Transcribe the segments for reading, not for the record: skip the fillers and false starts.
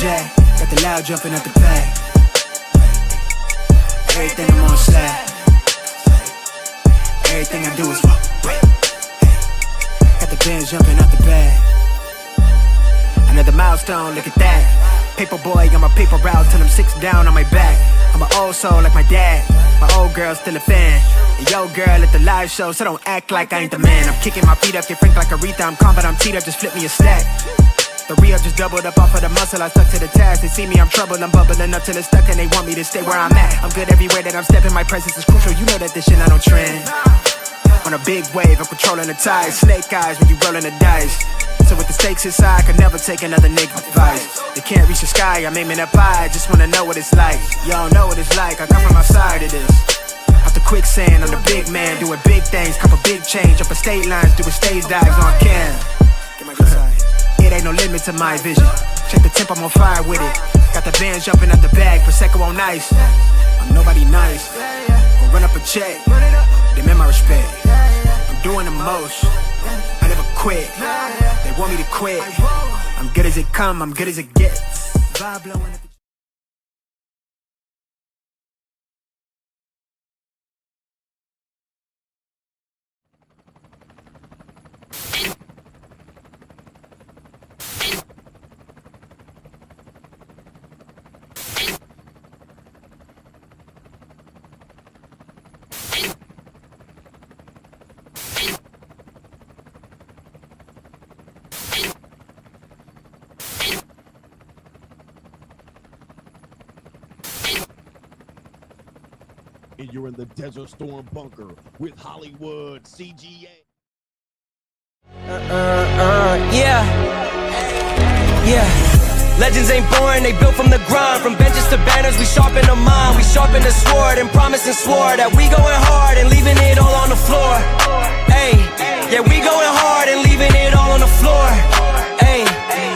jet, got the loud jumping at the bag. Everything I'm on slab. Everything I do is got the bands jumping out the bag. Another milestone, look at that. Paper boy on my paper route till I'm 6 down on my back. I'm an old soul like my dad. My old girl still a fan. And yo girl at the live show, so don't act like I ain't the man. I'm kicking my feet up, get frank like Aretha. I'm calm but I'm teed up, just flip me a stack. The re-up just doubled up off of the muscle, I stuck to the task. They see me, I'm troubled, I'm bubbling up till it's stuck. And they want me to stay where I'm at. I'm good everywhere that I'm stepping, my presence is crucial. You know that this shit I don't trend. On a big wave, I'm controlling the tide. Snake eyes when you rolling the dice. So with the stakes inside, I could never take another nigga advice. They can't reach the sky, I'm aiming up high. I just wanna know what it's like. Y'all know what it's like, I come from outside of this. Out the quicksand, I'm the big man, doing big things. Couple big change, up a state lines, doing stage dives on cam. Get my good side. It ain't no limit to my vision. Check the temp, I'm on fire with it. Got the bands jumping out the bag, Prosecco on ice. I'm nobody nice. Go run up a check, demand my respect. I'm doing the most, I never quit. They want me to quit. I'm good as it come, I'm good as it gets. Vibe blowing at the and you're in the Desert Storm bunker with Hollywood CGA. Legends ain't born, they built from the grind. From benches to banners, we sharpen the mind. We sharpen the sword and promise and swore that we going hard and leaving it all on the floor. Hey, yeah, we going hard and leaving it all on the floor. Hey,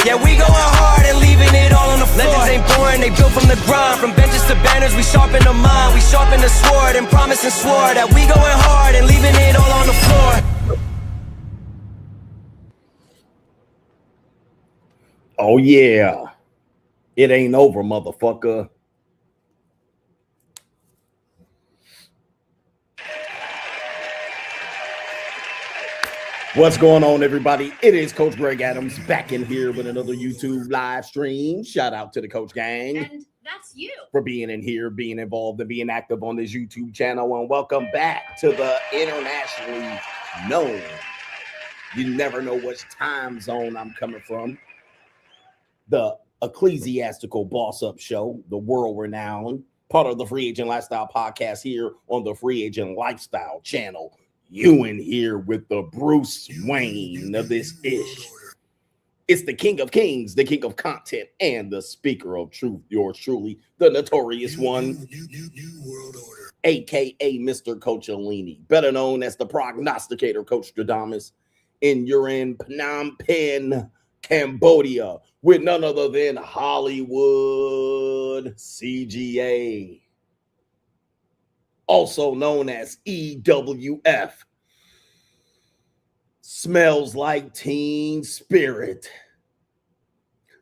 yeah, we going hard and leaving it all on the floor. Legends ain't born, they built from the grind. From benches to banners, we sharpen the mind. We sharpen the sword and promise and swore that we going hard and leaving it all on the floor. Oh yeah, it ain't over, motherfucker. What's going on, everybody? It is Coach Greg Adams back in here with another YouTube live stream. Shout out to the Coach Gang. And that's you. For being in here, being involved, and being active on this YouTube channel. And welcome back to the internationally known. You never know which time zone I'm coming from. The Ecclesiastical Boss Up Show, the world-renowned, part of the Free Agent Lifestyle podcast here on the Free Agent Lifestyle channel. You in here with the Bruce Wayne of this ish. It's the King of Kings, the King of Content, and the Speaker of Truth. Yours truly, the Notorious One, a.k.a. Mr. Coach Alini, better known as the Prognosticator, Coach Stradamus. And you're in Phnom Penh, Cambodia, with none other than Hollywood CGA, also known as EWF. Smells like Teen Spirit.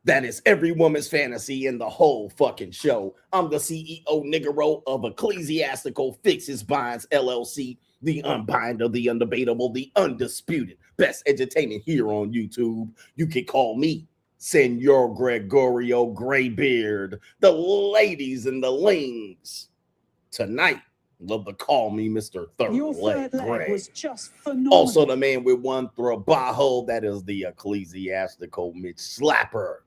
That is every woman's fantasy in the whole fucking show. I'm the CEO Niggero of Ecclesiastical Fixes Binds LLC, the unbinder, the undebatable, the undisputed best entertainment here on YouTube. You can call me Senor Gregorio Graybeard. The ladies and the lings tonight love to call me Mr. Third Leg Greg. Was just phenomenal. Also the man with one trabajo, that is the Ecclesiastical Mitch Slapper.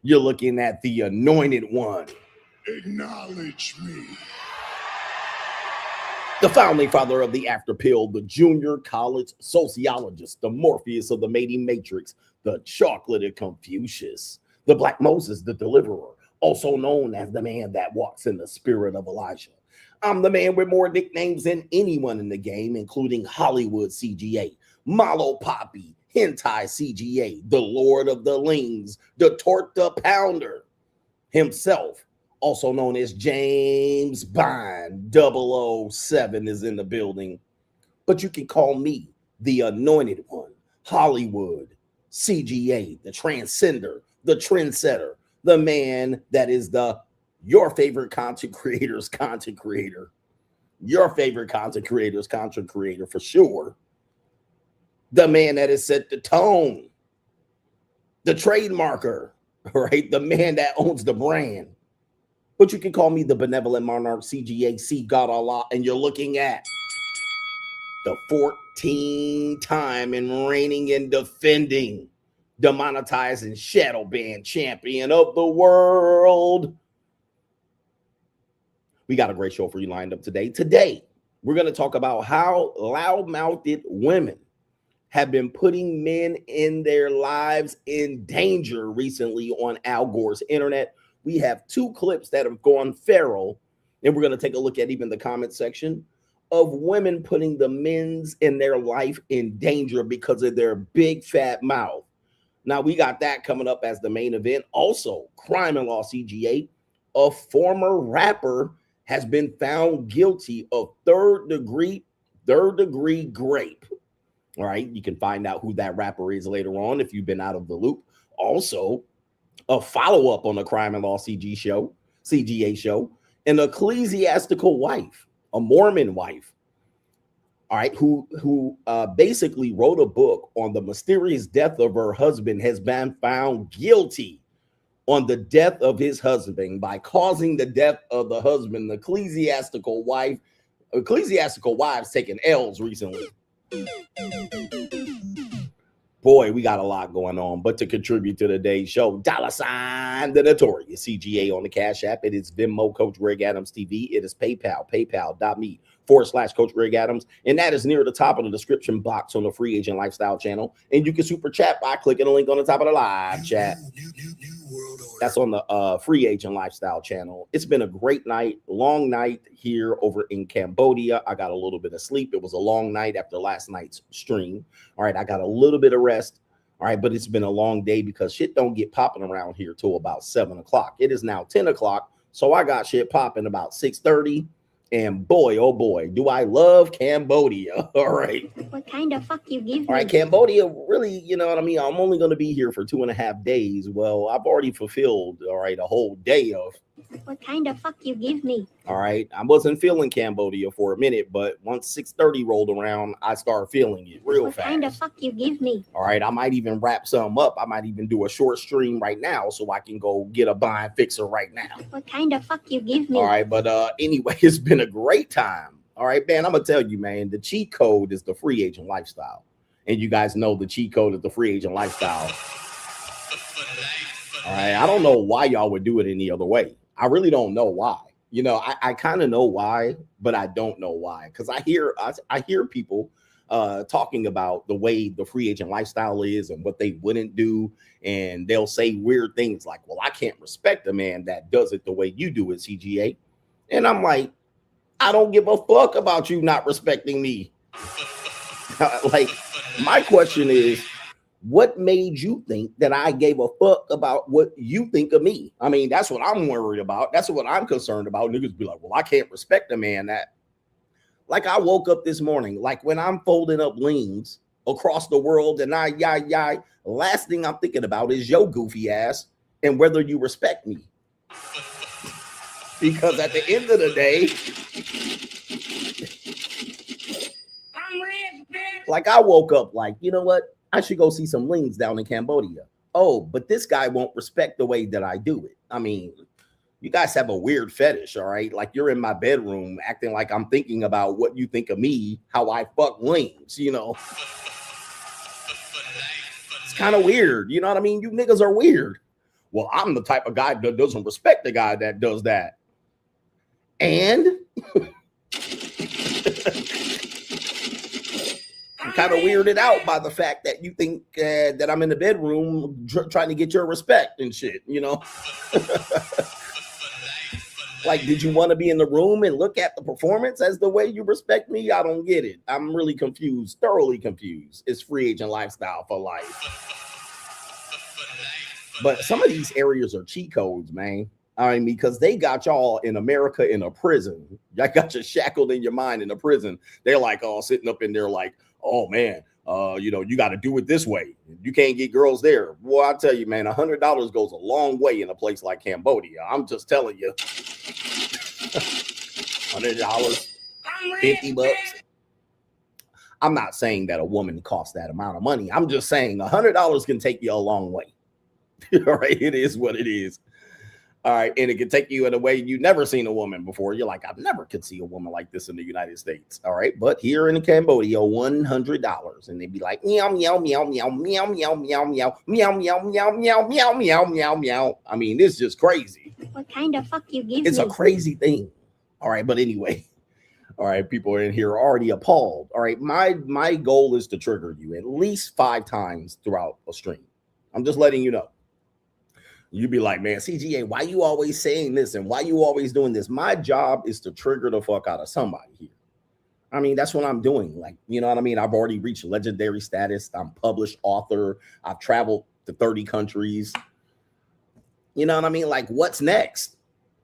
You're looking at the anointed one. Acknowledge me. The founding father of the After Pill, the junior college sociologist, the Morpheus of the mating matrix, the chocolated Confucius, the Black Moses, the deliverer, also known as the man that walks in the spirit of Elijah. I'm the man with more nicknames than anyone in the game, including Hollywood CGA, Malo Poppy, Hentai CGA, the Lord of the Lings, the Torta Pounder himself, also known as James Bond 007 is in the building. But you can call me the Anointed One, Hollywood CGA, the Transcender, the Trendsetter, the man that is your favorite content creator's content creator. Your favorite content creator's content creator for sure. The man that has set the tone, the trademarker, right? The man that owns the brand. But you can call me the benevolent monarch, CGA, see God Allah, and you're looking at the 14-time and reigning and defending demonetized and shadow ban champion of the world. We got a great show for you lined up today. Today, we're going to talk about how loud-mouthed women have been putting men in their lives in danger recently on Al Gore's internet. We have two clips that have gone feral, and we're going to take a look at even the comment section of women putting the men's in their life in danger because of their big fat mouth. Now, we got that coming up as the main event. Also, crime and law CGA, a former rapper has been found guilty of third degree gRape. All right, you can find out who that rapper is later on if you've been out of the loop. Also, a follow-up on the crime and law CGA show, an ecclesiastical wife, a Mormon wife, all right, who basically wrote a book on the mysterious death of her husband, has been found guilty on the death of his husband by causing the death of the husband. The ecclesiastical wives taking L's recently. Boy, we got a lot going on. But to contribute to today's show, $ the Notorious CGA on the Cash App. It is Venmo, Coach Greg Adams TV. It is PayPal, paypal.me/Coach Greg Adams. And that is near the top of the description box on the Free Agent Lifestyle channel. And you can super chat by clicking the link on the top of the live chat. That's on the Free Agent Lifestyle channel. It's been a great night, long night here over in Cambodia. I got a little bit of sleep. It was a long night after last night's stream. All right, I got a little bit of rest. All right, but it's been a long day because shit don't get popping around here till about 7 o'clock. It is now 10 o'clock, so I got shit popping about 6:30. And boy, oh boy, do I love Cambodia. All right. What kind of fuck you give me? All right, Cambodia, really, you know what I mean? I'm only going to be here for 2.5 days. Well, I've already fulfilled, all right, a whole day of. What kind of fuck you give me? All right. I wasn't feeling Cambodia for a minute, but once 6:30 rolled around, I started feeling it real fast. What kind of fuck you give me? All right. I might even wrap some up. I might even do a short stream right now so I can go get a bind fixer right now. What kind of fuck you give me? All right. But anyway, it's been a great time. All right, man. I'm going to tell you, man, the cheat code is the Free Agent Lifestyle. And you guys know the cheat code is the Free Agent Lifestyle. All right. I don't know why y'all would do it any other way. I really don't know why. You know, I kind of know why, but I don't know why. Because I hear people talking about the way the Free Agent Lifestyle is and what they wouldn't do. And they'll say weird things like, well, I can't respect a man that does it the way you do it, CGA. And I'm like, I don't give a fuck about you not respecting me. Like, my question is, what made you think that I gave a fuck about what you think of me? I mean, that's what I'm worried about. That's what I'm concerned about. Niggas be like, well, I can't respect a man that. Like, I woke up this morning, like when I'm folding up leans across the world and last thing I'm thinking about is your goofy ass and whether you respect me. Because at the end of the day, like I woke up like, you know what? I should go see some lings down in Cambodia. Oh, but this guy won't respect the way that I do it. I mean, you guys have a weird fetish, all right? Like you're in my bedroom acting like I'm thinking about what you think of me, how I fuck lings, you know? It's kind of weird. You know what I mean? You niggas are weird. Well, I'm the type of guy that doesn't respect the guy that does that. And I'm kind of weirded out by the fact that you think that I'm in the bedroom trying to get your respect and shit, you know? Like, did you want to be in the room and look at the performance as the way you respect me? I don't get it. I'm really confused, thoroughly confused. It's Free Agent Lifestyle for life. But some of these areas are cheat codes, man. I mean, because they got y'all in America in a prison. Y'all got you shackled in your mind in a prison. They're like, oh, sitting up in there like, oh, man, You got to do it this way. You can't get girls there. Boy, I tell you, man, $100 goes a long way in a place like Cambodia. I'm just telling you. $100, $50. I'm not saying that a woman costs that amount of money. I'm just saying $100 can take you a long way. All right, it is what it is. All right, and it can take you in a way you've never seen a woman before. You're like, I've never could see a woman like this in the United States. All right, but here in Cambodia, $100, and they'd be like, meow, meow, meow, meow, meow, meow, meow, meow, meow, meow, meow, meow, meow, meow, meow, meow. I mean, it's just crazy. What kind of fuck you give It's me? a crazy thing. All right, but anyway. All right, people in here are already appalled. All right, my goal is to trigger you at least 5 times throughout a stream. I'm just letting you know. You'd be like, man, CGA, why you always saying this and why you always doing this? My job is to trigger the fuck out of somebody here. I mean, that's what I'm doing. Like, you know what I mean? I've already reached legendary status. I'm published author. I've traveled to 30 countries. You know what I mean? Like, what's next?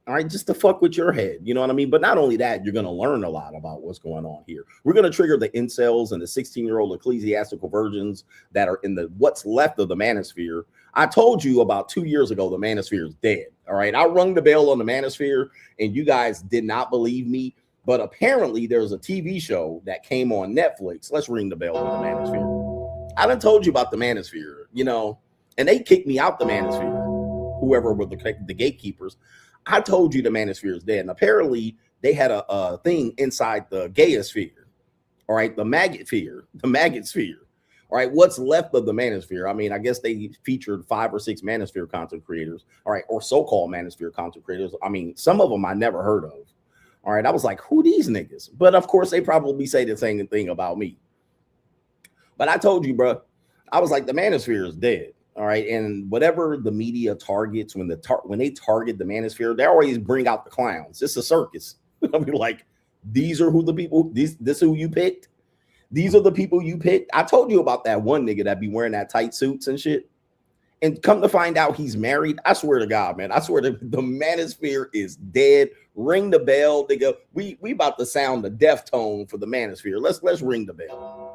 All right, just to fuck with your head. You know what I mean? But not only that, you're going to learn a lot about what's going on here. We're going to trigger the incels and the 16-year-old ecclesiastical virgins that are in the what's left of the Manosphere. I told you about 2 years ago, the Manosphere is dead. All right, I rung the bell on the Manosphere, and you guys did not believe me. But apparently, there's a TV show that came on Netflix. Let's ring the bell on the Manosphere. I done told you about the Manosphere, you know, and they kicked me out the Manosphere, whoever were the gatekeepers. I told you the Manosphere is dead. And apparently they had a thing inside the gayosphere. All right. The maggot sphere. All right. What's left of the Manosphere? I mean, I guess they featured 5 or 6 Manosphere content creators. All right. Or so-called Manosphere content creators. I mean, some of them I never heard of. All right. I was like, who these niggas? But of course, they probably say the same thing about me. But I told you, bro, I was like, the Manosphere is dead. All right, and whatever the media targets when they target the Manosphere, they always bring out the clowns. It's a circus. I mean, like, these are who the people. This who you picked. These are the people you picked. I told you about that one nigga that be wearing that tight suits and shit. And come to find out, he's married. I swear to God, man. I swear to the Manosphere is dead. Ring the bell, nigga. We about to sound the death tone for the Manosphere. Let's ring the bell.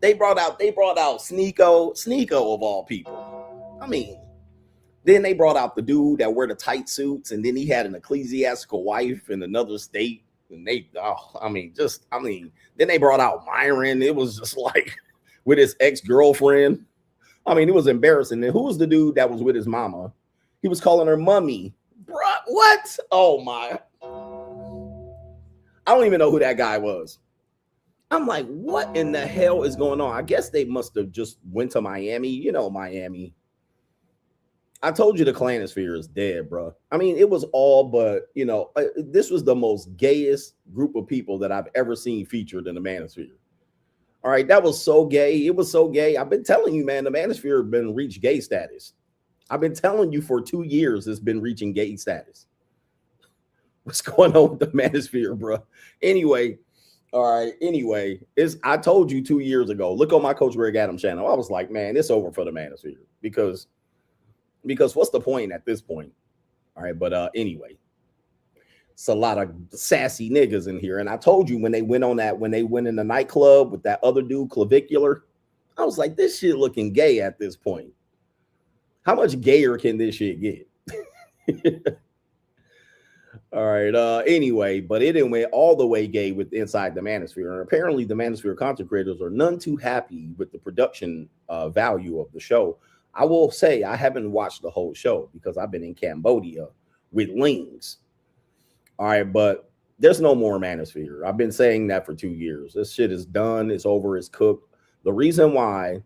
They brought out Sniggle of all people. I mean, then they brought out the dude that wear the tight suits, and then he had an ecclesiastical wife in another state. And then they brought out Myron. It was just like with his ex-girlfriend. I mean, it was embarrassing. And who was the dude that was with his mama? He was calling her mummy. Bruh, what? Oh my. I don't even know who that guy was. I'm like, what in the hell is going on? I guess they must have just went to Miami. You know, Miami. I told you the Clanosphere is dead, bro. I mean, it was all but, you know, this was the most gayest group of people that I've ever seen featured in the Manosphere. All right, that was so gay. It was so gay. I've been telling you, man, the Manosphere has been reached gay status. I've been telling you for 2 years it's been reaching gay status. What's going on with the Manosphere, bro? Anyway. All right. Anyway, I told you 2 years ago. Look on my Coach Greg Adams channel. I was like, man, it's over for the Manosphere because what's the point at this point? All right, but anyway, it's a lot of sassy niggas in here. And I told you when they went in the nightclub with that other dude, Clavicular, I was like, this shit looking gay at this point. How much gayer can this shit get? All right. Anyway, but it didn't went all the way gay with inside the Manosphere. And apparently the Manosphere content creators are none too happy with the production value of the show. I will say I haven't watched the whole show because I've been in Cambodia with Lings. All right, but there's no more Manosphere. I've been saying that for 2 years. This shit is done. It's over. It's cooked. The reason why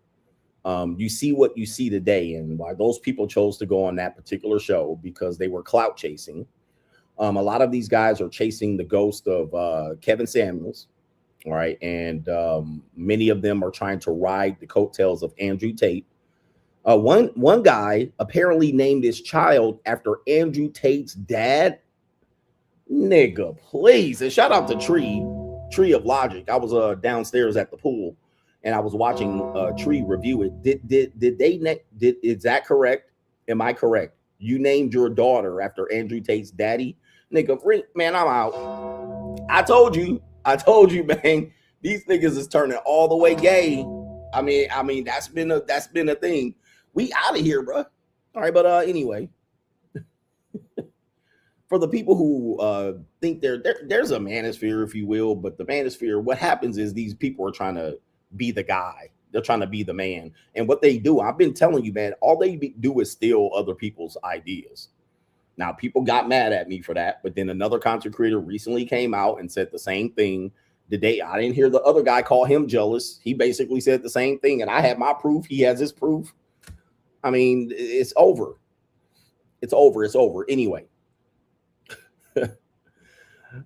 you see what you see today and why those people chose to go on that particular show because they were clout chasing. A lot of these guys are chasing the ghost of Kevin Samuels, all right, and many of them are trying to ride the coattails of Andrew Tate. One guy apparently named his child after Andrew Tate's dad. Nigga, please. And shout out to Tree of Logic. I was downstairs at the pool and I was watching Tree review it. Is that correct? Am I correct? You named your daughter after Andrew Tate's daddy? Nigga, man, I'm out. I told you, man. These niggas is turning all the way gay. I mean, that's been a thing. We out of here, bro. All right, but anyway, for the people who think there's a manosphere, if you will, but the manosphere, what happens is these people are trying to be the guy. They're trying to be the man, and what they do, I've been telling you, man, all they do is steal other people's ideas. Now, people got mad at me for that, but then another content creator recently came out and said the same thing. I didn't hear the other guy call him jealous. He basically said the same thing, and I have my proof. He has his proof. I mean, it's over. It's over. It's over. Anyway,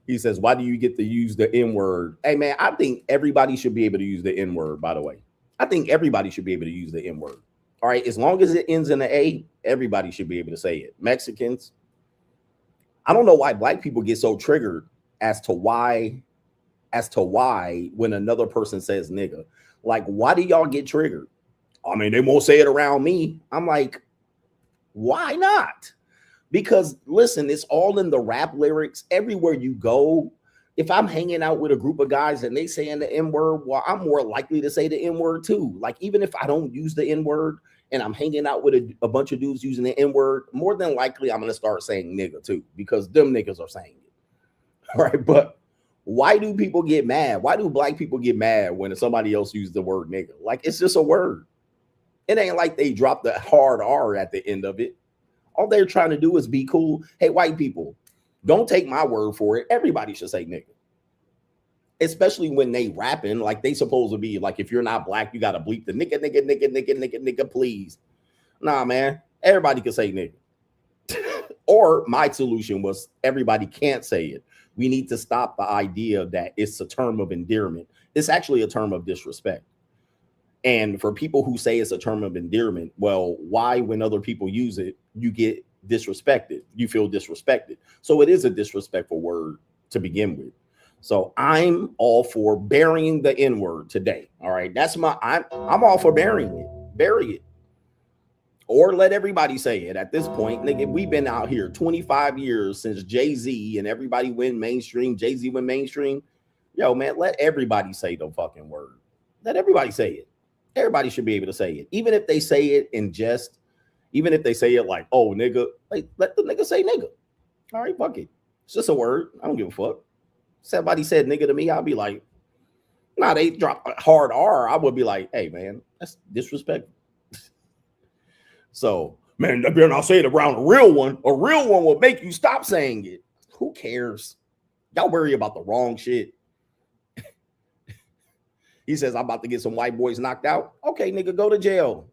he says, why do you get to use the N-word? Hey, man, I think everybody should be able to use the N-word, by the way. I think everybody should be able to use the N-word. All right, as long as it ends in an A, everybody should be able to say it. Mexicans. I don't know why black people get so triggered as to why when another person says nigga. Like, why do y'all get triggered? I mean, they won't say it around me. I'm like, why not? Because listen, it's all in the rap lyrics. Everywhere you go, if I'm hanging out with a group of guys and they saying the N-word, well, I'm more likely to say the N-word too. Like, even if I don't use the N-word and I'm hanging out with a bunch of dudes using the N-word, more than likely I'm going to start saying nigga too, because them niggas are saying it. All right, but why do people get mad? Why do black people get mad when somebody else uses the word nigga? Like, it's just a word. It ain't like they dropped the hard R at the end of it. All they're trying to do is be cool. Hey, white people, don't take my word for it. Everybody should say nigga. Especially when they rapping, like they supposed to be. Like, if you're not black, you got to bleep the nigga, please. Nah, man. Everybody can say nigga. Or my solution was everybody can't say it. We need to stop the idea that it's a term of endearment. It's actually a term of disrespect. And for people who say it's a term of endearment, well, why, when other people use it, you get disrespected? You feel disrespected. So it is a disrespectful word to begin with. So I'm all for burying the N-word today. All right. I'm all for burying it. Bury it. Or let everybody say it at this point. Nigga, we've been out here 25 years since Jay-Z and everybody went mainstream. Jay-Z went mainstream. Yo, man, let everybody say the fucking word. Let everybody say it. Everybody should be able to say it. Even if they say it in jest, even if they say it like, oh, nigga, like, let the nigga say nigga. All right, fuck it. It's just a word. I don't give a fuck. Somebody said nigga to me, I'll be like, nah, they drop a hard R. I would be like, hey, man, that's disrespectful. So, man, that better not say it around a real one. A real one will make you stop saying it. Who cares? Y'all worry about the wrong shit. He says, I'm about to get some white boys knocked out. Okay, nigga, go to jail.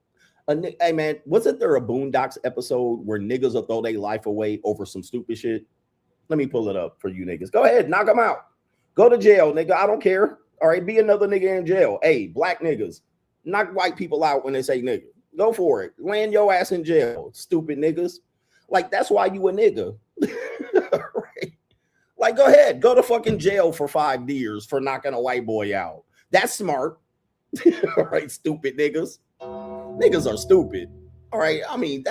Hey, man, wasn't there a Boondocks episode where niggas will throw their life away over some stupid shit? Let me pull it up for you niggas. Go ahead, knock them out. Go to jail, nigga. I don't care. All right, be another nigga in jail. Hey, black niggas, knock white people out when they say nigga. Go for it. Land your ass in jail, stupid niggas. Like, that's why you a nigga. Right? Like, go ahead. Go to fucking jail for 5 years for knocking a white boy out. That's smart. All right, stupid niggas. Niggas are stupid. All right, I mean,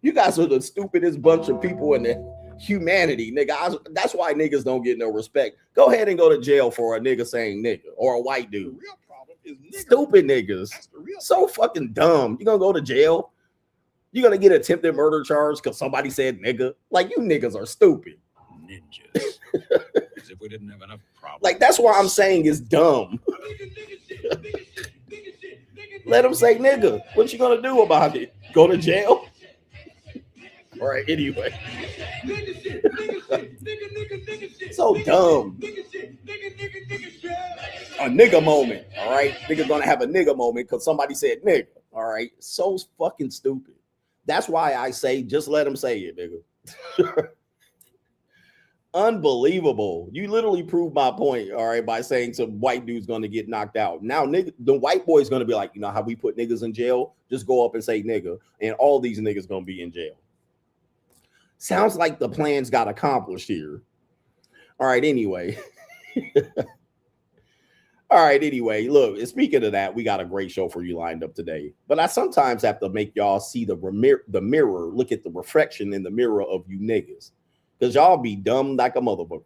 you guys are the stupidest bunch of people in the humanity, nigga. That's why niggas don't get no respect. Go ahead and go to jail for a nigga saying nigga or a white dude. The real problem is niggas. Stupid niggas. So fucking dumb. You gonna go to jail? You're gonna get attempted murder charge because somebody said nigga? Like, you niggas are stupid. Ninjas. As if we didn't have enough problems. Like, that's why I'm saying it's dumb. Let them say nigga. What you gonna do about it? Go to jail? All right, anyway. So dumb. A nigga moment. All right. Nigga gonna have a nigga moment because somebody said nigga. All right. So fucking stupid. That's why I say just let them say it, nigga. Unbelievable. You literally proved my point, all right, by saying some white dude's gonna get knocked out. Now, nigga, the white boy's gonna be like, you know how we put niggas in jail? Just go up and say nigga, and all these niggas gonna be in jail. Sounds like the plans got accomplished here. All right, anyway. All right, anyway, look, speaking of that, we got a great show for you lined up today. But I sometimes have to make y'all see the mirror, look at the reflection in the mirror of you niggas. Because y'all be dumb like a motherfucker.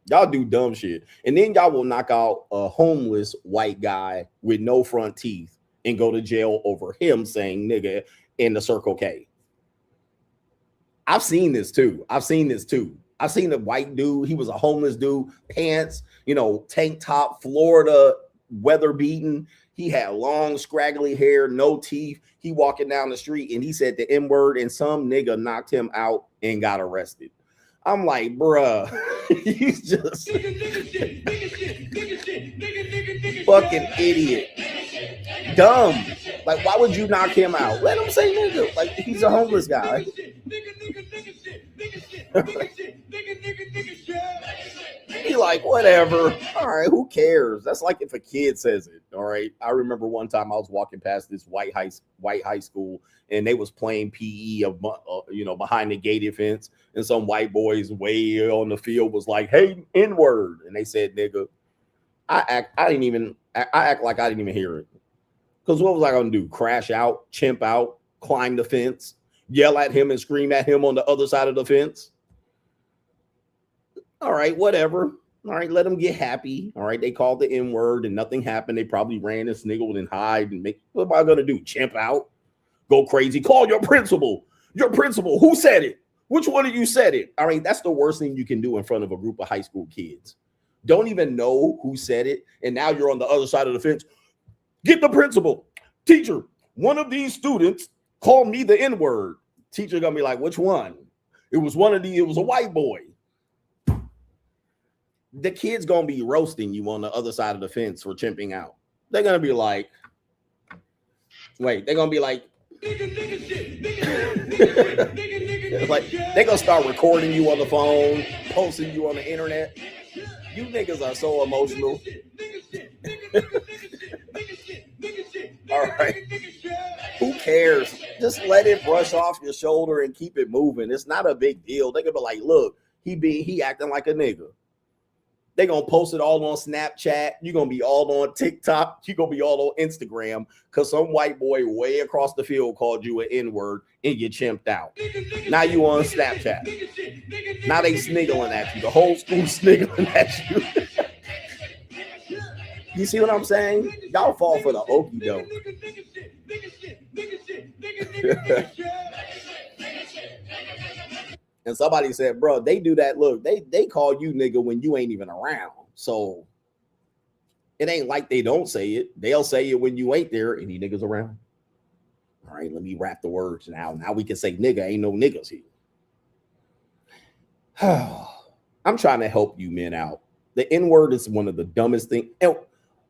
Y'all do dumb shit. And then y'all will knock out a homeless white guy with no front teeth and go to jail over him saying nigga in the Circle K. I've seen this too. I've seen a white dude. He was a homeless dude, pants, tank top, Florida, weather beaten. He had long, scraggly hair, no teeth. He walking down the street and he said the N-word and some nigga knocked him out and got arrested. I'm like, bruh, he's just fucking idiot. Dumb. Like, why would you knock him out? Let him say nigga. Like, he's a homeless guy. He like, whatever. All right, who cares? That's like if a kid says it. All right. I remember one time I was walking past this white high school and they was playing PE behind the gated fence, and some white boys way on the field was like, hey, N-word. And they said nigga. I act like I didn't even hear it. Because what was I gonna do? Crash out, chimp out, climb the fence, yell at him and scream at him on the other side of the fence? All right, whatever. All right, let them get happy. All right, they called the N-word and nothing happened. They probably ran and sniggled and hide and what am I gonna do? Chimp out? Go crazy? Call your principal. Your principal. Who said it? Which one of you said it? All right, that's the worst thing you can do in front of a group of high school kids. Don't even know who said it, and now you're on the other side of the fence. Get the principal. Teacher, one of these students called me the N-word. Teacher gonna be like, which one? It was a white boy. The kid's gonna be roasting you on the other side of the fence for chimping out. They're gonna be like, like they're gonna start recording you on the phone, posting you on the internet. You niggas are so emotional. All right. Who cares? Just let it brush off your shoulder and keep it moving. It's not a big deal. They're gonna be like, look, he acting like a nigga. They're gonna post it all on Snapchat. You're gonna be all on TikTok. You're gonna be all on Instagram because some white boy way across the field called you an N-word and you chimped out. Now you on Snapchat. Now they sniggling at you. The whole school sniggling at you. You see what I'm saying? Y'all fall for the okie doke. And somebody said, bro, they do that. Look, they call you nigga when you ain't even around. So it ain't like they don't say it. They'll say it when you ain't there. Any niggas around? All right, let me wrap the words now. Now we can say nigga, ain't no niggas here. I'm trying to help you men out. The N-word is one of the dumbest things. And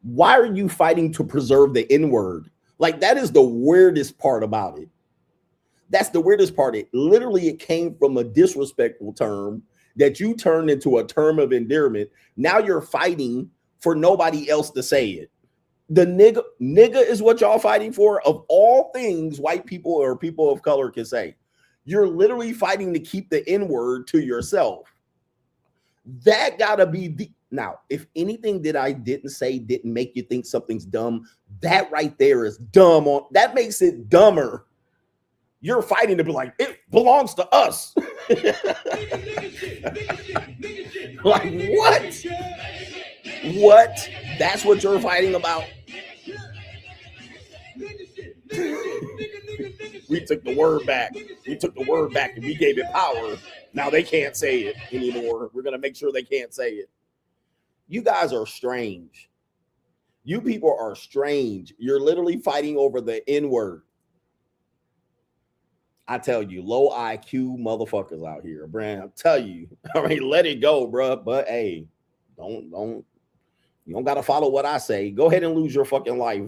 why are you fighting to preserve the N-word? Like, that is the weirdest part about it. That's the weirdest part. It came from a disrespectful term that you turned into a term of endearment. Now you're fighting for nobody else to say it. The nigga is what y'all fighting for. Of all things white people or people of color can say, you're literally fighting to keep the N-word to yourself. That gotta be now, if anything that I didn't say didn't make you think something's dumb, that right there is dumb. That makes it dumber. You're fighting to be like, it belongs to us. Like, what? What? That's what you're fighting about? We took the word back. We took the word back and we gave it power. Now they can't say it anymore. We're going to make sure they can't say it. You guys are strange. You people are strange. You're literally fighting over the N-word. I tell you, low IQ motherfuckers out here, Brand. I tell you, all right, let it go, bro. But hey, you don't gotta follow what I say. Go ahead and lose your fucking life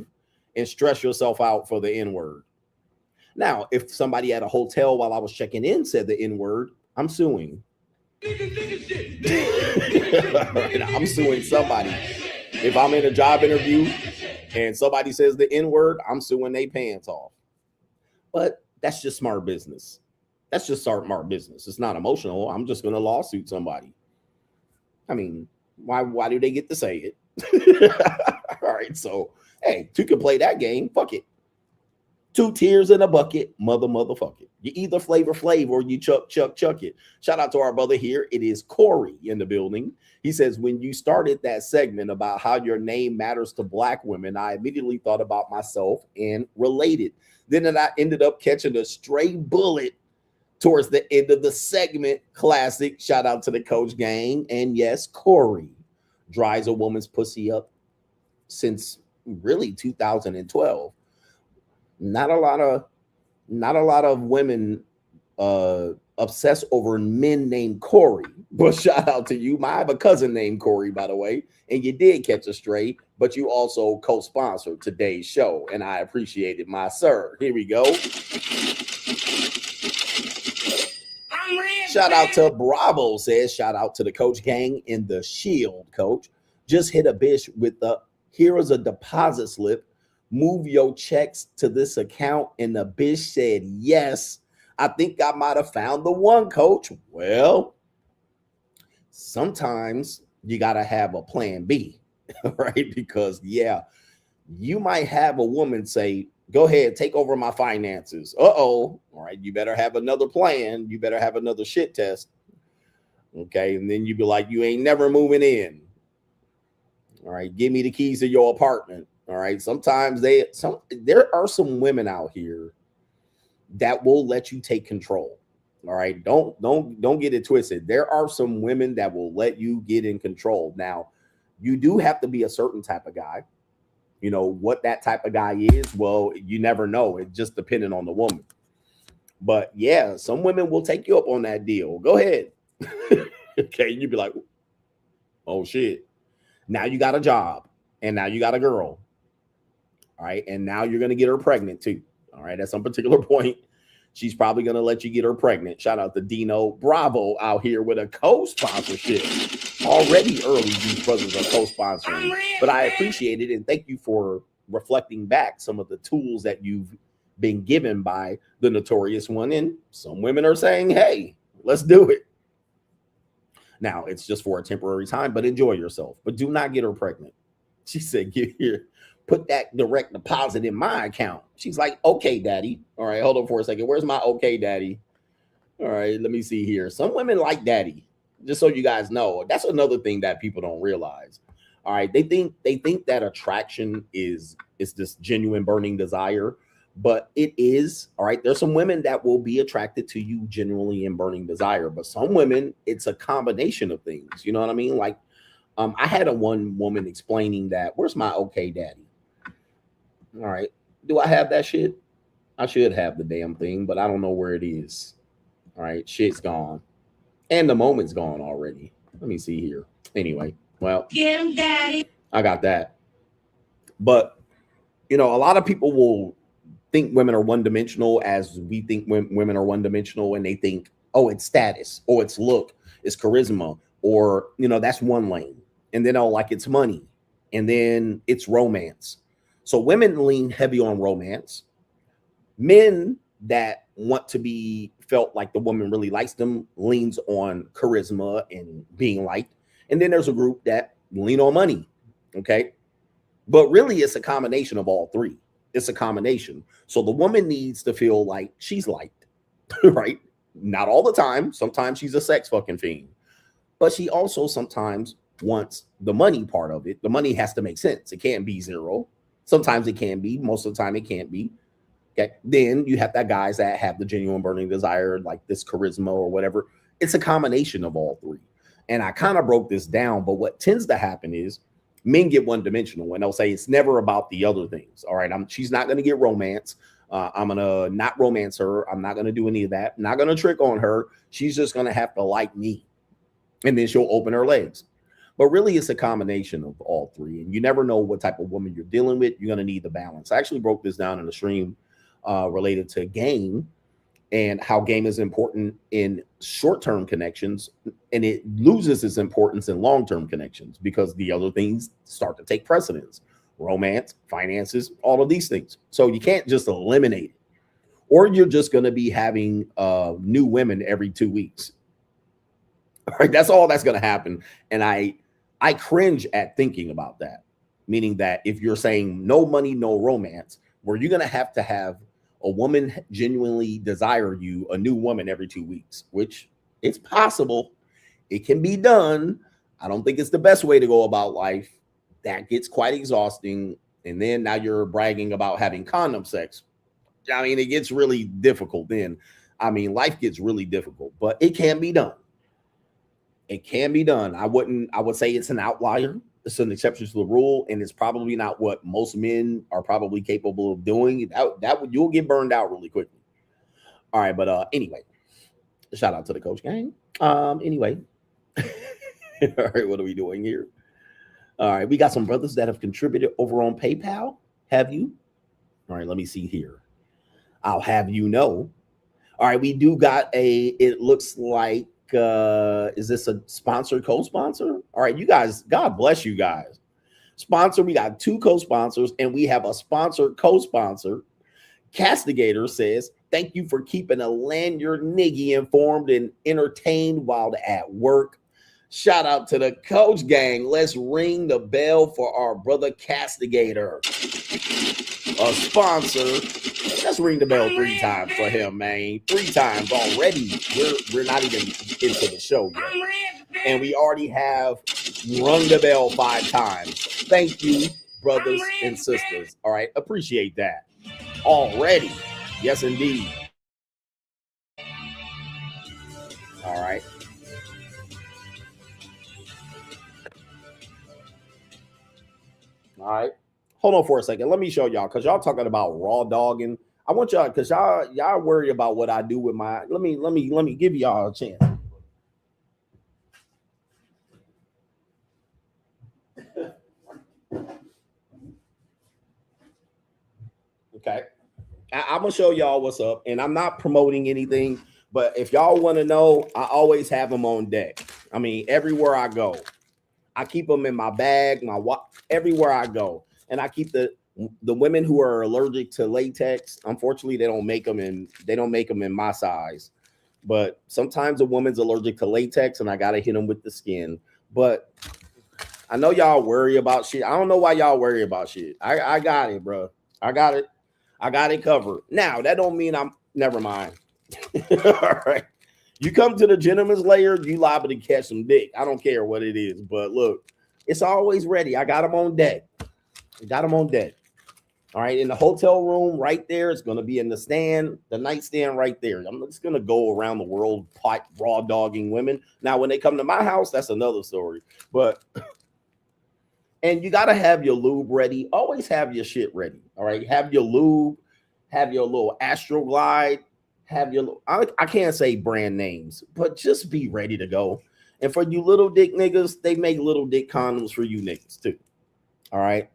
and stress yourself out for the N-word. Now, if somebody at a hotel while I was checking in said the N-word, I'm suing. I'm suing somebody. If I'm in a job interview and somebody says the N-word, I'm suing their pants off. But that's just smart business. That's just smart business. It's not emotional. I'm just going to lawsuit somebody. I mean, why do they get to say it? All right. So, hey, you can play that game. Fuck it. 2 tears in a bucket, motherfuck it. You either Flavor Flav or you chuck it. Shout out to our brother here. It is Corey in the building. He says, when you started that segment about how your name matters to Black women, I immediately thought about myself and related. Then I ended up catching a stray bullet towards the end of the segment. Classic. Shout out to the Coach Gang. And yes, Corey dries a woman's pussy up since really 2012. Not a lot of women obsess over men named Corey, but shout out to you. I have a cousin named Corey, by the way, and you did catch a stray, but you also co-sponsored today's show, and I appreciate it, my sir. Here we go. Shout out to Bravo says, shout out to the Coach Gang in the Shield, Coach. Just hit a bitch with the, here is a deposit slip. Move your checks to this account. And the bitch said, yes, I think I might have found the one, Coach. Well, sometimes you got to have a plan B, right? Because, yeah, you might have a woman say, go ahead, take over my finances. Uh-oh. All right, you better have another plan. You better have another shit test. Okay, and then you be like, you ain't never moving in. All right, give me the keys to your apartment. All right, sometimes there are some women out here that will let you take control. All right, don't get it twisted. There are some women that will let you get in control. Now, you do have to be a certain type of guy. You know what that type of guy is? Well, you never know. It's just depending on the woman. But yeah, some women will take you up on that deal. Go ahead. Okay, you'd be like, oh shit. Now you got a job, and now you got a girl. All right, and now you're gonna get her pregnant too. All right, at some particular point, she's probably gonna let you get her pregnant. Shout out to Dino Bravo out here with a co-sponsorship. Already early, these brothers are co-sponsoring, but I appreciate it and thank you for reflecting back some of the tools that you've been given by the Notorious one. And some women are saying, hey, let's do it. Now, it's just for a temporary time, but enjoy yourself. But do not get her pregnant. She said, get here, put that direct deposit in my account. She's like, okay, daddy. All right, hold on for a second. Where's my okay, daddy? All right, let me see here. Some women like daddy, just so you guys know. That's another thing that people don't realize. All right, they think that attraction is this genuine burning desire, but it is. All right, there's some women that will be attracted to you genuinely in burning desire, but some women, it's a combination of things. You know what I mean? Like, I had one woman explaining that, where's my okay daddy? All right, do I have that shit? I should have the damn thing, but I don't know where it is. All right, shit's gone. And the moment's gone already. Let me see here. Anyway, well, Get him, daddy. I got that. But, you know, a lot of people will think women are one-dimensional as we think women are one-dimensional, and they think, oh, it's status, or it's look, it's charisma, or, you know, that's one lane. And then, oh, like it's money. And then it's romance. So women lean heavy on romance. Men that want to be felt like the woman really likes them leans on charisma and being liked. And then there's a group that lean on money. Okay. But really, it's a combination of all three. It's a combination. So the woman needs to feel like she's liked, right? Not all the time. Sometimes she's a sex fucking fiend. But she also sometimes wants the money part of it. The money has to make sense. It can't be zero. Sometimes it can be. Most of the time it can't be. Okay. Then you have that guys that have the genuine burning desire, like this charisma or whatever. It's a combination of all three. And I kind of broke this down, but what tends to happen is men get one-dimensional and they'll say it's never about the other things. All right, she's not going to get romance. I'm going to not romance her. I'm not going to do any of that. I'm not going to trick on her. She's just going to have to like me. And then she'll open her legs. But really, it's a combination of all three. And you never know what type of woman you're dealing with. You're going to need the balance. I actually broke this down in the stream related to game and how game is important in short-term connections, and it loses its importance in long-term connections because the other things start to take precedence. Romance, finances, all of these things. So you can't just eliminate it, or you're just going to be having new women every 2 weeks. All right, that's all that's going to happen. And I cringe at thinking about that, meaning that if you're saying no money, no romance, where you're going to have a woman genuinely desire you, a new woman every 2 weeks, which it's possible. It can be done. I don't think it's the best way to go about life. That gets quite exhausting. And then now you're bragging about having condom sex. I mean, it gets really difficult then. I mean, life gets really difficult, but it can be done. It can be done. I would say it's an outlier. It's an exception to the rule, and it's probably not what most men are probably capable of doing. You'll get burned out really quickly. All right, but anyway, shout out to the coach gang. Anyway, all right, what are we doing here? All right, we got some brothers that have contributed over on PayPal. Have you? All right, let me see here. I'll have you know. All right, we do got it looks like, is this a sponsor, co-sponsor? All right, you guys, God bless you guys. Sponsor, we got 2 co-sponsors, and we have a sponsor, co-sponsor. Castigator says, thank you for keeping a lanyard niggy informed and entertained while at work. Shout out to the coach gang. Let's ring the bell for our brother Castigator, a sponsor. Let's ring the bell 3 times for him, man. 3 times already. We're not even into the show yet, and we already have rung the bell 5 times. Thank you, brothers and sisters. All right, appreciate that already. Yes, indeed. All right. All right. Hold on for a second. Let me show y'all, because y'all talking about raw dogging. I want y'all, because y'all worry about what I do with my. Let me give y'all a chance. Okay. I'm gonna show y'all what's up, and I'm not promoting anything, but if y'all want to know, I always have them on deck. I mean, everywhere I go, I keep them in my bag, everywhere I go, and I keep the women who are allergic to latex. Unfortunately, they don't make them in my size, but sometimes a woman's allergic to latex, and I gotta hit them with the skin. But I know y'all worry about shit. I don't know why y'all worry about shit. I got it, bro. I got it covered. Now, that don't mean I'm never mind. All right. You come to the gentleman's lair, you liable to catch some dick. I don't care what it is, but look, it's always ready. I got them on deck. All right. In the hotel room right there, it's going to be in the nightstand right there. I'm just going to go around the world raw dogging women. Now, when they come to my house, that's another story. But and you got to have your lube ready. Always have your shit ready. All right. Have your lube, have your little Astroglide, have your, I can't say brand names, but just be ready to go. And for you little dick niggas, they make little dick condoms for you niggas too. All right.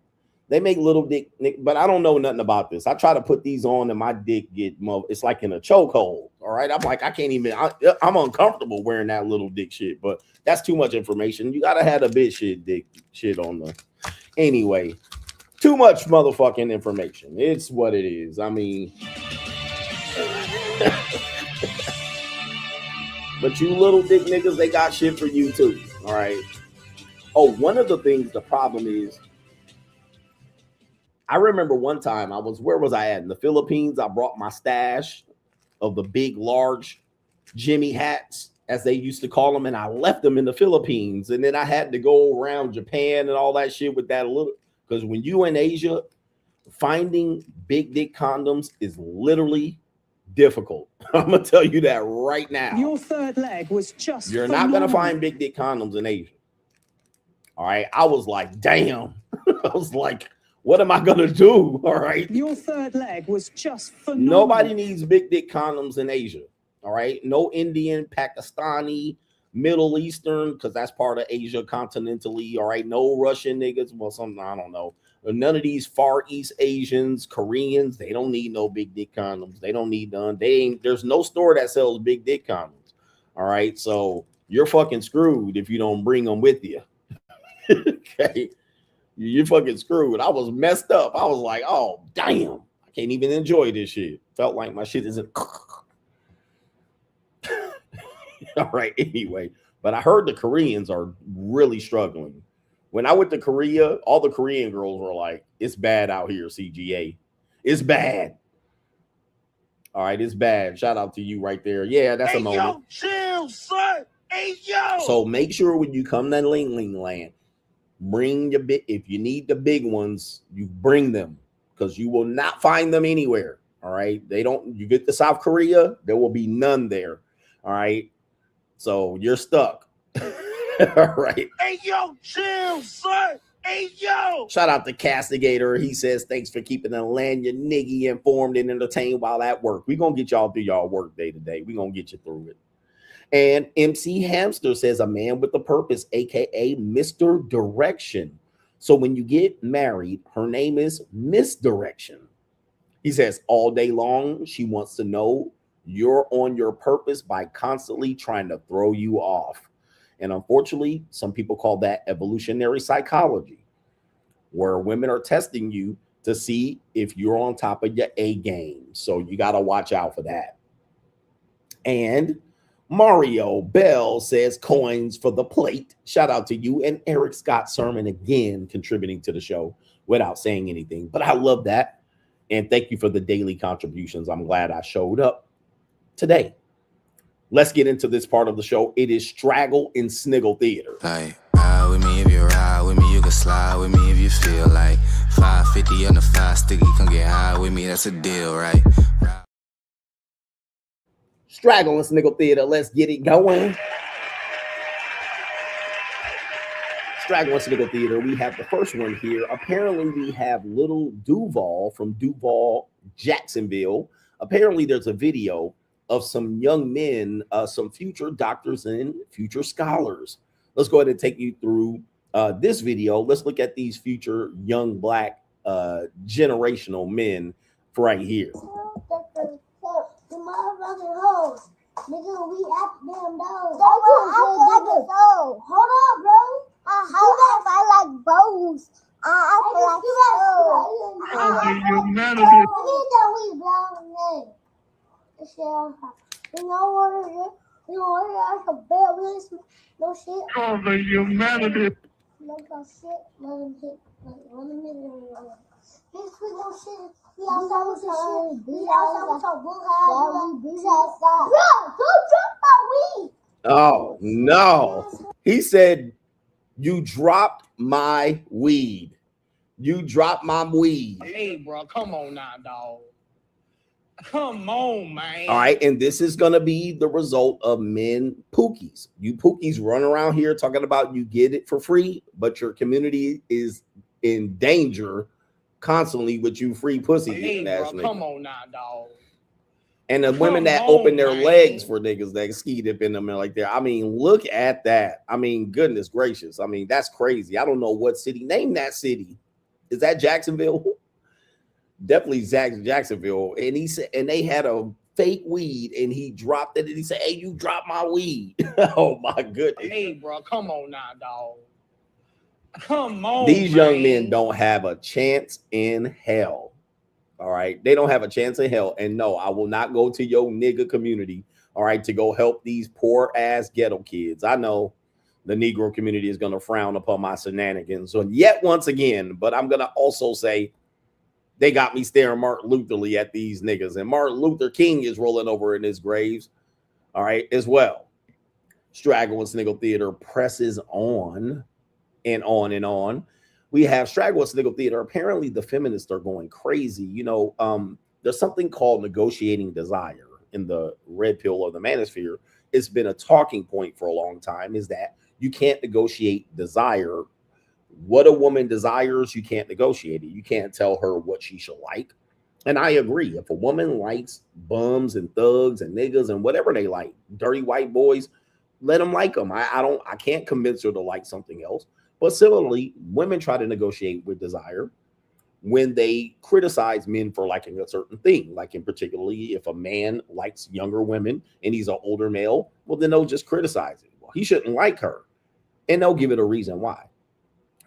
They make little dick, but I don't know nothing about this. I try to put these on and my dick it's like in a chokehold. All right. I'm like, I can't even, I'm uncomfortable wearing that little dick shit, but that's too much information. You got to have a bit dick shit on the, anyway, too much motherfucking information. It's what it is. I mean, but you little dick niggas, they got shit for you too. All right. Oh, one of the things, the problem is, I remember one time where was I at? In the Philippines. I brought my stash of the big, large Jimmy hats, as they used to call them, and I left them in the Philippines. And then I had to go around Japan and all that shit with that little, because when you in Asia, finding big dick condoms is literally difficult. I'm gonna tell you that right now. Your third leg was just You're not gonna find big dick condoms in Asia. All right. I was like, damn. I was like, what am I gonna do? All right. Your third leg was just phenomenal. Nobody needs big dick condoms in Asia. All right. No Indian, Pakistani, Middle Eastern, because that's part of Asia continentally. All right. No Russian niggas. Well, something I don't know. None of these Far East Asians, Koreans, they don't need no big dick condoms. They don't need none. There's no store that sells big dick condoms. All right. So you're fucking screwed if you don't bring them with you. Okay. You're fucking screwed. I was messed up. I was like, oh, damn. I can't even enjoy this shit. Felt like my shit isn't. All right. Anyway, but I heard the Koreans are really struggling. When I went to Korea, all the Korean girls were like, it's bad out here, CGA. It's bad. All right, it's bad. Shout out to you right there. Yeah, that's a moment. Yo, chill, son. Hey, yo. So make sure when you come to Ling Ling Land, bring your big. If you need the big ones, you bring them because you will not find them anywhere. All right, they don't. You get to South Korea, there will be none there. All right, so you're stuck. All right. Hey, yo, chill, son. Hey, yo. Shout out to Castigator. He says, thanks for keeping the land your niggy informed and entertained while at work. We're going to get y'all through y'all work day to day. We're going to get you through it. And MC Hamster says, a man with a purpose, a.k.a. Mr. Direction. So when you get married, her name is Misdirection. He says, all day long, she wants to know you're on your purpose by constantly trying to throw you off. And unfortunately, some people call that evolutionary psychology, where women are testing you to see if you're on top of your A game. So you got to watch out for that. And Mario Bell says coins for the plate. Shout out to you. And Eric Scott Sermon again contributing to the show without saying anything. But I love that. And thank you for the daily contributions. I'm glad I showed up today. Let's get into this part of the show. It is Straggle in Sniggle Theater. Like, ride with me if you ride with me, you can slide with me if you feel like 550 on the 5 sticky, come get high with me, that's a deal, right? Straggle in Sniggle Theater. Let's get it going. Straggle in Sniggle Theater. We have the first one here. Apparently, we have little Duval from Duval, Jacksonville. Apparently, there's a video of some young men, some future doctors and future scholars. Let's go ahead and take you through this video. Let's look at these future young black generational men right here. Nigga, we at them though. Hold on, bro. I like bows. I like humanity. You know what it is? You know what it is? A bell, no shit. Oh, the humanity. No shit. Let him hit. Let him hit. This quick no shit. He outside with his shit. He outside with your bull house. Yeah, we outside. Bro, don't drop my weed. Oh, no. He said, you dropped my weed. You dropped my weed. Hey, bro, come on now, dog. Come on, man. All right, and this is going to be the result of men pookies. You pookies run around here talking about you get it for free, but your community is in danger constantly with you free pussy. Hey, bro, come on now, dog. And the women that open their legs for niggas that ski dip in them and like that. I mean, look at that. I mean, goodness gracious. I mean, that's crazy. I don't know what city. Name that city. Is that Jacksonville? Definitely Jacksonville. And he said, and they had a fake weed and he dropped it and he said, hey, you dropped my weed. Oh my goodness. Hey, bro, come on now, dog. Come on. These young men don't have a chance in hell. All right. They don't have a chance in hell. And no, I will not go to your nigga community. All right. To go help these poor ass ghetto kids. I know the Negro community is going to frown upon my shenanigans. So yet once again, but I'm going to also say they got me staring Martin Lutherly at these niggas. And Martin Luther King is rolling over in his graves. All right. As well. Straggle and Sniggle Theater presses on and on and on. We have Straggle and Sniggle Theater. Apparently the feminists are going crazy. You know, there's something called negotiating desire in the red pill or the manosphere. It's been a talking point for a long time, is that you can't negotiate desire. What a woman desires, you can't negotiate it. You can't tell her what she should like. And I agree. If a woman likes bums and thugs and niggas and whatever they like, dirty white boys, let them like them. I can't convince her to like something else. But similarly, women try to negotiate with desire when they criticize men for liking a certain thing. Like in particularly, if a man likes younger women and he's an older male, well, then they'll just criticize it. Well, he shouldn't like her. And they'll give it a reason why.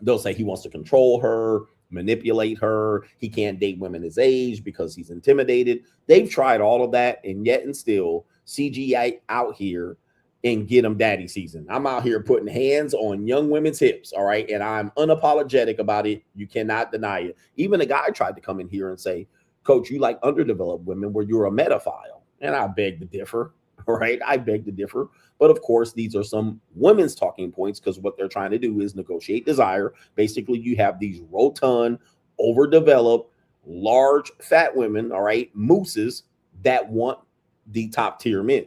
They'll say he wants to control her, manipulate her. He can't date women his age because he's intimidated. They've tried all of that, and yet and still CGA out here and get them daddy season. I'm out here putting hands on young women's hips, all right? And I'm unapologetic about it. You cannot deny it. Even a guy tried to come in here and say, Coach, you like underdeveloped women where you're a metaphile. And I beg to differ, right? I beg to differ. But of course, these are some women's talking points because what they're trying to do is negotiate desire. Basically, you have these rotund, overdeveloped, large, fat women, all right, mooses that want the top tier men.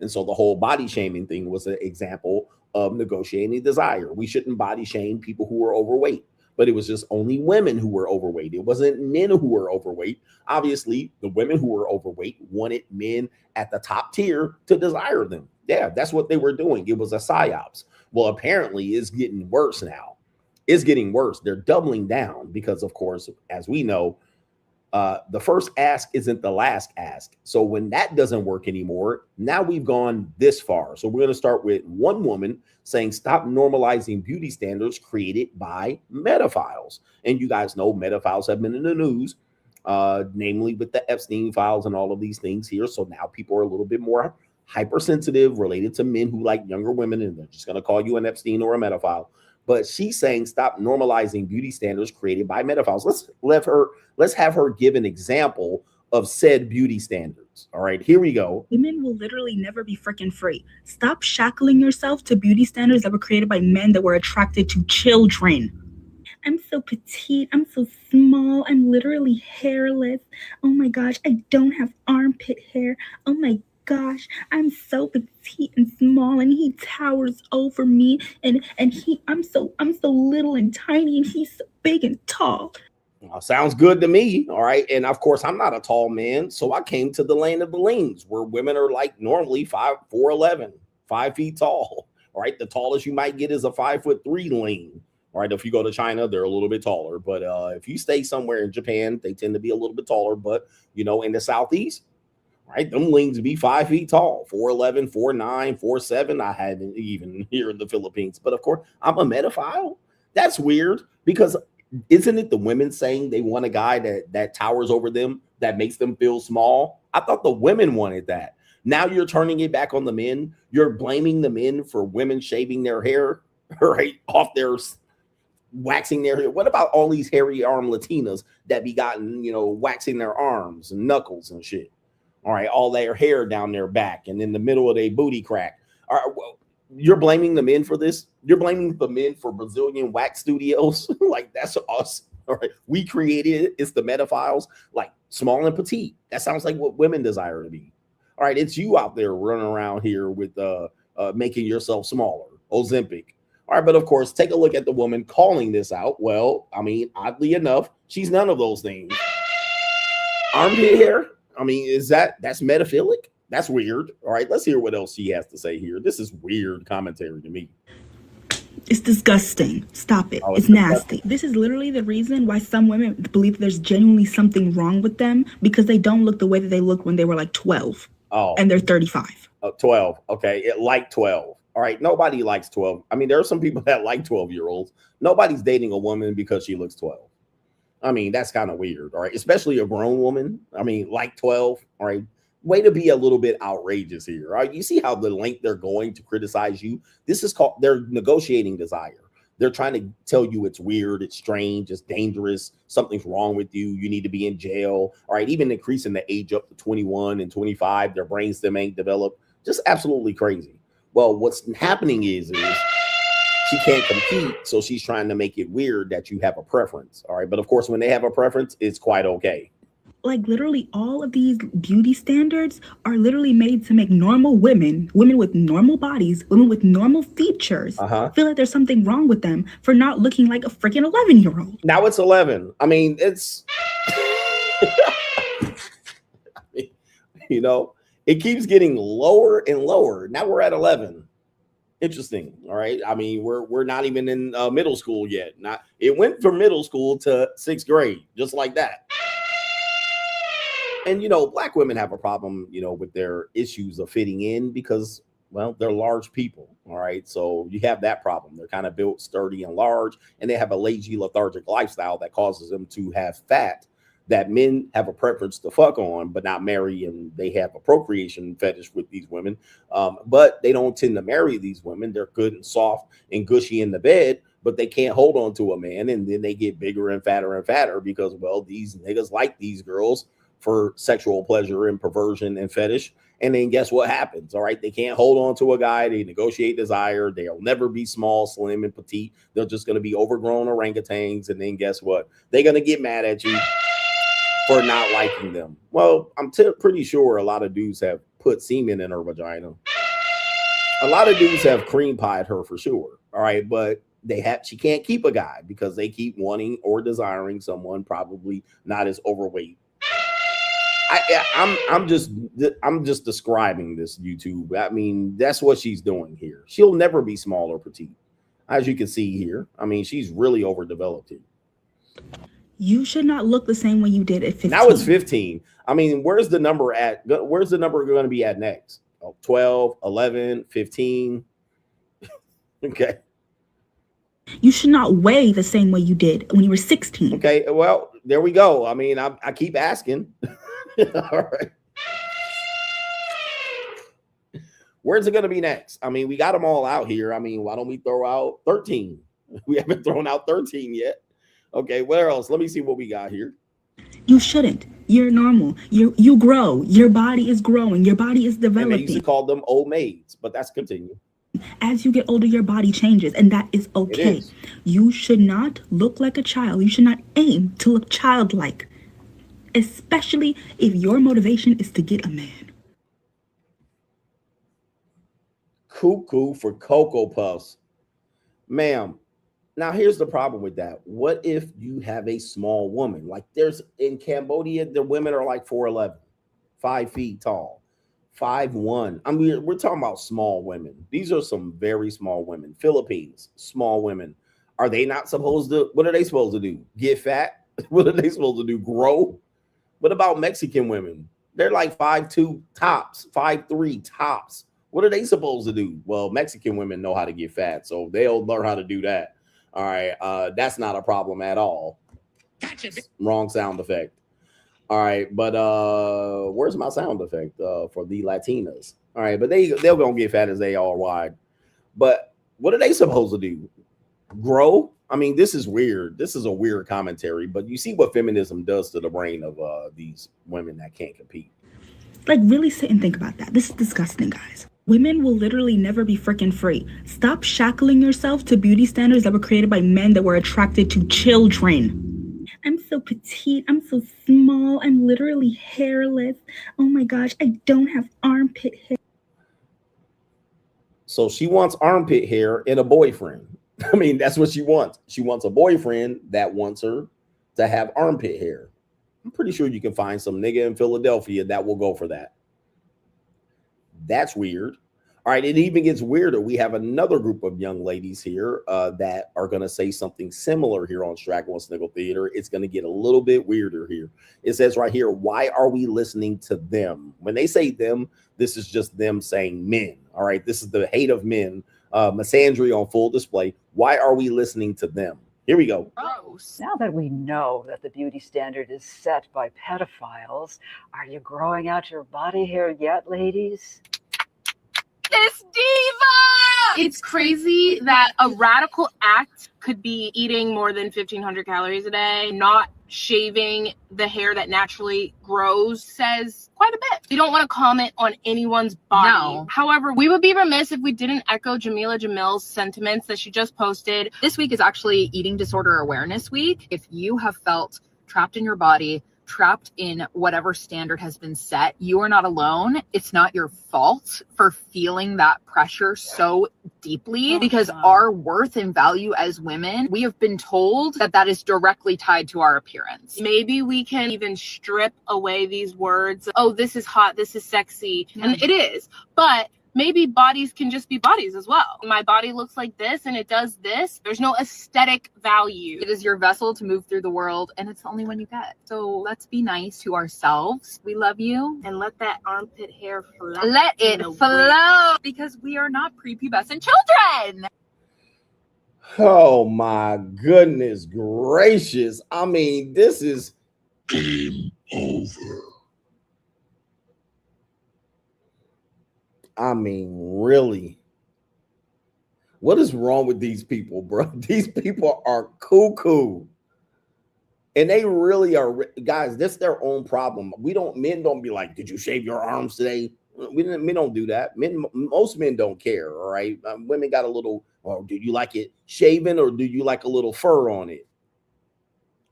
And so the whole body shaming thing was an example of negotiating desire. We shouldn't body shame people who are overweight, but it was just only women who were overweight. It wasn't men who were overweight. Obviously, the women who were overweight wanted men at the top tier to desire them. Yeah, that's what they were doing. It was a psyops. Well, apparently it's getting worse now. It's getting worse. They're doubling down because, of course, as we know, the first ask isn't the last ask. So when that doesn't work anymore, now we've gone this far. So we're going to start with one woman saying, stop normalizing beauty standards created by metaphiles. And you guys know metaphiles have been in the news, namely with the Epstein files and all of these things here. So now people are a little bit more hypersensitive related to men who like younger women, and they're just going to call you an Epstein or a metaphile. But she's saying stop normalizing beauty standards created by metaphiles. Let's have her give an example of said beauty standards. All right, here we go. Women will literally never be freaking free. Stop shackling yourself to beauty standards that were created by men that were attracted to children. I'm so petite. I'm so small. I'm literally hairless. Oh my gosh, I don't have armpit hair. Oh my gosh, I'm so petite and small, and he towers over me, and I'm so little and tiny, and he's so big and tall. Well, sounds good to me. All right. And of course, I'm not a tall man. So I came to the land of the leans where women are like normally 4'11", 5 feet tall. All right. The tallest you might get is a 5'3" lean. All right. If you go to China, they're a little bit taller. But if you stay somewhere in Japan, they tend to be a little bit taller. But, you know, in the Southeast, right, them leans be 5 feet tall, 4'11", 4'9", 4'7". I haven't even here in the Philippines. But of course, I'm a metaphile. That's weird because isn't it the women saying they want a guy that towers over them, that makes them feel small? I thought the women wanted that. Now you're turning it back on the men. You're blaming the men for women shaving their hair, right, off their waxing their hair. What about all these hairy arm Latinas that be gotten, you know, waxing their arms and knuckles and shit? All right, all their hair down their back and in the middle of their booty crack. All right, well, you're blaming the men for this? You're blaming the men for Brazilian wax studios? Like, that's us. All right, we created it. It's the metaphiles, like small and petite. That sounds like what women desire to be. All right, it's you out there running around here with making yourself smaller, Ozempic. All right, but of course, take a look at the woman calling this out. Well, I mean, oddly enough, she's none of those things. Armpit hair? I mean, that's metaphilic? That's weird. All right, let's hear what else she has to say here. This is weird commentary to me. It's disgusting. Stop it. It's nasty. This is literally the reason why some women believe there's genuinely something wrong with them, because they don't look the way that they looked when they were like 12. Oh. And they're 35. 12. Okay. It like 12. All right. Nobody likes 12. I mean, there are some people that like 12-year-olds. Nobody's dating a woman because she looks 12. I mean, that's kind of weird. All right. Especially a grown woman. I mean, like 12. All right. Way to be a little bit outrageous here. All right. You see how the length they're going to criticize you. This is called, they're negotiating desire. They're trying to tell you it's weird, it's strange, it's dangerous, something's wrong with you, you need to be in jail. All right. Even increasing the age up to 21 and 25, their brains still ain't developed. Just absolutely crazy. Well, what's happening is she can't compete. So she's trying to make it weird that you have a preference. All right. But of course, when they have a preference, it's quite okay. Like literally all of these beauty standards are literally made to make normal women with normal bodies, women with normal features, feel like there's something wrong with them for not looking like a freaking 11-year-old. Now it's 11. I mean, it's, you know, it keeps getting lower and lower. Now we're at 11. Interesting. All right. I mean, we're not even in middle school yet. It went from middle school to 6th grade, just like that. And, you know, black women have a problem, you know, with their issues of fitting in because, well, they're large people. All right. So you have that problem. They're kind of built sturdy and large, and they have a lazy, lethargic lifestyle that causes them to have fat that men have a preference to fuck on, but not marry. And they have a procreation fetish with these women. But they don't tend to marry these women. They're good and soft and gushy in the bed, but they can't hold on to a man, and then they get bigger and fatter because, well, these niggas like these girls for sexual pleasure and perversion and fetish. And then guess what happens? All right, they can't hold on to a guy. They negotiate desire. They'll never be small, slim, and petite. They're just going to be overgrown orangutans. And then guess what? They're going to get mad at you for not liking them. Well, I'm pretty sure a lot of dudes have put semen in her vagina. A lot of dudes have cream pied her for sure. All right, but she can't keep a guy because they keep wanting or desiring someone probably not as overweight. I'm just describing this, YouTube. I mean, that's what she's doing here. She'll never be small or petite, as you can see here. I mean, she's really overdeveloped here. You should not look the same way you did at 15. Now it's 15. I mean, where's the number going to be at next? 12, 11, 15. Okay. You should not weigh the same way you did when you were 16. Okay, well, there we go. I mean, I keep asking. All right. Where's it going to be next? I mean, we got them all out here. I mean, why don't we throw out 13? We haven't thrown out 13 yet. Okay, where else? Let me see what we got here. You shouldn't. You're normal. You grow. Your body is growing. Your body is developing. And they used to call them old maids, but that's continue. As you get older, your body changes, and that is okay. Is. You should not look like a child. You should not aim to look childlike, especially if your motivation is to get a man. Cuckoo for Cocoa Puffs. Ma'am, now here's the problem with that. What if you have a small woman? Like there's in Cambodia, the women are like 4'11", 5 feet tall, 5'1". I mean, we're talking about small women. These are some very small women. Philippines, small women. Are they not supposed to? What are they supposed to do? Get fat? What are they supposed to do? Grow? What about Mexican women? They're like 5'2" tops, 5'3" tops. What are they supposed to do? Well, Mexican women know how to get fat, so they'll learn how to do that. All right, that's not a problem at all. Gotcha. Wrong sound effect. All right, but where's my sound effect for the Latinas? All right, but they're gonna get fat as they are wide. But what are they supposed to do? Grow? I mean, this is weird. This is a weird commentary, but you see what feminism does to the brain of these women that can't compete. Like, really sit and think about that. This is disgusting, guys. Women will literally never be freaking free. Stop shackling yourself to beauty standards that were created by men that were attracted to children. I'm so petite. I'm so small. I'm literally hairless. Oh my gosh, I don't have armpit hair. So she wants armpit hair in a boyfriend. I mean, that's what she wants. She wants a boyfriend that wants her to have armpit hair. I'm pretty sure you can find some nigga in Philadelphia that will go for that. That's weird. All right, it even gets weirder. We have another group of young ladies here that are going to say something similar here on Straggle and Sniggle Theater. It's going to get a little bit weirder here. It says right here, why are we listening to them? When they say them, this is just them saying men. All right, this is the hate of men. Misandry on full display. Why are we listening to them? Here we go. Gross. Now that we know that the beauty standard is set by pedophiles, are you growing out your body hair yet, ladies? This diva! It's crazy that a radical act could be eating more than 1,500 calories a day, not shaving the hair that naturally grows says quite a bit. We don't want to comment on anyone's body. No. However, we would be remiss if we didn't echo Jamila Jamil's sentiments that she just posted. This week is actually Eating Disorder Awareness Week. If you have felt trapped in your body, trapped in whatever standard has been set, you are not alone. It's not your fault for feeling that pressure so deeply, because our worth and value as women, we have been told that that is directly tied to our appearance. Maybe we can even strip away these words. Oh, this is hot, this is sexy. And it is, but maybe bodies can just be bodies as well. My body looks like this and it does this. There's no aesthetic value. It is your vessel to move through the world, and it's the only one you get. So let's be nice to ourselves. We love you. And let that armpit hair flow. Let it flow, because we are not prepubescent children. Oh my goodness gracious. I mean, this is game over. I mean, really? What is wrong with these people, bro? These people are cuckoo. And they really are, guys, that's their own problem. Men don't be like, did you shave your arms today? Men don't do that. Most men don't care, all right? Women got a little, or do you like it shaven or do you like a little fur on it?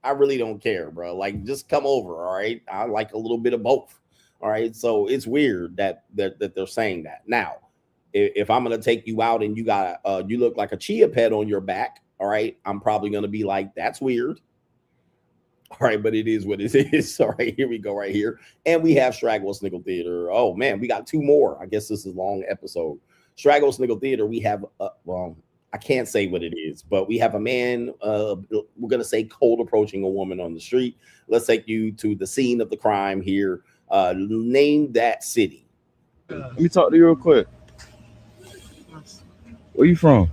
I really don't care, bro. Like, just come over, all right? I like a little bit of both, all right? So it's weird that they're saying that. Now, if I'm going to take you out and you got, you look like a chia pet on your back, all right? I'm probably going to be like, that's weird. All right, but it is what it is. All right, here we go right here. And we have Straggle Sniggle Theater. Oh, man, we got 2 more. I guess this is a long episode. Straggle Sniggle Theater, we have, well, I can't say what it is, but we have a man, we're going to say cold approaching a woman on the street. Let's take you to the scene of the crime here. Name that city. Let me talk to you real quick. Where you from?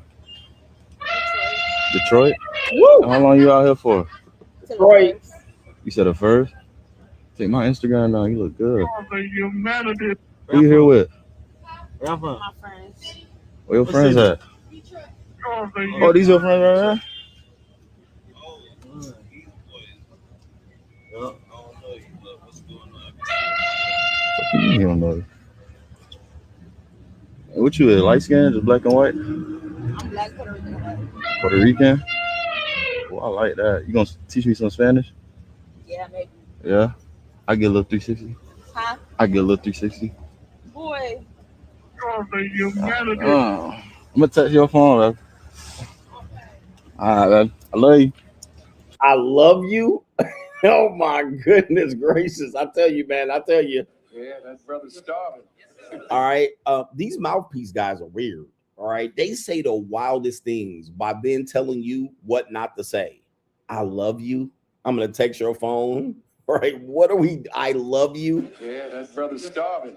Detroit? Woo! How long you out here for? Detroit. You said the first? Take my Instagram down. You look good. Argumentative. Who you here with? Where I'm from? My friends. Where your friends at? Oh, these your friends right here? You don't know. What you is? Light skin? Just black and white? I'm black Puerto Rican. Puerto Rican? Well, I like that. You gonna teach me some Spanish? Yeah, maybe. Yeah. I get a little 360. Huh? I get a little 360. Boy. I'm gonna text your phone, man. All right, man. I love you. I love you. Oh my goodness gracious. I tell you, man. I tell you. Yeah, that brother's starving. All right. These Mouthpiece guys are weird. All right. They say the wildest things by then telling you what not to say. I love you. I'm going to text your phone. All right. What are we? I love you. Yeah, that brother's starving.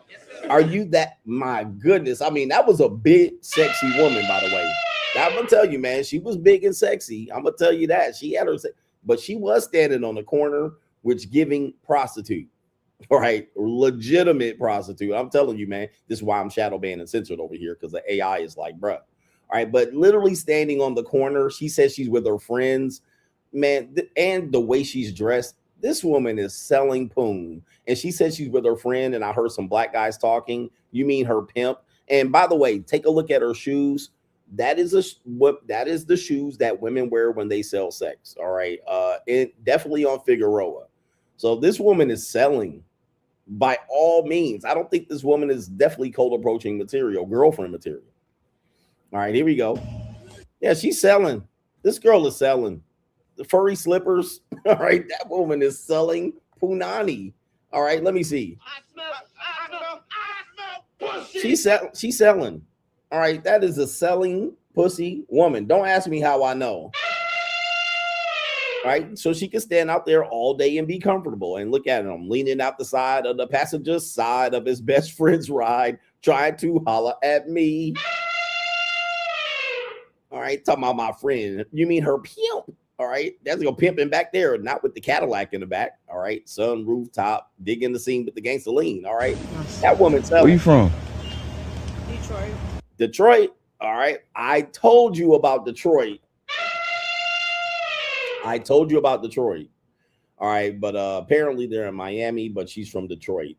Are you that? My goodness. I mean, that was a big, sexy woman, by the way. I'm going to tell you, man, she was big and sexy. I'm going to tell you that. She had her, but she was standing on the corner, which giving prostitute. All right, legitimate prostitute. I'm telling you, man, this is why I'm shadow banned and censored over here, because the AI is like, bruh. All right, but literally standing on the corner, she says she's with her friends, man, and the way she's dressed, this woman is selling poon. And she said she's with her friend, and I heard some black guys talking. You mean her pimp? And by the way, take a look at her shoes. That is the shoes that women wear when they sell sex. All right, it definitely on Figueroa. So this woman is selling. By all means, I don't think this woman is definitely cold approaching material, girlfriend material. All right, here we go. Yeah, she's selling. This girl is selling the furry slippers. All right, that woman is selling punani. All right, let me see. She's selling. All right, that is a selling pussy woman. Don't ask me how I know. Right, so she can stand out there all day and be comfortable. And look at him leaning out the side of the passenger side of his best friend's ride, trying to holler at me. All right, talking about my friend. You mean her pimp? All right, that's go pimping back there, not with the Cadillac in the back. All right, sun rooftop, digging the scene with the gangster lean. All right, that woman. Where you from? Detroit. Detroit. All right, I told you about Detroit. All right, but apparently they're in Miami, but she's from Detroit.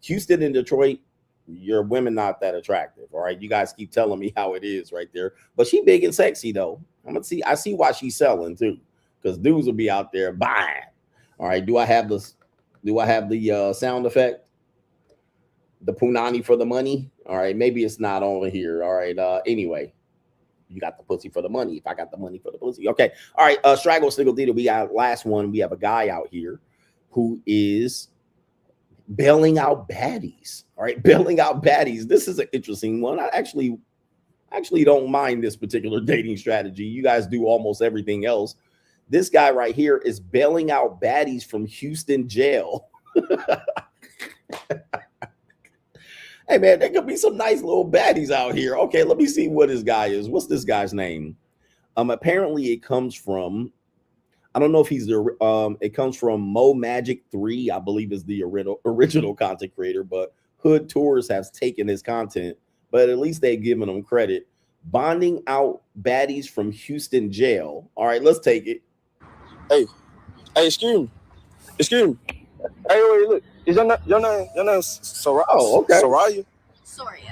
Houston and Detroit, your women not that attractive. All right, you guys keep telling me how it is right there, but she big and sexy though. I see why she's selling too, because dudes will be out there buying. All right, do I have the sound effect? The punani for the money? All right, maybe it's not over here. All right, anyway. You got the pussy for the money. If I got the money for the pussy. Okay. All right. Straggle Sniggle Theater. We got last one. We have a guy out here who is bailing out baddies. All right. Bailing out baddies. This is an interesting one. I actually don't mind this particular dating strategy. You guys do almost everything else. This guy right here is bailing out baddies from Houston jail. Hey, man, there could be some nice little baddies out here. Okay, let me see what this guy is. What's this guy's name? Apparently it comes from, I don't know if he's it comes from Mo Magic 3, I believe is the original content creator, but Hood Tours has taken his content, but at least they've given him credit. bonding out baddies from Houston jail. All right, let's take it. Hey, excuse me. Hey, wait, look. Is your name Soraya? Oh, okay. Soraya?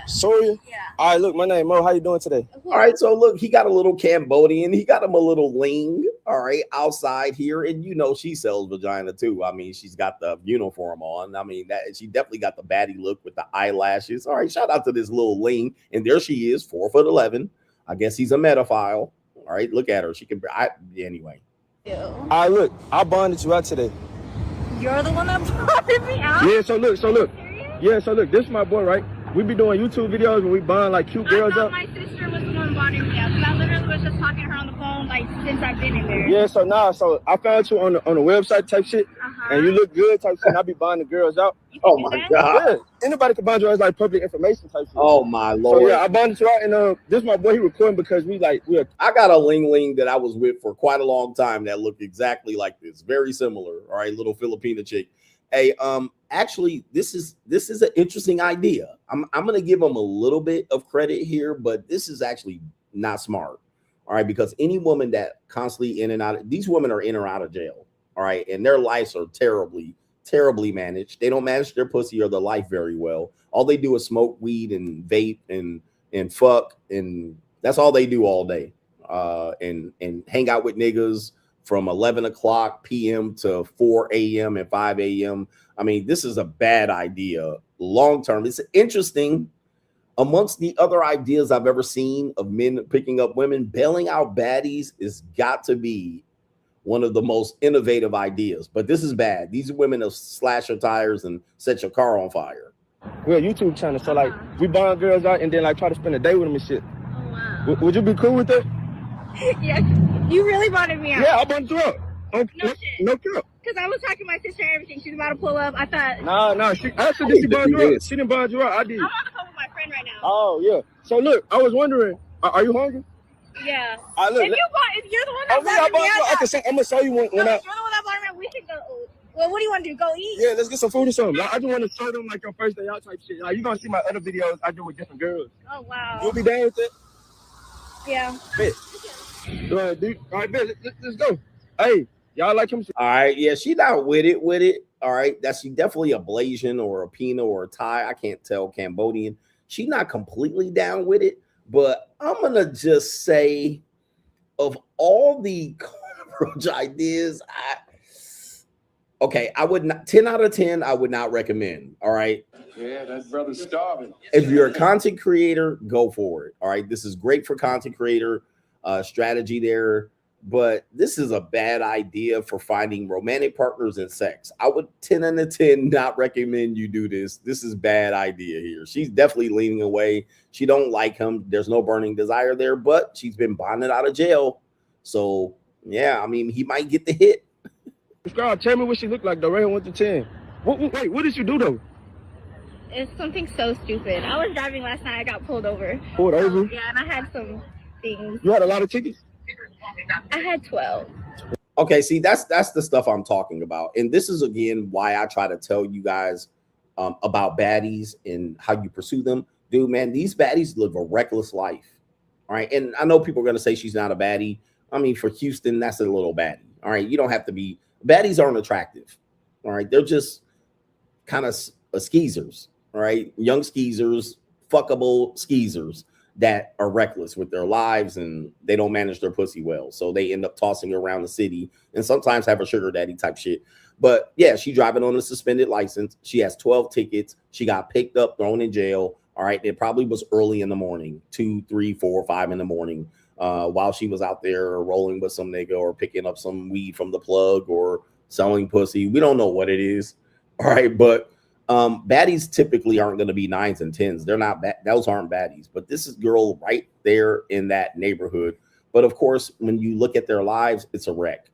Soria? Yeah. All right, look, my name Mo. How you doing today? All right, so look, he got a little Cambodian. He got him a little ling, all right, outside here. And you know she sells vagina too. I mean, she's got the uniform on. I mean, that she definitely got the baddie look with the eyelashes. All right, shout out to this little ling. And there she is, 4'11". I guess he's a metaphile. All right, look at her. She can, anyway. All right, look, I bonded you out today. You're the one that bonded me out? Yeah, so look. Yeah, so look, this is my boy, right? We be doing YouTube videos when we bond like cute girls up. My sister was the one bonding me out. I literally was just talking to her on the phone like since I've been in there. Yeah, so I found you on the website type shit, and you look good type shit. And I be bonding girls out. Oh my god! Yeah, anybody can bond you as like public information type shit. Oh my lord! So yeah, I bonded you out, and this is my boy. He recording because I got a ling that I was with for quite a long time that looked exactly like this, very similar. All right, little Filipina chick. Hey, actually, this is an interesting idea. I'm gonna give them a little bit of credit here, but this is actually not smart. All right, because any woman that constantly in and out, these women are in or out of jail. All right, and their lives are terribly managed. They don't manage their pussy or their life very well. All they do is smoke weed and vape and fuck, and that's all they do all day. And hang out with niggas from 11 o'clock p.m. to 4 a.m. and 5 a.m. I mean, this is a bad idea long term. It's interesting. Amongst the other ideas I've ever seen of men picking up women, bailing out baddies is got to be one of the most innovative ideas. But this is bad. These women will slash your tires and set your car on fire. We're a YouTube channel, so like we bond girls out and then like try to spend a day with them and shit. Oh, wow. Would you be cool with that? Yeah, you really bonded me out. Yeah, I bonded you out. No cap. Because I was talking to my sister and everything. She's about to pull up. I thought. Nah. She bonded you out. She didn't bond you out. I did. I'm on the phone with my friend right now. Oh yeah. So look, I was wondering, are you hungry? Yeah. Look, if you're the one that bonded me out, I'm gonna show you when if you're the one that bonded me out, we should go. Well, what do you want to do? Go eat? Yeah, let's get some food or something. Like, I just want to show them like your first day out type shit. Like you gonna see my other videos I do with different girls. Oh wow. You'll be down with it? Yeah. Bet. All right, bet. Let's go. Hey, y'all like him? All right, yeah, she not with it. All right, that's she definitely a Blasian or a Pina or a Thai. I can't tell, Cambodian. She not completely down with it, but I'm gonna just say, of all the approach ideas, I would not 10 out of 10. I would not recommend. All right. Yeah, that brother's starving. If you're a content creator, go for it. All right, this is great for content creator strategy there, but this is a bad idea for finding romantic partners in sex. I would 10 out of 10 not recommend you do this. This is bad idea here. She's definitely leaning away. She don't like him. There's no burning desire there, but she's been bonded out of jail. So yeah, I mean, he might get the hit. Girl, tell me what she looked like though. Rate 1 to 10. Wait, what did you do though? It's something so stupid. I was driving last night. I got pulled over. Pulled over? Yeah, and I had some things. You had a lot of tickets? I had 12. Okay, see, that's the stuff I'm talking about. And this is, again, why I try to tell you guys about baddies and how you pursue them. Dude, man, these baddies live a reckless life. All right, and I know people are going to say she's not a baddie. I mean, for Houston, that's a little baddie. All right, you don't have to be. Baddies aren't attractive. All right, they're just kind of skeezers. All right, young skeezers, fuckable skeezers that are reckless with their lives and they don't manage their pussy well. So they end up tossing around the city and sometimes have a sugar daddy type shit. But yeah, she driving on a suspended license. She has 12 tickets. She got picked up, thrown in jail. All right, it probably was early in the morning, 2, 3, 4, 5 in the morning, while she was out there rolling with some nigga or picking up some weed from the plug or selling pussy. We don't know what it is. All right, but baddies typically aren't going to be 9s and 10s. They're not those aren't baddies, but this is girl right there in that neighborhood. But of course, when you look at their lives, it's a wreck.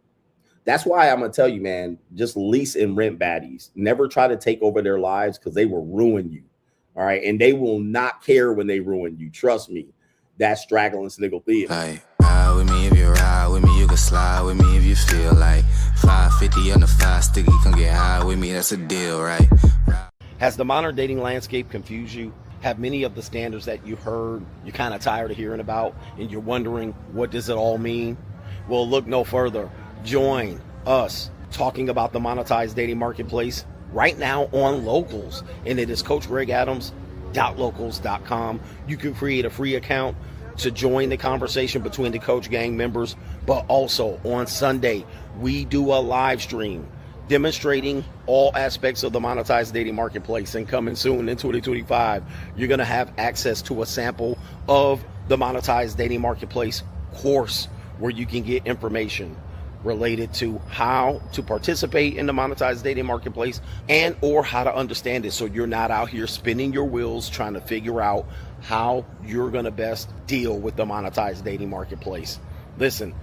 That's why I'm going to tell you, man, just lease and rent baddies. Never try to take over their lives because they will ruin you. All right. And they will not care when they ruin you. Trust me. That's Straggle and Sniggle theater. Like, ride with me if you ride with me, you can slide with me if you feel like 550 on the 5 sticky, come get high with me, that's a deal, right? Has the modern dating landscape confused you? Have many of the standards that you heard you're kind of tired of hearing about and you're wondering, what does it all mean? Well, look no further. Join us talking about the monetized dating marketplace right now on Locals, and it is CoachGregAdams.locals.com. You can create a free account to join the conversation between the Coach Gang members, but also on Sunday, we do a live stream demonstrating all aspects of the monetized dating marketplace. And coming soon in 2025, you're going to have access to a sample of the monetized dating marketplace course where you can get information related to how to participate in the monetized dating marketplace and or how to understand it, so you're not out here spinning your wheels trying to figure out how you're going to best deal with the monetized dating marketplace. Listen,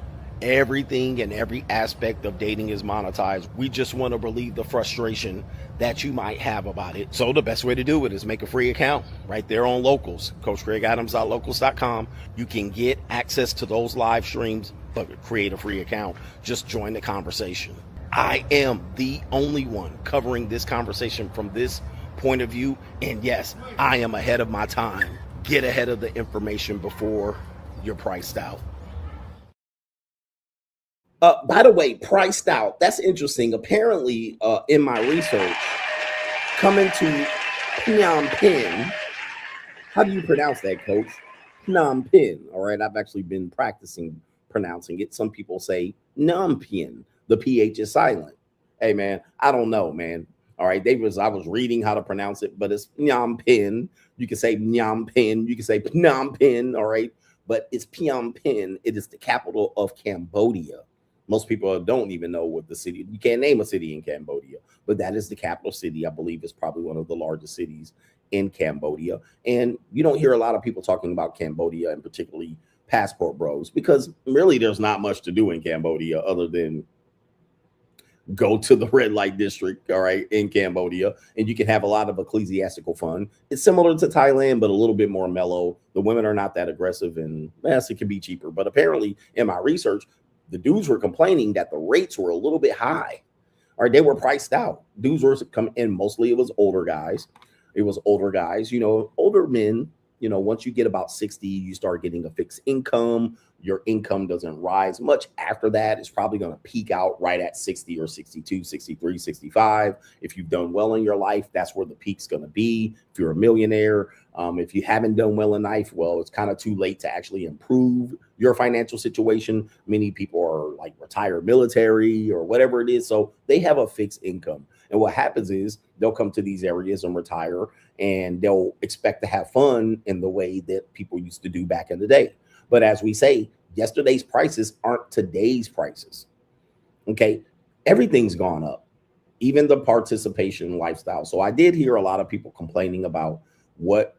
everything and every aspect of dating is monetized. We just want to relieve the frustration that you might have about it. So the best way to do it is make a free account right there on Locals, CoachGregAdams.locals.com. You can get access to those live streams, but create a free account. Just join the conversation. I am the only one covering this conversation from this point of view. And yes, I am ahead of my time. Get ahead of the information before you're priced out. By the way, priced out, that's interesting. Apparently, in my research, coming to Phnom Penh, how do you pronounce that, Coach? Phnom Penh, all right? I've actually been practicing pronouncing it. Some people say Phnom Penh. The PH is silent. Hey, man, I don't know, man. All right, I was reading how to pronounce it, but it's Phnom Penh. You can say Phnom Penh. You can say Phnom Penh, all right? But it's Phnom Penh. It is the capital of Cambodia. Most people don't even know what the city, you can't name a city in Cambodia, but that is the capital city. I believe it's probably one of the largest cities in Cambodia. And you don't hear a lot of people talking about Cambodia, and particularly passport bros, because really there's not much to do in Cambodia other than go to the red light district, all right, in Cambodia, and you can have a lot of ecclesiastical fun. It's similar to Thailand, but a little bit more mellow. The women are not that aggressive, and yes, it can be cheaper. But apparently in my research, the dudes were complaining that the rates were a little bit high, or they were priced out. Dudes were coming in, mostly it was older guys. You know, older men, you know, once you get about 60, you start getting a fixed income. Your income doesn't rise much after that. It's probably going to peak out right at 60 or 62, 63, 65. If you've done well in your life, that's where the peak's going to be. If you're a millionaire, if you haven't done well in life, well, it's kind of too late to actually improve your financial situation. Many people are like retired military or whatever it is. So they have a fixed income. And what happens is they'll come to these areas and retire, and they'll expect to have fun in the way that people used to do back in the day. But as we say, yesterday's prices aren't today's prices. Okay, everything's gone up, even the participation lifestyle. So I did hear a lot of people complaining about what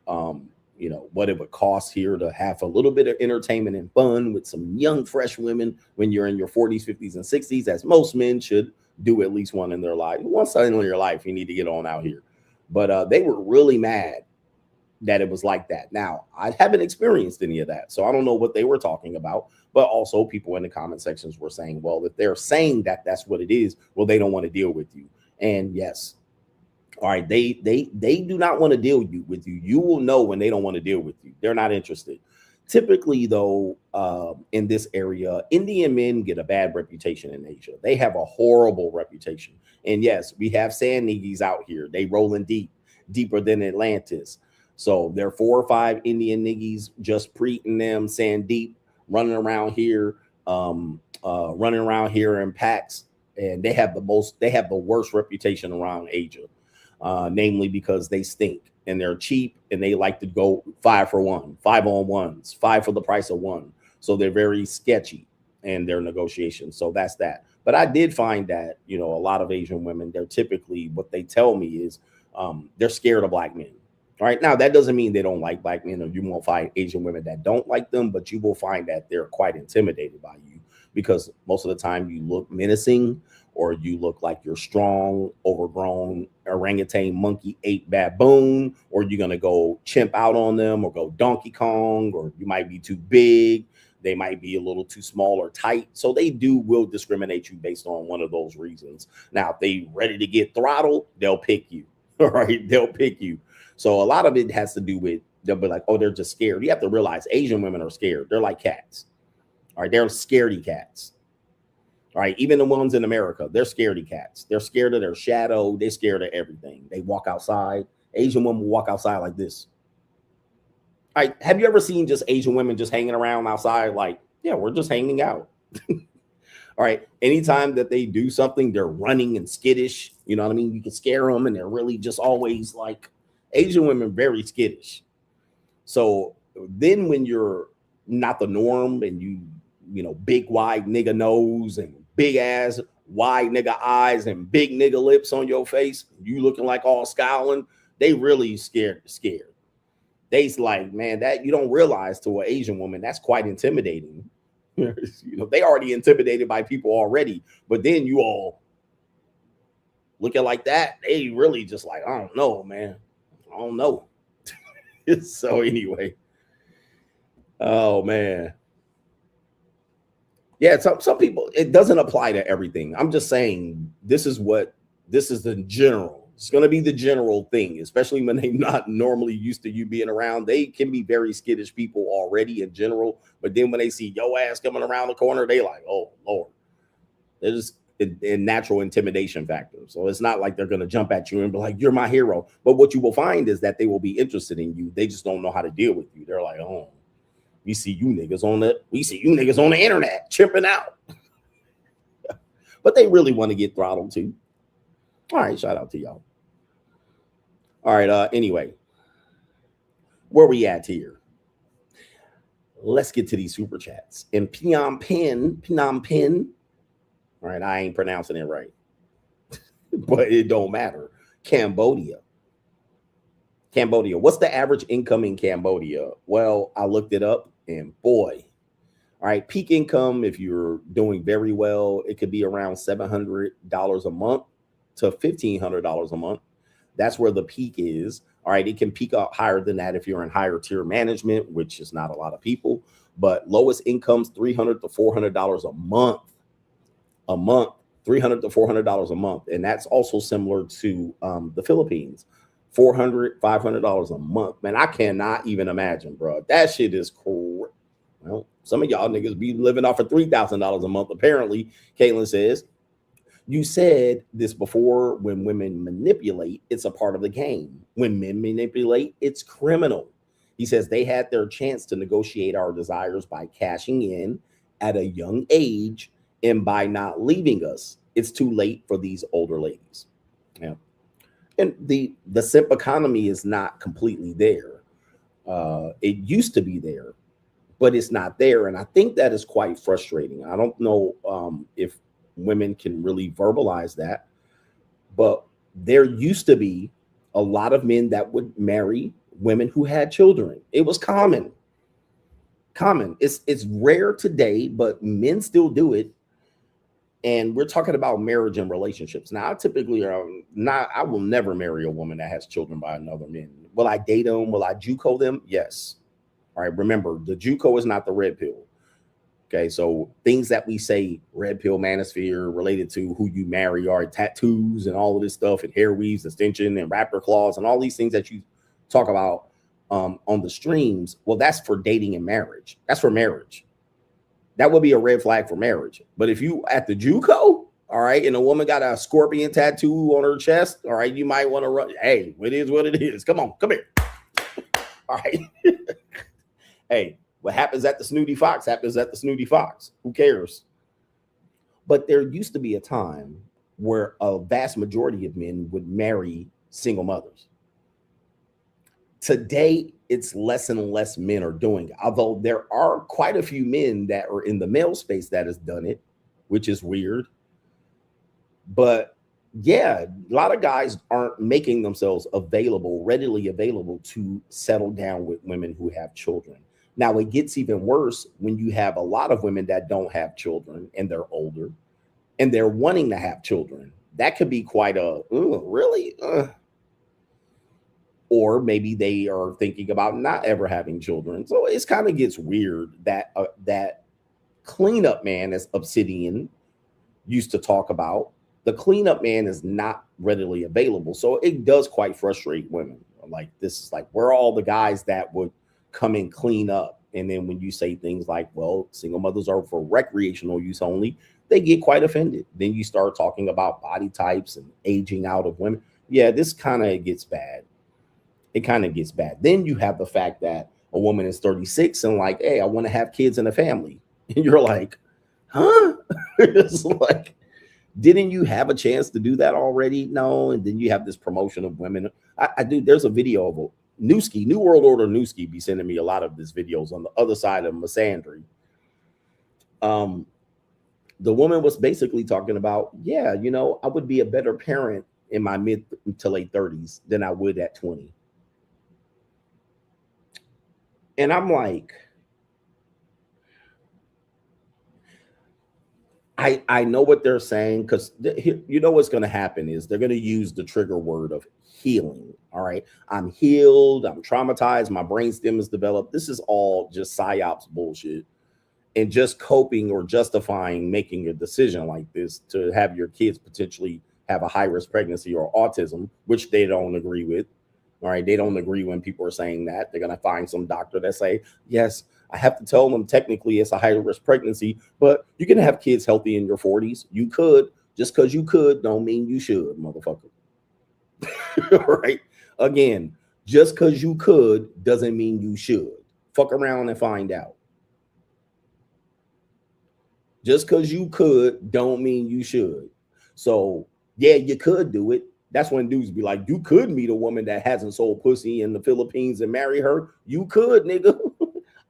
what it would cost here to have a little bit of entertainment and fun with some young, fresh women when you're in your 40s, 50s, and 60s, as most men should do at least one in their life. Once in your life, you need to get on out here. But they were really mad that it was like that. Now, I haven't experienced any of that, so I don't know what they were talking about. But also people in the comment sections were saying, well, if they're saying that that's what it is, well, they don't want to deal with you. And yes, all right, they do not want to deal with you. You will know when they don't want to deal with you. They're not interested. Typically, though, in this area, Indian men get a bad reputation in Asia. They have a horrible reputation. And yes, we have sand niggies out here. They rolling deep, deeper than Atlantis. So there are 4 or 5 Indian niggies just preeting them, sand deep, running around here in packs. And they have the worst reputation around Asia, namely because they stink and they're cheap and they like to go 5 for 1, 5 on 1s, 5 for the price of 1. So they're very sketchy in their negotiations. So that's that. But I did find that, a lot of Asian women, they're typically, what they tell me is they're scared of black men. All right. Now, that doesn't mean they don't like black men, or you won't find Asian women that don't like them, but you will find that they're quite intimidated by you because most of the time you look menacing, or you look like you're strong, overgrown orangutan, monkey, ape, baboon, or you're going to go chimp out on them or go Donkey Kong, or you might be too big. They might be a little too small or tight. So they will discriminate you based on one of those reasons. Now, if they ready to get throttled, they'll pick you. All right. They'll pick you. So a lot of it has to do with, they'll be like, oh, they're just scared. You have to realize Asian women are scared. They're like cats. All right, they're scaredy cats. All right, even the ones in America, they're scaredy cats. They're scared of their shadow. They're scared of everything. They walk outside. Asian women will walk outside like this. All right, have you ever seen just Asian women just hanging around outside? Like, yeah, we're just hanging out. All right, anytime that they do something, they're running and skittish. You know what I mean? You can scare them, and they're really just always like, Asian women very skittish. So then when you're not the norm and you know, big wide nigga nose and big ass wide nigga eyes and big nigga lips on your face, you looking like all scowling, they really scared. They's like, man, that you don't realize to an Asian woman, that's quite intimidating. You know, they already intimidated by people already, but then you all looking like that, they really just like, I don't know, man. I don't know. So anyway, oh man. Yeah, some people, it doesn't apply to everything. I'm just saying this is the general. It's going to be the general thing, especially when they're not normally used to you being around. They can be very skittish people already in general, but then when they see your ass coming around the corner, they like, oh Lord. They're just a natural intimidation factor. So it's not like they're going to jump at you and be like, you're my hero. But what you will find is that they will be interested in you. They just don't know how to deal with you. They're like, oh, we see you niggas on the internet chipping out. But they really want to get throttled too. All right, shout out to y'all. All right, anyway, where we at here? Let's get to these super chats. In Phnom Penh. All right, I ain't pronouncing it right, but it don't matter. Cambodia. What's the average income in Cambodia? Well, I looked it up, and boy, all right, peak income, if you're doing very well, it could be around $700 a month to $1,500 a month. That's where the peak is. All right, it can peak up higher than that if you're in higher tier management, which is not a lot of people, but lowest incomes, $300 to $400 a month. $300 to $400 a month. And that's also similar to the Philippines, $400, $500 a month. Man, I cannot even imagine, bro. That shit is cool. Well, some of y'all niggas be living off of $3,000 a month. Apparently, Caitlin says, you said this before, when women manipulate, it's a part of the game. When men manipulate, it's criminal. He says they had their chance to negotiate our desires by cashing in at a young age and by not leaving us. It's too late for these older ladies. Yeah. And the simp economy is not completely there. It used to be there, but it's not there. And I think that is quite frustrating. I don't know if women can really verbalize that, but there used to be a lot of men that would marry women who had children. It was common. It's rare today, but men still do it. And we're talking about marriage and relationships. Now, I typically I will never marry a woman that has children by another man. Will I date them? Will I JUCO them? Yes. All right. Remember, the JUCO is not the red pill. Okay. So things that we say, red pill, manosphere, related to who you marry are tattoos and all of this stuff, and hair weaves, extension, and raptor claws, and all these things that you talk about on the streams. Well, that's for dating and marriage. That's for marriage. That would be a red flag for marriage. But if you at the JUCO, all right, and a woman got a scorpion tattoo on her chest, all right, you might want to run. Hey, it is what it is. Come on, come here. All right. Hey, what happens at the Snooty Fox happens at the Snooty Fox. Who cares? But there used to be a time where a vast majority of men would marry single mothers. Today, it's less and less men are doing it. Although there are quite a few men that are in the male space that has done it, which is weird. But yeah, a lot of guys aren't making themselves readily available to settle down with women who have children. Now, it gets even worse when you have a lot of women that don't have children and they're older and they're wanting to have children. That could be quite a, really? Or maybe they are thinking about not ever having children. So it kind of gets weird that that cleanup man, as Obsidian used to talk about, the cleanup man is not readily available. So it does quite frustrate women. Like, this is like, where are all the guys that would come and clean up? And then when you say things like, well, single mothers are for recreational use only, they get quite offended. Then you start talking about body types and aging out of women. Yeah, this kind of gets bad. It kind of gets bad. Then you have the fact that a woman is 36 and like, hey, I want to have kids and a family. And you're like, huh? It's like, didn't you have a chance to do that already? No. And then you have this promotion of women. I do. There's a video of a Newski, New World Order Newski be sending me a lot of these videos on the other side of misandry. The woman was basically talking about, yeah, you know, I would be a better parent in my mid to late 30s than I would at 20. And I'm like, I know what they're saying, because you know what's going to happen is they're going to use the trigger word of healing. All right, I'm healed, I'm traumatized, my brainstem is developed. This is all just psyops bullshit, and just coping or justifying making a decision like this to have your kids potentially have a high-risk pregnancy or autism, which they don't agree with. All right, they don't agree when people are saying that. They're going to find some doctor that say, yes, I have to tell them technically it's a high-risk pregnancy, but you can have kids healthy in your 40s. You could. Just because you could don't mean you should, motherfucker. Right? Again, just because you could doesn't mean you should. Fuck around and find out. Just because you could don't mean you should. So, yeah, you could do it. That's when dudes be like, you could meet a woman that hasn't sold pussy in the Philippines and marry her. You could, nigga.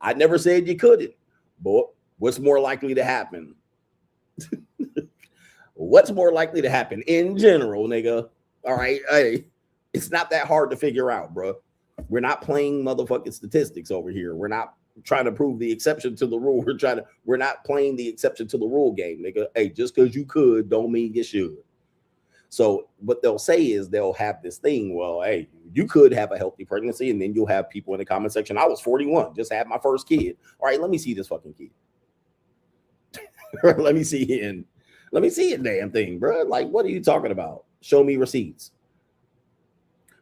I never said you couldn't. But what's more likely to happen? What's more likely to happen in general, nigga? All right. Hey, it's not that hard to figure out, bro. We're not playing motherfucking statistics over here. We're not trying to prove the exception to the rule. We're not playing the exception to the rule game, nigga. Hey, just because you could don't mean you should. So what they'll say is they'll have this thing. Well, hey, you could have a healthy pregnancy, and then you'll have people in the comment section. I was 41, just had my first kid. All right, let me see this fucking kid. Let me see it. Let me see it, damn thing, bro. Like, what are you talking about? Show me receipts.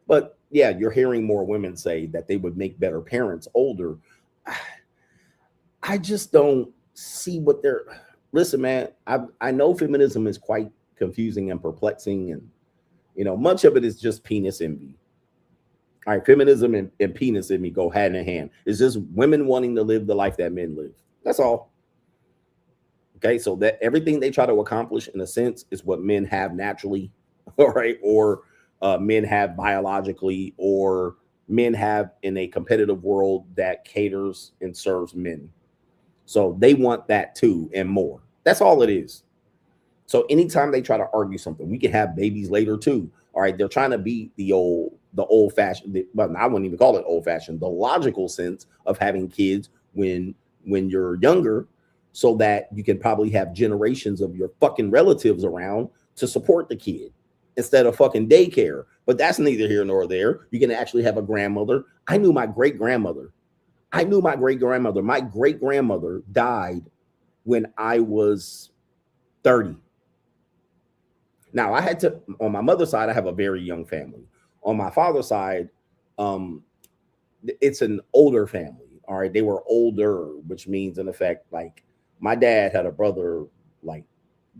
But yeah, you're hearing more women say that they would make better parents older. I just don't see what they're. Listen, man, I know feminism is quite confusing and perplexing, and you know, much of it is just penis envy. All right, feminism and penis envy go hand in hand. It's just women wanting to live the life that men live. That's all. Okay, so that everything they try to accomplish, in a sense, is what men have naturally, all right, or men have biologically, or men have in a competitive world that caters and serves men. So they want that too and more. That's all it is. So anytime they try to argue something, we can have babies later too. All right, they're trying to beat the old fashioned, but I wouldn't even call it old fashioned, the logical sense of having kids when you're younger, so that you can probably have generations of your fucking relatives around to support the kid instead of fucking daycare. But that's neither here nor there. You can actually have a grandmother. I knew my great-grandmother. My great-grandmother died when I was 30. Now, I had to, on my mother's side, I have a very young family. On my father's side, it's an older family. All right, they were older, which means in effect, like, my dad had a brother like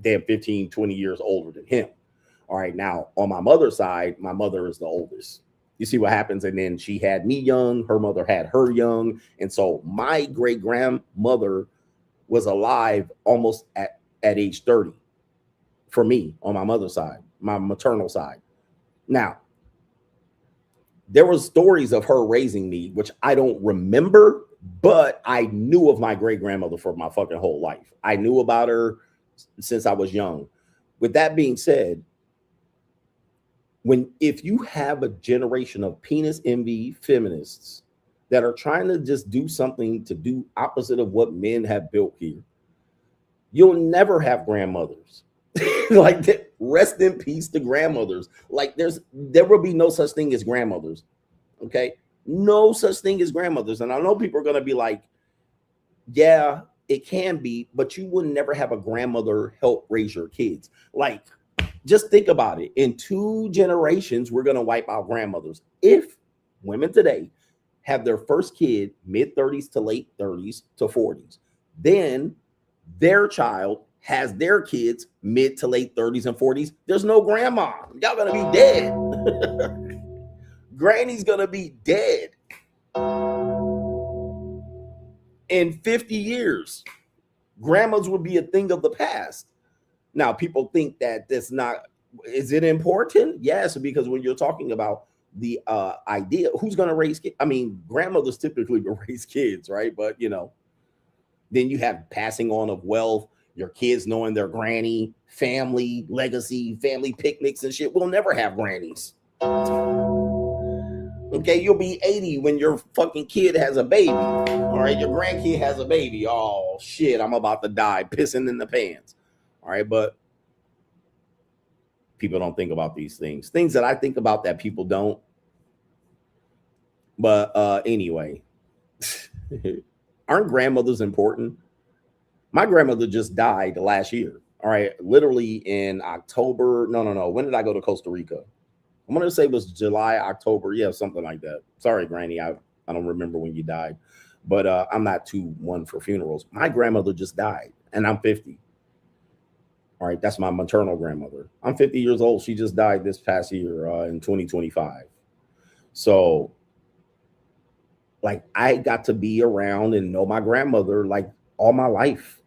damn 15, 20 years older than him. All right, now on my mother's side, my mother is the oldest. You see what happens? And then she had me young, her mother had her young. And so my great grandmother was alive almost at age 30 for me on my mother's side, my maternal side. Now, there were stories of her raising me, which I don't remember, but I knew of my great grandmother for my fucking whole life. I knew about her since I was young. With that being said, if you have a generation of penis envy feminists that are trying to just do something to do opposite of what men have built here, you'll never have grandmothers. Like, rest in peace to grandmothers. Like, there will be no such thing as grandmothers. Okay, no such thing as grandmothers. And I know people are going to be like, yeah, it can be, but you would never have a grandmother help raise your kids. Like, just think about it. In 2 generations, we're going to wipe out grandmothers. If women today have their first kid mid-30s to late 30s to 40s. Then their child has their kids mid to late 30s and 40s. There's no grandma. Y'all gonna be dead. Granny's gonna be dead in 50 years. Grandmas will be a thing of the past. Now, people think that that's not, is it important? Yes, because when you're talking about the idea, who's going to raise kids? I mean, grandmothers typically raise kids, right? But, you know, then you have passing on of wealth, your kids knowing their granny, family, legacy, family picnics and shit. We'll never have grannies. Okay, you'll be 80 when your fucking kid has a baby. All right, your grandkid has a baby. Oh, shit, I'm about to die, pissing in the pants. All right, but people don't think about these things. Things that I think about that people don't. But anyway, aren't grandmothers important? My grandmother just died last year. All right, literally in October. No. When did I go to Costa Rica? I'm going to say it was July, October. Yeah, something like that. Sorry, Granny. I don't remember when you died. But I'm not too one for funerals. My grandmother just died, and I'm 50. All right, that's my maternal grandmother. I'm 50 years old. She just died this past year in 2025. So, like, I got to be around and know my grandmother, like, all my life.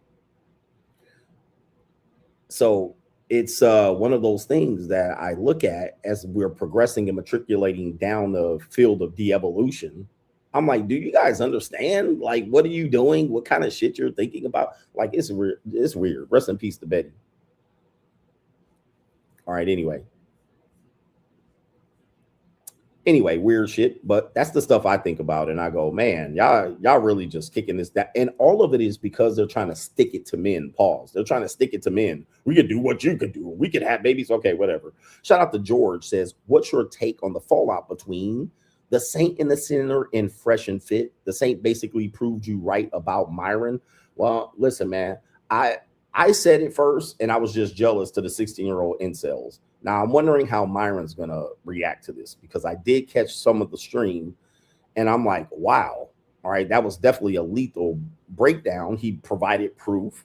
So it's one of those things that I look at as we're progressing and matriculating down the field of de-evolution. I'm like, do you guys understand? Like, what are you doing? What kind of shit you're thinking about? Like, it's weird. It's weird. Rest in peace to Betty. All right, anyway, weird shit, but that's the stuff I think about, and I go, man, y'all really just kicking this down, and all of it is because they're trying to stick it to men. Pause. They're trying to stick it to men. We could do what you could do. We could have babies. Okay, whatever. Shout out to George. Says, what's your take on the fallout between the Saint and the Sinner in Fresh and Fit? The Saint basically proved you right about Myron. Well, listen, man, I said it first, and I was just jealous to the 16-year-old incels. Now, I'm wondering how Myron's going to react to this, because I did catch some of the stream, and I'm like, wow. All right, that was definitely a lethal breakdown. He provided proof.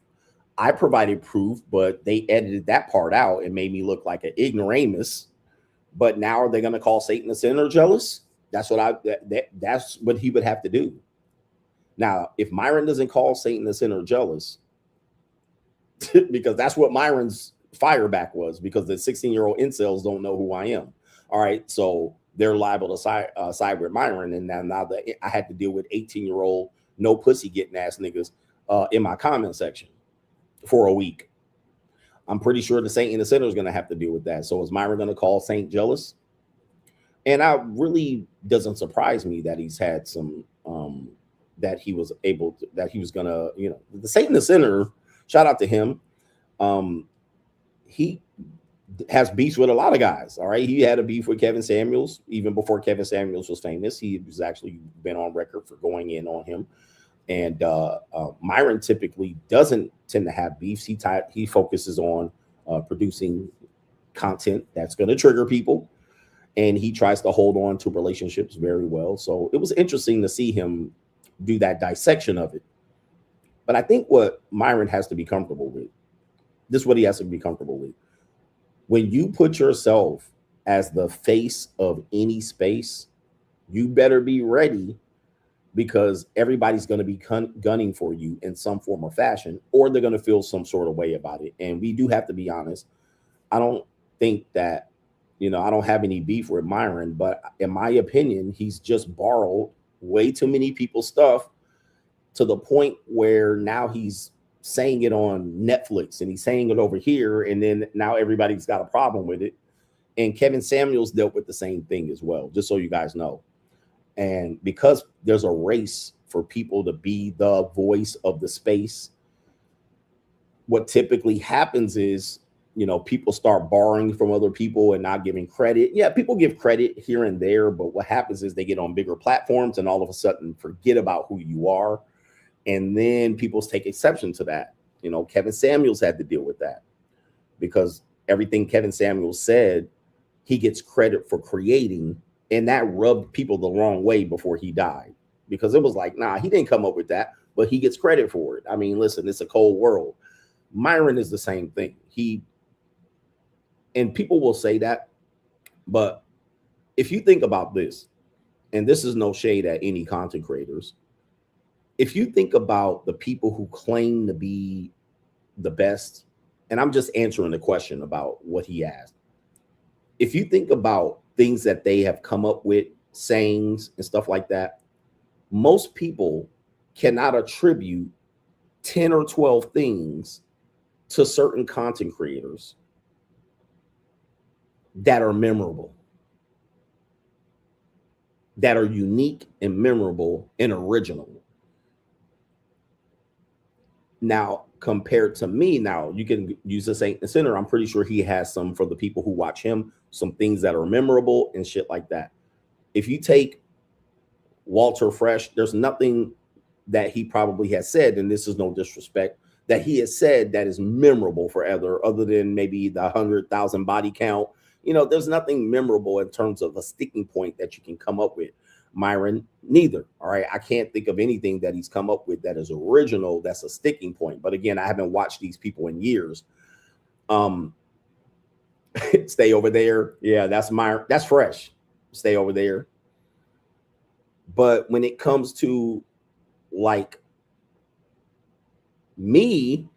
I provided proof, but they edited that part out and made me look like an ignoramus. But now are they going to call Satan a sinner jealous? That's what that's what he would have to do. Now, if Myron doesn't call Satan a sinner jealous, because that's what Myron's fireback was, because the 16-year-old incels don't know who I am. All right, so they're liable to side with Myron, and now that I had to deal with 18-year-old no pussy getting ass niggas in my comment section for a week. I'm pretty sure the Saint and the Sinner is going to have to deal with that. So is Myron going to call Saint jealous? And I really doesn't surprise me that he's had some that he was able to, that he was going to, you know, the Saint and the Sinner. Shout out to him. He has beefs with a lot of guys. All right. He had a beef with Kevin Samuels even before Kevin Samuels was famous. He was actually been on record for going in on him. And Myron typically doesn't tend to have beefs. He focuses on producing content that's going to trigger people. And he tries to hold on to relationships very well. So it was interesting to see him do that dissection of it. But I think what Myron has to be comfortable with, this is what he has to be comfortable with. When you put yourself as the face of any space, you better be ready, because everybody's going to be gunning for you in some form or fashion, or they're going to feel some sort of way about it. And we do have to be honest. I don't think that, you know, I don't have any beef with Myron, but in my opinion, he's just borrowed way too many people's stuff, to the point where now he's saying it on Netflix and he's saying it over here, and then now everybody's got a problem with it. And Kevin Samuels dealt with the same thing as well, just so you guys know. And because there's a race for people to be the voice of the space, what typically happens is, you know, people start borrowing from other people and not giving credit. Yeah, people give credit here and there, but what happens is they get on bigger platforms and all of a sudden forget about who you are. And then people take exception to that. You know, Kevin Samuels had to deal with that, because everything Kevin Samuels said, he gets credit for creating, And that rubbed people the wrong way before he died, because it was like, nah, he didn't come up with that, but he gets credit for it. I mean, listen, it's a cold world. Myron is the same thing. And people will say that, but if you think about this, and this is no shade at any content creators, if you think about the people who claim to be the best, and I'm just answering the question about what he asked. If you think about things that they have come up with, sayings and stuff like that, most people cannot attribute 10 or 12 things to certain content creators that are memorable, that are unique and memorable and original. Now, compared to me, now you can use the Saint and Sinner. I'm pretty sure he has some for the people who watch him, some things that are memorable and shit like that. If you take Walter Fresh, there's nothing that he probably has said, and this is no disrespect, that he has said that is memorable forever, other than maybe the 100,000 body count. You know, there's nothing memorable in terms of a sticking point that you can come up with. Myron, neither. All right. I can't think of anything that he's come up with that is original, that's a sticking point. But again, I haven't watched these people in years. Stay over there. Yeah, that's Myron. That's fresh. Stay over there. But when it comes to like me,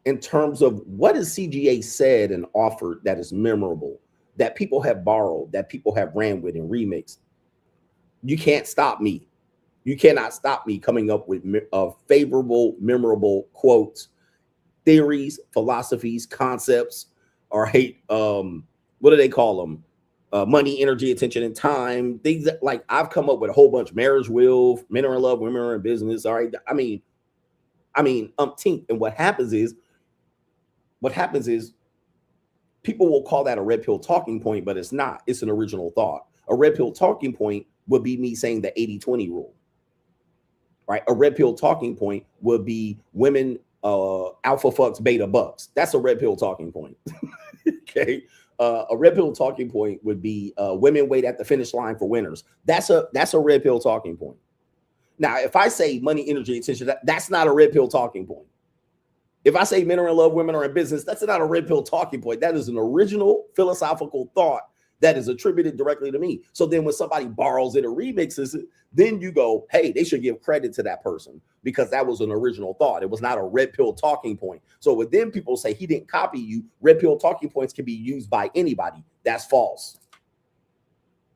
in terms of what has CGA said and offered that is memorable, that people have borrowed, that people have ran with and remixed, you can't stop me. You cannot stop me coming up with favorable, memorable quotes, theories, philosophies, concepts, or what do they call them? Money, energy, attention, and time. Things that, like, I've come up with a whole bunch. Marriage will, men are in love, women are in business. All right. I mean, umpteenth. And what happens is people will call that a red pill talking point, but it's not. It's an original thought. A red pill talking point would be me saying the 80-20 rule, right? A red pill talking point would be women alpha fucks beta bucks. That's a red pill talking point. Okay. A red pill talking point would be women wait at the finish line for winners. That's a red pill talking point. Now, if I say money, energy, attention, that's not a red pill talking point. If I say men are in love, women are in business, that's not a red pill talking point. That is an original philosophical thought that is attributed directly to me. So then when somebody borrows it or remixes it, then you go, hey, they should give credit to that person because that was an original thought. It was not a red pill talking point. So when then people say he didn't copy you, red pill talking points can be used by anybody. That's false.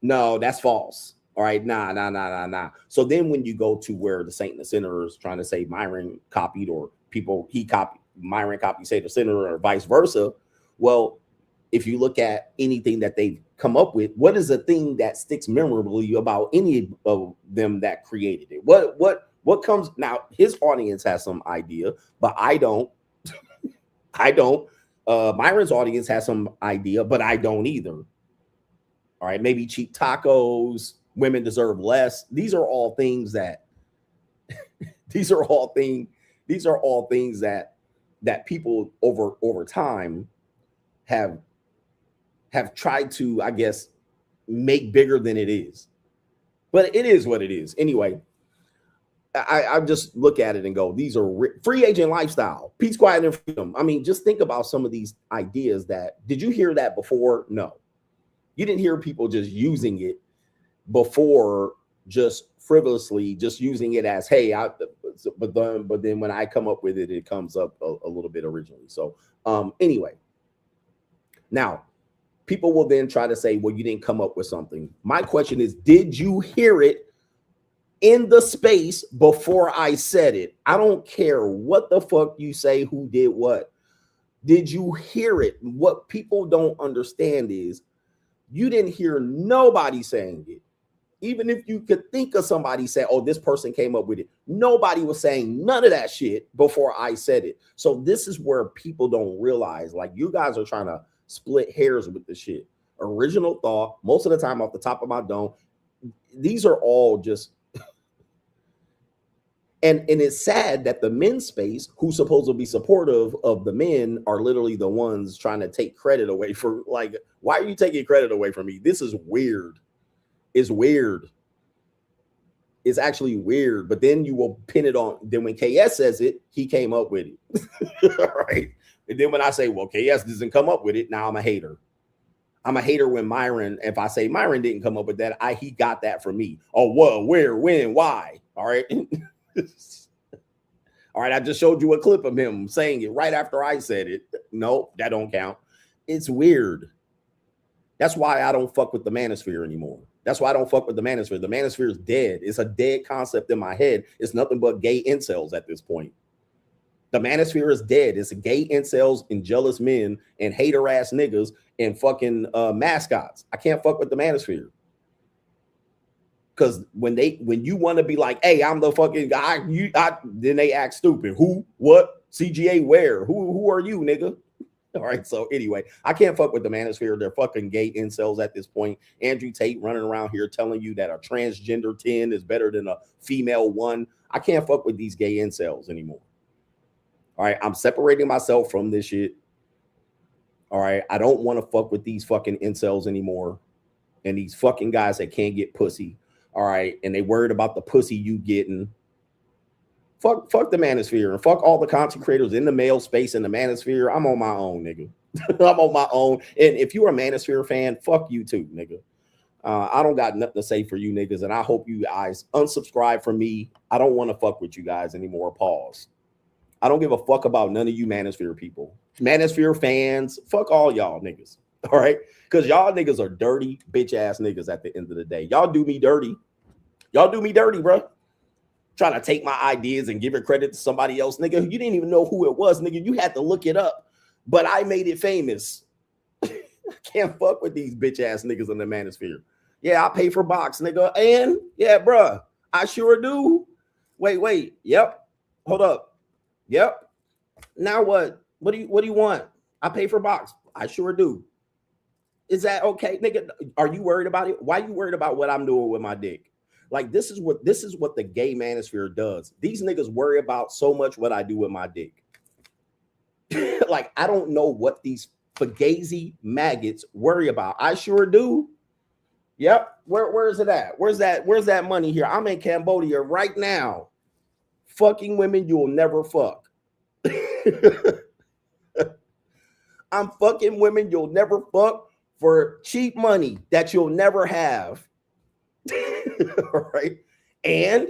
No, that's false. All right, nah. So then when you go to where the Saint and the Sinner is trying to say Myron copied, or Myron copied Saint or Sinner, or vice versa, well, if you look at anything that they've come up with, what is the thing that sticks memorably about any of them that created it? What comes now? His audience has some idea, but I don't. Myron's audience has some idea, but I don't either. All right, maybe cheap tacos, women deserve less. These are all things that that people over time have tried to, I guess, make bigger than it is. But it is what it is. Anyway, I just look at it and go, these are free agent lifestyle, peace, quiet, and freedom. I mean, just think about some of these ideas did you hear that before? No. You didn't hear people just using it before, just frivolously, just using it as, hey, but then when I come up with it, it comes up a little bit originally. So anyway, now, people will then try to say, well, you didn't come up with something. My question is, did you hear it in the space before I said it? I don't care what the fuck you say, who did what. Did you hear it? What people don't understand is you didn't hear nobody saying it. Even if you could think of somebody saying, oh, this person came up with it. Nobody was saying none of that shit before I said it. So this is where people don't realize, like, you guys are trying to split hairs with the shit. Original thought, most of the time off the top of my dome. These are all just and it's sad that the men's space, who's supposed to be supportive of the men, are literally the ones trying to take credit away for, like, why are you taking credit away from me? This is weird. It's weird. It's actually weird, but then you will pin it on. Then when KS says it, he came up with it. Right? And then when I say, well, KS doesn't come up with it, now I'm a hater. I'm a hater when Myron, if I say Myron didn't come up with that, he got that from me. Oh, what, where, when, why? All right. All right, I just showed you a clip of him saying it right after I said it. No, that don't count. It's weird. That's why I don't fuck with the Manosphere anymore. That's why I don't fuck with the Manosphere. The Manosphere is dead. It's a dead concept in my head. It's nothing but gay incels at this point. The Manosphere is dead. It's gay incels and jealous men and hater ass niggas and fucking mascots. I can't fuck with the Manosphere. Because when you want to be like, hey, I'm the fucking guy, then they act stupid. Who, what, CGA, where? Who are you, nigga? All right. So anyway, I can't fuck with the Manosphere. They're fucking gay incels at this point. Andrew Tate running around here telling you that a transgender 10 is better than a female 1. I can't fuck with these gay incels anymore. All right. I'm separating myself from this shit. All right. I don't want to fuck with these fucking incels anymore. And these fucking guys that can't get pussy. All right. And they worried about the pussy you getting. Fuck the Manosphere and fuck all the content creators in the male space in the Manosphere. I'm on my own, nigga. I'm on my own. And if you're a Manosphere fan, fuck you too, nigga. I don't got nothing to say for you niggas. And I hope you guys unsubscribe from me. I don't want to fuck with you guys anymore. Pause. I don't give a fuck about none of you Manosphere people. Manosphere fans, fuck all y'all niggas. All right. Because y'all niggas are dirty, bitch ass niggas at the end of the day. Y'all do me dirty. Y'all do me dirty, bro. Trying to take my ideas and give it credit to somebody else, nigga. You didn't even know who it was, nigga. You had to look it up. But I made it famous. I can't fuck with these bitch ass niggas in the Manosphere. Yeah, I pay for box, nigga. And yeah, bruh, I sure do. Wait. Yep. Hold up. Yep. Now what? What do you want? I pay for box. I sure do. Is that okay, nigga? Are you worried about it? Why are you worried about what I'm doing with my dick? Like, this is what the gay Manosphere does. These niggas worry about so much what I do with my dick. Like, I don't know what these fugazi maggots worry about. I sure do. Yep. Where is it at? Where's that money here? I'm in Cambodia right now. Fucking women you'll never fuck. I'm fucking women you'll never fuck for cheap money that you'll never have. All right. And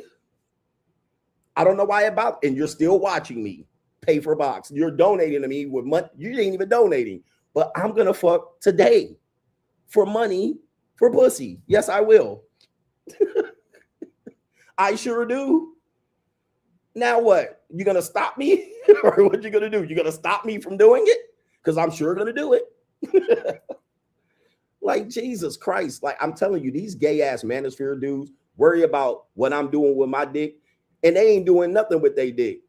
I don't know why about, and you're still watching me pay for box. You're donating to me with money. You ain't even donating, but I'm going to fuck today for money for pussy. Yes, I will. I sure do. Now what? You going to stop me? Or what you going to do? You going to stop me from doing it? Because I'm sure going to do it. Like, Jesus Christ. Like, I'm telling you, these gay ass Manosphere dudes worry about what I'm doing with my dick, and they ain't doing nothing with their dick.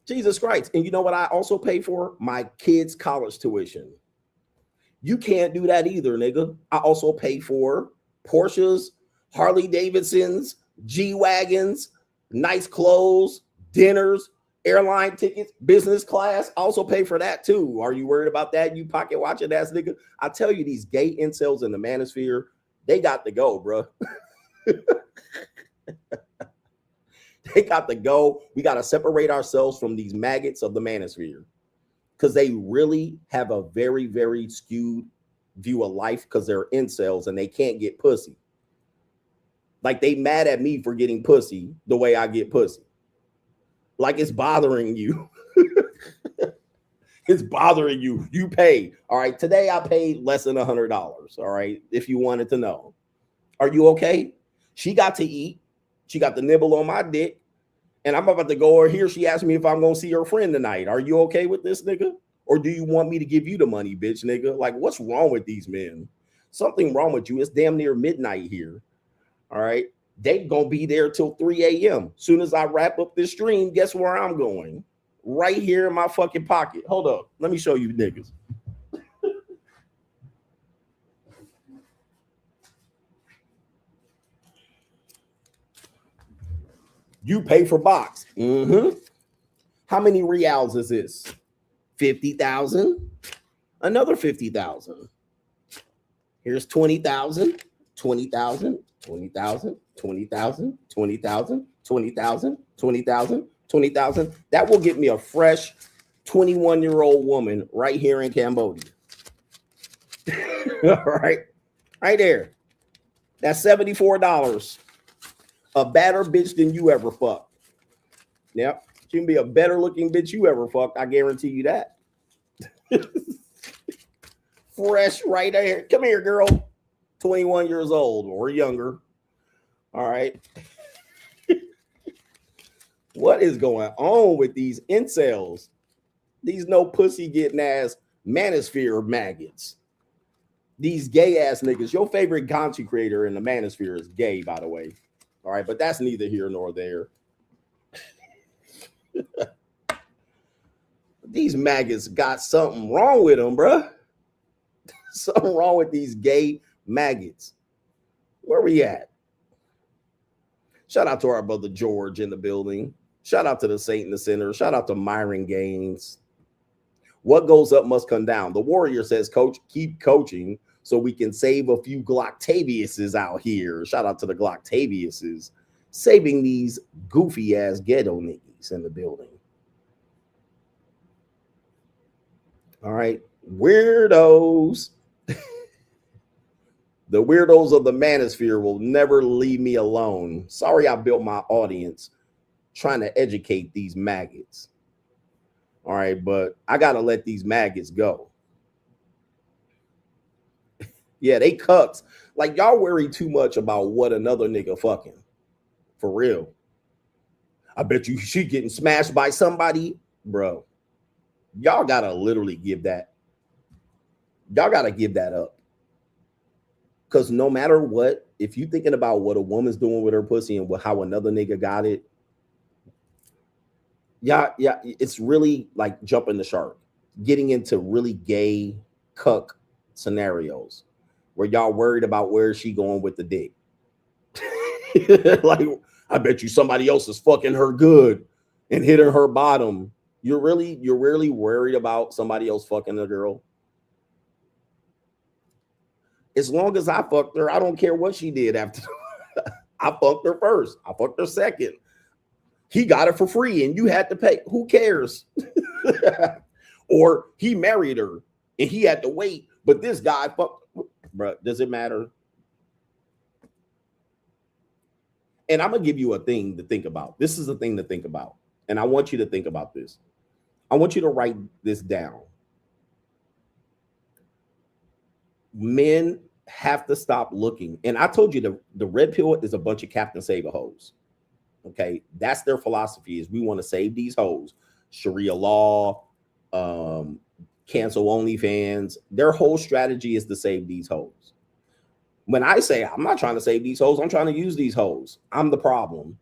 Jesus Christ. And you know what I also pay for? My kids' college tuition. You can't do that either, nigga. I also pay for Porsches, Harley Davidsons, G-Wagons, nice clothes, dinners, airline tickets, business class. I also pay for that too. Are you worried about that, you pocket watching ass nigga? I tell you, these gay incels in the Manosphere, they got to go, bro. They got to go. We got to separate ourselves from these maggots of the Manosphere because they really have a very, very skewed view of life because they're incels and they can't get pussy. Like, they mad at me for getting pussy the way I get pussy. Like, it's bothering you. It's bothering you. You pay. All right. Today I paid less than $100. All right. If you wanted to know. Are you okay? She got to eat. She got the nibble on my dick. And I'm about to go over here. She asked me if I'm going to see her friend tonight. Are you okay with this, nigga? Or do you want me to give you the money, bitch, nigga? Like, what's wrong with these men? Something wrong with you. It's damn near midnight here. All right. They gonna be there till 3 a.m. Soon as I wrap up this stream, guess where I'm going? Right here in my fucking pocket. Hold up. Let me show you niggas. You pay for box. Mm-hmm. How many reals is this? 50,000? Another 50,000. Here's 20,000, 20,000, 20,000, 20,000, 20,000, 20,000, 20,000, 20,000. That will get me a fresh 21-year-old woman right here in Cambodia. All right. Right there. That's $74. A badder bitch than you ever fucked. Yep. She can be a better looking bitch you ever fucked. I guarantee you that. Fresh right there. Come here, girl. 21 years old or younger. All right. What is going on with these incels? These no pussy getting ass Manosphere maggots. These gay ass niggas. Your favorite content creator in the Manosphere is gay, by the way. All right, but that's neither here nor there. These maggots got something wrong with them, bruh. Something wrong with these gay maggots. Where we at? Shout out to our brother George in the building. Shout out to the Saint in the Center. Shout out to Myron Gaines. What goes up must come down. The Warrior says, Coach, keep coaching so we can save a few Glocktaviuses out here. Shout out to the Glocktaviuses. Saving these goofy ass ghetto niggas in the building. All right. Weirdos. The weirdos of the Manosphere will never leave me alone. Sorry I built my audience trying to educate these maggots. All right, but I got to let these maggots go. Yeah, they cucks. Like, y'all worry too much about what another nigga fucking. For real. I bet you she getting smashed by somebody. Bro, y'all got to literally give that. Y'all got to give that up. Because no matter what, if you thinking about what a woman's doing with her pussy and how another nigga got it, yeah, it's really like jumping the shark, getting into really gay cuck scenarios where y'all worried about where she going with the dick. Like, I bet you somebody else is fucking her good and hitting her bottom. You're really worried about somebody else fucking a girl. As long as I fucked her, I don't care what she did after. I fucked her first. I fucked her second. He got it for free and you had to pay. Who cares? Or he married her and he had to wait. But this guy fucked. Bro, does it matter? And I'm going to give you a thing to think about. This is a thing to think about. And I want you to think about this. I want you to write this down. Men have to stop looking. And I told you the red pill is a bunch of Captain Save a hoes. Okay, that's their philosophy is we want to save these hoes. Sharia law, cancel OnlyFans. Their whole strategy is to save these hoes. When I say I'm not trying to save these hoes, I'm trying to use these hoes. I'm the problem.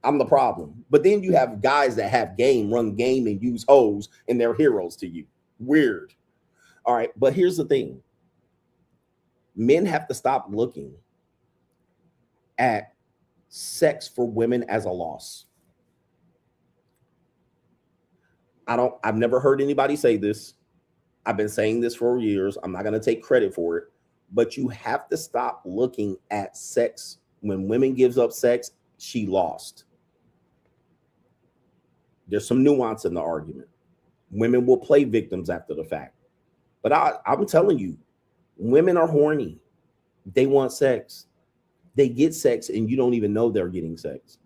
I'm the problem. But then you have guys that have game, run game, and use hoes, and they're heroes to you. Weird. All right, but here's the thing. Men have to stop looking at sex for women as a loss. I've never heard anybody say this. I've been saying this for years. I'm not going to take credit for it, but you have to stop looking at sex. When women gives up sex, she lost. There's some nuance in the argument. Women will play victims after the fact, but I'm telling you, women are horny. They want sex. They get sex and you don't even know they're getting sex.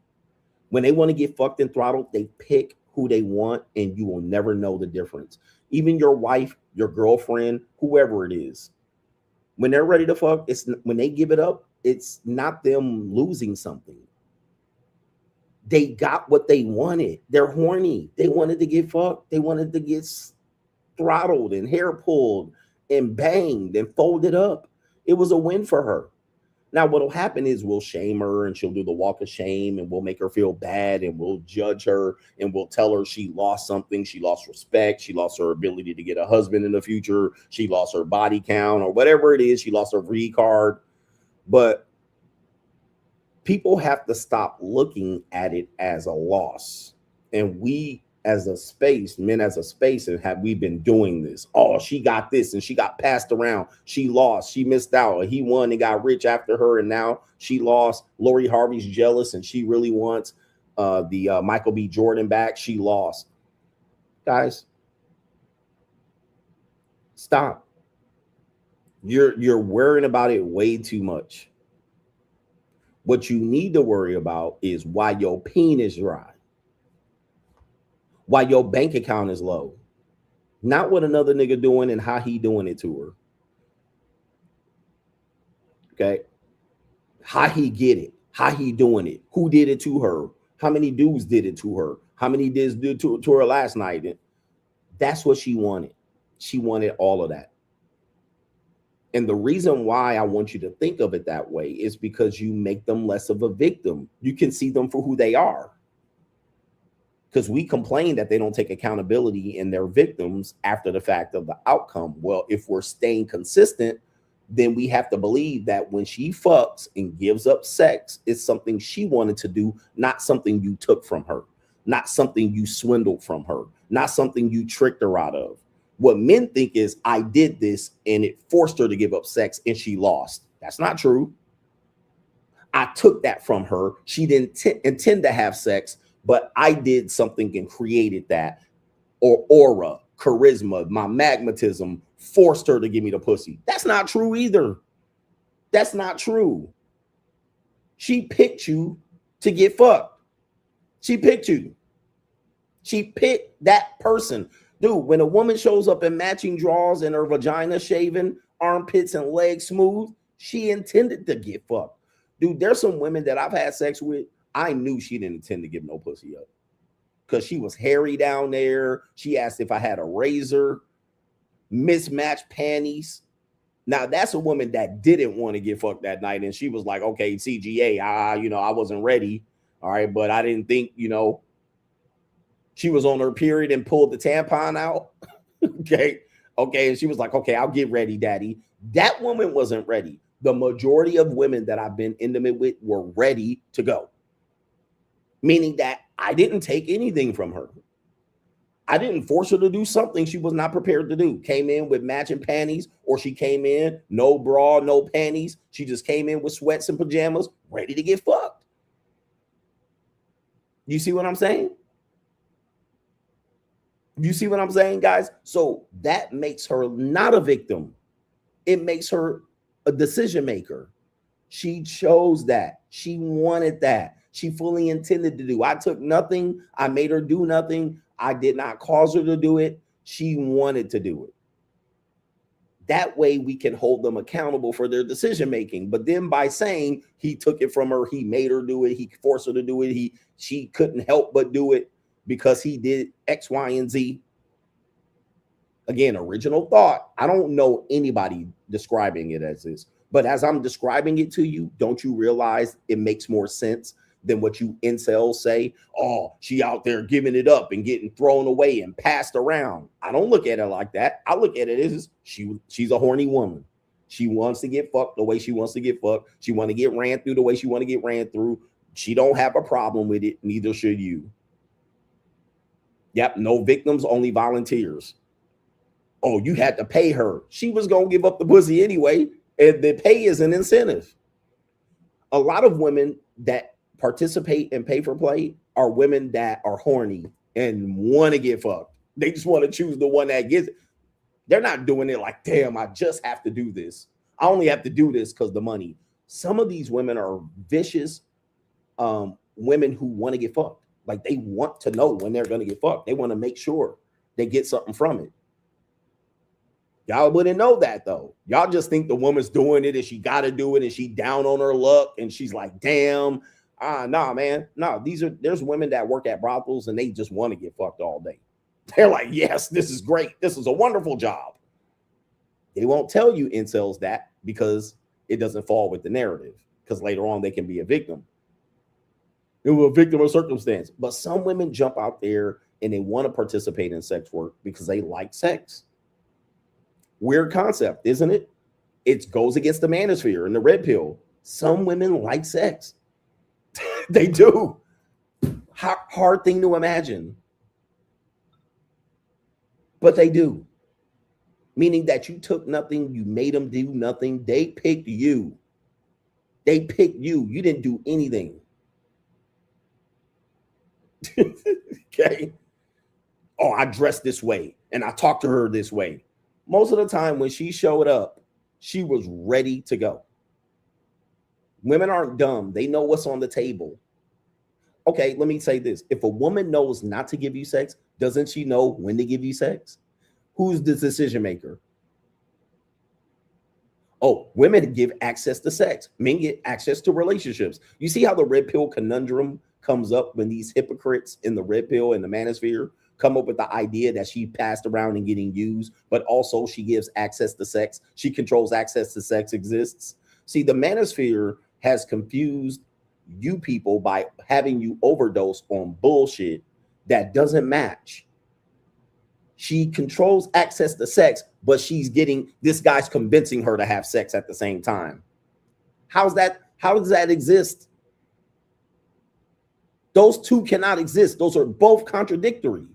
When they want to get fucked and throttled, they pick who they want and you will never know the difference. Even your wife, your girlfriend, whoever it is, when they're ready to fuck, when they give it up, it's not them losing something. They got what they wanted. They're horny. They wanted to get fucked. They wanted to get throttled and hair pulled and banged and folded up. It was a win for her. Now, what'll happen is we'll shame her and she'll do the walk of shame and we'll make her feel bad and we'll judge her and we'll tell her she lost something. She lost respect. She lost her ability to get a husband in the future. She lost her body count or whatever it is. She lost her V card. But people have to stop looking at it as a loss. And we as a space, men as a space, and have we been doing this? Oh, she got this and she got passed around. She lost. She missed out. Or he won and got rich after her, and now she lost. Lori Harvey's jealous and she really wants the Michael B. Jordan back. She lost. Guys, stop. You're worrying about it way too much. What you need to worry about is why your penis is dry, why your bank account is low, not what another nigga doing and how he doing it to her. Okay, how he get it, how he doing it, who did it to her, how many dudes did it to her, how many dudes did to her last night. And that's what she wanted. She wanted all of that. And the reason why I want you to think of it that way is because you make them less of a victim. You can see them for who they are. Because we complain that they don't take accountability and they're victims after the fact of the outcome. Well, if we're staying consistent, then we have to believe that when she fucks and gives up sex, it's something she wanted to do, not something you took from her, not something you swindled from her, not something you tricked her out of. What men think is, I did this and it forced her to give up sex and she lost. That's not true. I took that from her. She didn't intend to have sex, but I did something and created that. Or aura, charisma, my magnetism forced her to give me the pussy. That's not true either. That's not true. She picked you to get fucked. She picked you. She picked that person. Dude, when a woman shows up in matching drawers and her vagina shaven, armpits and legs smooth, she intended to get fucked. Dude, there's some women that I've had sex with. I knew she didn't intend to give no pussy up because she was hairy down there. She asked if I had a razor, mismatched panties. Now, that's a woman that didn't want to get fucked that night. And she was like, okay, CGA, I wasn't ready. All right, but I didn't think, she was on her period and pulled the tampon out. Okay. And she was like, okay, I'll get ready, daddy. That woman wasn't ready. The majority of women that I've been intimate with were ready to go. Meaning that I didn't take anything from her. I didn't force her to do something she was not prepared to do. Came in with matching panties, or she came in, no bra, no panties. She just came in with sweats and pajamas, ready to get fucked. You see what I'm saying? You see what I'm saying, guys? So that makes her not a victim. It makes her a decision maker. She chose that. She wanted that. She fully intended to do. I took nothing. I made her do nothing. I did not cause her to do it. She wanted to do it. That way we can hold them accountable for their decision making. But then by saying he took it from her, he made her do it, he forced her to do it, she couldn't help but do it because he did X, Y, and Z. Again, original thought. I don't know anybody describing it as this, but as I'm describing it to you, don't you realize it makes more sense than what you incels say? Oh, she out there giving it up and getting thrown away and passed around. I don't look at it like that. I look at it as she's a horny woman. She wants to get fucked the way she wants to get fucked. She want to get ran through the way she want to get ran through. She don't have a problem with it. Neither should you. Yep, no victims, only volunteers. Oh, you had to pay her. She was going to give up the pussy anyway, and the pay is an incentive. A lot of women that participate in pay for play are women that are horny and want to get fucked. They just want to choose the one that gets it. They're not doing it like, damn, I just have to do this. I only have to do this because the money. Some of these women are vicious women who want to get fucked. Like they want to know when they're going to get fucked. They want to make sure they get something from it. Y'all wouldn't know that though. Y'all just think the woman's doing it and she got to do it and she down on her luck and she's like, damn. Nah, man. No, there's women that work at brothels and they just want to get fucked all day. They're like, yes, this is great. This is a wonderful job. They won't tell you incels that because it doesn't fall with the narrative, because later on they can be a victim. They were a victim of circumstance. But some women jump out there and they want to participate in sex work because they like sex. Weird concept, isn't it? It goes against the manosphere and the red pill. Some women like sex. They do. Hard thing to imagine. But they do. Meaning that you took nothing, you made them do nothing. They picked you. They picked you. You didn't do anything. Okay. Oh, I dressed this way and I talked to her this way. Most of the time when she showed up, she was ready to go. Women aren't dumb. They know what's on the table. Okay, let me say this. If a woman knows not to give you sex, doesn't she know when to give you sex? Who's the decision maker? Oh, women give access to sex. Men get access to relationships. You see how the red pill conundrum comes up when these hypocrites in the red pill and the manosphere come up with the idea that she passed around and getting used, but also she gives access to sex. She controls access to sex exists. See, the manosphere has confused you people by having you overdose on bullshit that doesn't match. She controls access to sex, but she's getting, this guy's convincing her to have sex at the same time. How's that? How does that exist? Those two cannot exist. Those are both contradictory.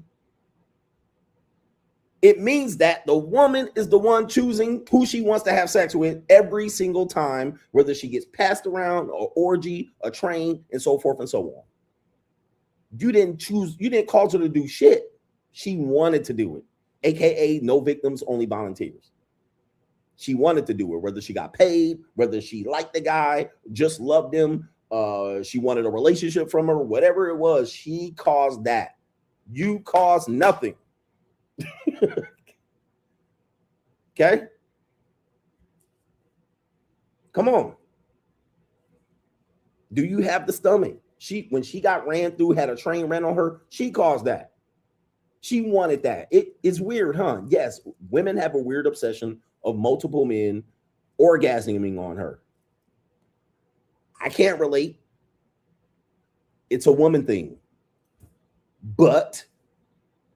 It means that the woman is the one choosing who she wants to have sex with every single time, whether she gets passed around or orgy, a train, and so forth and so on. You didn't choose, you didn't cause her to do shit. She wanted to do it, aka no victims, only volunteers. She wanted to do it, whether she got paid, whether she liked the guy, just loved him, she wanted a relationship from her, whatever it was, she caused that. You caused nothing. Okay? Come on. Do you have the stomach? When she got ran through, had a train ran on her, she caused that. She wanted that. It's weird, huh? Yes, women have a weird obsession of multiple men orgasming on her. I can't relate. It's a woman thing. But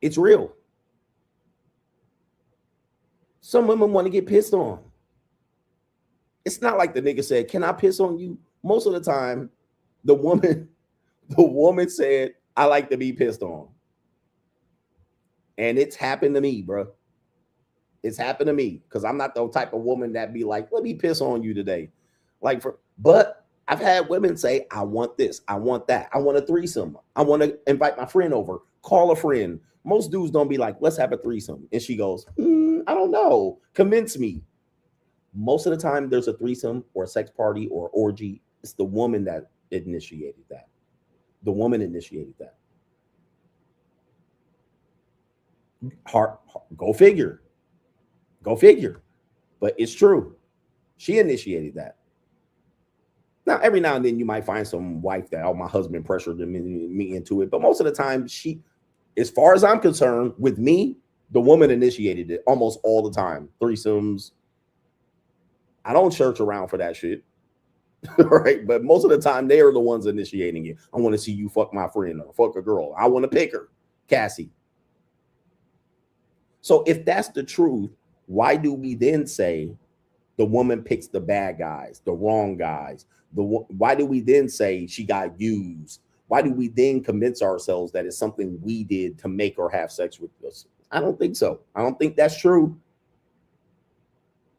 it's real. Some women want to get pissed on. It's not like the nigga said, "Can I piss on you?" Most of the time, the woman said, "I like to be pissed on." And it's happened to me, bro. It's happened to me because I'm not the type of woman that be like, "Let me piss on you today." But I've had women say, "I want this, I want that, I want a threesome, I want to invite my friend over, call a friend." Most dudes don't be like, "Let's have a threesome." And she goes, "I don't know, convince me." Most of the time there's a threesome or a sex party or orgy. It's the woman that initiated that. The woman initiated that. Go figure. Go figure. But it's true. She initiated that. Now, every now and then you might find some wife that, "Oh, my husband pressured me into it." But most of the time, as far as I'm concerned, with me, the woman initiated it almost all the time. Threesomes. I don't church around for that shit. Right? But most of the time, they are the ones initiating it. "I want to see you fuck my friend or fuck a girl. I want to pick her, Cassie." So if that's the truth, why do we then say the woman picks the bad guys, the wrong guys? Why do we then say she got used? Why do we then convince ourselves that it's something we did to make her have sex with us? I don't think so. I don't think that's true.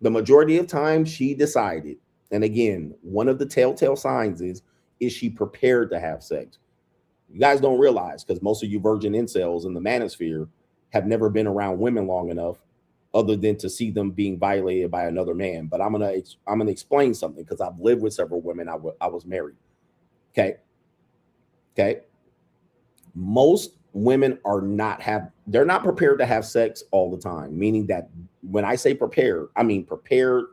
The majority of time she decided. And again, one of the telltale signs is she prepared to have sex? You guys don't realize, because most of you virgin incels in the manosphere have never been around women long enough other than to see them being violated by another man. But I'm gonna explain something because I've lived with several women. I was married. Okay. Most women they're not prepared to have sex all the time. Meaning that when I say prepared, I mean prepared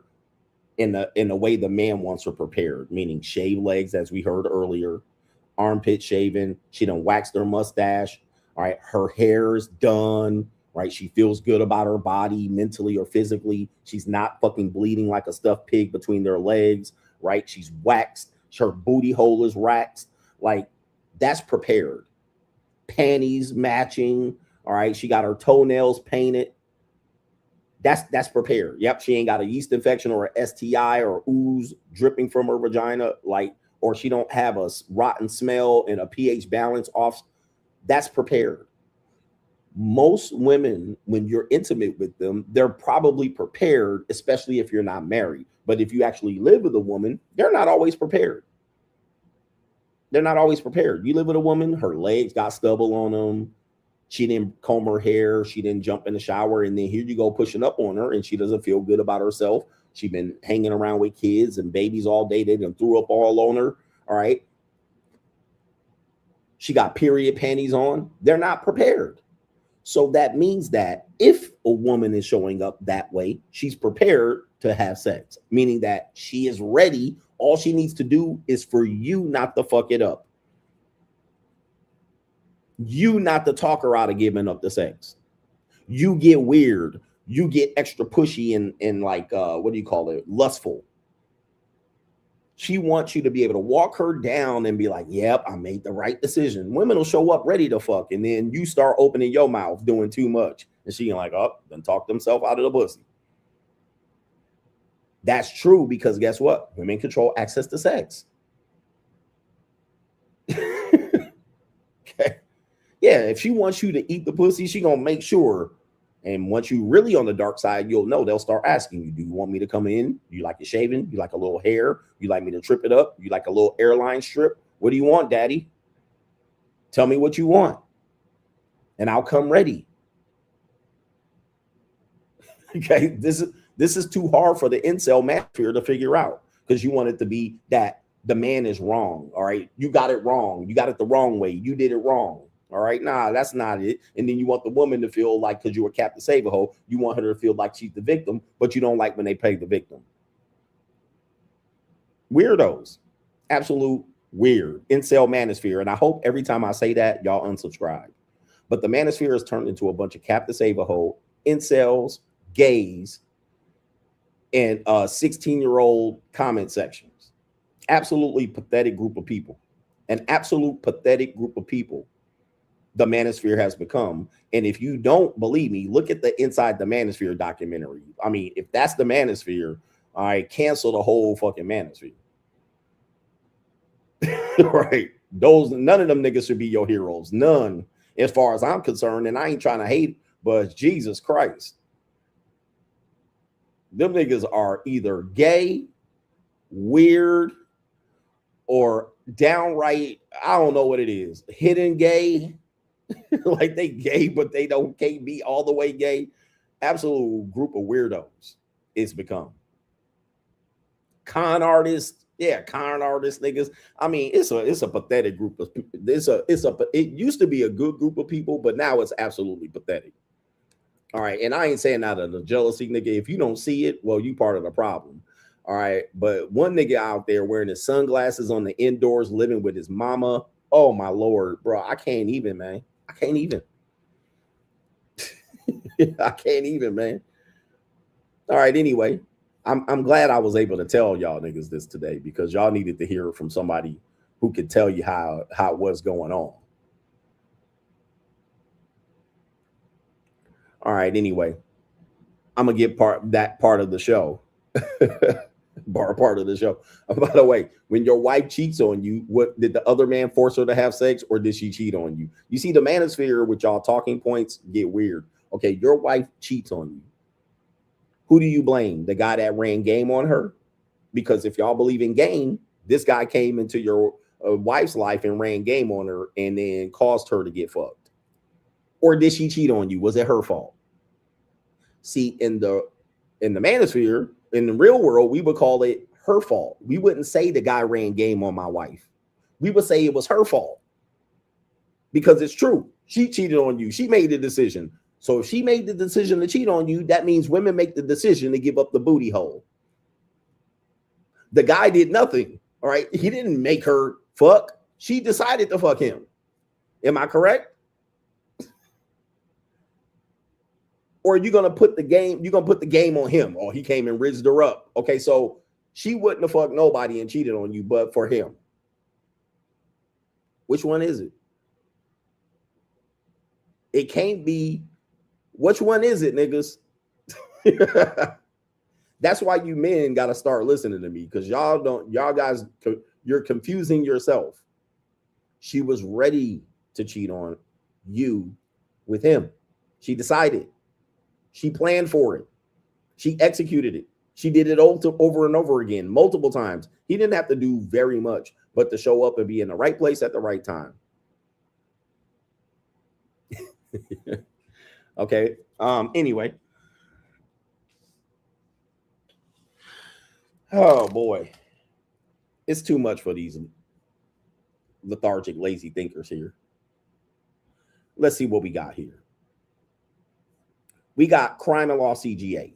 in the way the man wants her prepared. Meaning shaved legs, as we heard earlier, armpit shaven. She done waxed her mustache. All right, her hair is done. Right, she feels good about her body, mentally or physically. She's not fucking bleeding like a stuffed pig between their legs. Right, she's waxed. Her booty hole is waxed. Like, that's prepared. Panties matching. All right, she got her toenails painted. That's prepared. Yep, she ain't got a yeast infection or a STI or ooze dripping from her vagina, or she don't have a rotten smell and a pH balance off. That's prepared. Most women, when you're intimate with them, they're probably prepared, especially if you're not married. But if you actually live with a woman, they're not always prepared. They're not always prepared. You live with a woman, her legs got stubble on them. She didn't comb her hair. She didn't jump in the shower. And then here you go pushing up on her and she doesn't feel good about herself. She's been hanging around with kids and babies all day. They done threw up all on her. All right. She got period panties on. They're not prepared. So that means that if a woman is showing up that way, she's prepared to have sex, meaning that she is ready. All she needs to do is for you not to fuck it up. You not to talk her out of giving up the sex. You get weird. You get extra pushy and like, what do you call it? Lustful. She wants you to be able to walk her down and be like, yep, I made the right decision. Women will show up ready to fuck. And then you start opening your mouth doing too much. And she like, oh, then talk themselves out of the pussy. That's true because guess what? Women control access to sex. Okay. Yeah, if she wants you to eat the pussy, she gonna make sure. And once you really on the dark side, you'll know they'll start asking you, do you want me to come in? You like it shaven? You like a little hair? You like me to trip it up? You like a little airline strip? What do you want, daddy? Tell me what you want. And I'll come ready. Okay, this is too hard for the incel manosphere to figure out because you want it to be that the man is wrong. All right, you got it wrong. You got it the wrong way. You did it wrong. All right, nah, that's not it. And then you want the woman to feel like, because you were Captain Save-A-Ho, you want her to feel like she's the victim, but you don't like when they play the victim. Weirdos. Absolute weird. Incel manosphere. And I hope every time I say that, y'all unsubscribe. But the manosphere has turned into a bunch of Captain Save-A-Ho, incels, gays, and 16-year-old comment sections. Absolutely pathetic group of people. An absolute pathetic group of people the manosphere has become. And if you don't believe me, look at the Inside the Manosphere documentary. I mean, if that's the manosphere, I cancel the whole fucking manosphere. Right? None of them niggas should be your heroes. None, as far as I'm concerned. And I ain't trying to hate, but Jesus Christ. Them niggas are either gay, weird, or downright, I don't know what it is, hidden gay. Like they gay, but they can't be all the way gay. Absolute group of weirdos it's become. Con artists, yeah, con artists, niggas. I mean, it's a pathetic group of people. It used to be a good group of people, but now it's absolutely pathetic. All right, and I ain't saying out of the jealousy, nigga. If you don't see it, well, you part of the problem. All right, but one nigga out there wearing his sunglasses on the indoors, living with his mama. Oh my Lord, bro, I can't even, man. I can't even. I can't even, man. All right, anyway, I'm glad I was able to tell y'all niggas this today because y'all needed to hear from somebody who could tell you how it was going on. All right, anyway, I'm gonna get that part of the show. Part of the show. By the way, when your wife cheats on you, what did the other man force her to have sex, or did she cheat on you? You see, the manosphere with y'all talking points get weird. Okay, your wife cheats on you. Who do you blame? The guy that ran game on her? Because if y'all believe in game, this guy came into your wife's life and ran game on her and then caused her to get fucked. Or did she cheat on you? Was it her fault? See, in the manosphere, in the real world, we would call it her fault. We wouldn't say the guy ran game on my wife. We would say it was her fault. Because it's true. She cheated on you. She made the decision. So if she made the decision to cheat on you, that means women make the decision to give up the booty hole. The guy did nothing. All right. He didn't make her fuck. She decided to fuck him. Am I correct? Or you're gonna put the game on him. Or he came and rizzed her up. Okay, so she wouldn't have fucked nobody and cheated on you, but for him. Which one is it? It can't be. Which one is it, niggas? That's why you men gotta start listening to me, because you're confusing yourself. She was ready to cheat on you with him. She decided. She planned for it. She executed it. She did it over and over again, multiple times. He didn't have to do very much, but to show up and be in the right place at the right time. Okay. Anyway. Oh boy. It's too much for these lethargic, lazy thinkers here. Let's see what we got here. We got crime and law CGA.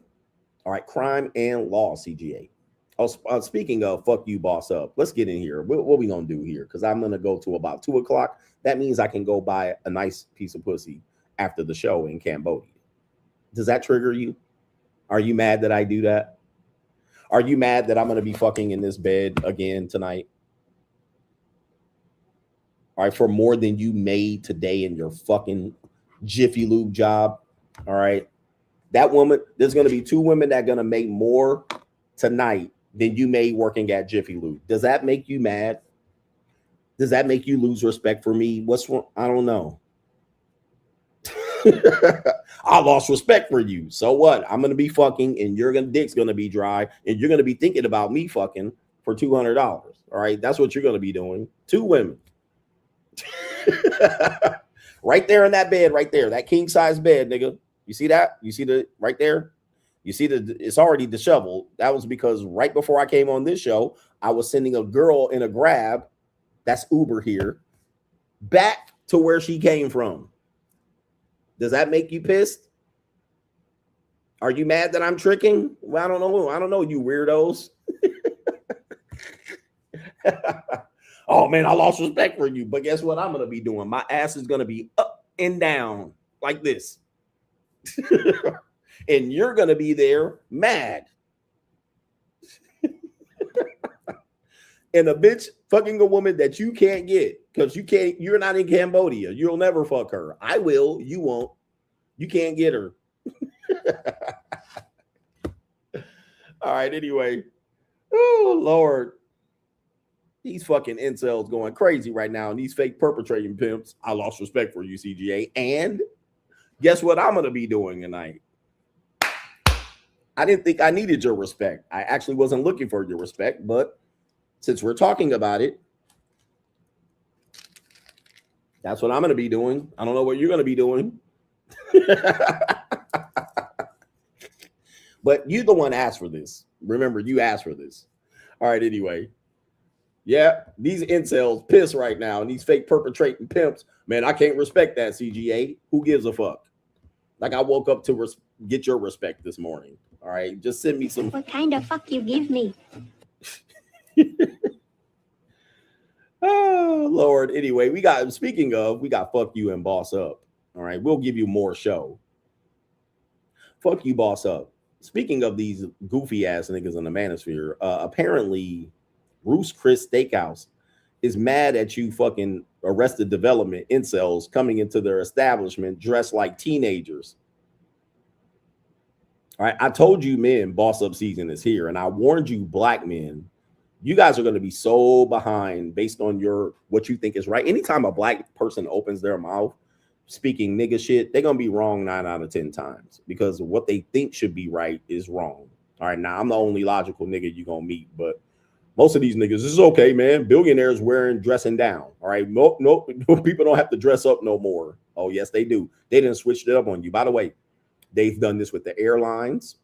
All right, crime and law CGA. Oh, speaking of fuck you, boss up. Let's get in here. What we gonna do here? Because I'm gonna go to about 2 o'clock. That means I can go buy a nice piece of pussy after the show in Cambodia. Does that trigger you? Are you mad that I do that? Are you mad that I'm gonna be fucking in this bed again tonight? All right, for more than you made today in your fucking Jiffy Lube job. All right. That woman, there's going to be 2 women that are going to make more tonight than you made working at Jiffy Lube. Does that make you mad? Does that make you lose respect for me? What's wrong? I don't know. I lost respect for you. So what? I'm going to be fucking and your dick's going to be dry and you're going to be thinking about me fucking for $200. All right. That's what you're going to be doing. 2 women. Right there in that bed right there. That king size bed, nigga. You see that? You see the right there? You see it's already disheveled. That was because right before I came on this show, I was sending a girl in a grab, that's Uber here, back to where she came from. Does that make you pissed? Are you mad that I'm tricking? Well, I don't know. I don't know, you weirdos. Oh man, I lost respect for you. But guess what I'm gonna be doing? My ass is gonna be up and down like this. And you're gonna be there mad. And a bitch fucking a woman that you can't get because you're not in Cambodia. You'll never fuck her. I will, you won't. You can't get her. All right, anyway. Oh Lord. These fucking incels going crazy right now, and these fake perpetrating pimps. I lost respect for you, CGA. And guess what I'm going to be doing tonight? I didn't think I needed your respect. I actually wasn't looking for your respect, but since we're talking about it, that's what I'm going to be doing. I don't know what you're going to be doing. But you the one asked for this. Remember, you asked for this. All right, anyway. Yeah, these incels piss right now, and these fake perpetrating pimps, man, I can't respect that, CGA. Who gives a fuck? Like I woke up to get your respect this morning. All right, just send me some. What kind of fuck you give me? Oh Lord. Anyway, we got fuck you and boss up. All right, we'll give you more show. Fuck you, boss up. Speaking of these goofy ass niggas in the Manosphere, apparently Ruth's Chris Steakhouse is mad at you fucking Arrested Development incels coming into their establishment dressed like teenagers. All right, I told you men, boss up season is here, and I warned you black men, you guys are going to be so behind based on what you think is right. Anytime a black person opens their mouth speaking nigga shit, they're going to be wrong 9 out of 10 times because what they think should be right is wrong. All right, now I'm the only logical nigga you're going to meet, but most of these niggas, this is okay, man. Billionaires dressing down. All right. Nope. People don't have to dress up no more. Oh, yes, they do. They didn't switch it up on you. By the way, they've done this with the airlines.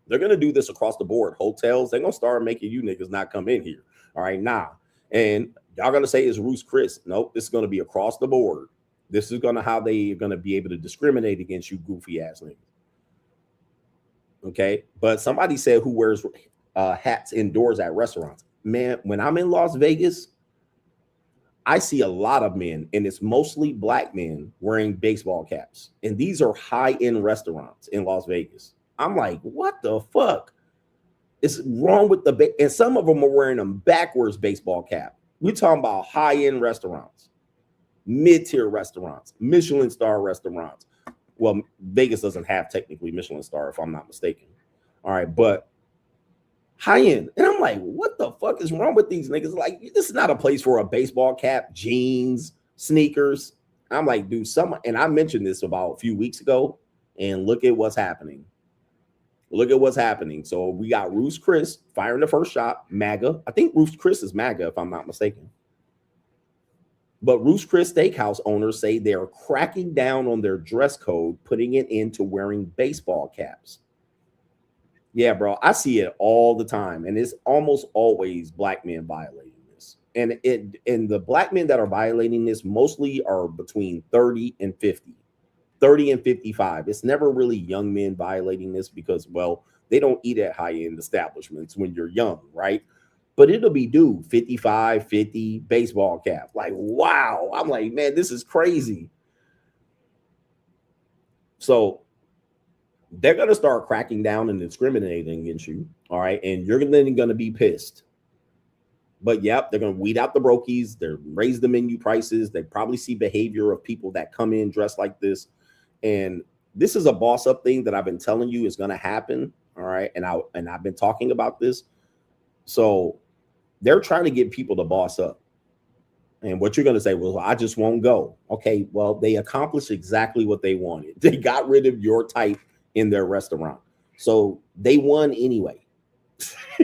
They're going to do this across the board. Hotels, they're going to start making you niggas not come in here. All right. Nah. And y'all going to say it's Ruth's Chris. Nope. This is going to be across the board. This is how they are going to be able to discriminate against you goofy ass niggas. Okay. But somebody said who wears hats indoors at restaurants. Man, when I'm in Las Vegas, I see a lot of men, and it's mostly black men wearing baseball caps. And these are high-end restaurants in Las Vegas. I'm like, what the fuck is wrong with and some of them are wearing them backwards baseball cap. We're talking about high-end restaurants, mid-tier restaurants, Michelin star restaurants. Well, Vegas doesn't have technically Michelin star, if I'm not mistaken. All right, but high end. And I'm like, what the fuck is wrong with these niggas? Like, this is not a place for a baseball cap, jeans, sneakers. I'm like, dude, and I mentioned this about a few weeks ago, and look at what's happening. Look at what's happening. So we got Ruth Chris firing the first shot, MAGA. I think Ruth Chris is MAGA, if I'm not mistaken. But Ruth Chris Steakhouse owners say they're cracking down on their dress code, putting it into wearing baseball caps. Yeah, bro, I see it all the time, and it's almost always black men violating this. And the black men that are violating this mostly are between 30 and 50. 30 and 55. It's never really young men violating this because, well, they don't eat at high-end establishments when you're young, right? But it'll be dude 55, 50, baseball cap. Like, wow. I'm like, man, this is crazy. So they're going to start cracking down and discriminating against you, all right? And you're then going to be pissed. But, yep, they're going to weed out the brokies. They're raise the menu prices. They probably see behavior of people that come in dressed like this. And this is a boss up thing that I've been telling you is going to happen. All right. And I've been talking about this. So they're trying to get people to boss up. And what you're going to say, well, I just won't go. Okay. Well, they accomplished exactly what they wanted. They got rid of your type in their restaurant. So they won anyway.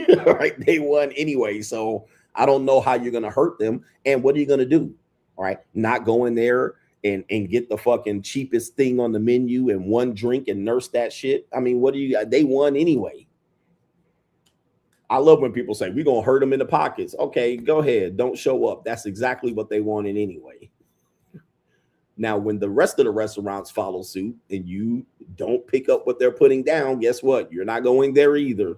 All right. They won anyway. So I don't know how you're going to hurt them. And what are you going to do? All right. Not go in there and get the fucking cheapest thing on the menu and one drink and nurse that shit. I mean, what do you got? They won anyway. I love when people say, we're going to hurt them in the pockets. Okay, go ahead. Don't show up. That's exactly what they wanted anyway. Now, when the rest of the restaurants follow suit and you don't pick up what they're putting down, guess what? You're not going there either.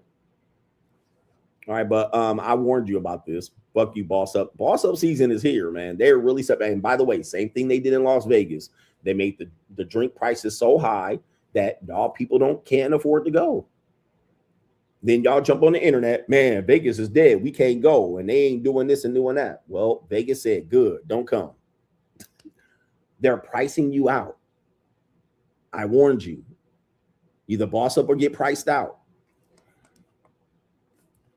All right, but I warned you about this. Fuck you, boss up. Boss up season is here, man. They're really set. And by the way, same thing they did in Las Vegas. They made the drink prices so high that y'all people can't afford to go. Then y'all jump on the internet, man, Vegas is dead. We can't go. And they ain't doing this and doing that. Well, Vegas said, good, don't come. They're pricing you out. I warned you. Either boss up or get priced out.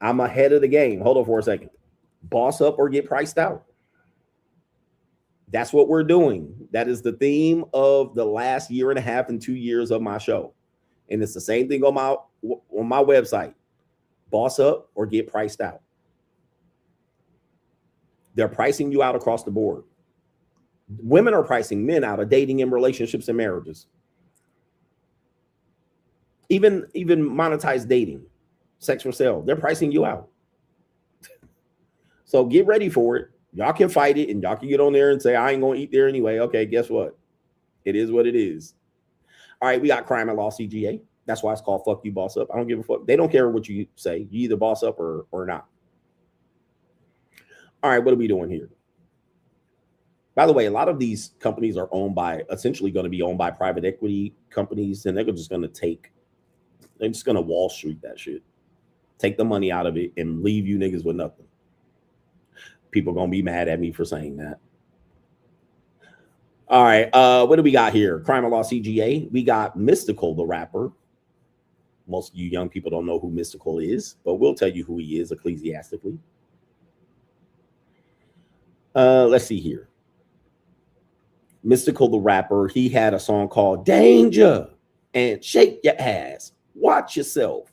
I'm ahead of the game. Hold on for a second. Boss up or get priced out. That's what we're doing. That is the theme of the last year and a half and 2 years of my show. And it's the same thing on my website. Boss up or get priced out. They're pricing you out across the board. Women are pricing men out of dating and relationships and marriages. Even monetized dating, sex for sale, they're pricing you out. So get ready for it. Y'all can fight it and y'all can get on there and say, I ain't going to eat there anyway. Okay, guess what? It is what it is. All right, we got crime and law CGA. That's why it's called Fuck You Boss Up. I don't give a fuck. They don't care what you say. You either boss up or not. All right, what are we doing here? By the way, a lot of these companies are essentially going to be owned by private equity companies, and they're just going to Wall Street that shit. Take the money out of it and leave you niggas with nothing. People are going to be mad at me for saying that. All right, what do we got here? Crime and Law CGA. We got Mystikal, the rapper. Most of you young people don't know who Mystikal is, but we'll tell you who he is ecclesiastically. Let's see here. Mystikal, the rapper, he had a song called Danger and Shake Your Ass. Watch yourself.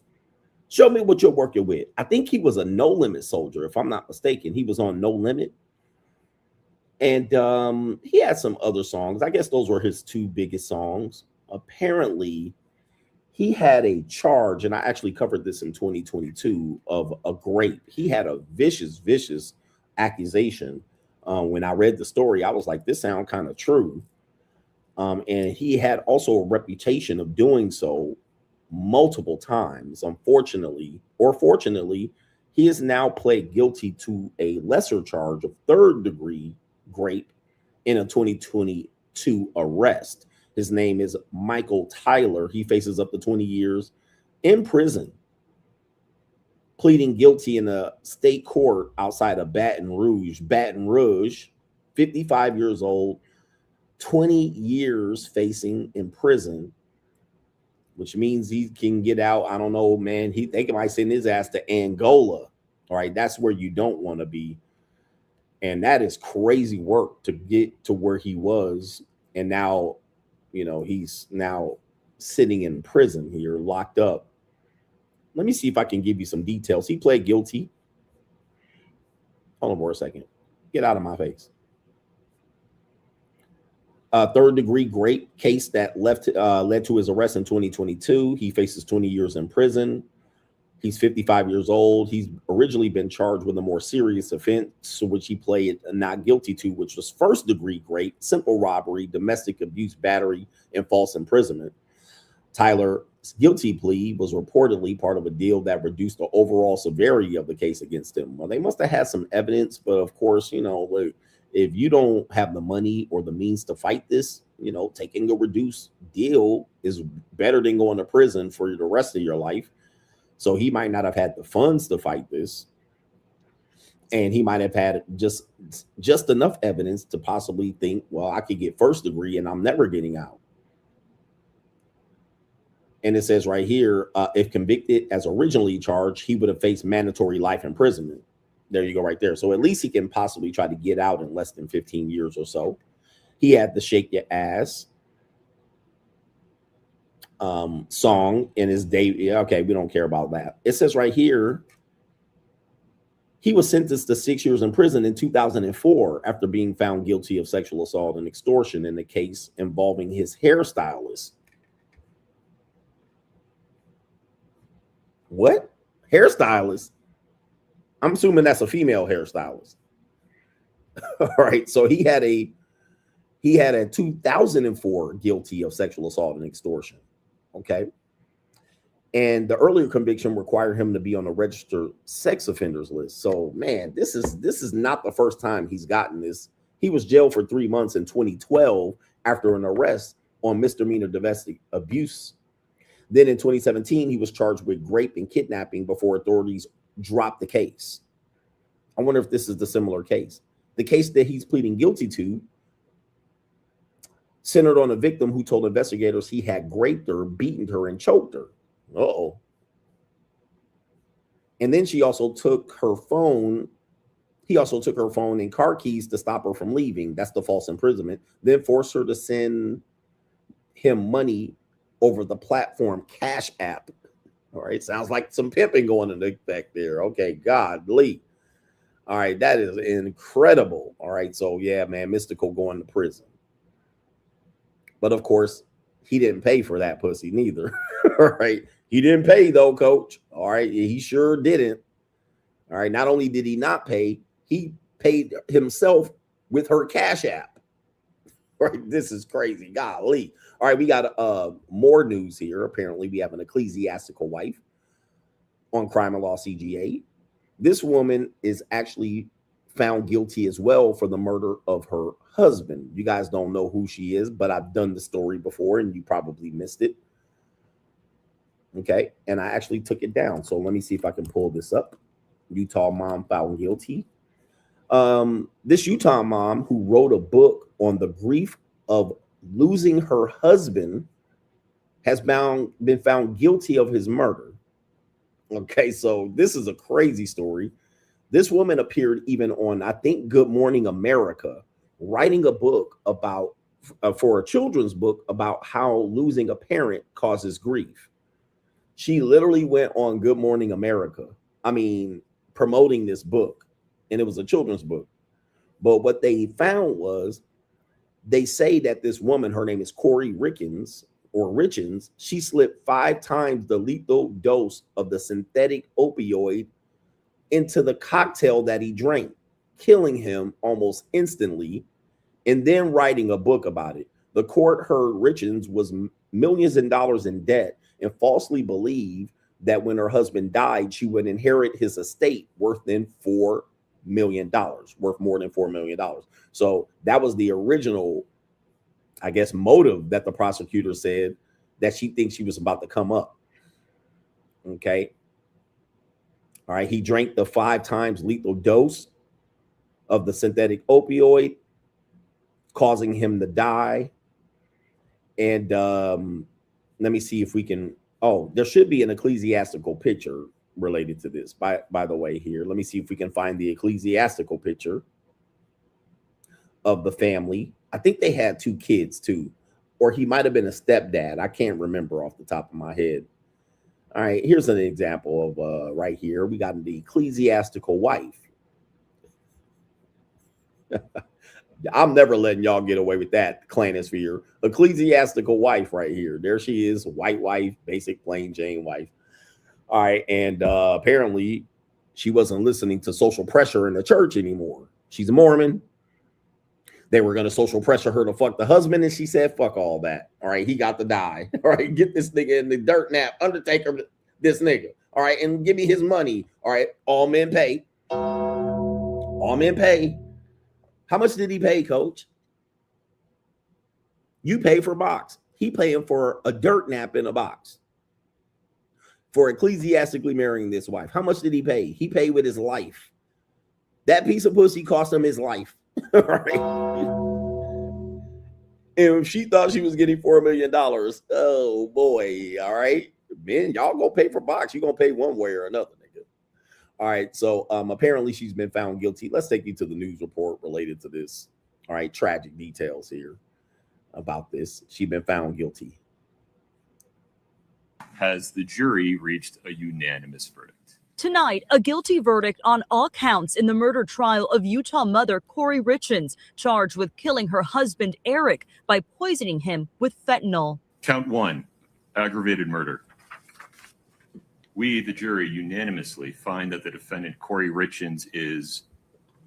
Show me what you're working with. I think he was a No Limit soldier, if I'm not mistaken. He was on No Limit. And he had some other songs. I guess those were his two biggest songs. Apparently, he had a charge, and I actually covered this in 2022, of a gRape. He had a vicious accusation. When I read the story, I was like, this sounds kind of true. And he had also a reputation of doing so multiple times. Unfortunately, or fortunately, he has now pled guilty to a lesser charge of third-degree gRape in a 2022 arrest. His name is Michael Tyler. He faces up to 20 years in prison, pleading guilty in a state court outside of Baton Rouge. 55 years old, 20 years facing in prison, which means he can get out. I don't know, man. They might send his ass to Angola. All right, that's where you don't want to be. And that is crazy work to get to where he was. And now, you know, he's now sitting in prison here, locked up. Let me see if I can give you some details. He pled guilty. Hold on for a second. Get out of my face. Third-degree gRape case that led to his arrest in 2022. He faces 20 years in prison. He's 55 years old. He's originally been charged with a more serious offense, which he pled not guilty to, which was first-degree gRape, simple robbery, domestic abuse, battery, and false imprisonment. Tyler's guilty plea was reportedly part of a deal that reduced the overall severity of the case against him. Well, they must have had some evidence, but of course, you know, if you don't have the money or the means to fight this, you know, taking a reduced deal is better than going to prison for the rest of your life. So he might not have had the funds to fight this. And he might have had just enough evidence to possibly think, well, I could get first degree and I'm never getting out. And it says right here, if convicted as originally charged, he would have faced mandatory life imprisonment. There you go right there. So at least he can possibly try to get out in less than 15 years or so. He had the Shake Your Ass song in his day. Yeah, okay, we don't care about that. It says right here, he was sentenced to 6 years in prison in 2004 after being found guilty of sexual assault and extortion in the case involving his hairstylist. What? Hairstylist? I'm assuming that's a female hairstylist. All right, so he had a 2004 guilty of sexual assault and extortion. Okay. And the earlier conviction required him to be on the registered sex offenders list. So, man, this is not the first time he's gotten this. He was jailed for 3 months in 2012 after an arrest on misdemeanor domestic abuse. Then in 2017, he was charged with gRape and kidnapping before authorities dropped the case. I wonder if this is the similar case. The case that he's pleading guilty to centered on a victim who told investigators he had gRaped her, beaten her, and choked her. Uh-oh. And then she also took her phone. He also took her phone and car keys to stop her from leaving. That's the false imprisonment. Then forced her to send him money over the platform Cash App. All right. Sounds like some pimping going into effect there. Okay. Godly. All right. That is incredible. All right. So, yeah, man, Mystikal going to prison. But, of course, he didn't pay for that pussy neither. All right. He didn't pay, though, coach. All right. He sure didn't. All right. Not only did he not pay, he paid himself with her Cash App. Right. This is crazy. Golly. All right. We got more news here. Apparently, we have an ecclesiastical wife on Crime and Law CGA. This woman is actually found guilty as well for the murder of her husband. You guys don't know who she is, but I've done the story before and you probably missed it. Okay. And I actually took it down. So let me see if I can pull this up. Utah mom found guilty. This Utah mom who wrote a book on the grief of losing her husband has been found guilty of his murder. Okay. So this is a crazy story. This woman appeared even on, I think, Good Morning America, writing a book about, for a children's book about how losing a parent causes grief. She literally went on Good Morning America, promoting this book, and it was a children's book. But what they found was, they say that this woman, her name is Corey Richens, she slipped 5 times the lethal dose of the synthetic opioid into the cocktail that he drank, killing him almost instantly, and then writing a book about it. The court heard Richens was millions of dollars in debt and falsely believed that when her husband died, she would inherit his estate worth more than $4 million. So that was the original, I guess, motive that the prosecutor said, that she thinks she was about to come up. Okay. All right, he drank the 5 times lethal dose of the synthetic opioid, causing him to die. And let me see if we can. Oh, there should be an ecclesiastical picture related to this. By the way, here, let me see if we can find the ecclesiastical picture. of the family. I think they had 2 kids too, or he might have been a stepdad. I can't remember off the top of my head. All right, here's an example of right here. We got the ecclesiastical wife. I'm never letting y'all get away with that, Clanosphere. Ecclesiastical wife right here. There she is, white wife, basic plain Jane wife. All right, and apparently she wasn't listening to social pressure in the church anymore. She's a Mormon. They were going to social pressure her to fuck the husband, and she said, fuck all that. All right, he got to die. All right, get this nigga in the dirt nap, Undertaker, this nigga. All right, and give me his money. All right, all men pay. All men pay. How much did he pay, coach? You pay for box. He paying for a dirt nap in a box. For ecclesiastically marrying this wife. How much did he pay? He paid with his life. That piece of pussy cost him his life. Right? And she thought she was getting $4 million. Oh boy. All right. Man, y'all gonna pay for box. You're gonna pay one way or another, nigga. All right. So apparently she's been found guilty. Let's take you to the news report related to this. All right, tragic details here about this. She's been found guilty. Has the jury reached a unanimous verdict? Tonight, a guilty verdict on all counts in the murder trial of Utah mother Corey Richens, charged with killing her husband Eric by poisoning him with fentanyl. Count 1, aggravated murder. We, the jury, unanimously find that the defendant Corey Richens is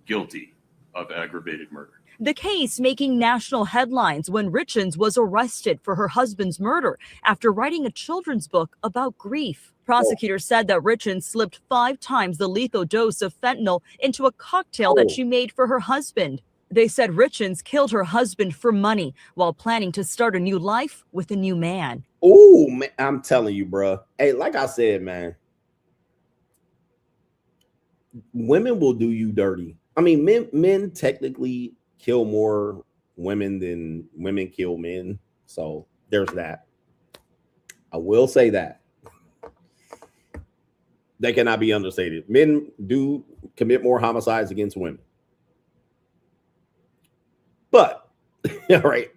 guilty of aggravated murder. The case making national headlines when Richens was arrested for her husband's murder after writing a children's book about grief. Prosecutors said that Richens slipped 5 times the lethal dose of fentanyl into a cocktail that she made for her husband. They said Richens killed her husband for money while planning to start a new life with a new man. Oh, man, I'm telling you, bro. Hey, like I said, man, women will do you dirty. I mean, men technically kill more women than women kill men. So there's that. I will say that. They cannot be understated. Men do commit more homicides against women. But, all right,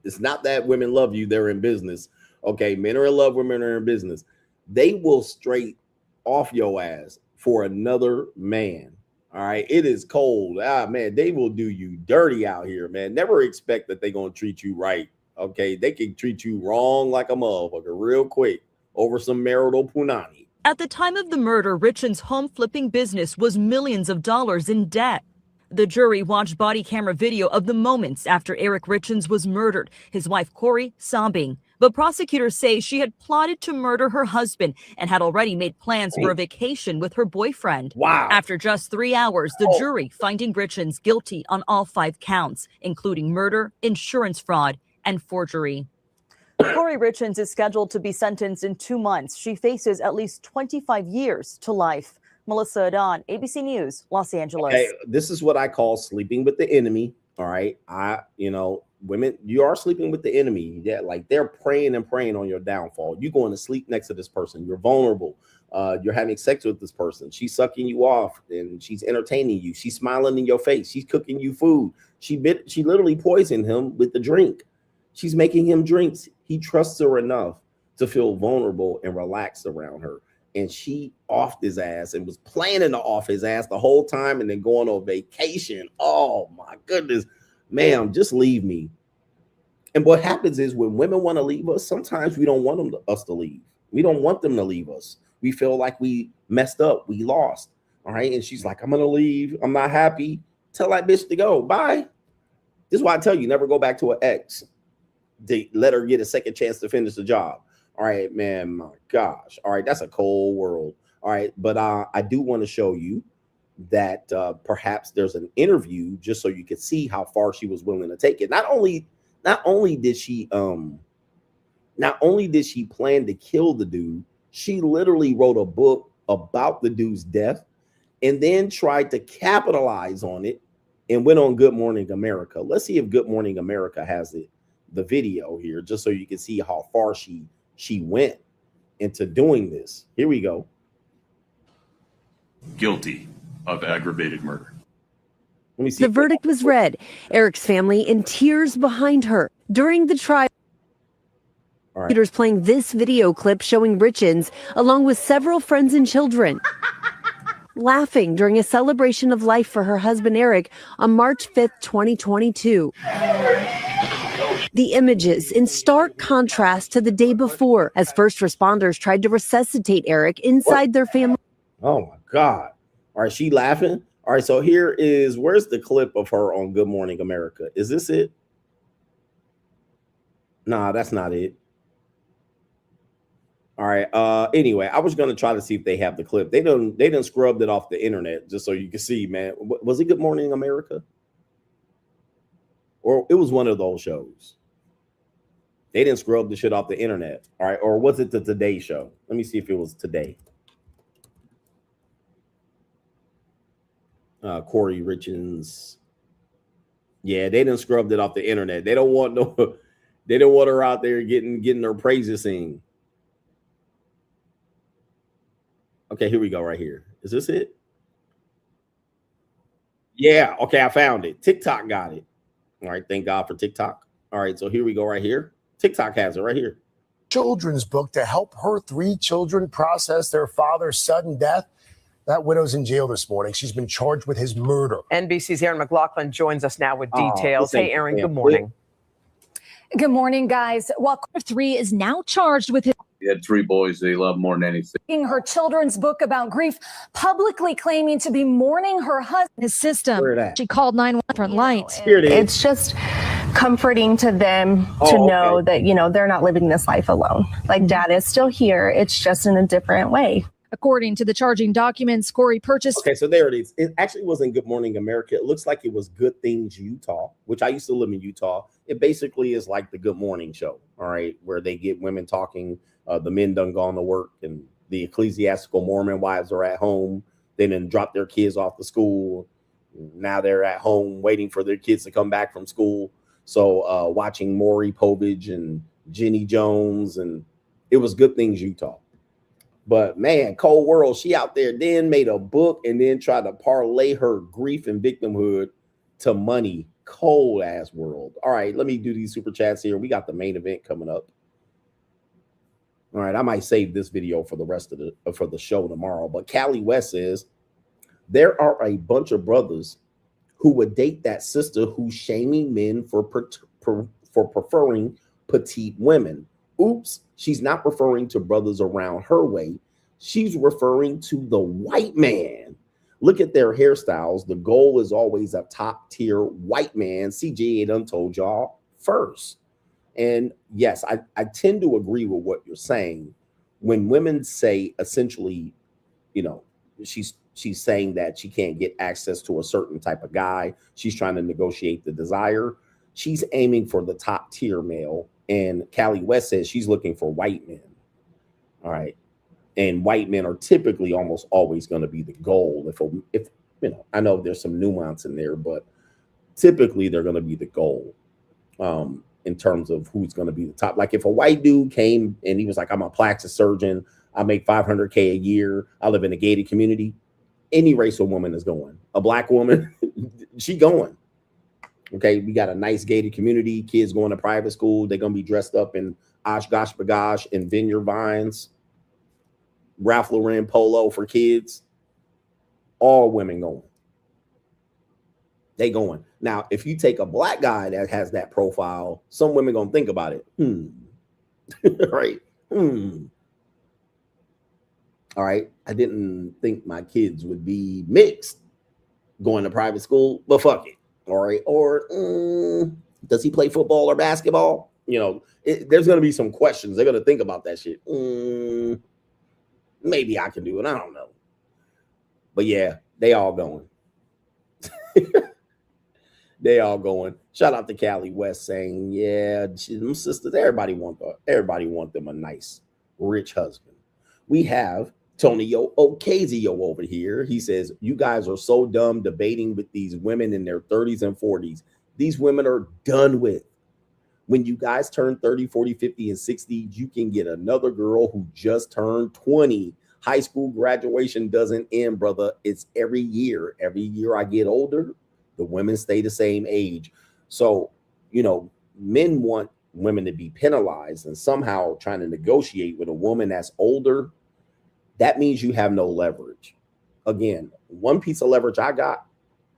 it's not that women love you. They're in business. Okay, men are in love, women are in business. They will straight off your ass for another man. All right, it is cold. Man, they will do you dirty out here, man. Never expect that they're going to treat you right. Okay, they can treat you wrong like a motherfucker real quick over some marital punani. At the time of the murder, Richens' home flipping business was millions of dollars in debt. The jury watched body camera video of the moments after Eric Richens was murdered, his wife Corey sobbing. But prosecutors say she had plotted to murder her husband and had already made plans for a vacation with her boyfriend. Wow. After just 3 hours, the jury finding Richens guilty on all 5 counts, including murder, insurance fraud, and forgery. Corey Richens is scheduled to be sentenced in 2 months. She faces at least 25 years to life. Melissa Adon, ABC News, Los Angeles. Okay, this is what I call sleeping with the enemy. All right. Women, you are sleeping with the enemy. Yeah, like they're praying and praying on your downfall. You're going to sleep next to this person. You're vulnerable. You're having sex with this person. She's sucking you off and she's entertaining you. She's smiling in your face. She's cooking you food. She literally poisoned him with the drink. She's making him drinks. He trusts her enough to feel vulnerable and relaxed around her. And she offed his ass and was planning to off his ass the whole time and then going on vacation. Oh my goodness, ma'am, just leave me. And what happens is when women want to leave us, sometimes we don't want us to leave. We don't want them to leave us. We feel like we messed up. We lost. All right. And she's like, I'm going to leave. I'm not happy. Tell that bitch to go. Bye. This is why I tell you, never go back to an ex. Let her get a second chance to finish the job. All right, man, my gosh. All right, that's a cold world. All right, but I do want to show you that perhaps there's an interview just so you can see how far she was willing to take it. Not only did she plan to kill the dude, she literally wrote a book about the dude's death and then tried to capitalize on it and went on Good Morning America. Let's see if Good Morning America has the video here just so you can see how far she went into doing this. Here we go. Guilty of aggravated murder. Let me see. The verdict was read. Eric's family in tears behind her. During the trial, prosecutors playing this video clip showing Richens, along with several friends and children, laughing during a celebration of life for her husband Eric on March 5th, 2022. The images in stark contrast to the day before, as first responders tried to resuscitate Eric inside their family. Oh my God. All right, she laughing. All right, so where's the clip of her on Good Morning America? Is this it? Nah, that's not it. All right. Anyway, I was gonna try to see if they have the clip. They done scrubbed it off the internet just so you can see, man. Was it Good Morning America? Or it was one of those shows. They didn't scrub the shit off the internet. All right. Or was it the Today Show? Let me see if it was Today. Corey Richens. Yeah, they didn't scrub it off the internet. They don't want her out there getting her praises sing. Okay, here we go right here. Is this it? Yeah, okay, I found it. TikTok got it. All right, thank God for TikTok. All right, so here we go right here. TikTok has it right here. Children's book to help her 3 children process their father's sudden death. That widow's in jail this morning. She's been charged with his murder. NBC's Aaron McLaughlin joins us now with details. Hey, Aaron, good morning. Good morning, guys. Well, 3 is now charged with He had 3 boys that he loved more than anything. her children's book about grief, publicly claiming to be mourning her husband's system. She called 911 front light. It's just comforting to them to know that, they're not living this life alone. Like, Dad is still here. It's just in a different way. According to the charging documents, Corey purchased. Okay, so there it is. It actually wasn't Good Morning America. It looks like it was Good Things Utah, which I used to live in Utah. It basically is like the Good Morning Show, all right, where they get women talking. The men done gone to work and the ecclesiastical Mormon wives are at home. They done dropped their kids off to school. Now they're at home waiting for their kids to come back from school. So watching Maury Povich and Jenny Jones, and it was Good Things Utah. But man, Cold World, she out there then made a book and then tried to parlay her grief and victimhood to money. Cold ass world. All right, let me do these super chats here. We got the main event coming up. All right, I might save this video for the rest of the show tomorrow. But Callie West says there are a bunch of brothers who would date that sister who's shaming men for preferring petite women. Oops, she's not referring to brothers around her way. She's referring to the white man. Look at their hairstyles. The goal is always a top tier white man. CGA done told y'all first. And yes, I tend to agree with what you're saying. When women say essentially, she's saying that she can't get access to a certain type of guy. She's trying to negotiate the desire. She's aiming for the top tier male. And Callie West says she's looking for white men. All right. And white men are typically almost always going to be the goal. If I know there's some nuance in there, but typically they're going to be the goal in terms of who's going to be the top. Like if a white dude came and he was like, I'm a plastic surgeon, I make $500K a year, I live in a gated community, any racial woman is going. A black woman, she going. Okay, we got a nice gated community, kids going to private school, they're going to be dressed up in Oshkosh Bagosh and Vineyard Vines, Ralph Lauren polo for kids. All women going. They going. Now, if you take a black guy that has that profile, some women going to think about it. Right. All right. I didn't think my kids would be mixed going to private school, but fuck it. All right. Or does he play football or basketball? There's going to be some questions. They're going to think about that shit. Maybe I can do it. I don't know. But yeah, they all going. They all going. Shout out to Callie West saying, yeah, them sisters, everybody want them a nice, rich husband. We have Tonio Ocasio over here. He says, you guys are so dumb debating with these women in their 30s and 40s. These women are done with. When you guys turn 30, 40, 50, and 60, you can get another girl who just turned 20. High school graduation doesn't end, brother. It's every year. Every year I get older, The women stay the same age. So, you know, men want women to be penalized, and somehow trying to negotiate with a woman that's older, that means you have no leverage. Again, one piece of leverage I got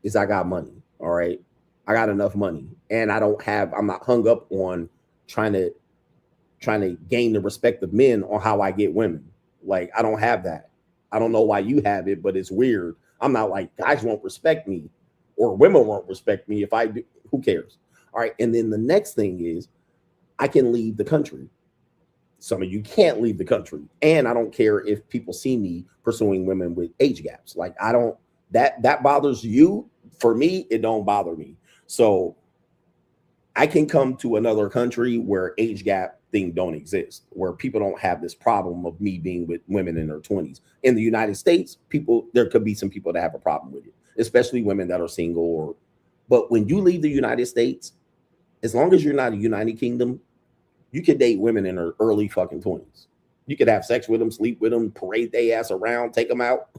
is I got money. All right. I got enough money, and I'm not hung up on trying to gain the respect of men on how I get women. Like, I don't have that. I don't know why you have it, but it's weird. I'm not like, guys won't respect me or women won't respect me if I do. Who cares? All right. And then the next thing is I can leave the country. Some of you can't leave the country. And I don't care if people see me pursuing women with age gaps. Like, I don't, that bothers you. For me, it don't bother me. So I can come to another country where age gap thing don't exist, where people don't have this problem of me being with women in their 20s. In the United States, there could be some people that have a problem with it, especially women that are single. But when you leave the United States, as long as you're not a United Kingdom, you could date women in their early fucking 20s. You could have sex with them, sleep with them, parade their ass around, take them out.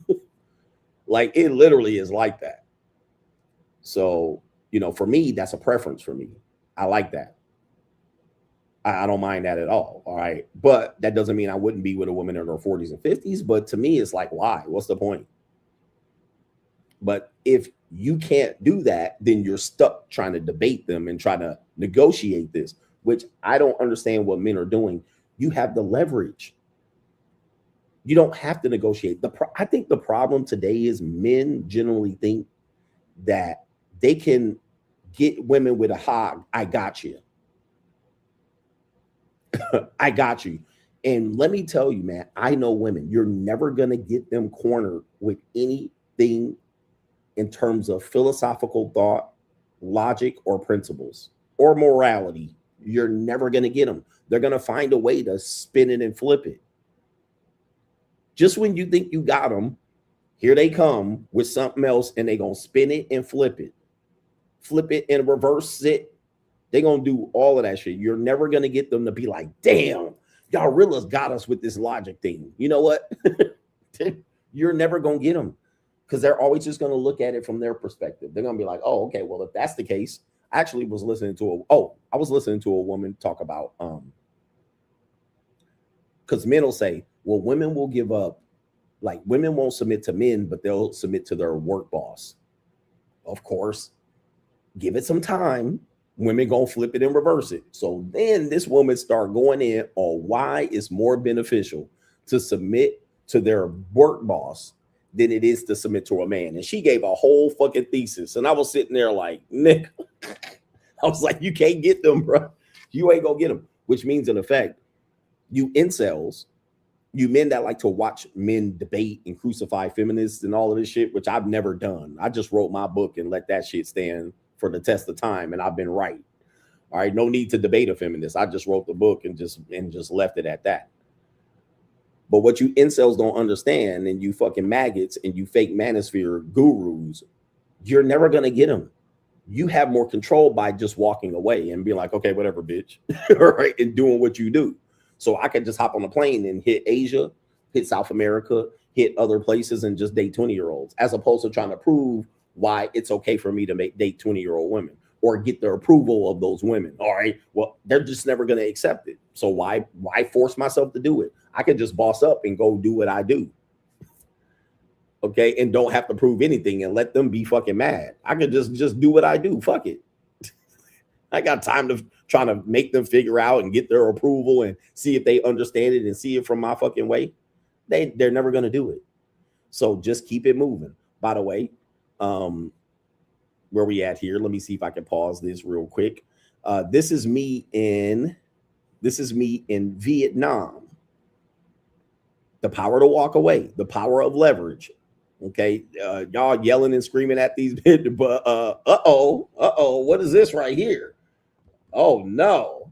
Like, it literally is like that. So, you know, for me, that's a preference for me. I like that. I don't mind that at all. All right. But that doesn't mean I wouldn't be with a woman in her 40s and 50s. But to me, it's like, why? What's the point? But if you can't do that, then you're stuck trying to debate them and try to negotiate this, which I don't understand what men are doing. You have the leverage. You don't have to negotiate. I think the problem today is men generally think that they can get women with a hog. I got you. I got you. And let me tell you, man, I know women. You're never going to get them cornered with anything in terms of philosophical thought, logic, or principles, or morality. You're never going to get them. They're going to find a way to spin it and flip it. Just when you think you got them, here they come with something else, and they're going to spin it and flip it. Flip it and reverse it. They're going to do all of that shit. You're never going to get them to be like, damn, y'all realists got us with this logic thing. You know what? You're never going to get them, because they're always just going to look at it from their perspective. They're going to be like, oh, okay, well, if that's the case, I actually was listening to I was listening to a woman talk about, because men will say, well, women will give up, like women won't submit to men, but they'll submit to their work boss. Of course, give it some time. Women gonna flip it and reverse it. So then this woman start going in on why it's more beneficial to submit to their work boss than it is to submit to a man. And she gave a whole fucking thesis. And I was sitting there like, Nick, I was like, you can't get them, bro. You ain't gonna get them. Which means, in effect, you incels, you men that like to watch men debate and crucify feminists and all of this shit, which I've never done. I just wrote my book and let that shit stand for the test of time, and I've been right. All right, no need to debate a feminist. I just wrote the book and just left it at that. But what you incels don't understand, and you fucking maggots and you fake manosphere gurus, you're never gonna get them. You have more control by just walking away and being like, okay, whatever, bitch, all right, and doing what you do. So I could just hop on a plane and hit Asia, hit South America, hit other places, and just date 20-year-olds, as opposed to trying to prove why it's okay for me to date 20-year-old women or get the approval of those women. All right, well, they're just never going to accept it. So why force myself to do it? I could just boss up and go do what I do. Okay, and don't have to prove anything and let them be fucking mad. I could just do what I do. Fuck it. I got time to try to make them figure out and get their approval and see if they understand it and see it from my fucking way. They're never going to do it. So just keep it moving. By the way, where we at here? Let me see if I can pause this real quick. This is me in Vietnam. The power to walk away, the power of leverage. Okay, y'all yelling and screaming at these bits, but what is this right here? Oh no.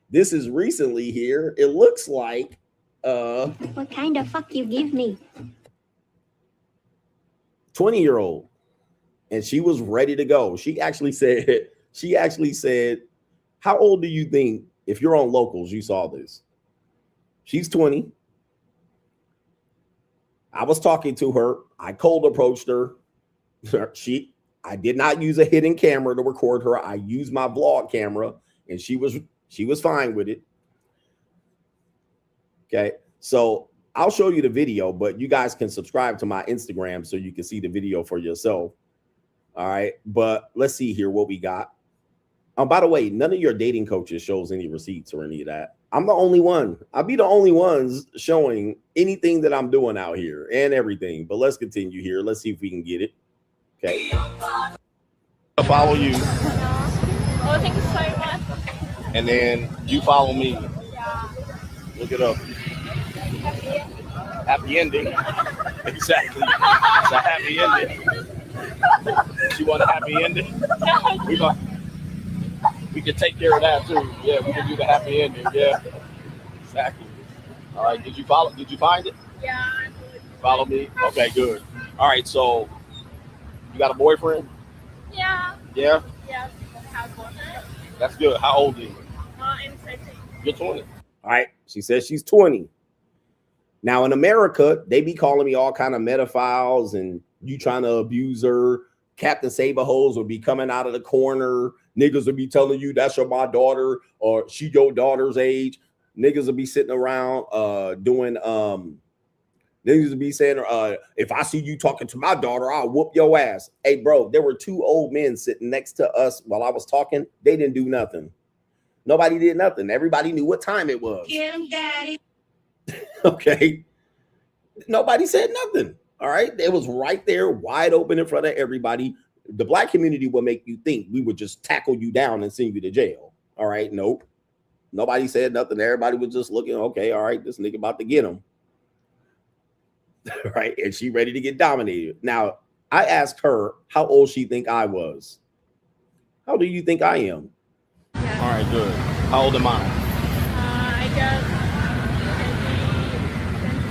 This is recently here. It looks like what kind of fuck you give me? 20-year-old, and she was ready to go. She actually said, how old do you think, if you're on Locals, you saw this? She's 20. I was talking to her. I cold approached her. I did not use a hidden camera to record her. I used my vlog camera, and she was fine with it. Okay, so I'll show you the video, but you guys can subscribe to my Instagram so you can see the video for yourself. All right, but let's see here what we got. By the way, none of your dating coaches shows any receipts or any of that. I'm the only one. I'll be the only ones showing anything that I'm doing out here and everything. But let's continue here. Let's see if we can get it. Okay. I'll follow you. Oh, thank you so much. And then you follow me. Yeah. Look it up. Happy ending. Exactly. It's a happy ending. You want a happy ending? We can take care of that too. Yeah, we can do the happy ending. Yeah. Exactly. All right. Did you find it? Yeah. Follow me? Okay, good. All right, so you got a boyfriend? Yeah. Yeah? Yeah. Have one. That's good. How old are you? I'm 20. You're 20. All right. She says she's 20. Now in America, they be calling me all kind of pedophiles and you trying to abuse her. Captain Saberholes will be coming out of the corner. Niggas will be telling you that's my daughter or she your daughter's age. Niggas will be sitting around doing niggas will be saying if I see you talking to my daughter, I'll whoop your ass. Hey bro, there were two old men sitting next to us while I was talking. They didn't do nothing. Nobody did nothing. Everybody knew what time it was. Get him, daddy. Okay. Nobody said nothing. All right. It was right there, wide open in front of everybody. The black community will make you think we would just tackle you down and send you to jail. All right. Nope. Nobody said nothing. Everybody was just looking. Okay. All right. This nigga about to get him. Right. And she ready to get dominated. Now, I asked her how old she think I was. How do you think I am? Yeah. All right. Good. How old am I? I guess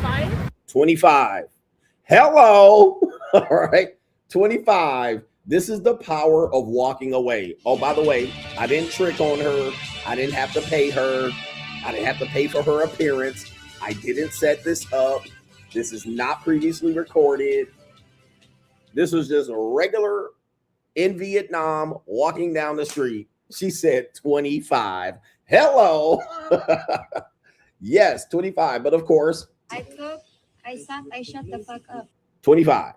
maybe 25. 25. Hello. All right. 25. This is the power of walking away. Oh, by the way, I didn't trick on her. I didn't have to pay her. I didn't have to pay for her appearance. I didn't set this up. This is not previously recorded. This was just a regular in Vietnam walking down the street. She said 25. Hello. Yes, 25. But of course, I cook, I suck, I shut the fuck up. 25.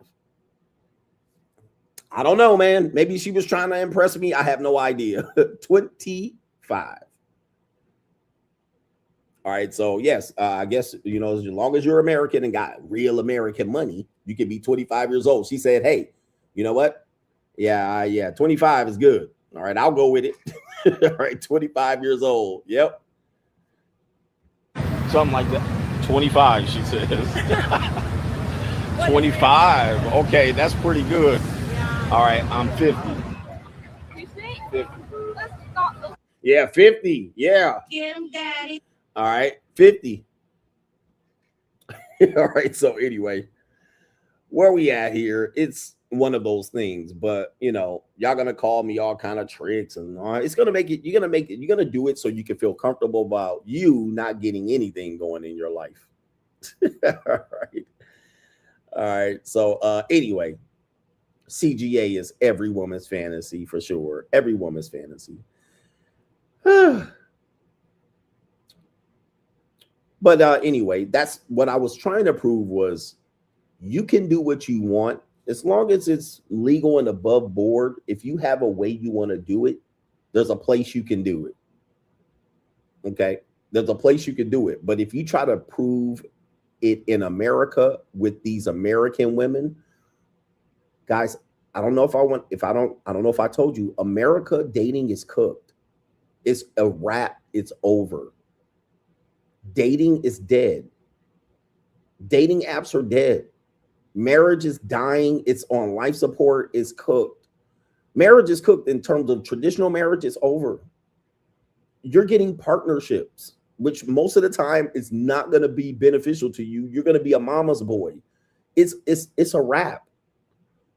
I don't know, man. Maybe she was trying to impress me. I have no idea. 25. All right. So, yes, I guess, you know, as long as you're American and got real American money, you can be 25 years old. She said, hey, you know what? Yeah, 25 is good. All right. I'll go with it. All right. 25 years old. Yep. Something like that. 25, she says. 25. Okay, that's pretty good. All right, I'm 50. 50. Yeah, 50. Yeah. Get him, daddy. All right, 50. All right, so anyway, where we at here, it's one of those things, but you know, y'all gonna call me all kind of tricks and it's gonna make it, you're gonna do it so you can feel comfortable about you not getting anything going in your life. All right. So anyway, CGA is every woman's fantasy for sure. Every woman's fantasy. But anyway, that's what I was trying to prove was you can do what you want as long as it's legal and above board. If you have a way you want to do it, there's a place you can do it. Okay. There's a place you can do it. But if you try to prove it in America with these American women, guys, I don't know if I told you, America dating is cooked. It's a wrap. It's over. Dating is dead. Dating apps are dead. Marriage is dying. It's on life support. It's cooked. Marriage is cooked in terms of traditional marriage. It's over. You're getting partnerships, which most of the time is not going to be beneficial to you. You're going to be a mama's boy. It's a wrap.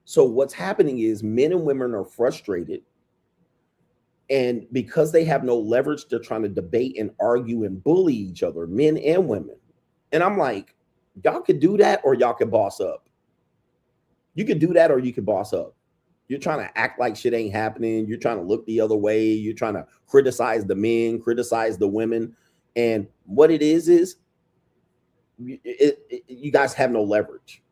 So what's happening is men and women are frustrated. And because they have no leverage, they're trying to debate and argue and bully each other, men and women. And I'm like, y'all could do that or y'all could boss up. You can do that, or you can boss up. You're trying to act like shit ain't happening. You're trying to look the other way. You're trying to criticize the men, criticize the women. And what it is you guys have no leverage.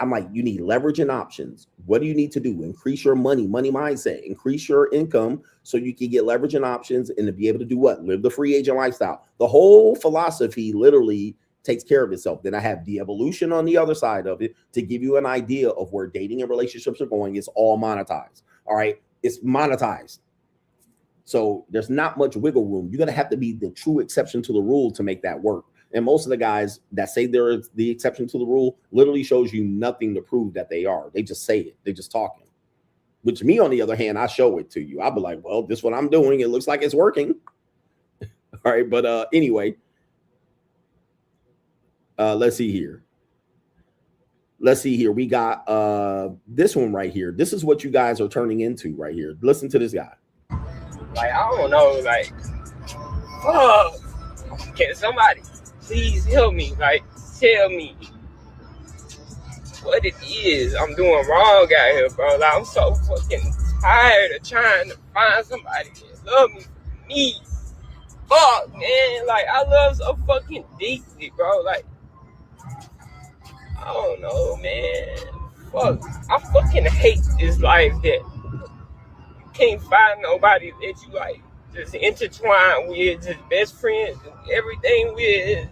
I'm like, you need leverage and options. What do you need to do? Increase your money mindset, increase your income so you can get leverage and options and to be able to do what? Live the free agent lifestyle. The whole philosophy literally takes care of itself. Then I have the evolution on the other side of it to give you an idea of where dating and relationships are going. It's all monetized. All right. It's monetized. So there's not much wiggle room. You're going to have to be the true exception to the rule to make that work. And most of the guys that say they're the exception to the rule literally shows you nothing to prove that they are. They just say it. They're just talking. Which me, on the other hand, I show it to you. I'll be like, well, this is what I'm doing. It looks like it's working. All right. But anyway, let's see here. We got this one right here. This is what you guys are turning into right here. Listen to this guy. Like, I don't know, like, fuck. Can somebody please help me? Like, tell me what it is I'm doing wrong out here, bro. Like, I'm so fucking tired of trying to find somebody that love me. Fuck, man. Like, I love so fucking deeply, bro. Like, I don't know, man. Fuck. I fucking hate this life that you can't find nobody that you, like, just intertwined with, just best friends and everything with.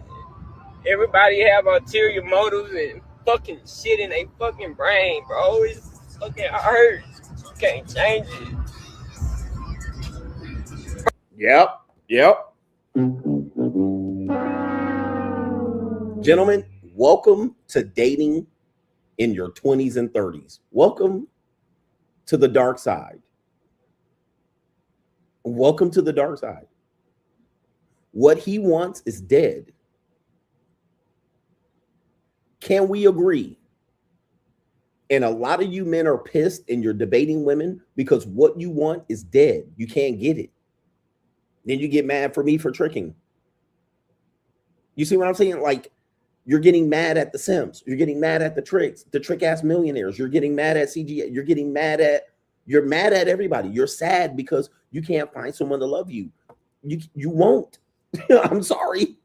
Everybody have ulterior motives and fucking shit in their fucking brain, bro. It's fucking hurts. You can't change it. Yep. Gentlemen, welcome to dating in your 20s and 30s. Welcome to the dark side. Welcome to the dark side. What he wants is dead. Can we agree? And a lot of you men are pissed and you're debating women because what you want is dead. You can't get it. Then you get mad for me for tricking. You see what I'm saying? Like, you're getting mad at the Sims. You're getting mad at the tricks, the trick ass millionaires. You're getting mad at CGA. You're mad at everybody. You're sad because you can't find someone to love you. You won't. I'm sorry.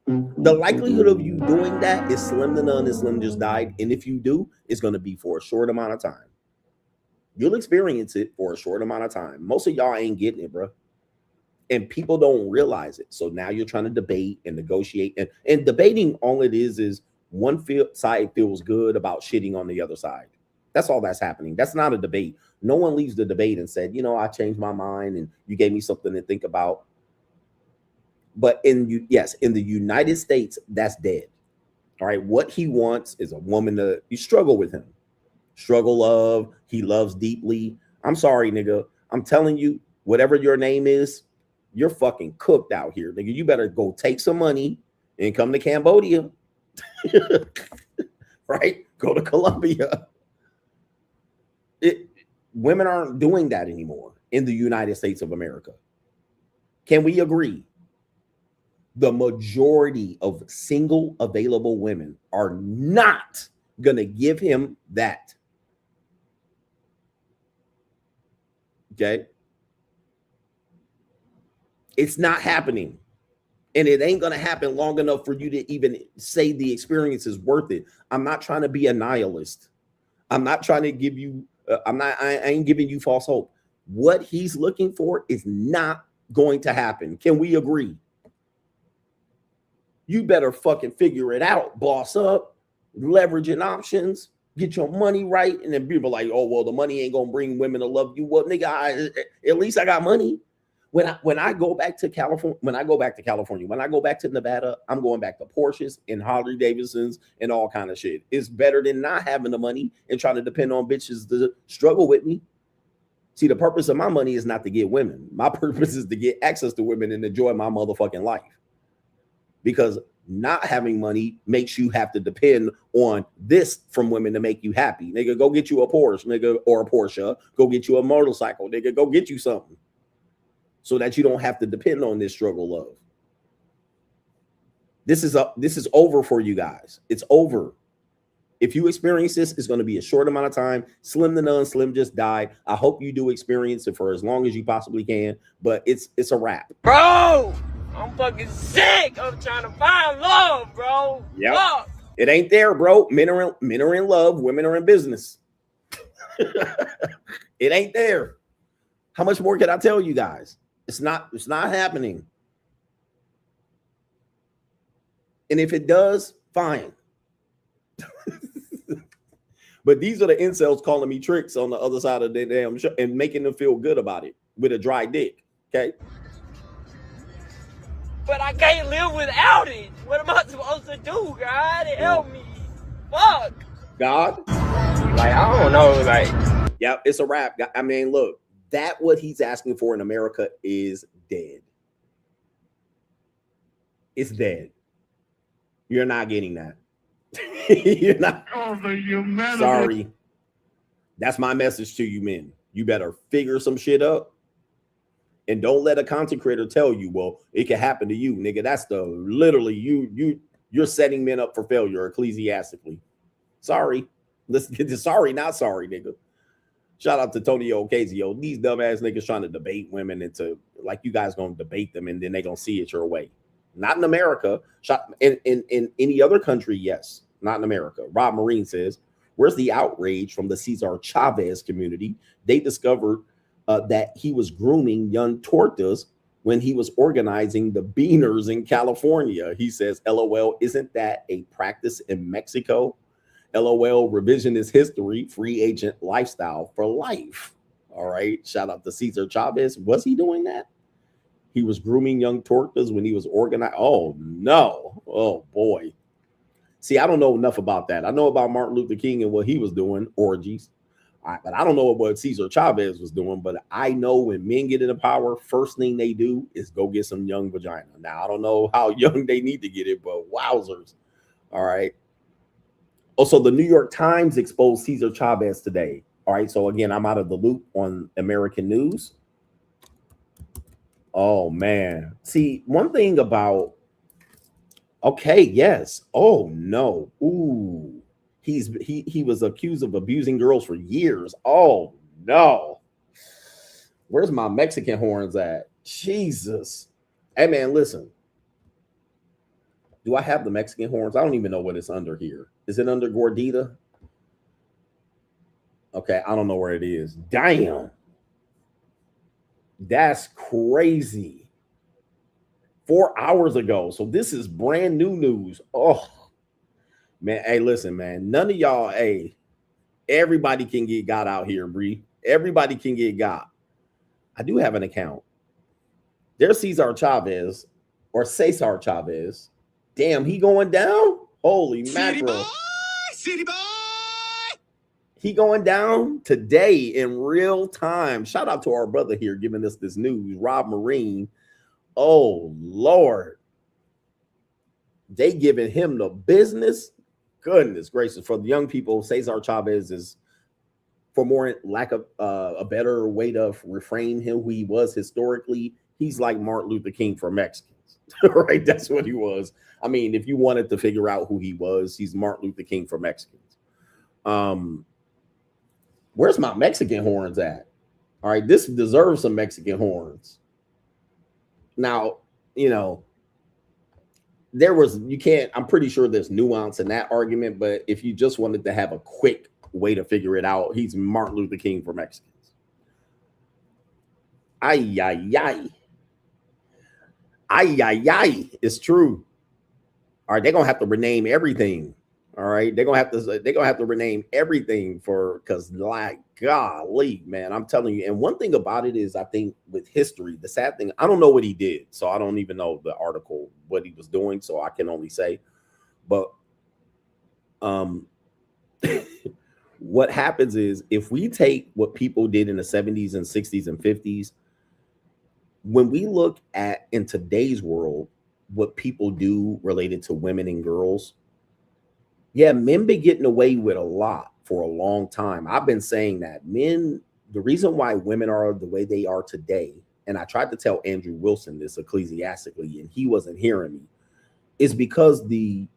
The likelihood of you doing that is slim to none, and Slim just died. And if you do, it's going to be for a short amount of time. You'll experience it for a short amount of time. Most of y'all ain't getting it, bro. And people don't realize it. So now you're trying to debate and negotiate. And debating, all it is one side feels good about shitting on the other side. That's all that's happening. That's not a debate. No one leaves the debate and said, I changed my mind and you gave me something to think about. But in the United States, that's dead. All right. What he wants is a woman to struggle with him. Struggle love. He loves deeply. I'm sorry, nigga. I'm telling you, whatever your name is, you're fucking cooked out here, nigga. You better go take some money and come to Cambodia. Right? Go to Colombia. Women aren't doing that anymore in the United States of America. Can we agree? The majority of single available women are not going to give him that. Okay? It's not happening. And it ain't going to happen long enough for you to even say the experience is worth it. I'm not trying to be a nihilist. I'm not trying to give you, I ain't giving you false hope. What he's looking for is not going to happen. Can we agree? You better fucking figure it out, boss up, leveraging options, get your money right. And then people are like, oh, well, the money ain't going to bring women to love you. Well, nigga, at least I got money. When I go back to California, when I go back to Nevada, I'm going back to Porsches and Harley Davidsons and all kind of shit. It's better than not having the money and trying to depend on bitches to struggle with me. See, the purpose of my money is not to get women. My purpose is to get access to women and enjoy my motherfucking life. Because not having money makes you have to depend on this from women to make you happy. Nigga, go get you a Porsche, nigga, or a Porsche. Go get you a motorcycle, nigga. Go get you something. So that you don't have to depend on this struggle love. This is over for you guys. It's over. If you experience this, it's going to be a short amount of time. Slim the Nun, Slim just died. I hope you do experience it for as long as you possibly can, but it's a wrap. Bro, I'm fucking sick of trying to find love, bro. Yep. Fuck. It ain't there, bro. Men are in love. Women are in business. It ain't there. How much more can I tell you guys? It's not happening. And if it does, fine. But these are the incels calling me tricks on the other side of the damn show and making them feel good about it with a dry dick. Okay. But I can't live without it. What am I supposed to do, God? Help me. Fuck. God. Like, I don't know. Like, yeah, it's a wrap. I mean, look, that what he's asking for in America is dead. It's dead. You're not getting that. You're not. Sorry. That's my message to you men. You better figure some shit up. And don't let a content creator tell you, well, it can happen to you, nigga. That's literally you're setting men up for failure ecclesiastically. Sorry. Let's get this. Sorry, not sorry, nigga. Shout out to Tony Ocasio. These dumbass niggas trying to debate women into like you guys gonna debate them and then they gonna see it your way. Not in America. In any other country, yes. Not in America. Rob Marine says, where's the outrage from the Cesar Chavez community? They discovered that he was grooming young tortas when he was organizing the beaners in California. He says, LOL, isn't that a practice in Mexico? LOL, revisionist history, free agent lifestyle for life. All right. Shout out to Cesar Chavez. Was he doing that? He was grooming young tortas when he was organized. Oh, no. Oh, boy. See, I don't know enough about that. I know about Martin Luther King and what he was doing, orgies. But I don't know what Cesar Chavez was doing. But I know when men get into power, first thing they do is go get some young vagina. Now, I don't know how young they need to get it, but wowzers. All right. Also, the New York Times exposed Cesar Chavez today. All right. So, again, I'm out of the loop on American news. Oh, man. See, one thing about. Okay. Yes. Oh, no. Ooh. He was accused of abusing girls for years. Oh, no. Where's my Mexican horns at? Jesus. Hey, man, listen. Do I have the Mexican horns? I don't even know what it's under here. Is it under Gordita? Okay, I don't know where it is. Damn. That's crazy. 4 hours ago. So this is brand new news. Oh, man. Hey, listen, man. None of y'all, hey, everybody can get got out here, Bree. Everybody can get got. I do have an account. There's Cesar Chavez or Cesar Chavez. Damn, he going down? Holy mackerel. City boy. He going down today in real time. Shout out to our brother here giving us this news, Rob Marine. Oh, Lord. They giving him the business. Goodness gracious. For the young people, Cesar Chavez is, for more lack of a better way to reframe him who he was historically, he's like Martin Luther King for Mexicans. Right? That's what he was. I mean, if you wanted to figure out who he was, he's Martin Luther King for Mexicans. Where's my Mexican horns at? All right, this deserves some Mexican horns. Now, you know, I'm pretty sure there's nuance in that argument, but if you just wanted to have a quick way to figure it out, he's Martin Luther King for Mexicans. Ay, ay, ay. Ay, ay, ay. It's true. All right, they're gonna have to rename everything. All right, they're gonna have to rename everything because like golly, man, I'm telling you. And one thing about it is, I think with history, the sad thing, I don't know what he did, so I don't even know the article what he was doing, so I can only say. But what happens is, if we take what people did in the 70s and 60s and 50s, when we look at in today's world what people do related to women and girls, yeah, men been getting away with a lot for a long time. I've been saying that men, the reason why women are the way they are today, and I tried to tell Andrew Wilson this ecclesiastically, and he wasn't hearing me, is because the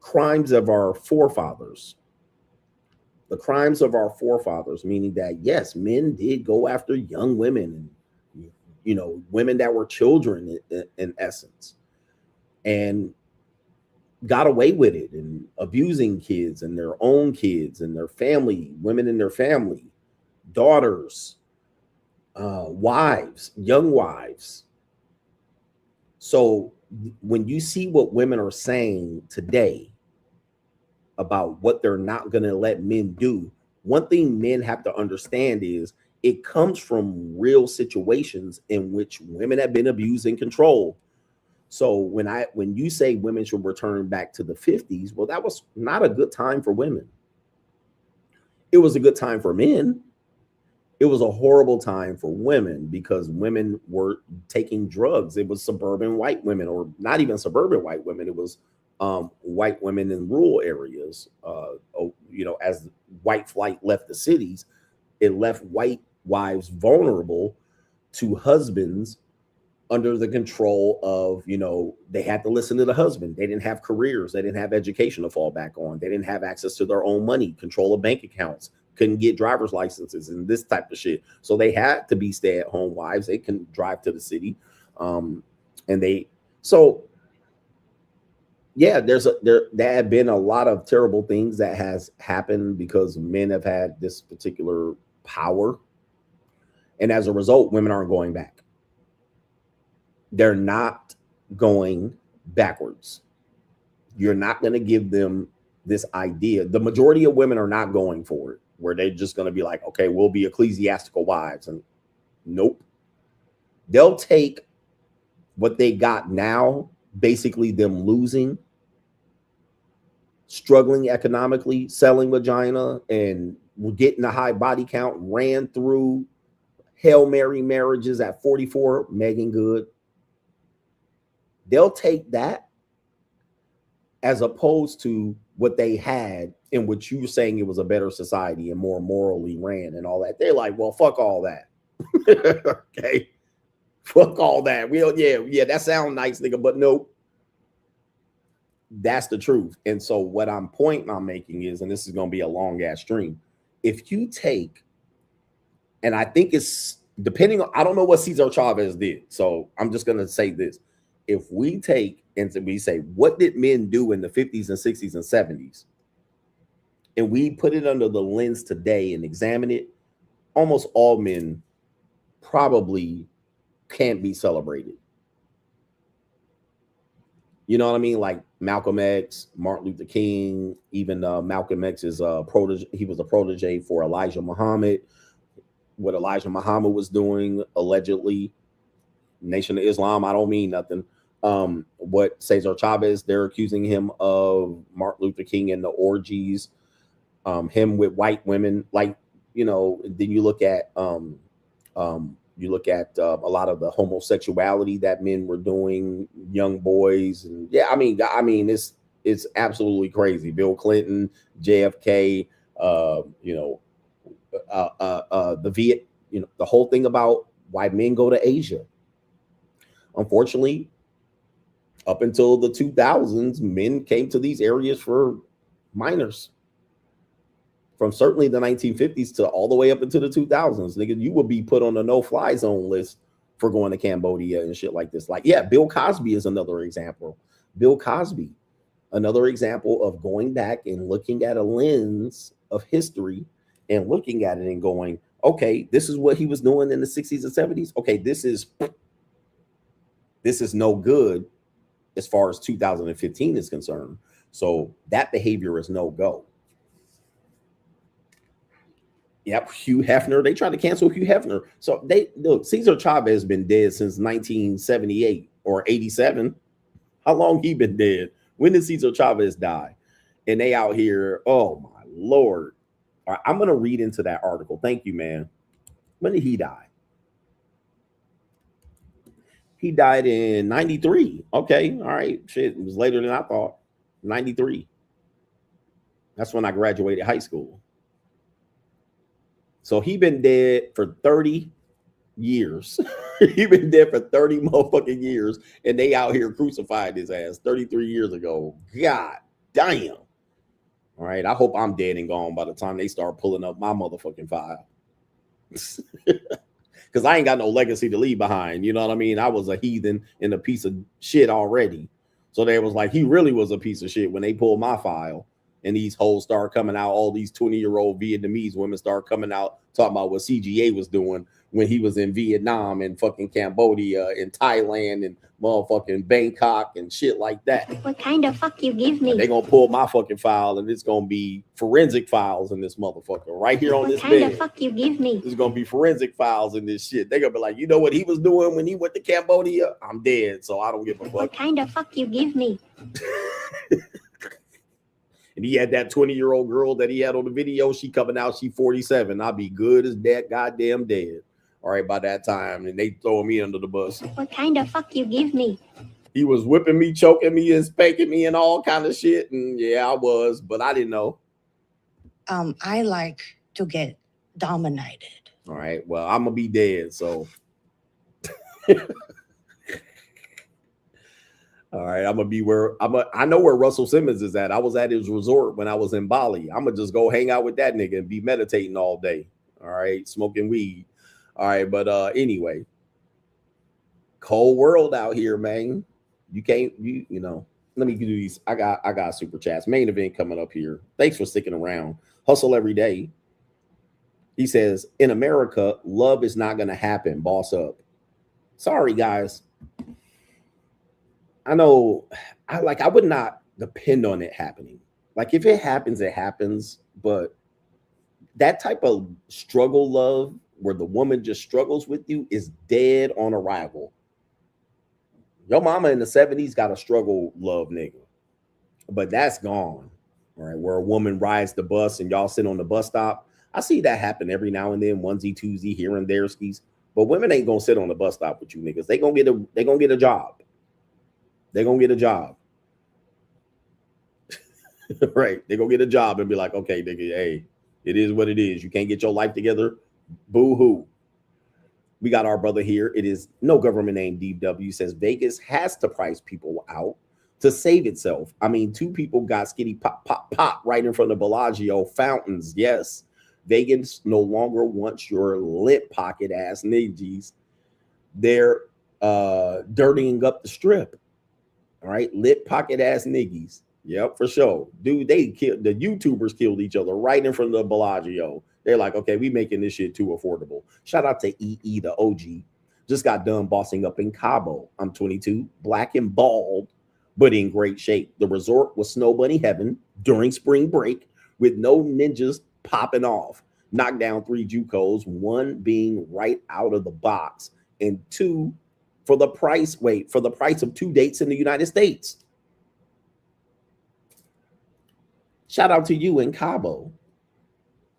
crimes of our forefathers the crimes of our forefathers, meaning that, yes, men did go after young women and, you know, women that were children in essence, and got away with it, and abusing kids and their own kids and their family, women in their family, daughters, wives, young wives. So when you see what women are saying today about what they're not going to let men do, one thing men have to understand is it comes from real situations in which women have been abused and controlled. So when you say women should return back to the 50s, well, that was not a good time for women. It was a good time for men. It was a horrible time for women because women were taking drugs. It was suburban white women, or not even suburban white women. It was white women in rural areas. You know, as white flight left the cities, it left white wives vulnerable to husbands under the control of, you know, they had to listen to the husband. They didn't have careers. They didn't have education to fall back on. They didn't have access to their own money, control of bank accounts, couldn't get driver's licenses and this type of shit. So they had to be stay-at-home wives. They couldn't drive to the city. Yeah, there have been a lot of terrible things that has happened because men have had this particular power. And as a result, women aren't going back. They're not going backwards. You're not going to give them this idea. The majority of women are not going for it, where they're just going to be like, okay, we'll be ecclesiastical wives. And nope. They'll take what they got now, basically them losing, struggling economically, selling vagina, and getting a high body count, ran through Hail Mary marriages at 44, Megan Good. They'll take that as opposed to what they had in which you were saying it was a better society and more morally ran and all that. They're like, well, fuck all that. Okay. Fuck all that. Yeah, that sounds nice, nigga, but nope. That's the truth. And so what I'm making is, and this is going to be a long ass stream. If you take, and I think it's depending on, I don't know what Cesar Chavez did. So I'm just going to say this. If we take and we say, what did men do in the 50s and 60s and 70s? And we put it under the lens today and examine it, almost all men probably can't be celebrated. You know what I mean? Like Malcolm X, Martin Luther King, even Malcolm X is a protege. He was a protege for Elijah Muhammad. What Elijah Muhammad was doing, allegedly, Nation of Islam, I don't mean nothing. What Cesar Chavez, they're accusing him of Martin Luther King and the orgies, him with white women. Like, you know, then you look at a lot of the homosexuality that men were doing, young boys, and yeah, I mean, it's absolutely crazy. Bill Clinton, JFK, the the whole thing about why men go to Asia. Unfortunately, up until the 2000s, men came to these areas for minors. From certainly the 1950s to all the way up into the 2000s, nigga, you would be put on a no-fly zone list for going to Cambodia and shit like this. Like, yeah, Bill Cosby is another example. Bill Cosby, another example of going back and looking at a lens of history and looking at it and going, okay, this is what he was doing in the 60s and 70s. Okay, this is no good as far as 2015 is concerned. So that behavior is no go. Yep, Hugh Hefner. They tried to cancel Hugh Hefner. So look, Cesar Chavez has been dead since 1978 or 87. How long he been dead? When did Cesar Chavez die? And they out here, oh my Lord. All right, I'm going to read into that article. Thank you, man. When did he die? He died in 93. Okay, all right. Shit, it was later than I thought. 93. That's when I graduated high school. So he been dead for 30 years. He been dead for 30 motherfucking years, and they out here crucified his ass 33 years ago. God damn. All right. I hope I'm dead and gone by the time they start pulling up my motherfucking file. Because I ain't got no legacy to leave behind. You know what I mean? I was a heathen and a piece of shit already. So they was like, he really was a piece of shit when they pulled my file. And these hoes start coming out. All these 20-year-old Vietnamese women start coming out talking about what CGA was doing when he was in Vietnam and fucking Cambodia and Thailand and motherfucking Bangkok and shit like that. What kind of fuck you give me? They're going to pull my fucking file and it's going to be forensic files in this motherfucker right here on this bed. What kind of fuck you give me? There's going to be forensic files in this shit. They're going to be like, you know what he was doing when he went to Cambodia? I'm dead, so I don't give a fuck. What kind of fuck you give me? And he had that 20-year-old girl that he had on the video. She coming out, she 47. I'll be good as that goddamn dead. All right, by that time, and they throwing me under the bus. What kind of fuck you give me? He was whipping me, choking me, and spanking me and all kind of shit. And yeah, I was, but I didn't know. I like to get dominated. All right, well, I'm gonna be dead, so. All right, I'm gonna be where I know where Russell Simmons is at. I was at his resort when I was in Bali. I'm gonna just go hang out with that nigga and be meditating all day. All right, smoking weed. All right, but anyway, cold world out here, man. You can't, you know. Let me do these. I got super chats. Main event coming up here. Thanks for sticking around. Hustle every day. He says, in America, love is not gonna happen. Boss up. Sorry, guys. I know, I would not depend on it happening. Like if it happens, it happens. But that type of struggle love where the woman just struggles with you is dead on arrival. Your mama in the 70s got a struggle love nigga, but that's gone. All right, where a woman rides the bus and y'all sit on the bus stop. I see that happen every now and then, onesie, twosie, here and there skis. But women ain't gonna sit on the bus stop with you niggas. They gonna get a job. They're going to get a job. Right. They're going to get a job and be like, okay, nigga, hey, it is what it is. You can't get your life together. Boo-hoo. We got our brother here. It is no government name. DW says Vegas has to price people out to save itself. I mean, 2 people got skitty pop, pop, pop right in front of Bellagio fountains. Yes. Vegas no longer wants your lip pocket ass niggas. They're dirtying up the strip. All right, lip pocket ass niggies. Yep, for sure. Dude, the YouTubers killed each other right in front of the Bellagio. They're like, okay, we making this shit too affordable. Shout out to EE, the OG. Just got done bossing up in Cabo. I'm 22, black and bald, but in great shape. The resort was snow bunny heaven during spring break with no ninjas popping off. Knocked down 3 JUCOs, 1 being right out of the box, and 2 for the price of 2 dates in the United States. Shout out to you in Cabo.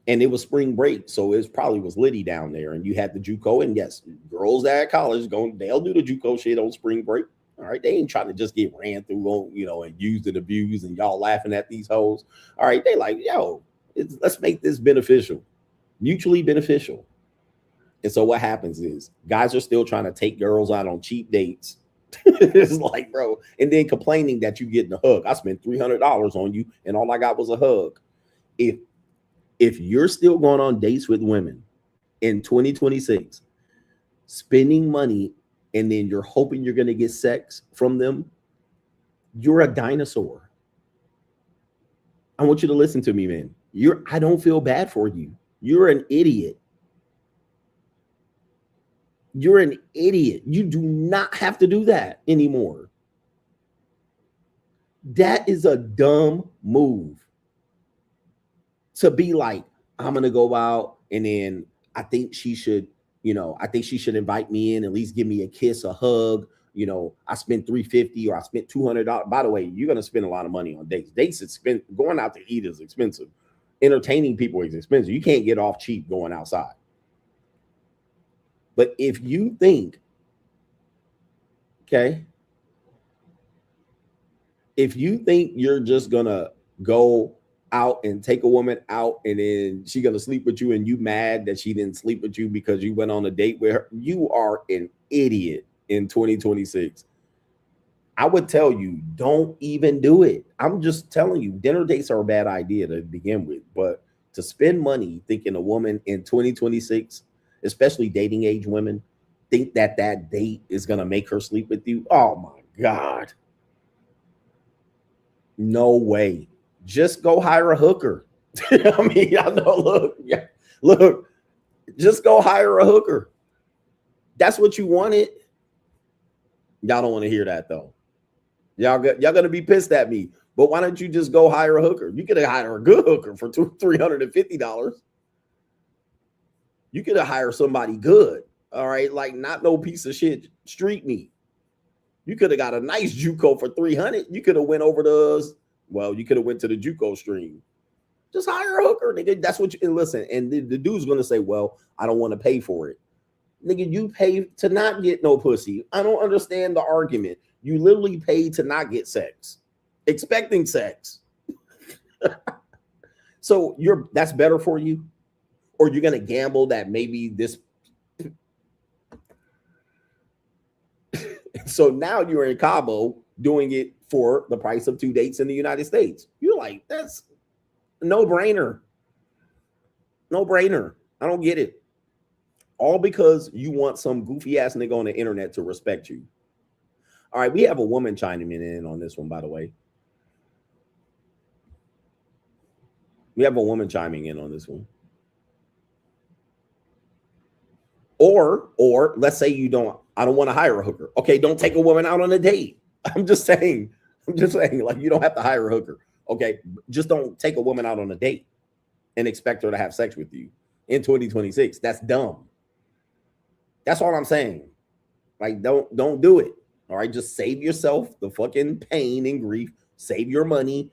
And it was spring break, so it probably was litty down there. And you had the JUCO, and yes, girls that at college they'll do the JUCO shit on spring break. All right, they ain't trying to just get ran through, you know, and used and abused, and y'all laughing at these hoes. All right, they like, yo, let's make this beneficial, mutually beneficial. And so what happens is guys are still trying to take girls out on cheap dates. It's like, bro, and then complaining that you getting a hug. I spent $300 on you and all I got was a hug. If you're still going on dates with women in 2026, spending money and then you're hoping you're going to get sex from them, you're a dinosaur. I want you to listen to me, man. I don't feel bad for you. You're an idiot. You're an idiot. You do not have to do that anymore. That is a dumb move. To be like, I'm going to go out and then I think she should invite me in, at least give me a kiss, a hug. You know, I spent $350 or I spent $200. By the way, you're going to spend a lot of money on dates. Dates expensive. Going out to eat is expensive. Entertaining people is expensive. You can't get off cheap going outside. But if you think, okay, if you think you're just going to go out and take a woman out and then she's going to sleep with you and you mad that she didn't sleep with you because you went on a date with her, you are an idiot in 2026. I would tell you, don't even do it. I'm just telling you, dinner dates are a bad idea to begin with. But to spend money thinking a woman in 2026, especially dating age women, think that that date is going to make her sleep with you. Oh my God. No way. Just go hire a hooker. I mean, y'all know, look, just go hire a hooker. That's what you wanted. Y'all don't want to hear that though. Y'all gonna be pissed at me. But why don't you just go hire a hooker? You could have hired a good hooker for $350. You could have hired somebody good. All right, like not no piece of shit street meat. You could have got a nice JUCO for $300. You could have went over to, well, you could have went to the JUCO stream. Just hire a hooker, nigga. That's what you, and listen, and the dude's gonna say, well, I don't want to pay for it. Nigga, you pay to not get no pussy. I don't understand the argument. You literally pay to not get sex, expecting sex. So that's better for you? Or you're gonna gamble that maybe this. So now you're in Cabo doing it for the price of 2 dates in the United States. You're like, that's no brainer. No brainer. I don't get it. All because you want some goofy ass nigga on the internet to respect you. All right, we have a woman chiming in on this one, by the way. We have a woman chiming in on this one. Or let's say I don't want to hire a hooker. Okay, don't take a woman out on a date. I'm just saying, like, you don't have to hire a hooker. Okay, just don't take a woman out on a date and expect her to have sex with you in 2026. That's dumb. That's all I'm saying. Like, don't do it. All right, just save yourself the fucking pain and grief. Save your money.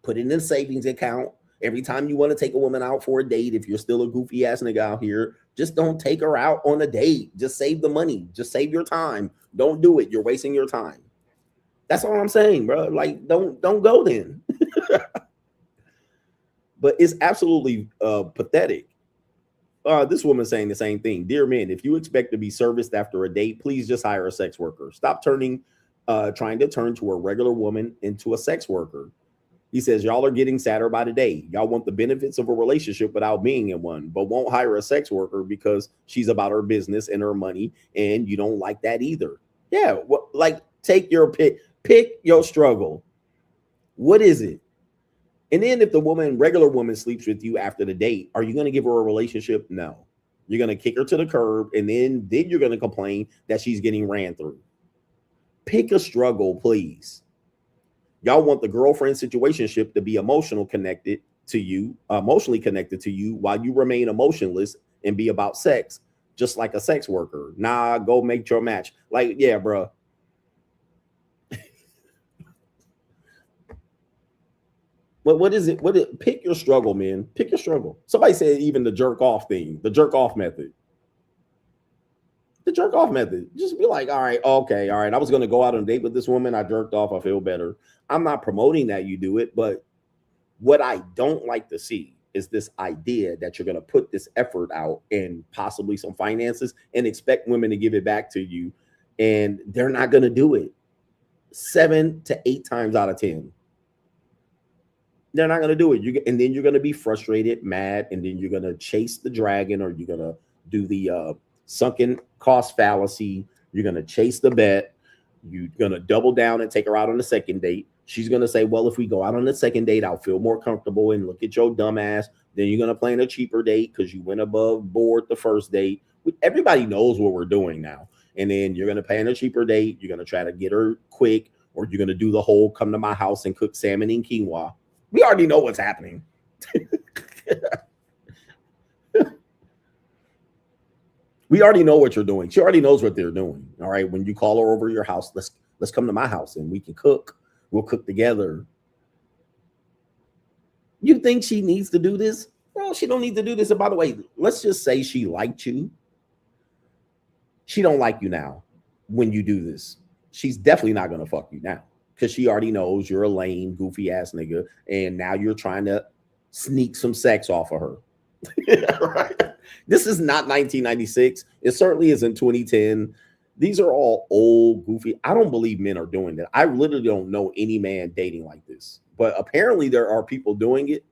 Put it in a savings account. Every time you want to take a woman out for a date, if you're still a goofy ass nigga out here, just don't take her out on a date. Just save the money. Just save your time. Don't do it. You're wasting your time. That's all I'm saying, bro. Like, don't go then. But it's absolutely pathetic. This woman saying the same thing. Dear men, if you expect to be serviced after a date, please just hire a sex worker. Stop trying to turn to a regular woman into a sex worker. He says, y'all are getting sadder by the day. Y'all want the benefits of a relationship without being in one, but won't hire a sex worker because she's about her business and her money, and you don't like that either. Yeah, well, like, take your pick your struggle. What is it? And then if the regular woman sleeps with you after the date, are you going to give her a relationship? No. You're going to kick her to the curb, and then you're going to complain that she's getting ran through. Pick a struggle, please. Y'all want the girlfriend situationship to be emotionally connected to you while you remain emotionless and be about sex, just like a sex worker. Nah, go make your match. Like, yeah, bro. What is it? Pick your struggle, man. Pick your struggle. Somebody said even the jerk off thing, the jerk off method. The jerk off method. Just be like, all right, okay, all right. I was going to go out on a date with this woman. I jerked off. I feel better. I'm not promoting that you do it, but what I don't like to see is this idea that you're going to put this effort out and possibly some finances and expect women to give it back to you, and they're not going to do it. 7 to 8 times out of 10. They're not going to do it. And then you're going to be frustrated, mad, and then you're going to chase the dragon, or you're going to do the sunken cost fallacy. You're going to chase the bet. You're going to double down and take her out on the second date. She's going to say, well, if we go out on the second date, I'll feel more comfortable, and look at your dumb ass. Then you're going to plan a cheaper date because you went above board the first date. Everybody knows what we're doing now. And then you're going to plan a cheaper date. You're going to try to get her quick, or you're going to do the whole come to my house and cook salmon and quinoa. We already know what's happening. We already know what you're doing. She already knows what they're doing. All right. When you call her over your house, let's come to my house and we can cook. We'll cook together. You think she needs to do this? Well, she don't need to do this. And by the way, let's just say she liked you. She don't like you now when you do this. She's definitely not going to fuck you now, because she already knows you're a lame, goofy ass nigga, and now you're trying to sneak some sex off of her. Right? This is not 1996. It certainly isn't 2010. These are all old, goofy. I don't believe men are doing that. I literally don't know any man dating like this. But apparently there are people doing it.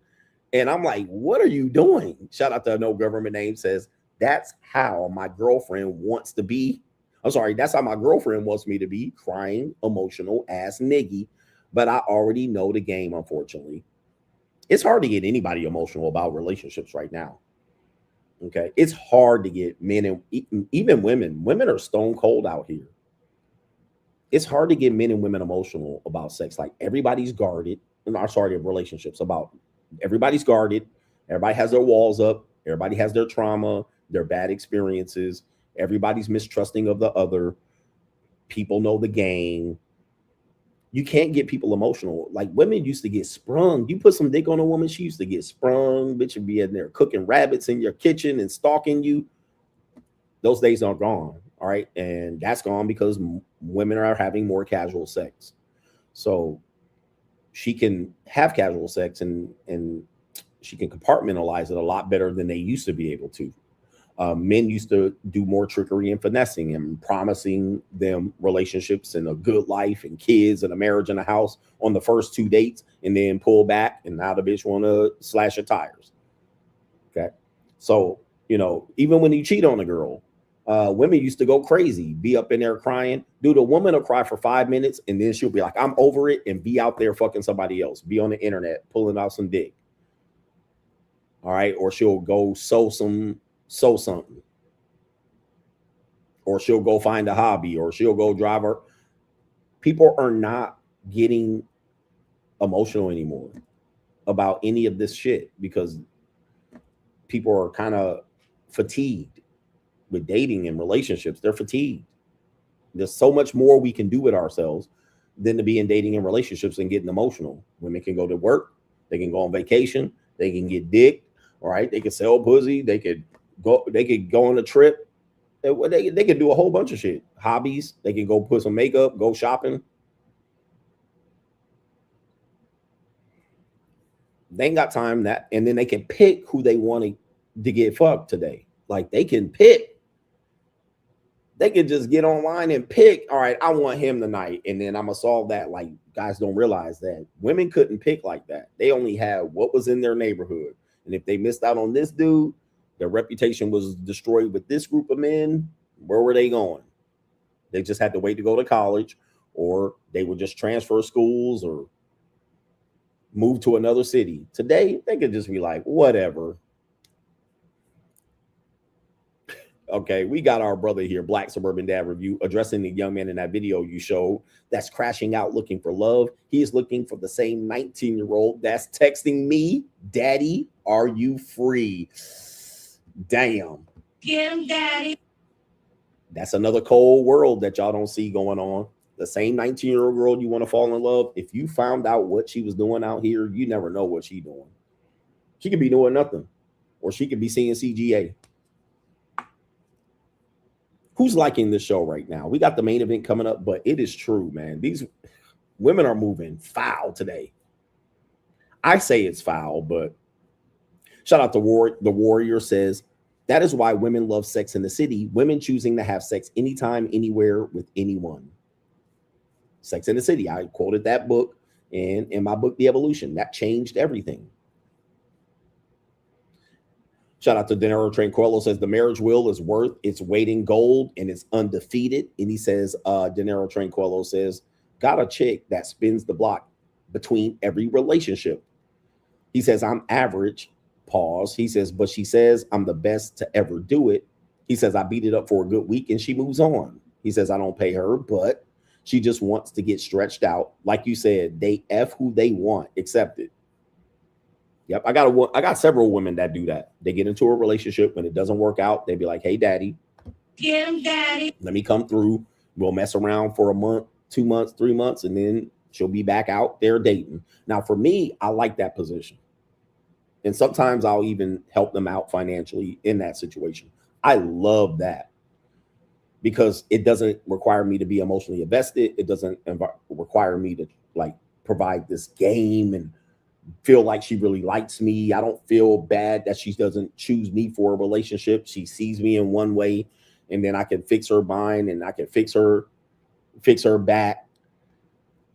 And I'm like, what are you doing? Shout out to No Government Name says, that's how my girlfriend wants to be. I'm sorry, that's how my girlfriend wants me to be, crying, emotional ass niggy. But I already know the game, unfortunately. It's hard to get anybody emotional about relationships right now. Okay, it's hard to get men and even women. Women are stone cold out here. It's hard to get men and women emotional about sex. Like everybody's guarded. Relationships about everybody's guarded. Everybody has their walls up. Everybody has their trauma, their bad experiences. Everybody's mistrusting of the other. People know the game. You can't get people emotional. Like women used to get sprung. You put some dick on a woman, she used to get sprung. Bitch would be in there cooking rabbits in your kitchen and stalking you. Those days are gone. All right. And that's gone because women are having more casual sex. So she can have casual sex and she can compartmentalize it a lot better than they used to be able to. Men used to do more trickery and finessing and promising them relationships and a good life and kids and a marriage and a house on the first 2 dates and then pull back. And now the bitch want to slash her tires. Okay. So, you know, even when you cheat on a girl, women used to go crazy, be up in there crying. Dude, a woman will cry for 5 minutes and then she'll be like, I'm over it, and be out there fucking somebody else, be on the internet, pulling out some dick. All right. Or she'll go sew something, or she'll go find a hobby, or she'll go drive her. People are not getting emotional anymore about any of this shit because people are kind of fatigued with dating and relationships. They're fatigued. There's so much more we can do with ourselves than to be in dating and relationships and getting emotional. Women can go to work, they can go on vacation, they can get dick, all right, they can sell pussy, they could go on a trip. They could do a whole bunch of shit. Hobbies. They can go put some makeup, go shopping. They ain't got time that, and then they can pick who they want to get fucked today. Like they can pick. They can just get online and pick. All right, I want him tonight, and then I'm gonna solve that. Like guys don't realize that women couldn't pick like that. They only had what was in their neighborhood, and if they missed out on this dude, their reputation was destroyed with this group of men. Where were they going? They just had to wait to go to college, or they would just transfer schools or move to another city. Today, they could just be like, whatever. Okay, we got our brother here, Black Suburban Dad Review, addressing the young man in that video you showed that's crashing out looking for love. He is looking for the same 19-year-old that's texting me, Daddy, are you free? Damn. Get him, Daddy. That's another cold world that y'all don't see going on. The same 19-year-old girl you want to fall in love. If you found out what she was doing out here, you never know what she's doing. She could be doing nothing, or she could be seeing CGA. Who's liking this show right now? We got the main event coming up, but it is true, man. These women are moving foul today. I say it's foul, but shout out to the Warrior says, that is why women love Sex in the City. Women choosing to have sex anytime, anywhere with anyone. Sex in the City. I quoted that book in my book, The Evolution. That changed everything. Shout out to Dinero Tranquillo says the marriage will is worth its weight in gold and it's undefeated. And he says, Dinero Tranquillo says, got a chick that spins the block between every relationship. He says, I'm average. Pause. He says, but she says I'm the best to ever do it. He says, I beat it up for a good week and she moves on. He says, I don't pay her, but she just wants to get stretched out. Like you said, they F who they want, accept it. Yep. I got several women that do that. They get into a relationship. When it doesn't work out, they be like, hey, Daddy, get him, Daddy. Let me come through. We'll mess around for a month, 2 months, 3 months, and then she'll be back out there dating. Now, for me, I like that position. And sometimes I'll even help them out financially in that situation. I love that because it doesn't require me to be emotionally invested. It doesn't require me to like provide this game and feel like she really likes me. I don't feel bad that she doesn't choose me for a relationship. She sees me in one way and then I can fix her mind and I can fix her back.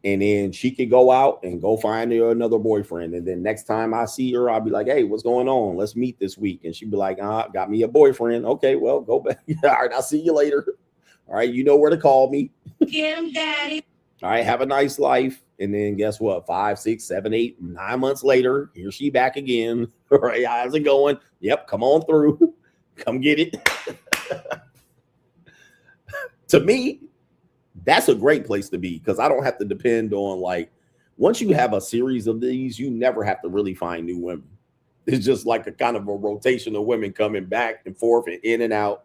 And then she could go out and go find her another boyfriend. And then next time I see her, I'll be like, hey, what's going on? Let's meet this week. And she'd be like, got me a boyfriend. Okay, well, go back. All right, I'll see you later. All right, you know where to call me. Get him, daddy. All right, have a nice life. And then guess what? 5, 6, 7, 8, 9 months later, here she back again. All right, how's it going? Yep, come on through. Come get it. To me, that's a great place to be because I don't have to depend on, like, once you have a series of these, you never have to really find new women. It's just like a kind of a rotation of women coming back and forth and in and out.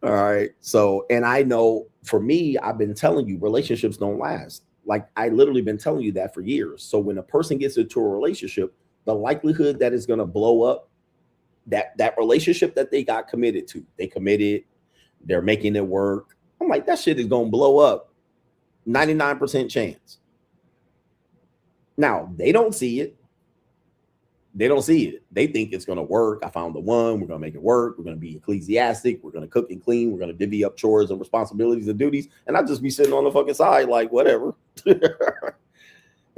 All right. So, and I know for me, I've been telling you relationships don't last. Like, I literally been telling you that for years. So when a person gets into a relationship, the likelihood that it's going to blow up, that relationship that they got committed to, they committed, they're making it work. I'm like, that shit is going to blow up. 99% chance. Now, they don't see it. They don't see it. They think it's going to work. I found the one. We're going to make it work. We're going to be ecclesiastic. We're going to cook and clean. We're going to divvy up chores and responsibilities and duties. And I just be sitting on the fucking side like, whatever.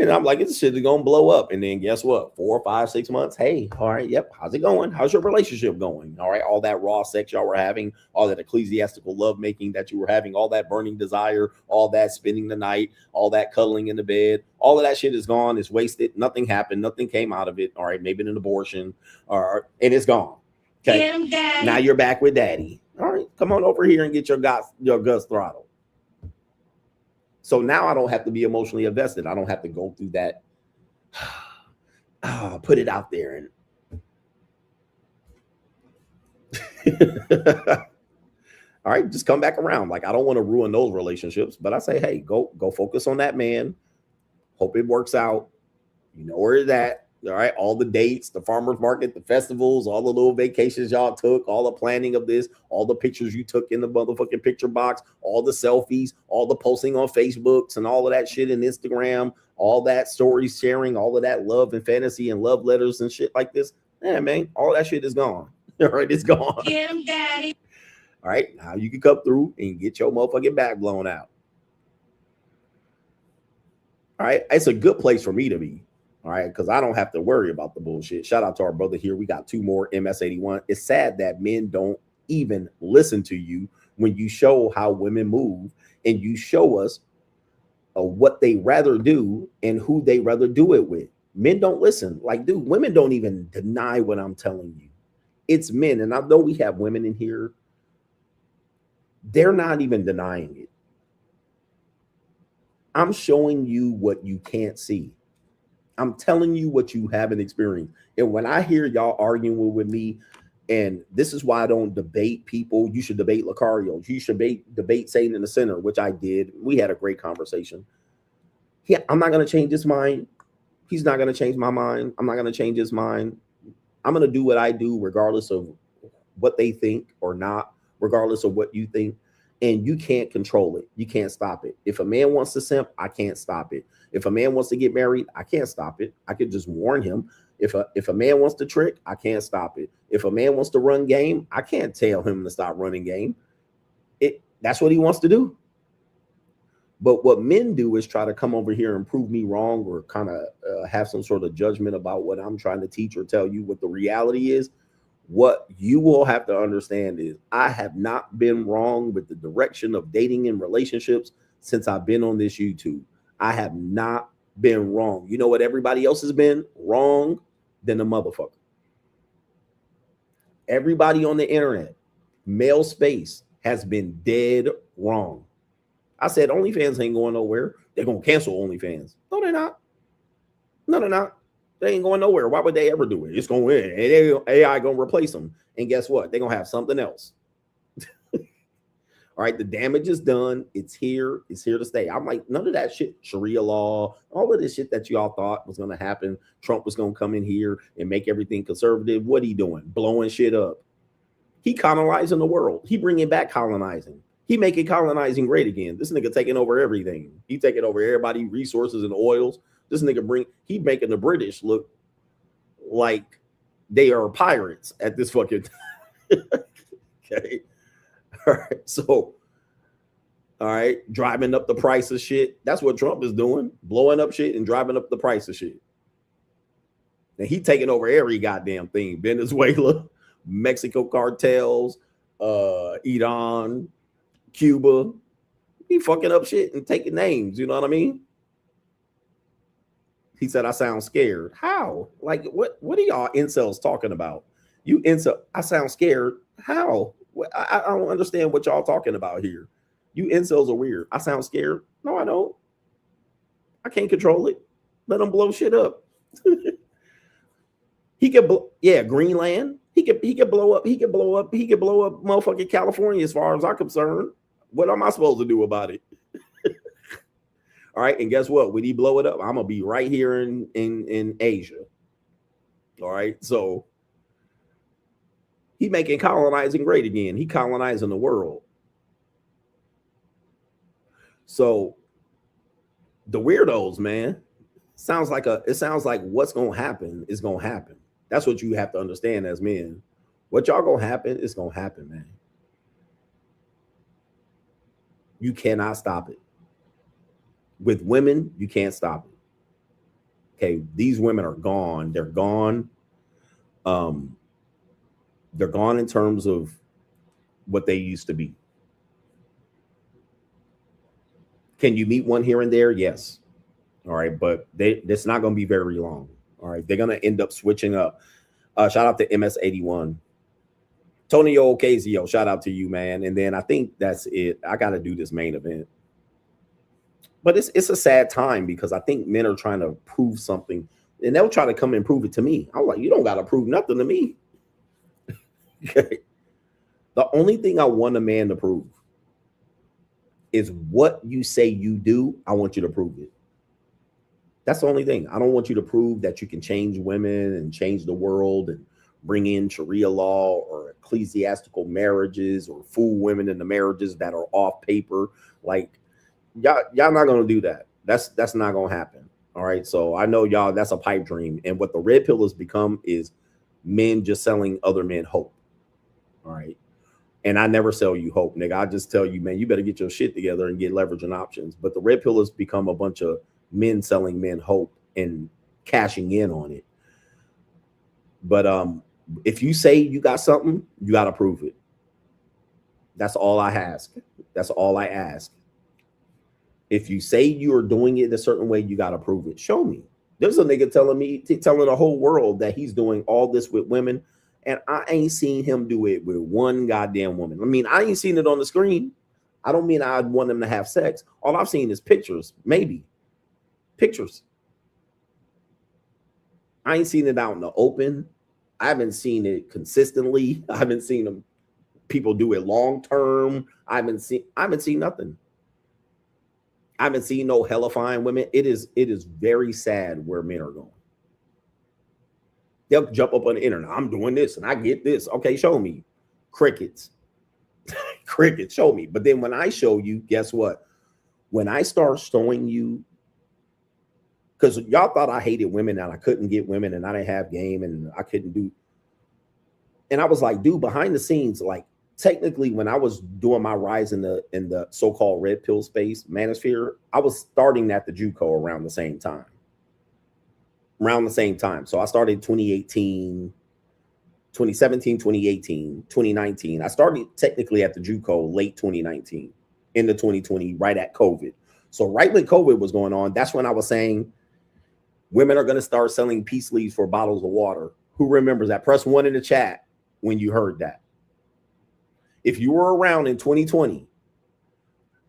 And I'm like, this shit is going to blow up. And then guess what? 4, 5, 6 months. Hey, all right. Yep. How's it going? How's your relationship going? All right. All that raw sex y'all were having, all that ecclesiastical lovemaking that you were having, all that burning desire, all that spending the night, all that cuddling in the bed, all of that shit is gone. It's wasted. Nothing happened. Nothing came out of it. All right. Maybe an abortion and it's gone. Okay. Get him, daddy. Now you're back with daddy. All right. Come on over here and get your guts throttled. So now I don't have to be emotionally invested. I don't have to go through that. Put it out there. And all right, just come back around. Like, I don't want to ruin those relationships, but I say, hey, go focus on that man. Hope it works out. You know where it's at. All right, all the dates, the farmer's market, the festivals, all the little vacations y'all took, all the planning of this, all the pictures you took in the motherfucking picture box, all the selfies, all the posting on Facebooks and all of that shit in Instagram, all that stories sharing, all of that love and fantasy and love letters and shit like this. Yeah, man, all that shit is gone. All right, it's gone. Get him, daddy. All right, now you can come through and get your motherfucking back blown out. All right, it's a good place for me to be. All right, because I don't have to worry about the bullshit. Shout out to our brother here. We got 2 more MS81. It's sad that men don't even listen to you when you show how women move and you show us what they rather do and who they rather do it with. Men don't listen. Like, dude, women don't even deny what I'm telling you. It's men. And I know we have women in here. They're not even denying it. I'm showing you what you can't see. I'm telling you what you haven't experienced. And when I hear y'all arguing with me, and this is why I don't debate people. You should debate Lucario. You should debate Satan in the Center, which I did. We had a great conversation. Yeah, I'm not going to change his mind. He's not going to change my mind. I'm not going to change his mind. I'm going to do what I do regardless of what they think or not, regardless of what you think. And you can't control it. You can't stop it. If a man wants to simp, I can't stop it. If a man wants to get married, I can't stop it. I could just warn him. If a man wants to trick, I can't stop it. If a man wants to run game, I can't tell him to stop running game. That's what he wants to do. But what men do is try to come over here and prove me wrong or kind of have some sort of judgment about what I'm trying to teach or tell you what the reality is. What you will have to understand is I have not been wrong with the direction of dating and relationships since I've been on this YouTube. I have not been wrong. You know what everybody else has been? Wrong than a motherfucker. Everybody on the internet, male space, has been dead wrong. I said OnlyFans ain't going nowhere. They're going to cancel OnlyFans. No, they're not. No, they're not. They ain't going nowhere. Why would they ever do it? It's going to AI going to replace them. And guess what? They're going to have something else. All right, the damage is done. It's here. It's here to stay. I'm like, none of that shit, Sharia law, all of this shit that y'all thought was going to happen. Trump was going to come in here and make everything conservative. What he doing? Blowing shit up. He colonizing the world. He bringing back colonizing. He making colonizing great again. This nigga taking over everything. He taking over everybody, resources and oils. This nigga he making the British look like they are pirates at this fucking okay. All right. So, all right, driving up the price of shit. That's what Trump is doing, blowing up shit and driving up the price of shit. And he taking over every goddamn thing. Venezuela, Mexico cartels, Iran, Cuba. He fucking up shit and taking names. You know what I mean? He said, I sound scared. How? Like, what are y'all incels talking about? You incel, I sound scared. How? I don't understand what y'all talking about here. You incels are weird. I sound scared. No, I don't. I can't control it. Let them blow shit up. He could, Greenland. He could blow up. He could blow up motherfucking California. As far as I'm concerned, what am I supposed to do about it? All right, and guess what? When he blow it up, I'm gonna be right here in Asia. All right, so he making colonizing great again. He colonizing the world. So the weirdos, man, sounds like what's gonna happen is gonna happen. That's what you have to understand as men. What y'all gonna happen is gonna happen, man. You cannot stop it. With women, you can't stop it. Okay, these women are gone. They're gone. They're gone in terms of what they used to be. Can you meet one here and there? Yes. All right, but it's not going to be very long. All right, they're going to end up switching up. Shout out to MS81. Tonio Ocasio, shout out to you, man. And then I think that's it. I got to do this main event. But it's a sad time because I think men are trying to prove something, and they'll try to come and prove it to me. I'm like, you don't got to prove nothing to me. Okay. The only thing I want a man to prove is what you say you do. I want you to prove it. That's the only thing. I don't want you to prove that you can change women and change the world and bring in Sharia law or ecclesiastical marriages or fool women in the marriages that are off paper. Like, y'all not gonna do that. That's not gonna happen. All right. So I know y'all, that's a pipe dream. And what the red pill has become is men just selling other men hope. All right. And I never sell you hope, nigga. I just tell you, man, you better get your shit together and get leverage and options. But the red pill has become a bunch of men selling men hope and cashing in on it. But if you say you got something, you got to prove it. That's all I ask. That's all I ask. If you say you are doing it a certain way, you got to prove it. Show me. There's a nigga telling the whole world that he's doing all this with women, and I ain't seen him do it with one goddamn woman. I mean, I ain't seen it on the screen. I don't mean I'd want them to have sex. All I've seen is pictures, maybe. Pictures. I ain't seen it out in the open. I haven't seen it consistently. I haven't seen people do it long term. I haven't seen nothing. I haven't seen no hella fine women. It is very sad where men are going. They'll jump up on the internet. I'm doing this and I get this. Okay, show me. Crickets. Crickets, show me. But then when I show you, guess what? When I start showing you, because y'all thought I hated women and I couldn't get women and I didn't have game and I couldn't do. And I was like, dude, behind the scenes, like, technically, when I was doing my rise in the so-called red pill space, Manosphere, I was starting at the JUCO around the same time. So I started 2018, 2017, 2018, 2019. I started technically at the JUCO late 2019 into 2020, right at COVID. So right when COVID was going on, that's when I was saying women are going to start selling peace leaves for bottles of water. Who remembers that? Press 1 in the chat when you heard that. If you were around in 2020,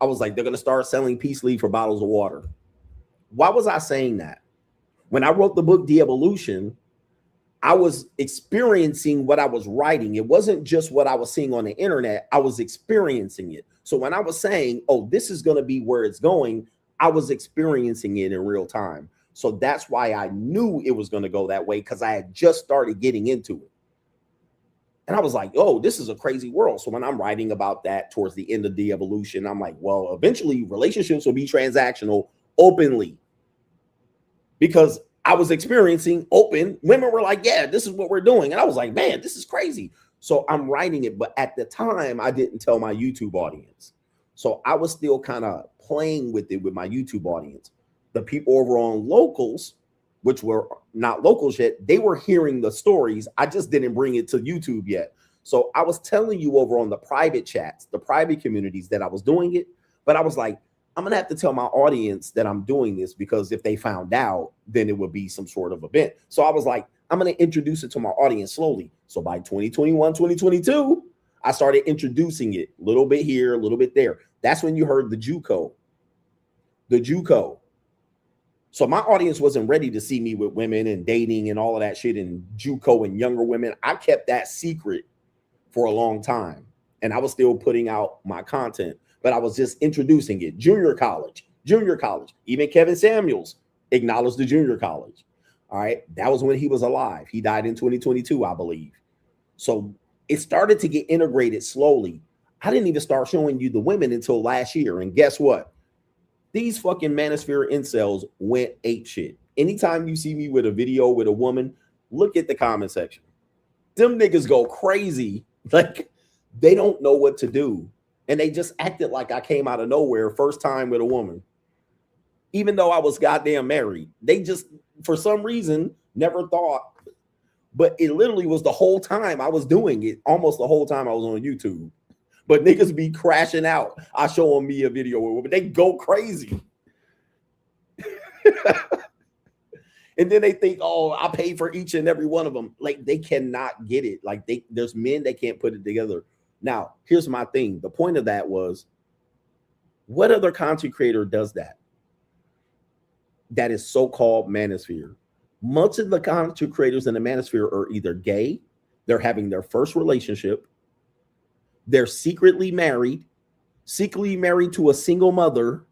I was like, they're going to start selling peace leaf for bottles of water. Why was I saying that? When I wrote the book, De-Evolution, I was experiencing what I was writing. It wasn't just what I was seeing on the internet. I was experiencing it. So when I was saying, oh, this is going to be where it's going, I was experiencing it in real time. So that's why I knew it was going to go that way, because I had just started getting into it. And I was like, oh, this is a crazy world. So when I'm writing about that towards the end of De-Evolution, I'm like, well, eventually relationships will be transactional openly. Because I was experiencing open. Women were like, yeah, this is what we're doing. And I was like, man, this is crazy. So I'm writing it, but at the time I didn't tell my YouTube audience. So I was still kind of playing with it with my YouTube audience. The people over on Locals, which were not Locals yet, they were hearing the stories. I just didn't bring it to YouTube yet. So I was telling you over on the private chats, the private communities, that I was doing it, but I was like, I'm going to have to tell my audience that I'm doing this, because if they found out, then it would be some sort of event. So I was like, I'm going to introduce it to my audience slowly. So by 2021, 2022, I started introducing it a little bit here, a little bit there. That's when you heard the JUCO. The JUCO. So my audience wasn't ready to see me with women and dating and all of that shit and JUCO and younger women. I kept that secret for a long time. And I was still putting out my content, but I was just introducing it. Junior college. Even Kevin Samuels acknowledged the junior college. All right. That was when he was alive. He died in 2022, I believe. So it started to get integrated slowly. I didn't even start showing you the women until last year. And guess what? These fucking Manosphere incels went ape shit. Anytime you see me with a video with a woman, look at the comment section. Them niggas go crazy. Like, they don't know what to do. And they just acted like I came out of nowhere first time with a woman. Even though I was goddamn married. They just, for some reason, never thought. But it literally was the whole time I was doing it. Almost the whole time I was on YouTube. But niggas be crashing out. I show them me a video with women. They go crazy. And then they think, oh, I pay for each and every one of them. Like, they cannot get it. Like, there's men that can't put it together. Now, here's my thing. The point of that was, what other content creator does that? That is so-called Manosphere. Most of the content creators in the Manosphere are either gay, they're having their first relationship, they're secretly married to a single mother.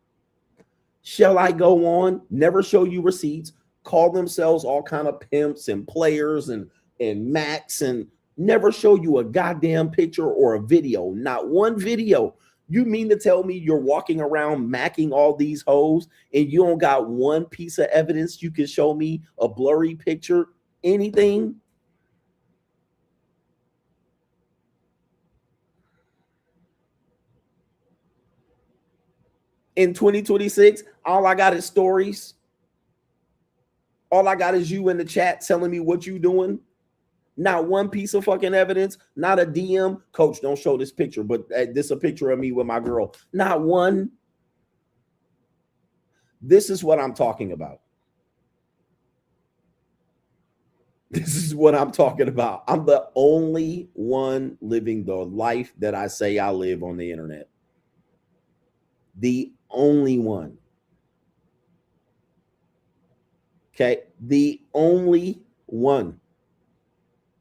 Shall I go on? Never show you receipts. Call themselves all kind of pimps and players and Macs, and never show you a goddamn picture or a video. Not one video. You mean to tell me you're walking around macking all these hoes and you don't got one piece of evidence you can show me? A blurry picture? Anything? In 2026, all I got is stories. All I got is you in the chat telling me what you doing. Not one piece of fucking evidence. Not a DM. Coach, don't show this picture, but this is a picture of me with my girl. Not one. This is what I'm talking about. This is what I'm talking about. I'm the only one living the life that I say I live on the internet. The only one. Okay, the only one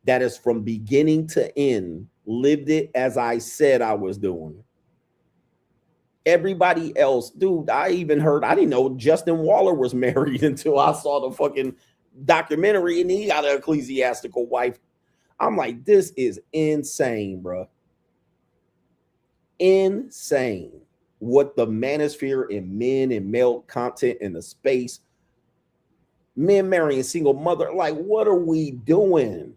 that is from beginning to end lived it as I said I was doing. Everybody else, dude, I didn't know Justin Waller was married until I saw the fucking documentary and he got an ecclesiastical wife. I'm like, this is insane, bro. Insane. What the Manosphere and men and male content in the space, men marrying single mother, like, what are we doing?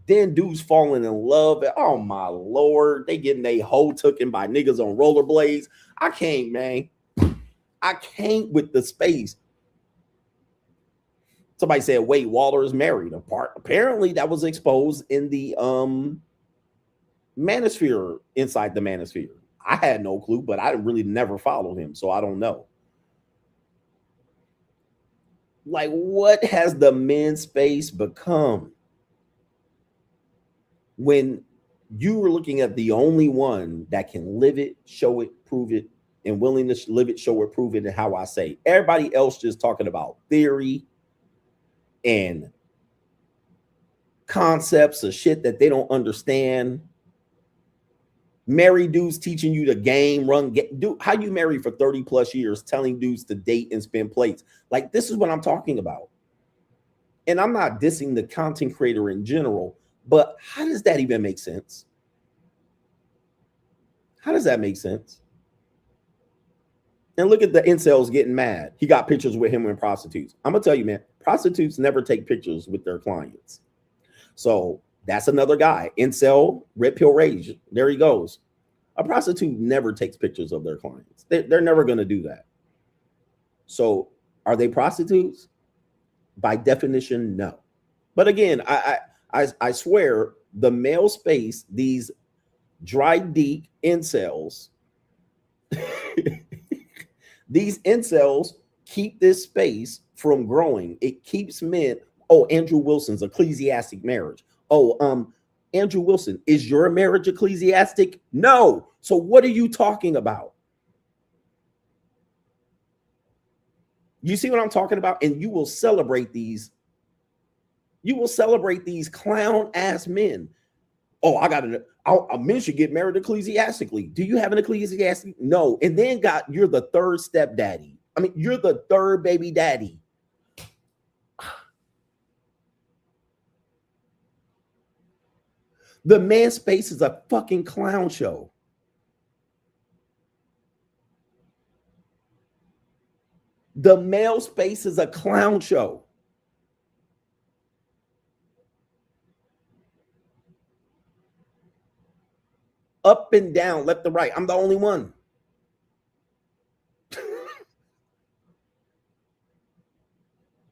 Then dudes falling in love. Oh my Lord, they getting they hoe taken by niggas on rollerblades. I can't, man. I can't with the space. Somebody said, wait, Waller is married. Apparently that was exposed in the Manosphere, inside the Manosphere. I had no clue, but I really never followed him, so I don't know. Like, what has the men's space become? When you were looking at the only one that can live it, show it, prove it, and willing to live it, show it, prove it, and how I say. Everybody else just talking about theory and concepts of shit that they don't understand. Marry dudes teaching you the game, dude, how you marry for 30 plus years, telling dudes to date and spin plates. Like, this is what I'm talking about. And I'm not dissing the content creator in general, but how does that even make sense? How does that make sense? And look at the incels getting mad. He got pictures with him and prostitutes. I'm going to tell you, man, prostitutes never take pictures with their clients. So That's another guy. Incel, red pill rage. There he goes. A prostitute never takes pictures of their clients. They're never going to do that. So are they prostitutes? By definition, no. But again, I swear the male space, these dry deep incels, these incels keep this space from growing. It keeps men. Oh, Andrew Wilson's ecclesiastic marriage. Oh, Andrew Wilson, is your marriage ecclesiastic? No. So what are you talking about? You see what I'm talking about? And you will celebrate these. You will celebrate these clown ass men. Oh, a men should get married ecclesiastically. Do you have an ecclesiastic? No. And then you're the third stepdaddy. I mean, you're the third baby daddy. The man space is a fucking clown show. The male space is a clown show. Up and down, left to right. I'm the only one.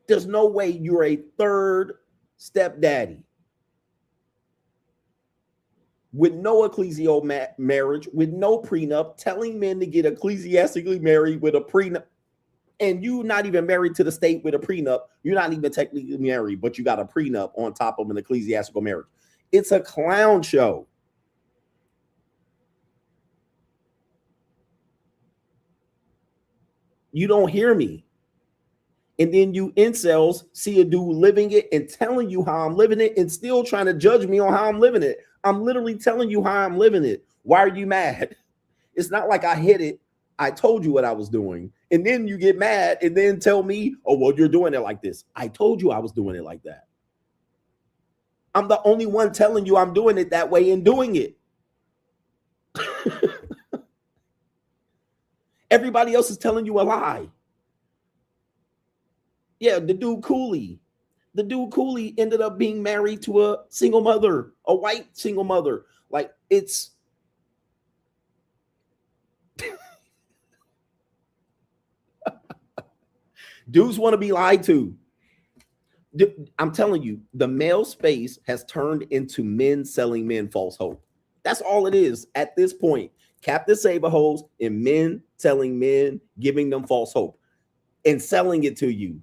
There's no way you're a third stepdaddy with no ecclesial marriage, with no prenup, telling men to get ecclesiastically married with a prenup, and you not even married to the state with a prenup. You're not even technically married, but you got a prenup on top of an ecclesiastical marriage. It's a clown show. You don't hear me. And then you incels see a dude living it and telling you how I'm living it and still trying to judge me on how I'm living it. I'm literally telling you how I'm living it. Why are you mad? It's not like I hid it. I told you what I was doing. And then you get mad and then tell me, oh, well, you're doing it like this. I told you I was doing it like that. I'm the only one telling you I'm doing it that way and doing it. Everybody else is telling you a lie. Yeah, the dude Cooley ended up being married to a single mother, a white single mother. Like, it's dudes want to be lied to. I'm telling you, the male space has turned into men selling men false hope. That's all it is at this point. Captain Saberholes and men telling men, giving them false hope and selling it to you.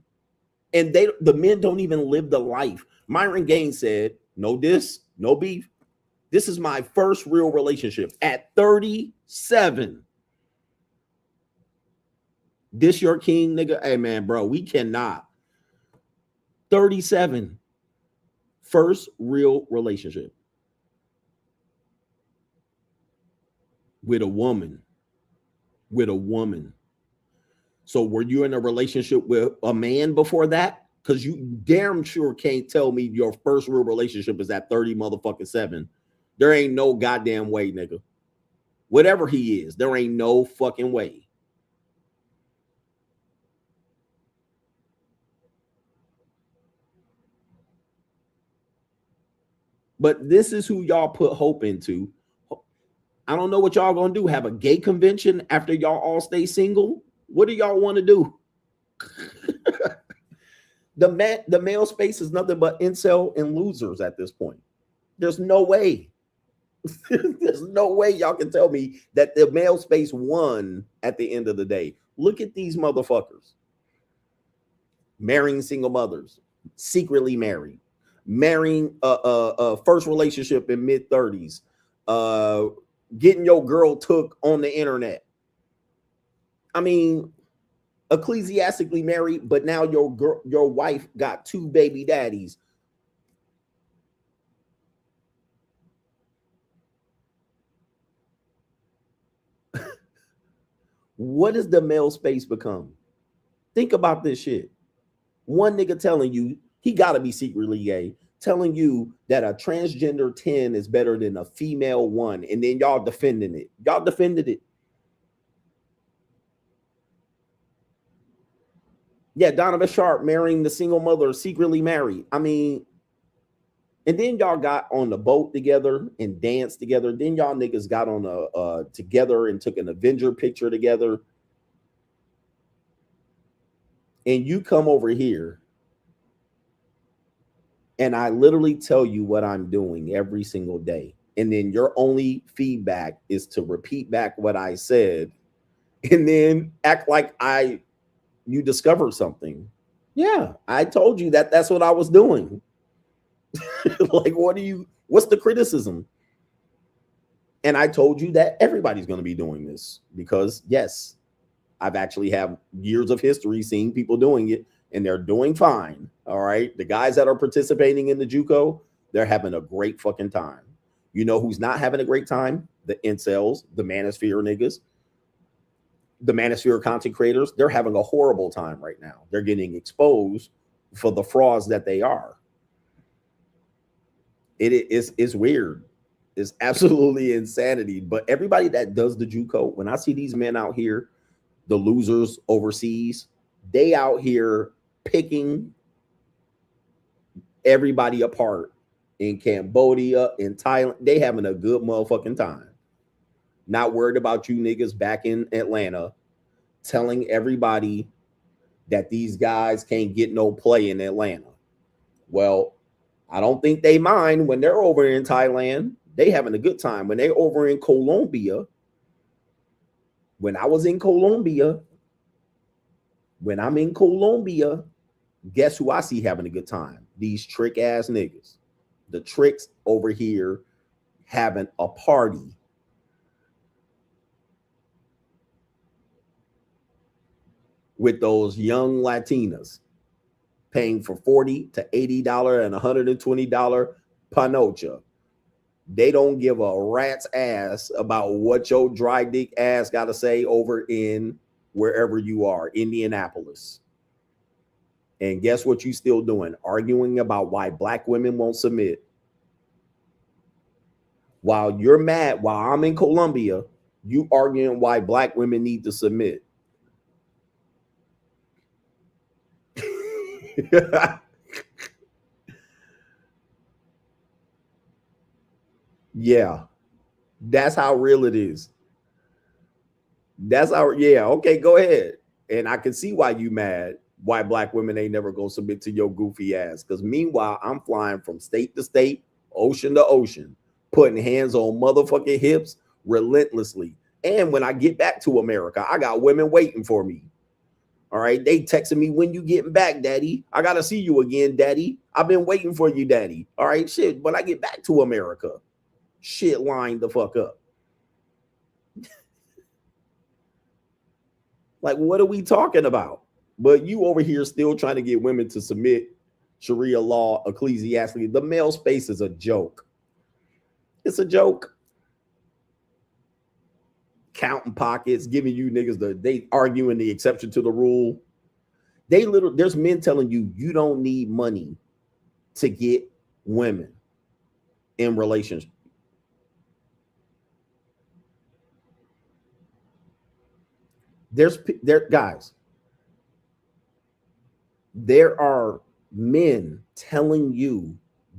And the men don't even live the life. Myron Gaines said, no diss, no beef. This is my first real relationship at 37. This your king, nigga? Hey, man, bro, we cannot. 37. First real relationship. With a woman. With a woman. So were you in a relationship with a man before that? Because you damn sure can't tell me your first real relationship is at 30 motherfucking 7. There ain't no goddamn way, nigga. Whatever he is, there ain't no fucking way. But this is who y'all put hope into. I don't know what y'all gonna do. Have a gay convention after y'all all stay single? What do y'all want to do? The male space is nothing but incel and losers at this point. There's no way. There's no way y'all can tell me that the male space won at the end of the day. Look at these motherfuckers. Marrying single mothers, secretly married, marrying a first relationship in mid-30s, getting your girl took on the internet. I mean, ecclesiastically married, but now your wife got 2 baby daddies. What does the male space become? Think about this shit. One nigga telling you he gotta be secretly gay, telling you that a transgender 10 is better than a female 1, and then y'all defending it. Y'all defended it. Yeah, Donovan Sharp marrying the single mother, secretly married. I mean, And then y'all got on the boat together and danced together. Then y'all niggas got on a together and took an Avenger picture together. And you come over here and I literally tell you what I'm doing every single day. And then your only feedback is to repeat back what I said and then act like you discovered something. Yeah, I told you that's what I was doing. Like, what's the criticism? And I told you that everybody's going to be doing this because, yes, I've actually have years of history seeing people doing it and they're doing fine. All right. The guys that are participating in the JUCO, they're having a great fucking time. You know who's not having a great time? The incels, the Manosphere niggas, the Manosphere content creators. They're having a horrible time right now. They're getting exposed for the frauds that they are. It's weird. It's absolutely insanity. But everybody that does the JUCO, when I see these men out here, the losers overseas, they out here picking everybody apart in Cambodia, in Thailand. They having a good motherfucking time. Not worried about you niggas back in Atlanta telling everybody that these guys can't get no play in Atlanta. Well, I don't think they mind when they're over in Thailand. They having a good time. When they over in Colombia, when I was in Colombia, when I'm in Colombia, guess who I see having a good time? These trick ass niggas. The tricks over here having a party. With those young Latinas paying for $40 to $80 and $120 panocha. They don't give a rat's ass about what your dry dick ass got to say over in wherever you are, Indianapolis. And guess what you still doing? Arguing about why black women won't submit. While you're mad, while I'm in Colombia, you arguing why black women need to submit. Yeah, that's how real it is. That's how, yeah, okay, go ahead. And I can see why you mad, why black women ain't never gonna submit to your goofy ass. Because meanwhile, I'm flying from state to state, ocean to ocean, putting hands on motherfucking hips relentlessly. And when I get back to America, I got women waiting for me. All right, they texting me, when you getting back, daddy? I gotta see you again, daddy. I've been waiting for you, daddy. All right, shit, when I get back to America, shit, line the fuck up. Like, what are we talking about? But you over here still trying to get women to submit Sharia law, ecclesiastically. The male space is a joke. It's a joke. Counting pockets, giving you niggas they arguing the exception to the rule. There's men telling you you don't need money to get women in relationships. Guys, there are men telling you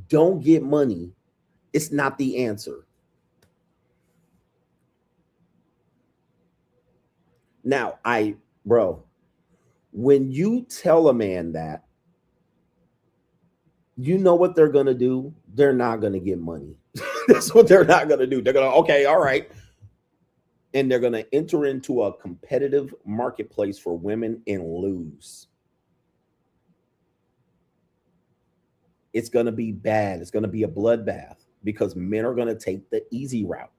don't get money. It's not the answer. Now, when you tell a man that, you know what they're going to do? They're not going to get money. That's what they're not going to do. They're going to, okay, all right. And they're going to enter into a competitive marketplace for women and lose. It's going to be bad. It's going to be a bloodbath because men are going to take the easy route.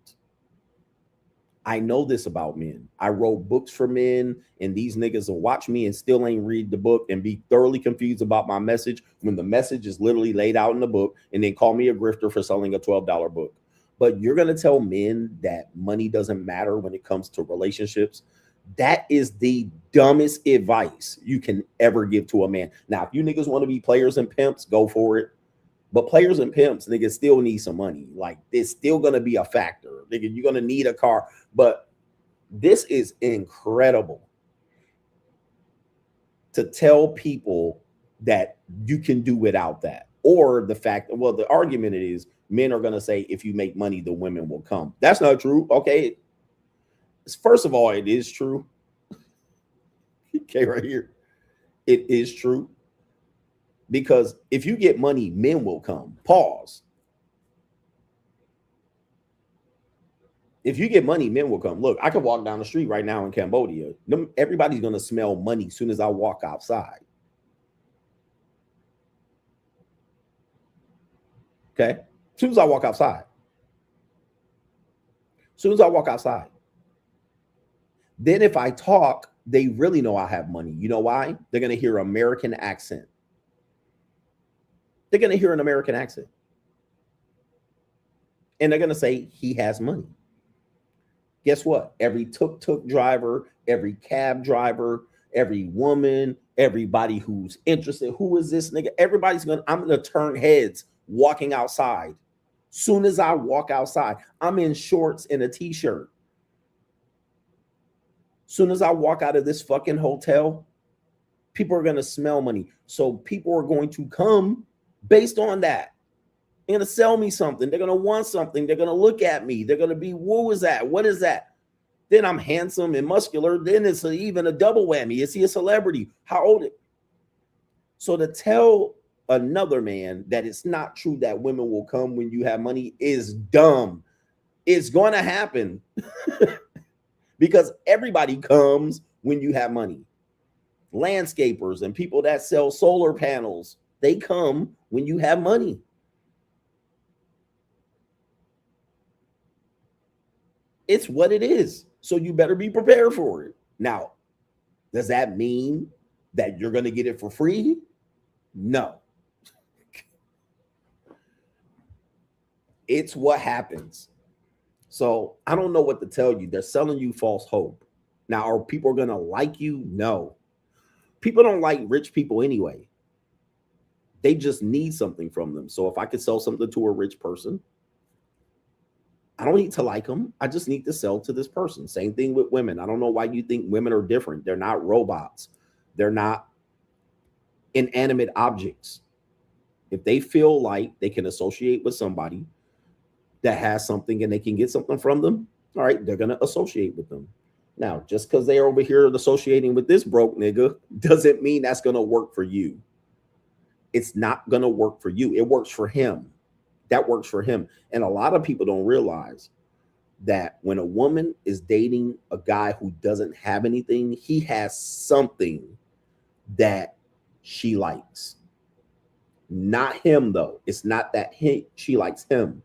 I know this about men. I wrote books for men, and these niggas will watch me and still ain't read the book and be thoroughly confused about my message when the message is literally laid out in the book, and then call me a grifter for selling a $12 book. But you're going to tell men that money doesn't matter when it comes to relationships. That is the dumbest advice you can ever give to a man. Now, if you niggas want to be players and pimps, go for it. But players and pimps, niggas still need some money. Like, it's still going to be a factor. Nigga, you're going to need a car. But this is incredible to tell people that you can do without that. Or the fact, well, the argument is men are going to say, if you make money, the women will come. That's not true. Okay. First of all, it is true. Okay, right here. It is true. Because if you get money, men will come. Pause. If you get money, men will come. Look, I can walk down the street right now in Cambodia. Everybody's going to smell money as soon as I walk outside. Okay? As soon as I walk outside. As soon as I walk outside. Then if I talk, they really know I have money. You know why? They're going to hear an American accent. They're going to hear an American accent. And they're going to say, he has money. Guess what? Every tuk-tuk driver, every cab driver, every woman, everybody who's interested, who is this nigga? I'm going to turn heads walking outside. Soon as I walk outside, I'm in shorts and a t-shirt. Soon as I walk out of this fucking hotel, people are going to smell money. So people are going to come based on that. They're going to sell me something. They're going to want something. They're going to look at me. They're going to be, what was that? What is that? Then I'm handsome and muscular. Then it's even a double whammy. Is he a celebrity? How old? So to tell another man that it's not true that women will come when you have money is dumb. It's going to happen because everybody comes when you have money. Landscapers and people that sell solar panels, they come when you have money. It's what it is. So you better be prepared for it. Now, does that mean that you're going to get it for free? No. It's what happens. So I don't know what to tell you. They're selling you false hope. Now, are people going to like you? No. People don't like rich people anyway. They just need something from them. So if I could sell something to a rich person, I don't need to like them. I just need to sell to this person. Same thing with women. I don't know why you think women are different. They're not robots. They're not inanimate objects. If they feel like they can associate with somebody that has something and they can get something from them, all right, they're going to associate with them. Now, just because they're over here associating with this broke nigga doesn't mean that's going to work for you. It's not going to work for you. It works for him. That works for him. And a lot of people don't realize that when a woman is dating a guy who doesn't have anything, he has something that she likes. Not him, though. It's not that she likes him.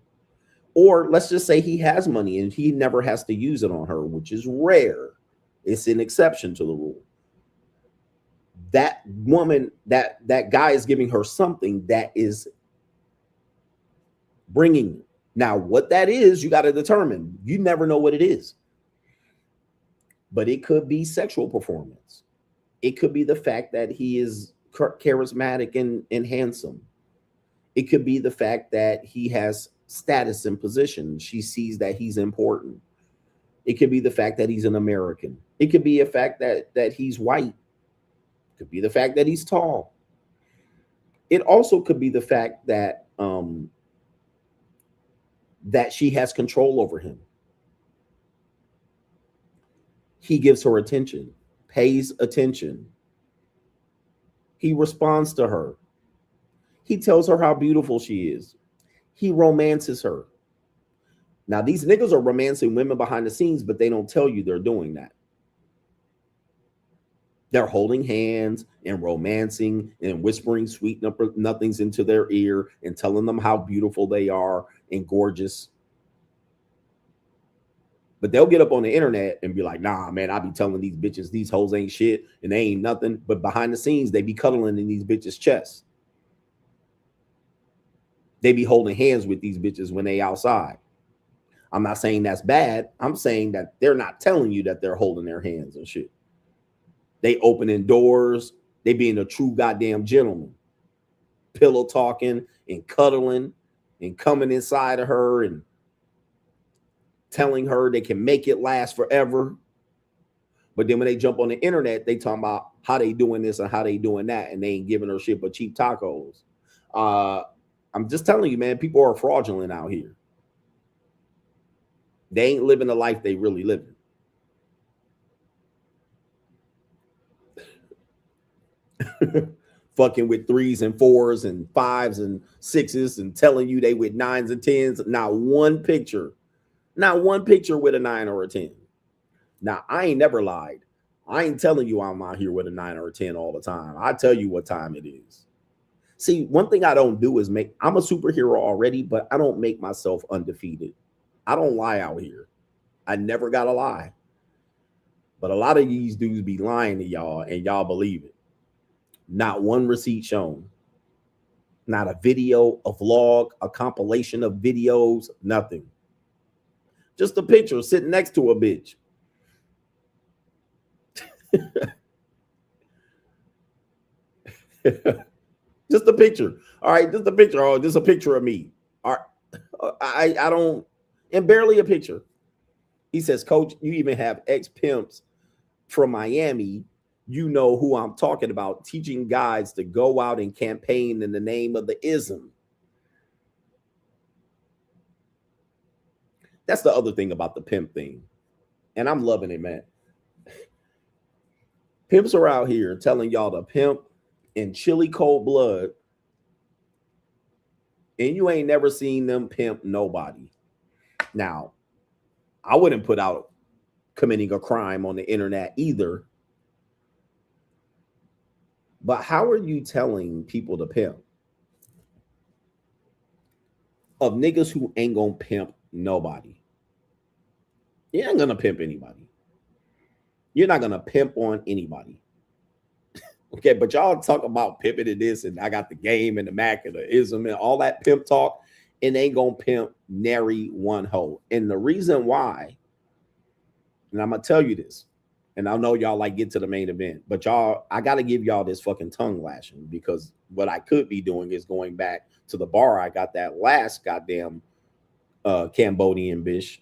Or let's just say he has money and he never has to use it on her, which is rare. It's an exception to the rule. That woman, that guy is giving her something that is bringing. Now, what that is, you got to determine. You never know what it is. But it could be sexual performance. It could be the fact that he is charismatic and handsome. It could be the fact that he has status and position. She sees that he's important. It could be the fact that he's an American. It could be a fact that he's white. It could be the fact that he's tall. It also could be the fact that that she has control over him. He gives her attention, pays attention. He responds to her. He tells her how beautiful she is. He romances her. Now, these niggas are romancing women behind the scenes, but they don't tell you they're doing that. They're holding hands and romancing and whispering sweet nothings into their ear and telling them how beautiful they are and gorgeous. But they'll get up on the internet and be like, nah, man, I be telling these bitches these hoes ain't shit and they ain't nothing. But behind the scenes, they be cuddling in these bitches' chests. They be holding hands with these bitches when they outside. I'm not saying that's bad. I'm saying that they're not telling you that they're holding their hands and shit. They opening doors. They being a true goddamn gentleman. Pillow talking and cuddling and coming inside of her and telling her they can make it last forever. But then when they jump on the internet, they talking about how they doing this and how they doing that, and they ain't giving her shit but cheap tacos. I'm just telling you, man, people are fraudulent out here. They ain't living the life they really living. Fucking with 3s and 4s and 5s and 6s and telling you they with 9s and 10s. Not one picture with a 9 or a 10. Now, I ain't never lied. I ain't telling you I'm out here with a 9 or a 10 all the time. I tell you what time it is. See, one thing I don't do is I'm a superhero already, but I don't make myself undefeated. I don't lie out here. I never got to lie. But a lot of these dudes be lying to y'all and y'all believe it. Not one receipt shown. Not a video, a vlog, a compilation of videos, nothing. Just a picture sitting next to a bitch. Just a picture. All right, just a picture. Oh, just a picture of me. All right. I don't, and barely a picture. He says, Coach, you even have ex-pimps from Miami. You know who I'm talking about, teaching guys to go out and campaign in the name of the ism. That's the other thing about the pimp thing. And I'm loving it, man. Pimps are out here telling y'all to pimp in chilly cold blood. And you ain't never seen them pimp nobody. Now, I wouldn't put out committing a crime on the internet either. But how are you telling people to pimp? Of niggas who ain't gonna pimp nobody. You ain't gonna pimp anybody. You're not gonna pimp on anybody. Okay, but y'all talk about pimping and this, and I got the game and the Mac and the ism and all that pimp talk, and they ain't gonna pimp nary one hoe. And the reason why, and I'm gonna tell you this, and I know y'all like get to the main event, but y'all, I gotta give y'all this fucking tongue lashing, because what I could be doing is going back to the bar. I got that last goddamn Cambodian bitch,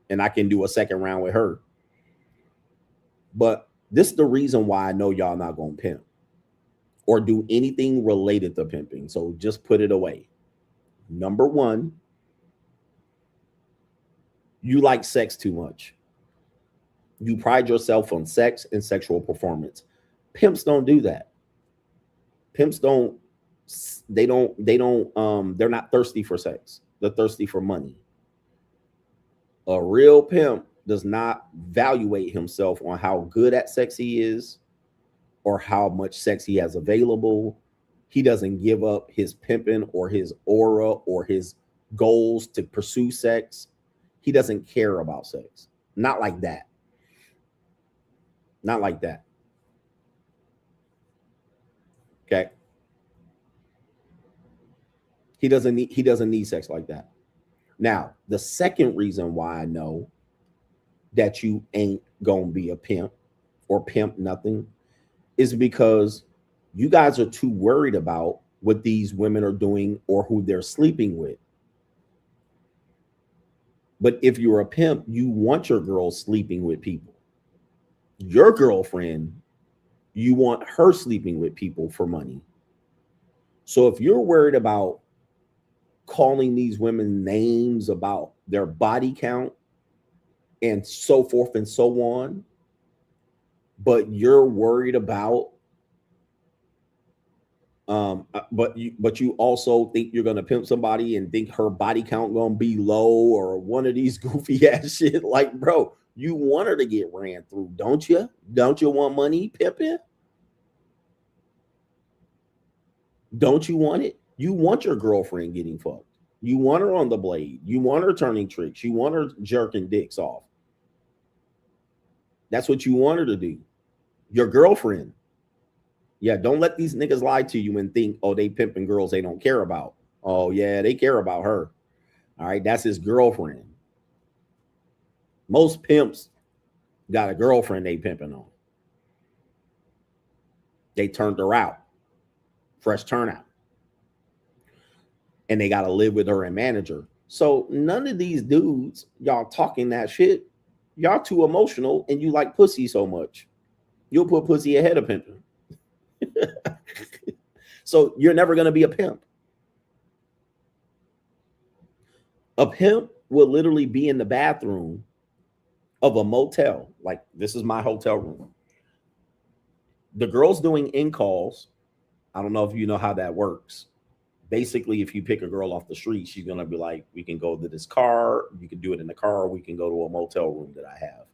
and I can do a second round with her. But this is the reason why I know y'all not gonna pimp or do anything related to pimping. So just put it away. Number one, you like sex too much. You pride yourself on sex and sexual performance. Pimps don't do that. Pimps don't, they're not thirsty for sex. They're thirsty for money. A real pimp does not evaluate himself on how good at sex he is or how much sex he has available. He doesn't give up his pimping or his aura or his goals to pursue sex. He doesn't care about sex. Not like that. Not like that. Okay. He doesn't need sex like that. Now, the second reason why I know that you ain't gonna be a pimp or pimp nothing is because you guys are too worried about what these women are doing or who they're sleeping with. But if you're a pimp, you want your girl sleeping with people. Your girlfriend, you want her sleeping with people for money. So if you're worried about calling these women names about their body count and so forth and so on, but you're worried about but you also think you're gonna pimp somebody and think her body count gonna be low or one of these goofy ass shit. Like, bro, you want her to get ran through, don't you? Don't you want money pimping? Don't you want it? You want your girlfriend getting fucked. You want her on the blade. You want her turning tricks. You want her jerking dicks off. That's what you want her to do. Your girlfriend. Yeah, don't let these niggas lie to you and think, oh, they pimping girls they don't care about. Oh, yeah, they care about her. All right, that's his girlfriend. Most pimps got a girlfriend they pimping on. They turned her out. Fresh turnout. And they got to live with her and manage her. So none of these dudes, y'all talking that shit, y'all too emotional and you like pussy so much. You'll put pussy ahead of pimping. So you're never going to be a pimp. A pimp will literally be in the bathroom of a motel. Like, this is my hotel room. The girl's doing in-calls. I don't know if you know how that works. Basically, if you pick a girl off the street, she's going to be like, we can go to this car. You can do it in the car. Or we can go to a motel room that I have.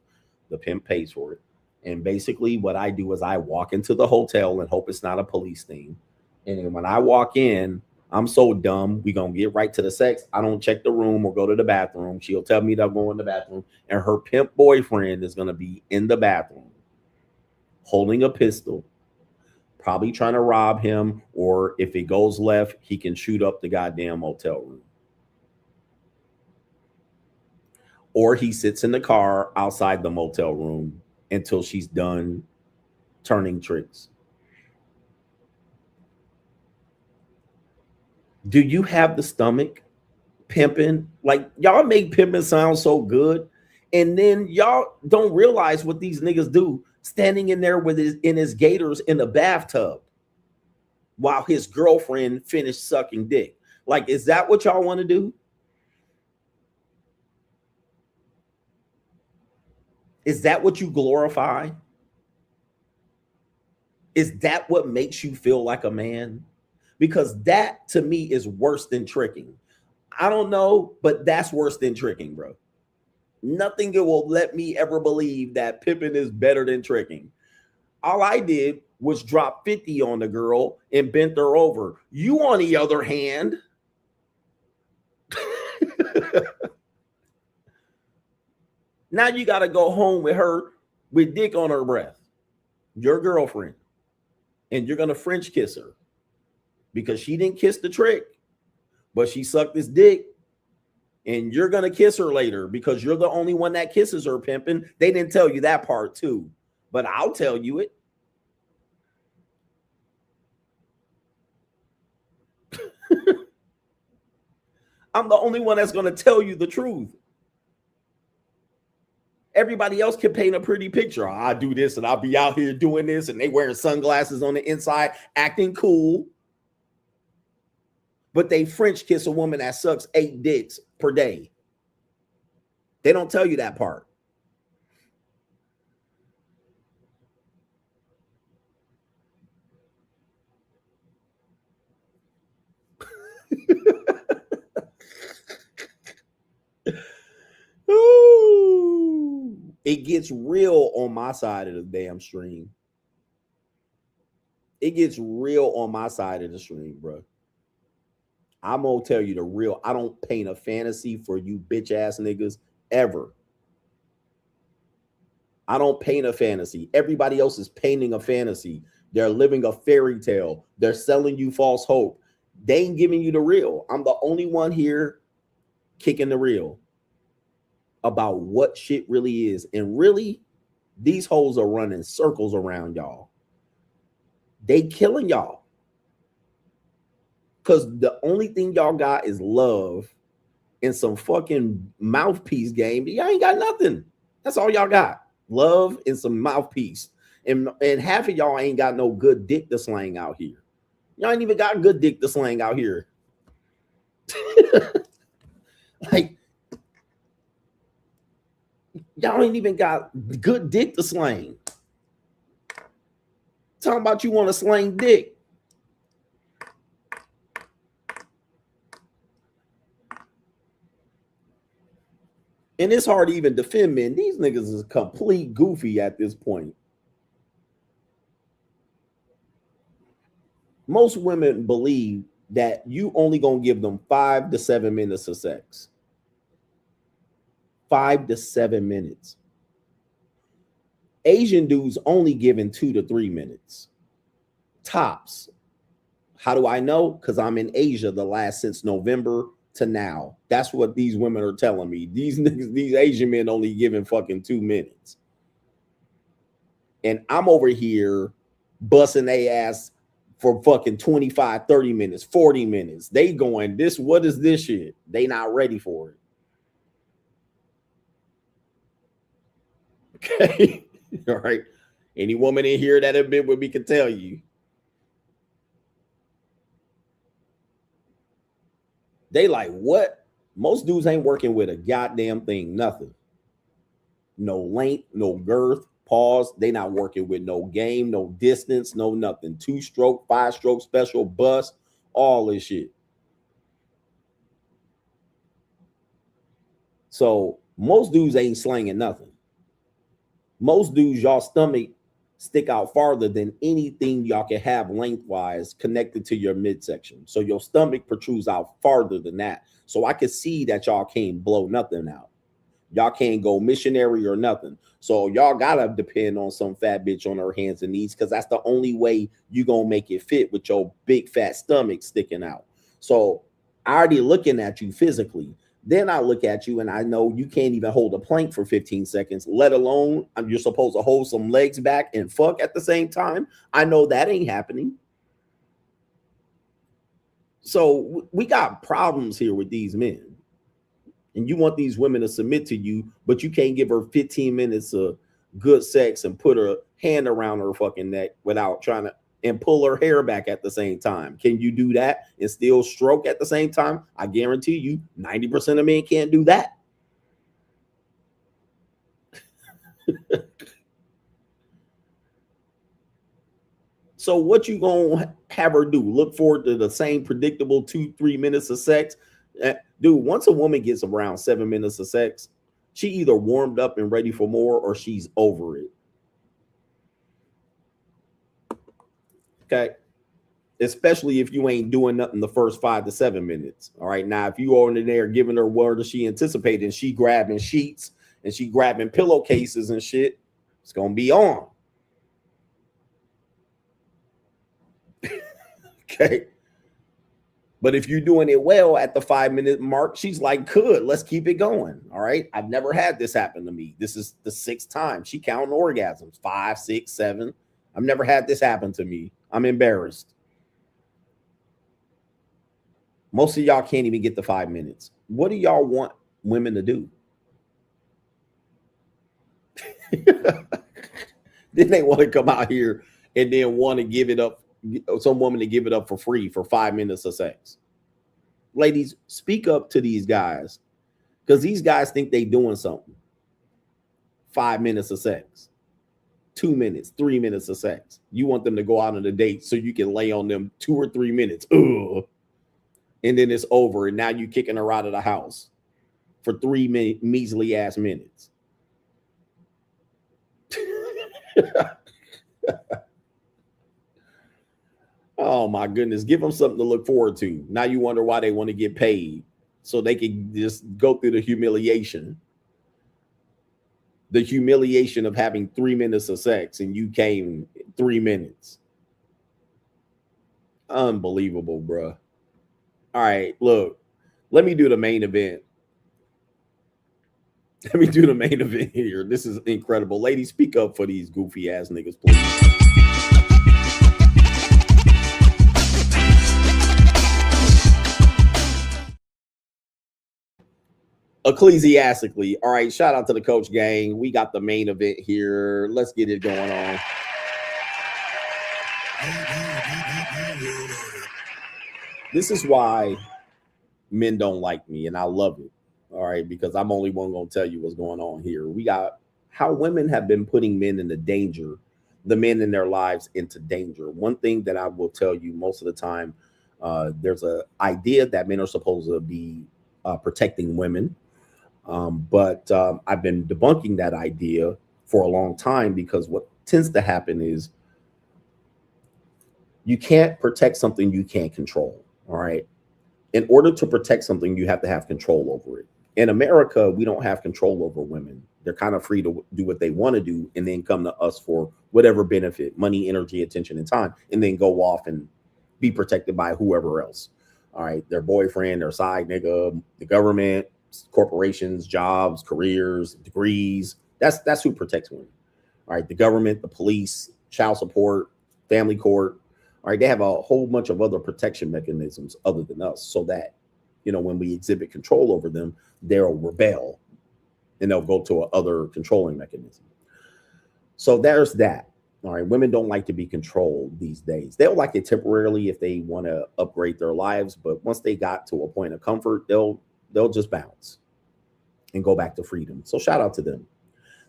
The pimp pays for it. And basically what I do is I walk into the hotel and hope it's not a police thing. And then when I walk in, I'm so dumb. We going to get right to the sex. I don't check the room or go to the bathroom. She'll tell me to go in the bathroom. And her pimp boyfriend is going to be in the bathroom holding a pistol, probably trying to rob him, or if it goes left, he can shoot up the goddamn motel room. Or he sits in the car outside the motel room until she's done turning tricks. Do you have the stomach pimping? Like, y'all make pimping sound so good, and then y'all don't realize what these niggas do, standing in there with his gators in the bathtub while his girlfriend finished sucking dick. Like, is that what y'all want to do? Is that what you glorify? Is that what makes you feel like a man? Because that, to me, is worse than tricking. I don't know, but that's worse than tricking, bro. Nothing will let me ever believe that pimping is better than tricking. All I did was drop 50 on the girl and bent her over. You, on the other hand, now you got to go home with her with dick on her breath, your girlfriend, and you're going to French kiss her because she didn't kiss the trick, but she sucked his dick. And you're going to kiss her later because you're the only one that kisses her, pimping. They didn't tell you that part too, but I'll tell you it. I'm the only one that's going to tell you the truth. Everybody else can paint a pretty picture. I do this and I'll be out here doing this, and they wearing sunglasses on the inside, acting cool. But they French kiss a woman that sucks 8 dicks per day. They don't tell you that part. Ooh, it gets real on my side of the damn stream. It gets real on my side of the stream, bro. I'm gonna tell you the real. I don't paint a fantasy for you bitch ass niggas ever. I don't paint a fantasy. Everybody else is painting a fantasy. They're living a fairy tale. They're selling you false hope. They ain't giving you the real. I'm the only one here kicking the real about what shit really is. And really, these hoes are running circles around y'all. They killing y'all. Because the only thing y'all got is love and some fucking mouthpiece game. Y'all ain't got nothing. That's all y'all got. Love and some mouthpiece. And half of y'all ain't got no good dick to slang out here. Y'all ain't even got good dick to slang out here. Like, y'all ain't even got good dick to slang. Talking about you want to slang dick. And it's hard to even defend men. These niggas is complete goofy at this point. Most women believe that you only gonna give them 5 to 7 minutes of sex. 5 to 7 minutes. Asian dudes only giving 2 to 3 minutes. Tops. How do I know? Because I'm in Asia since November to now. That's what these women are telling me. These niggas, these Asian men only giving fucking 2 minutes. And I'm over here busting their ass for fucking 25, 30 minutes, 40 minutes. They going, what is this shit? They not ready for it. Okay. All right. Any woman in here that have been with me can tell you. They like, what? Most dudes ain't working with a goddamn thing, nothing. No length, no girth, pause. They not working with no game, no distance, no nothing. 2-stroke, 5-stroke, special, bust, all this shit. So most dudes ain't slanging nothing. Most dudes, y'all stomach stick out farther than anything y'all can have lengthwise connected to your midsection. So your stomach protrudes out farther than that. So I can see that y'all can't blow nothing out. Y'all can't go missionary or nothing. So y'all gotta depend on some fat bitch on her hands and knees, because that's the only way you gonna make it fit with your big fat stomach sticking out. So I already looking at you physically. Then I look at you and I know you can't even hold a plank for 15 seconds, let alone you're supposed to hold some legs back and fuck at the same time. I know that ain't happening. So we got problems here with these men. And you want these women to submit to you, but you can't give her 15 minutes of good sex and put her hand around her fucking neck without trying to and pull her hair back at the same time. Can you do that and still stroke at the same time? I guarantee you 90% of men can't do that. So what you gonna have her do? Look forward to the same predictable 2-3 minutes of sex? Dude, once a woman gets around 7 minutes of sex, she either warmed up and ready for more or she's over it. Okay. Especially if you ain't doing nothing the first 5 to 7 minutes. All right. Now, if you are in there giving her what she anticipated and she grabbing sheets and she grabbing pillowcases and shit, it's going to be on. Okay. But if you're doing it well at the 5-minute mark, she's like, good, let's keep it going. All right. I've never had this happen to me. This is the 6th time. She counting orgasms, 5, 6, 7. I've never had this happen to me. I'm embarrassed. Most of y'all can't even get the 5 minutes. What do y'all want women to do? Then they want to come out here and then want to give it up, some woman to give it up for free for 5 minutes of sex. Ladies, speak up to these guys, because these guys think they doing something. 5 minutes of sex. 2 minutes, 3 minutes of sex. You want them to go out on a date so you can lay on them 2 or 3 minutes. Ugh. And then it's over. And now you're kicking her out of the house for 3 measly ass minutes. Oh my goodness. Give them something to look forward to. Now you wonder why they want to get paid so they can just go through the humiliation. The humiliation of having 3 minutes of sex and you came 3 minutes. Unbelievable, bro. All right, look, let me do the main event. Let me do the main event here. This is incredible. Ladies, speak up for these goofy ass niggas, please. Ecclesiastically, all right, shout out to the coach gang. We got the main event here. Let's get it going on. This is why men don't like me, and I love it. All right, because I'm only one gonna tell you what's going on here. We got how women have been putting men into danger, the men in their lives into danger. One thing that I will tell you most of the time, there's an idea that men are supposed to be protecting women. But I've been debunking that idea for a long time, because what tends to happen is you can't protect something you can't control. All right. In order to protect something, you have to have control over it. In America, we don't have control over women. They're kind of free to do what they want to do and then come to us for whatever benefit, money, energy, attention, and time, and then go off and be protected by whoever else. All right. Their boyfriend, their side nigga, the government, corporations, jobs, careers, degrees. That's who protects women. All right. The government, the police, child support, family court. All right. They have a whole bunch of other protection mechanisms other than us, so that, you know, when we exhibit control over them, they'll rebel and they'll go to another controlling mechanism. So there's that. All right. Women don't like to be controlled these days. They'll like it temporarily if they want to upgrade their lives. But once they got to a point of comfort, they'll They'll just bounce and go back to freedom. So shout out to them.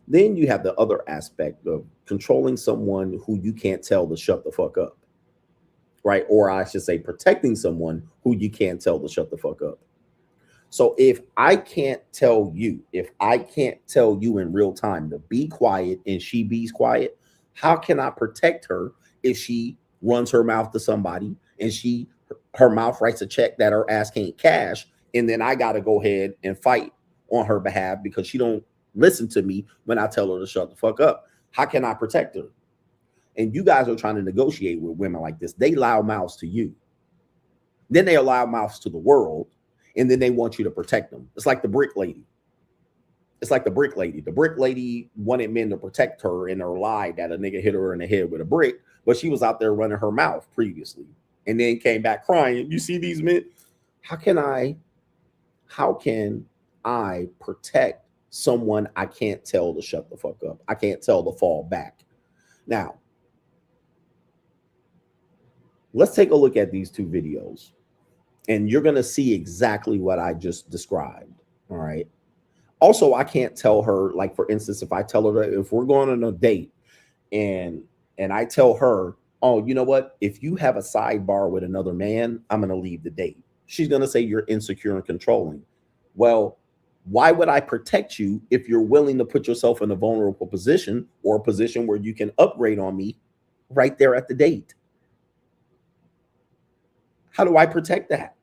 Then you have the other aspect of controlling someone who you can't tell to shut the fuck up, right? Or I should say protecting someone who you can't tell to shut the fuck up. So if I can't tell you in real time to be quiet and she be's quiet, how can I protect her if she runs her mouth to somebody and her mouth writes a check that her ass can't cash, and then I got to go ahead and fight on her behalf because she don't listen to me when I tell her to shut the fuck up? How can I protect her? And you guys are trying to negotiate with women like this. They loud mouths to you. Then they allow mouths to the world, and then they want you to protect them. It's like the brick lady. The brick lady wanted men to protect her in her lie that a nigga hit her in the head with a brick, but she was out there running her mouth previously and then came back crying. You see these men? How can I protect someone I can't tell to shut the fuck up? I can't tell to fall back. Now, let's take a look at these two videos, and you're going to see exactly what I just described. All right. Also, I can't tell her, like, for instance, if I tell her that if we're going on a date and I tell her, oh, you know what? If you have a sidebar with another man, I'm going to leave the date. She's going to say you're insecure and controlling. Well, why would I protect you if you're willing to put yourself in a vulnerable position, or a position where you can upgrade on me right there at the date? How do I protect that?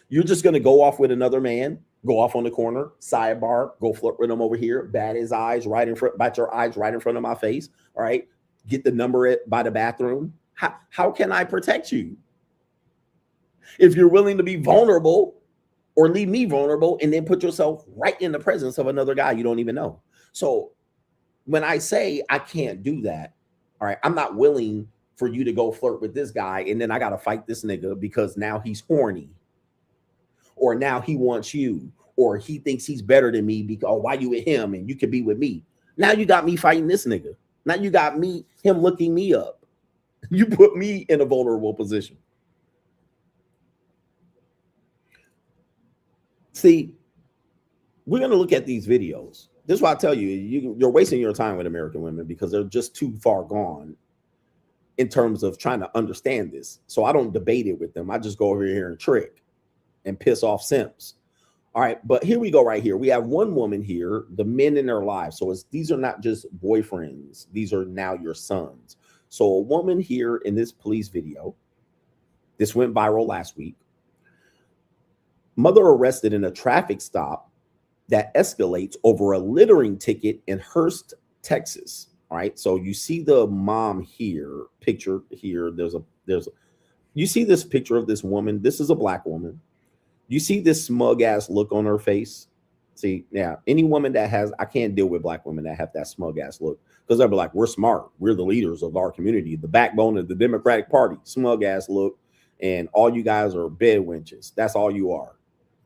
You're just going to go off with another man, go off on the corner, sidebar, go flirt with him over here, bat his eyes right in front, bat your eyes right in front of my face. All right. Get the number by the bathroom. How can I protect you? If you're willing to be vulnerable or leave me vulnerable and then put yourself right in the presence of another guy you don't even know. So when I say I can't do that, all right, I'm not willing for you to go flirt with this guy and then I got to fight this nigga because now he's horny, or now he wants you, or he thinks he's better than me because, oh, why you with him and you could be with me? Now you got me fighting this nigga. Now you got him looking me up. You put me in a vulnerable position. See, we're going to look at these videos. This is why I tell you, you're wasting your time with American women because they're just too far gone in terms of trying to understand this. So I don't debate it with them. I just go over here and trick and piss off simps. All right, but here we go right here. We have one woman here, the men in their lives. So these are not just boyfriends. These are now your sons. So a woman here in this police video, this went viral last week. Mother arrested in a traffic stop that escalates over a littering ticket in Hurst, Texas. All right, so you see the mom here, picture here. You see this picture of this woman. This is a black woman. You see this smug ass look on her face. See, now any woman that has, I can't deal with black women that have that smug ass look because they'll be like, we're smart. We're the leaders of our community, the backbone of the Democratic Party. Smug ass look, and all you guys are bed wenches. That's all you are.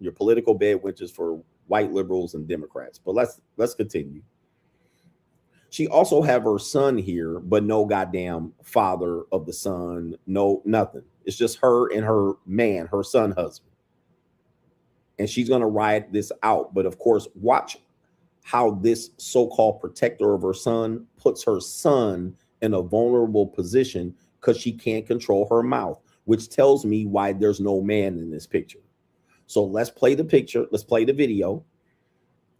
You're political bed wenches for white liberals and Democrats. But let's continue. She also have her son here, but no goddamn father of the son, no nothing. It's just her and her man, her son husband. And she's going to ride this out. But of course, watch how this so-called protector of her son puts her son in a vulnerable position because she can't control her mouth, which tells me why there's no man in this picture. So let's play the picture. Let's play the video.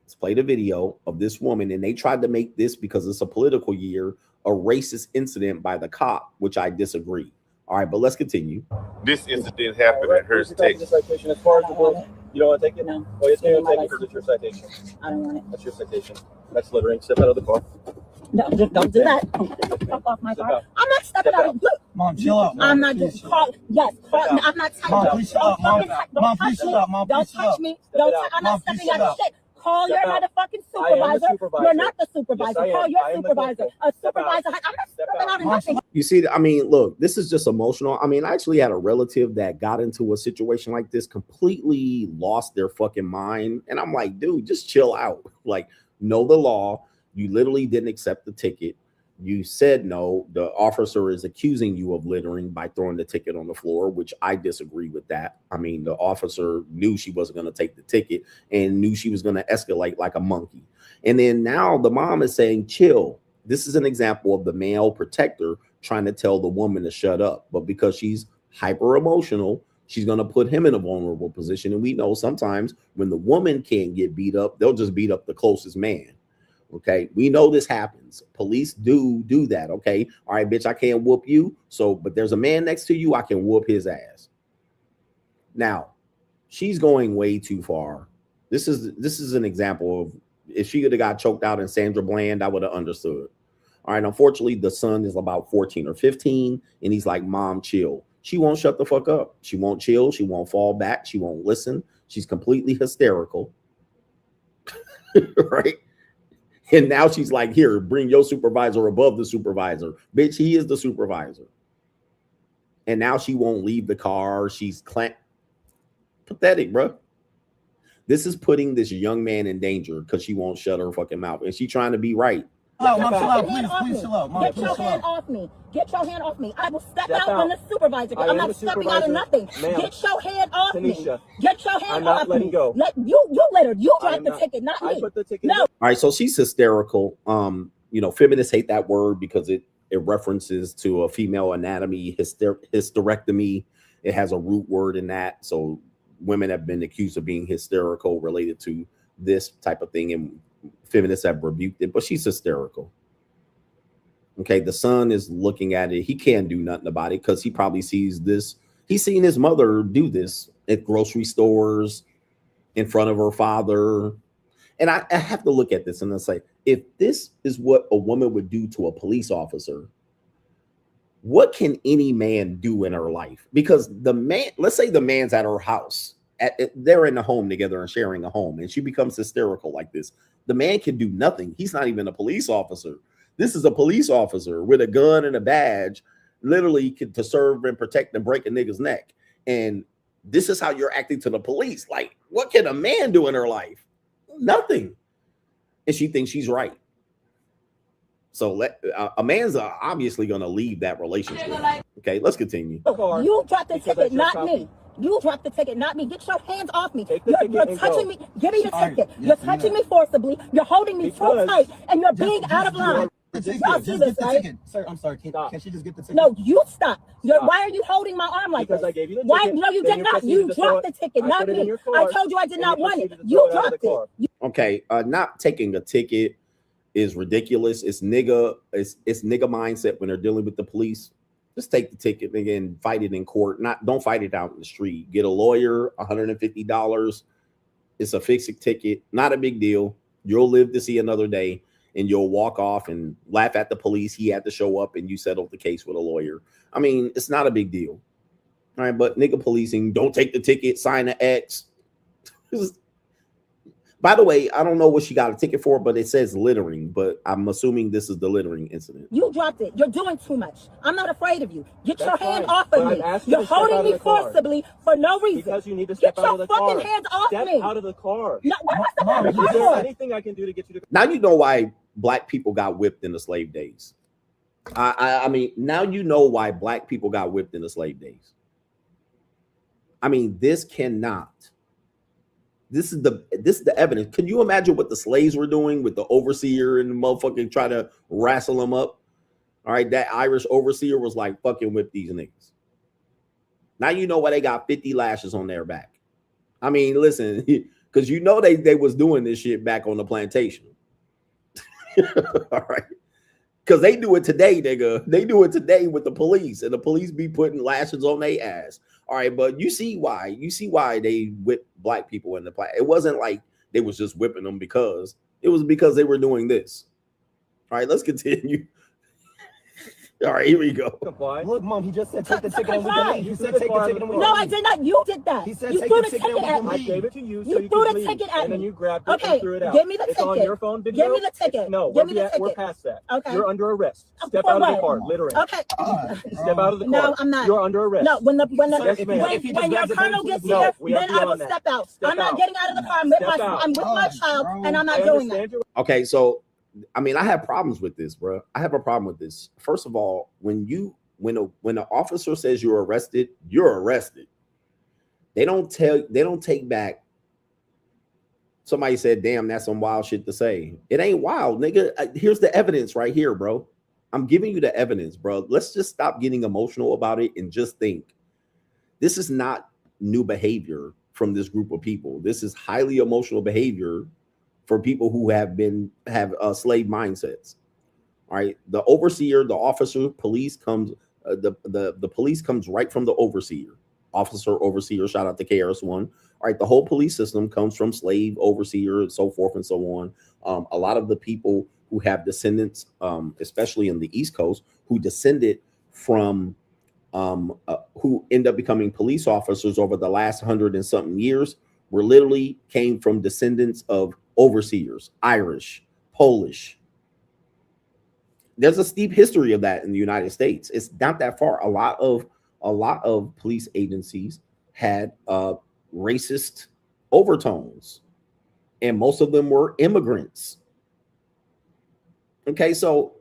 Let's play the video of this woman. And they tried to make this, because it's a political year, a racist incident by the cop, which I disagree. All right, but let's continue. This incident happened at Hurst, Texas. As far as you don't want to take it? No. Oh, yes, you don't take it because it's your citation. I don't want it. That's your citation. That's littering. Step out of the car. No, just don't do that. Step off my car. I'm not stepping out of the Mom, chill out. I'm not just call. Yes, call. I'm not touching. Mom, please chill out. Mom, please chill out. Mom, don't touch me. Don't. I'm not stepping out of shit. Call your motherfucking supervisor. You're not the supervisor. Call your supervisor. A supervisor. I'm not stepping out of nothing. You see, I mean, look, this is just emotional. I mean, I actually had a relative that got into a situation like this, completely lost their fucking mind. And I'm like, dude, just chill out. Like, know the law. You literally didn't accept the ticket. You said no. The officer is accusing you of littering by throwing the ticket on the floor, which I disagree with that. I mean, the officer knew she wasn't going to take the ticket and knew she was going to escalate like a monkey. And then now the mom is saying, chill. This is an example of the male protector trying to tell the woman to shut up. But because she's hyper emotional, she's going to put him in a vulnerable position. And we know sometimes when the woman can't get beat up, they'll just beat up the closest man. Okay, we know this happens. Police do that. Okay, all right, bitch, I can't whoop you. So, but there's a man next to you, I can whoop his ass. Now, she's going way too far. This is an example of if she could have got choked out in Sandra Bland, I would have understood. All right, unfortunately, the son is about 14 or 15, and he's like, Mom, chill. She won't shut the fuck up. She won't chill. She won't fall back. She won't listen. She's completely hysterical. Right? And now she's like, here, bring your supervisor above the supervisor. Bitch, he is the supervisor. And now she won't leave the car. She's pathetic, bro. This is putting this young man in danger because she won't shut her fucking mouth. And she's trying to be right. Get your hand off me. Get your hand off me. I will step out on the supervisor. I'm not stepping out of nothing. Get your hand off me. Get your hand off me. Go. You littered. You dropped the ticket, not me. No. All right, so she's hysterical. You know, feminists hate that word because it references to a female anatomy, hysterectomy. It has a root word in that. So women have been accused of being hysterical related to this type of thing, and feminists have rebuked it, but she's hysterical. Okay, the son is looking at it. He can't do nothing about it because he probably sees this. He's seen his mother do this at grocery stores in front of her father. And I have to look at this and say, if this is what a woman would do to a police officer, what can any man do in her life? Because the man, let's say the man's at her house, they're in a home together and sharing a home, and she becomes hysterical like this. The man can do nothing. He's not even a police officer. This is a police officer with a gun and a badge, literally to serve and protect and break a nigga's neck. And this is how you're acting to the police. Like, what can a man do in her life? Nothing. And she thinks she's right. So a man's obviously going to leave that relationship. Okay, let's continue. You dropped the ticket, not me. You dropped the ticket, not me. Get your hands off me. You're touching me. Give me the ticket. You're touching me forcibly. You're holding me too tight, and you're being out of line. Y'all see this, right? Sir, I'm sorry. Can she just get the ticket? No, you stop. Why are you holding my arm like this? I gave you the ticket. Why? No, you did not. You dropped the ticket, not me. I told you I did not want it. You dropped it. Okay, not taking a ticket is ridiculous. It's nigga mindset when they're dealing with the police. Just take the ticket and again, fight it in court. Don't fight it out in the street. Get a lawyer, $150. It's a fixed ticket, not a big deal. You'll live to see another day, and you'll walk off and laugh at the police. He had to show up, and you settled the case with a lawyer. I mean, it's not a big deal. All right, but nigga policing, don't take the ticket, sign an X. By the way, I don't know what she got a ticket for, but it says littering, but I'm assuming this is the littering incident. You dropped it. You're doing too much. I'm not afraid of you. Get your hand off of me. You're holding me forcibly for no reason. Because you need to step out of the car. Get your fucking hands off me. Step out of the car. No, Mom, is there anything I can do to get you to... Now you know why black people got whipped in the slave days. I mean, now you know why black people got whipped in the slave days. I mean, this cannot... This is the evidence. Can you imagine what the slaves were doing with the overseer and the motherfucking try to wrestle them up? All right, that Irish overseer was like, fucking whip these niggas. Now you know why they got 50 lashes on their back. I mean, listen, because you know they was doing this shit back on the plantation. All right. Because they do it today, nigga. They do it today with the police, and the police be putting lashes on their ass. All right, but you see why they whip black people in the plant. It wasn't like they was just whipping them because it was because they were doing this. All right, let's continue. All right, here we go. Look, Mom, he just said take the ticket and we can leave. You said take the ticket and we can leave. No, I did not. You did that. He said you take threw the ticket and we can leave. I gave it to you so you threw could the leave. ticket at me. And then you grabbed it and threw it out. Give me the ticket. It's on your phone video. Give me the ticket. No, give me the ticket. We're past that. Okay. You're under arrest. Step out of the car, littering. Okay. Step out of the car. No, I'm not. You're under arrest. No, when Yes, your colonel gets here, then I will step out. I'm not getting out of the car. I'm with my child, and I'm not doing that. Okay, so I mean, I have problems with this, bro. I have a problem with this. First of all, when an officer says you're arrested, you're arrested. They don't take back. Somebody said, damn, that's some wild shit to say. It ain't wild, nigga. Here's the evidence right here, bro. I'm giving you the evidence, bro. Let's just stop getting emotional about it and just think. This is not new behavior from this group of people. This is highly emotional behavior for people who have slave mindsets. All right. The overseer, the officer, police comes, the police comes right from the overseer. Officer, overseer, shout out to KRS-One. All right, the whole police system comes from slave, overseer, and so forth and so on. A lot of the people who have descendants, especially in the East Coast, who descended from, who end up becoming police officers over the last 100 and something years, were literally came from descendants of overseers, Irish, Polish. There's a steep history of that in the United States. It's not that far. A lot of police agencies had racist overtones, and most of them were immigrants. Okay, so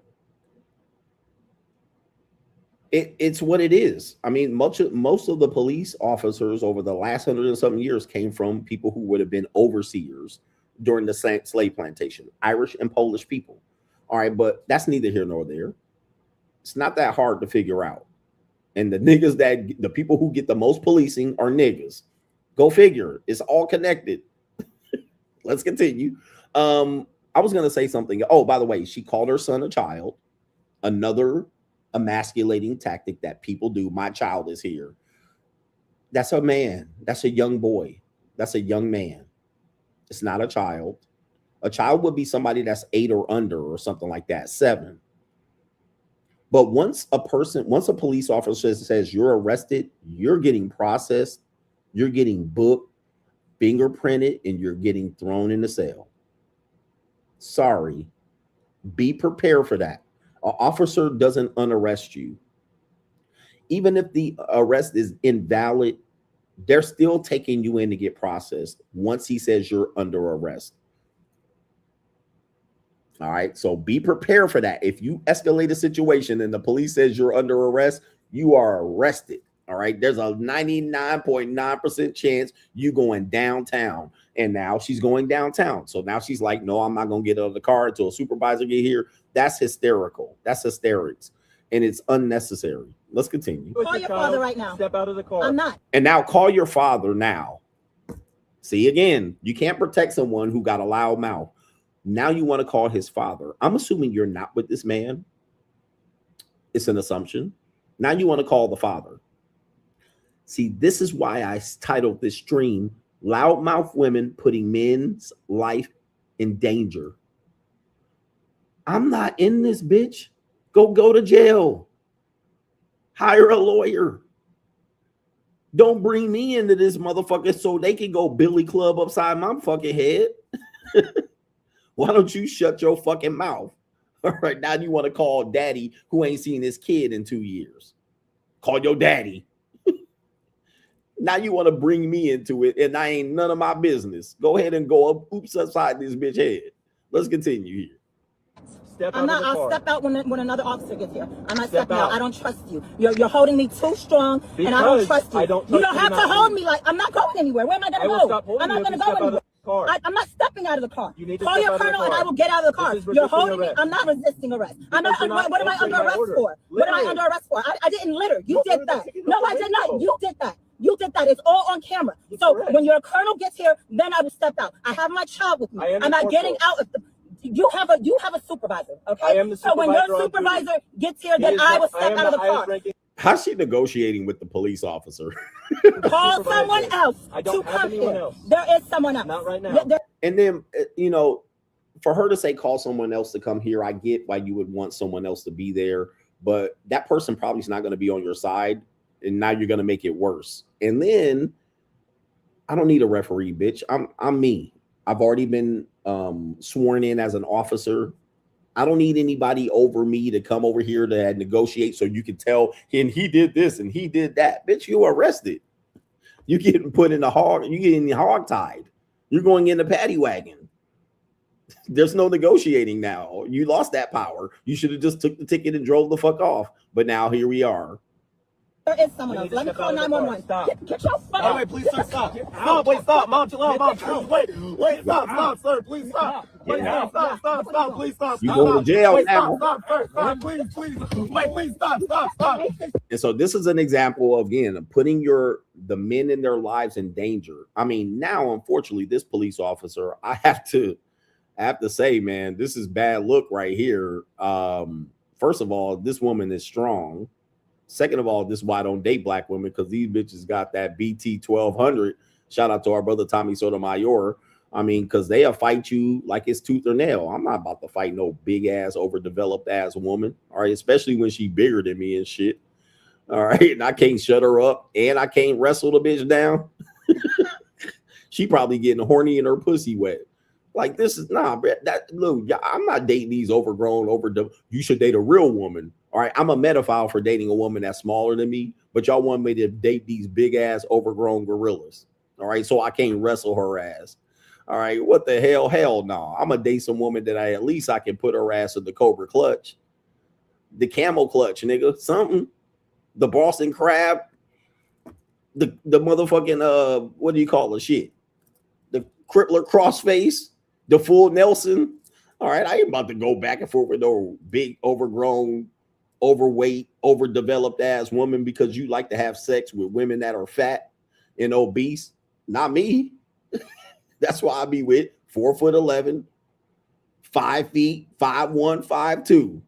it's what it is. I mean, most of the police officers over the last 100 and something years came from people who would have been overseers during the slave plantation, Irish and Polish people. All right, but that's neither here nor there. It's not that hard to figure out. And the people who get the most policing are niggas. Go figure. It's all connected. Let's continue. I was going to say something. Oh, by the way, she called her son a child. Another emasculating tactic that people do. My child is here. That's a man. That's a young boy. That's a young man. It's not a child. A child would be somebody that's 8 or under or something like that, 7. But once a police officer says you're arrested, you're getting processed, you're getting booked, fingerprinted, and you're getting thrown in the cell. Sorry. Be prepared for that. An officer doesn't unarrest you. Even if the arrest is invalid, they're still taking you in to get processed once he says you're under arrest. All right, so be prepared for that. If you escalate a situation and the police says you're under arrest, you are arrested. All right, there's a 99.9% chance you going downtown. And now she's going downtown. So now she's like, no, I'm not going to get out of the car until a supervisor get here. That's hysterical. That's hysterics. And it's unnecessary. Let's continue. Call your father right now. Step out of the car. I'm not. And now call your father now. See, again, you can't protect someone who got a loud mouth. Now you want to call his father. I'm assuming you're not with this man. It's an assumption. Now you want to call the father. See, this is why I titled this stream, Loudmouth Women Putting Men's Life in Danger. I'm not in this, bitch. Go to jail. Hire a lawyer. Don't bring me into this motherfucker so they can go Billy Club upside my fucking head. Why don't you shut your fucking mouth? All right, now you want to call daddy who ain't seen his kid in 2 years. Call your daddy. Now you want to bring me into it, and I ain't none of my business. Go ahead and go up, oops, upside this bitch head. Let's continue here. I'll step out when another officer gets here. I'm not stepping out. I don't trust you. You're holding me too strong, and I don't trust you. You don't have to hold me like I'm not going anywhere. Where am I going to go? I'm not going to go anywhere. I'm not stepping out of the car. Call your colonel and I will get out of the car. You're holding me. I'm not resisting arrest. I'm not. What am I under arrest for? What am I under arrest for? I didn't litter. You did that. No, I did not. You did that. You did that. It's all on camera. So when your colonel gets here, then I will step out. I have my child with me. I'm not getting out of the. You have a supervisor, okay? I am the supervisor. So when your supervisor gets here, then I will step out of the car. How's she negotiating with the police officer? Call someone else to come here. There is someone else. Not right now. And then, for her to say call someone else to come here, I get why you would want someone else to be there, but that person probably is not going to be on your side, and now you're going to make it worse. And then, I don't need a referee, bitch. I'm me. I've already been sworn in as an officer. I don't need anybody over me to come over here to negotiate so you can tell him he did this and he did that. Bitch, you arrested. You're getting put in the hog. You're getting hog tied. You're going in the paddy wagon. There's no negotiating now. You lost that power. You should have just took the ticket and drove the fuck off. But now here we are. There is someone else. Let me call 911. Get your fucking... Wait, please, sir, stop. Stop, wait, stop. Mom, chill out, Mom. Wait, stop, sir. Please stop. Wait, stop, please stop. You going to jail wait, now. Stop, sir. Stop, please. Wait, please, stop. And so this is an example of, again, of putting the men in their lives in danger. I mean, now, unfortunately, this police officer, I have to say, man, this is bad look right here. First of all, this woman is strong. Second of all, this is why I don't date black women, because these bitches got that BT 1200. Shout out to our brother Tommy Sotomayor. I mean, because they'll fight you like it's tooth or nail. I'm not about to fight no big ass, overdeveloped ass woman. All right, especially when she bigger than me and shit. All right, and I can't shut her up, and I can't wrestle the bitch down. She probably getting horny and her pussy wet. Like, this is look, I'm not dating these overgrown, you should date a real woman. All right, I'm a metaphor for dating a woman that's smaller than me, but y'all want me to date these big ass overgrown gorillas. All right, so I can't wrestle her ass. All right, what the hell? Hell no. I'm gonna date some woman that at least I can put her ass in the Cobra clutch, the camel clutch, nigga, something. The Boston crab, the motherfucking what do you call it? Shit, the crippler crossface. The full Nelson. All right, I ain't about to go back and forth with no big, overgrown, overweight, overdeveloped ass woman because you like to have sex with women that are fat and obese. Not me. That's why I be with 4'11", 5 feet, 5'1", 5'2".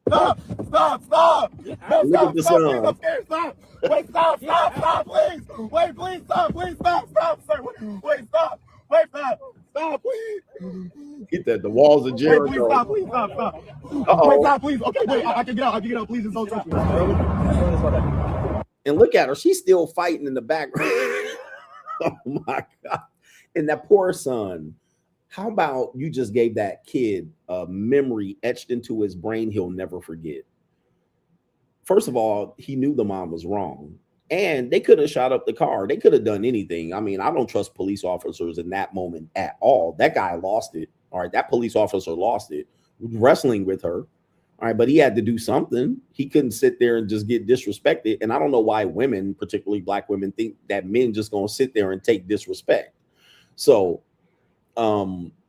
Stop! No, Look at the sun. Stop! Wait, stop, please! Wait, please, stop, sir! Wait, stop, please! Get that, the walls of Jericho. Wait, please, stop. Uh-oh. Wait, stop, please. Okay, wait, I can get out, please, it's so trust me. And look at her, she's still fighting in the background. Oh my God. And that poor son. How about you just gave that kid a memory etched into his brain he'll never forget? First of all, he knew the mom was wrong, and they could have shot up the car. They could have done anything. I mean, I don't trust police officers in that moment at all. That guy lost it. All right, that police officer lost it, wrestling with her. All right, but he had to do something. He couldn't sit there and just get disrespected. And I don't know why women, particularly black women, think that men just gonna sit there and take disrespect. So,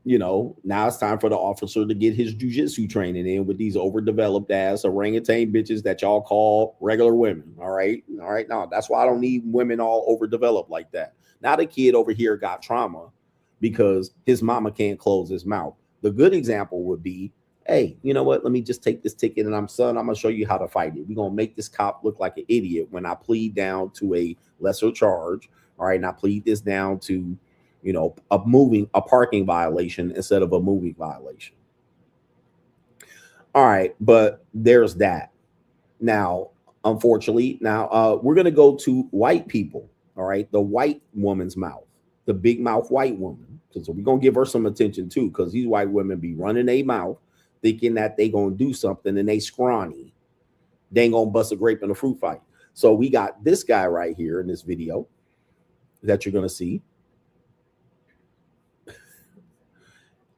you know, now it's time for the officer to get his jujitsu training in with these overdeveloped ass orangutan bitches that y'all call regular women. All right. No, that's why I don't need women all overdeveloped like that. Now the kid over here got trauma because his mama can't close his mouth. The good example would be, hey, you know what? Let me just take this ticket and I'm gonna show you how to fight it. We're gonna make this cop look like an idiot when I plead down to a lesser charge. All right, and I plead this down to, you know, a parking violation instead of a moving violation. All right, but there's that. Now, unfortunately, we're going to go to white people. All right, the white woman's mouth, the big mouth white woman. So we're going to give her some attention too, because these white women be running their mouth thinking that they going to do something and they scrawny. They ain't going to bust a grape in a fruit fight. So we got this guy right here in this video that you're going to see.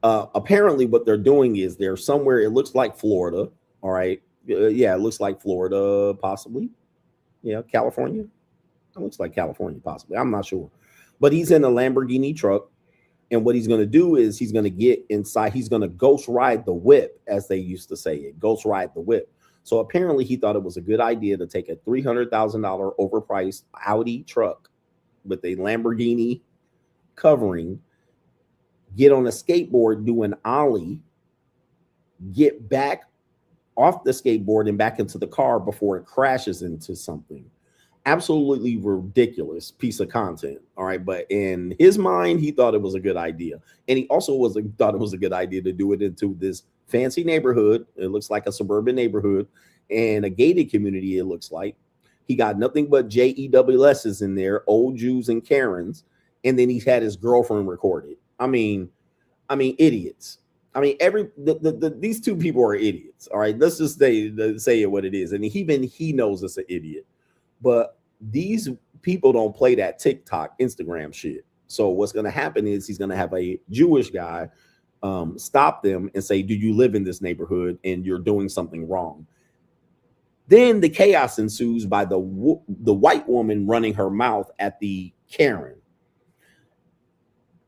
Apparently what they're doing is they're somewhere, it looks like Florida. All right. Yeah, it looks like Florida, possibly. Yeah, California. It looks like California, possibly. I'm not sure. But he's in a Lamborghini truck. And what he's going to do is he's going to get inside. He's going to ghost ride the whip, as they used to say it. Ghost ride the whip. So apparently he thought it was a good idea to take a $300,000 overpriced Audi truck with a Lamborghini covering, get on a skateboard, do an ollie, get back off the skateboard and back into the car before it crashes into something. Absolutely ridiculous piece of content. All right. But in his mind, he thought it was a good idea. And he also thought it was a good idea to do it into this fancy neighborhood. It looks like a suburban neighborhood and a gated community. It looks like he got nothing but JEWS's in there, old Jews and Karens. And then he had his girlfriend recorded. I mean, idiots. I mean, these two people are idiots. All right, let's just say it what it is. And even he knows it's an idiot. But these people don't play that TikTok, Instagram shit. So what's going to happen is he's going to have a Jewish guy stop them and say, do you live in this neighborhood and you're doing something wrong? Then the chaos ensues by the white woman running her mouth at the Karen.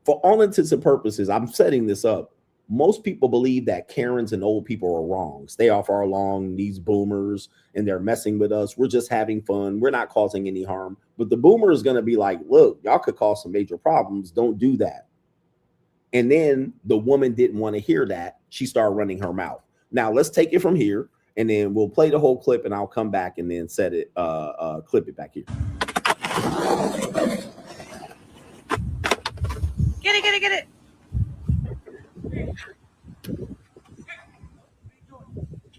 For all intents and purposes, I'm setting this up. Most people believe that Karens and old people are wrong. Stay off our lawn, these boomers, and they're messing with us. We're just having fun. We're not causing any harm. But the boomer is going to be like, look, y'all could cause some major problems. Don't do that. And then the woman didn't want to hear that. She started running her mouth. Now let's take it from here, and then we'll play the whole clip, and I'll come back and then set it, clip it back here. Get it.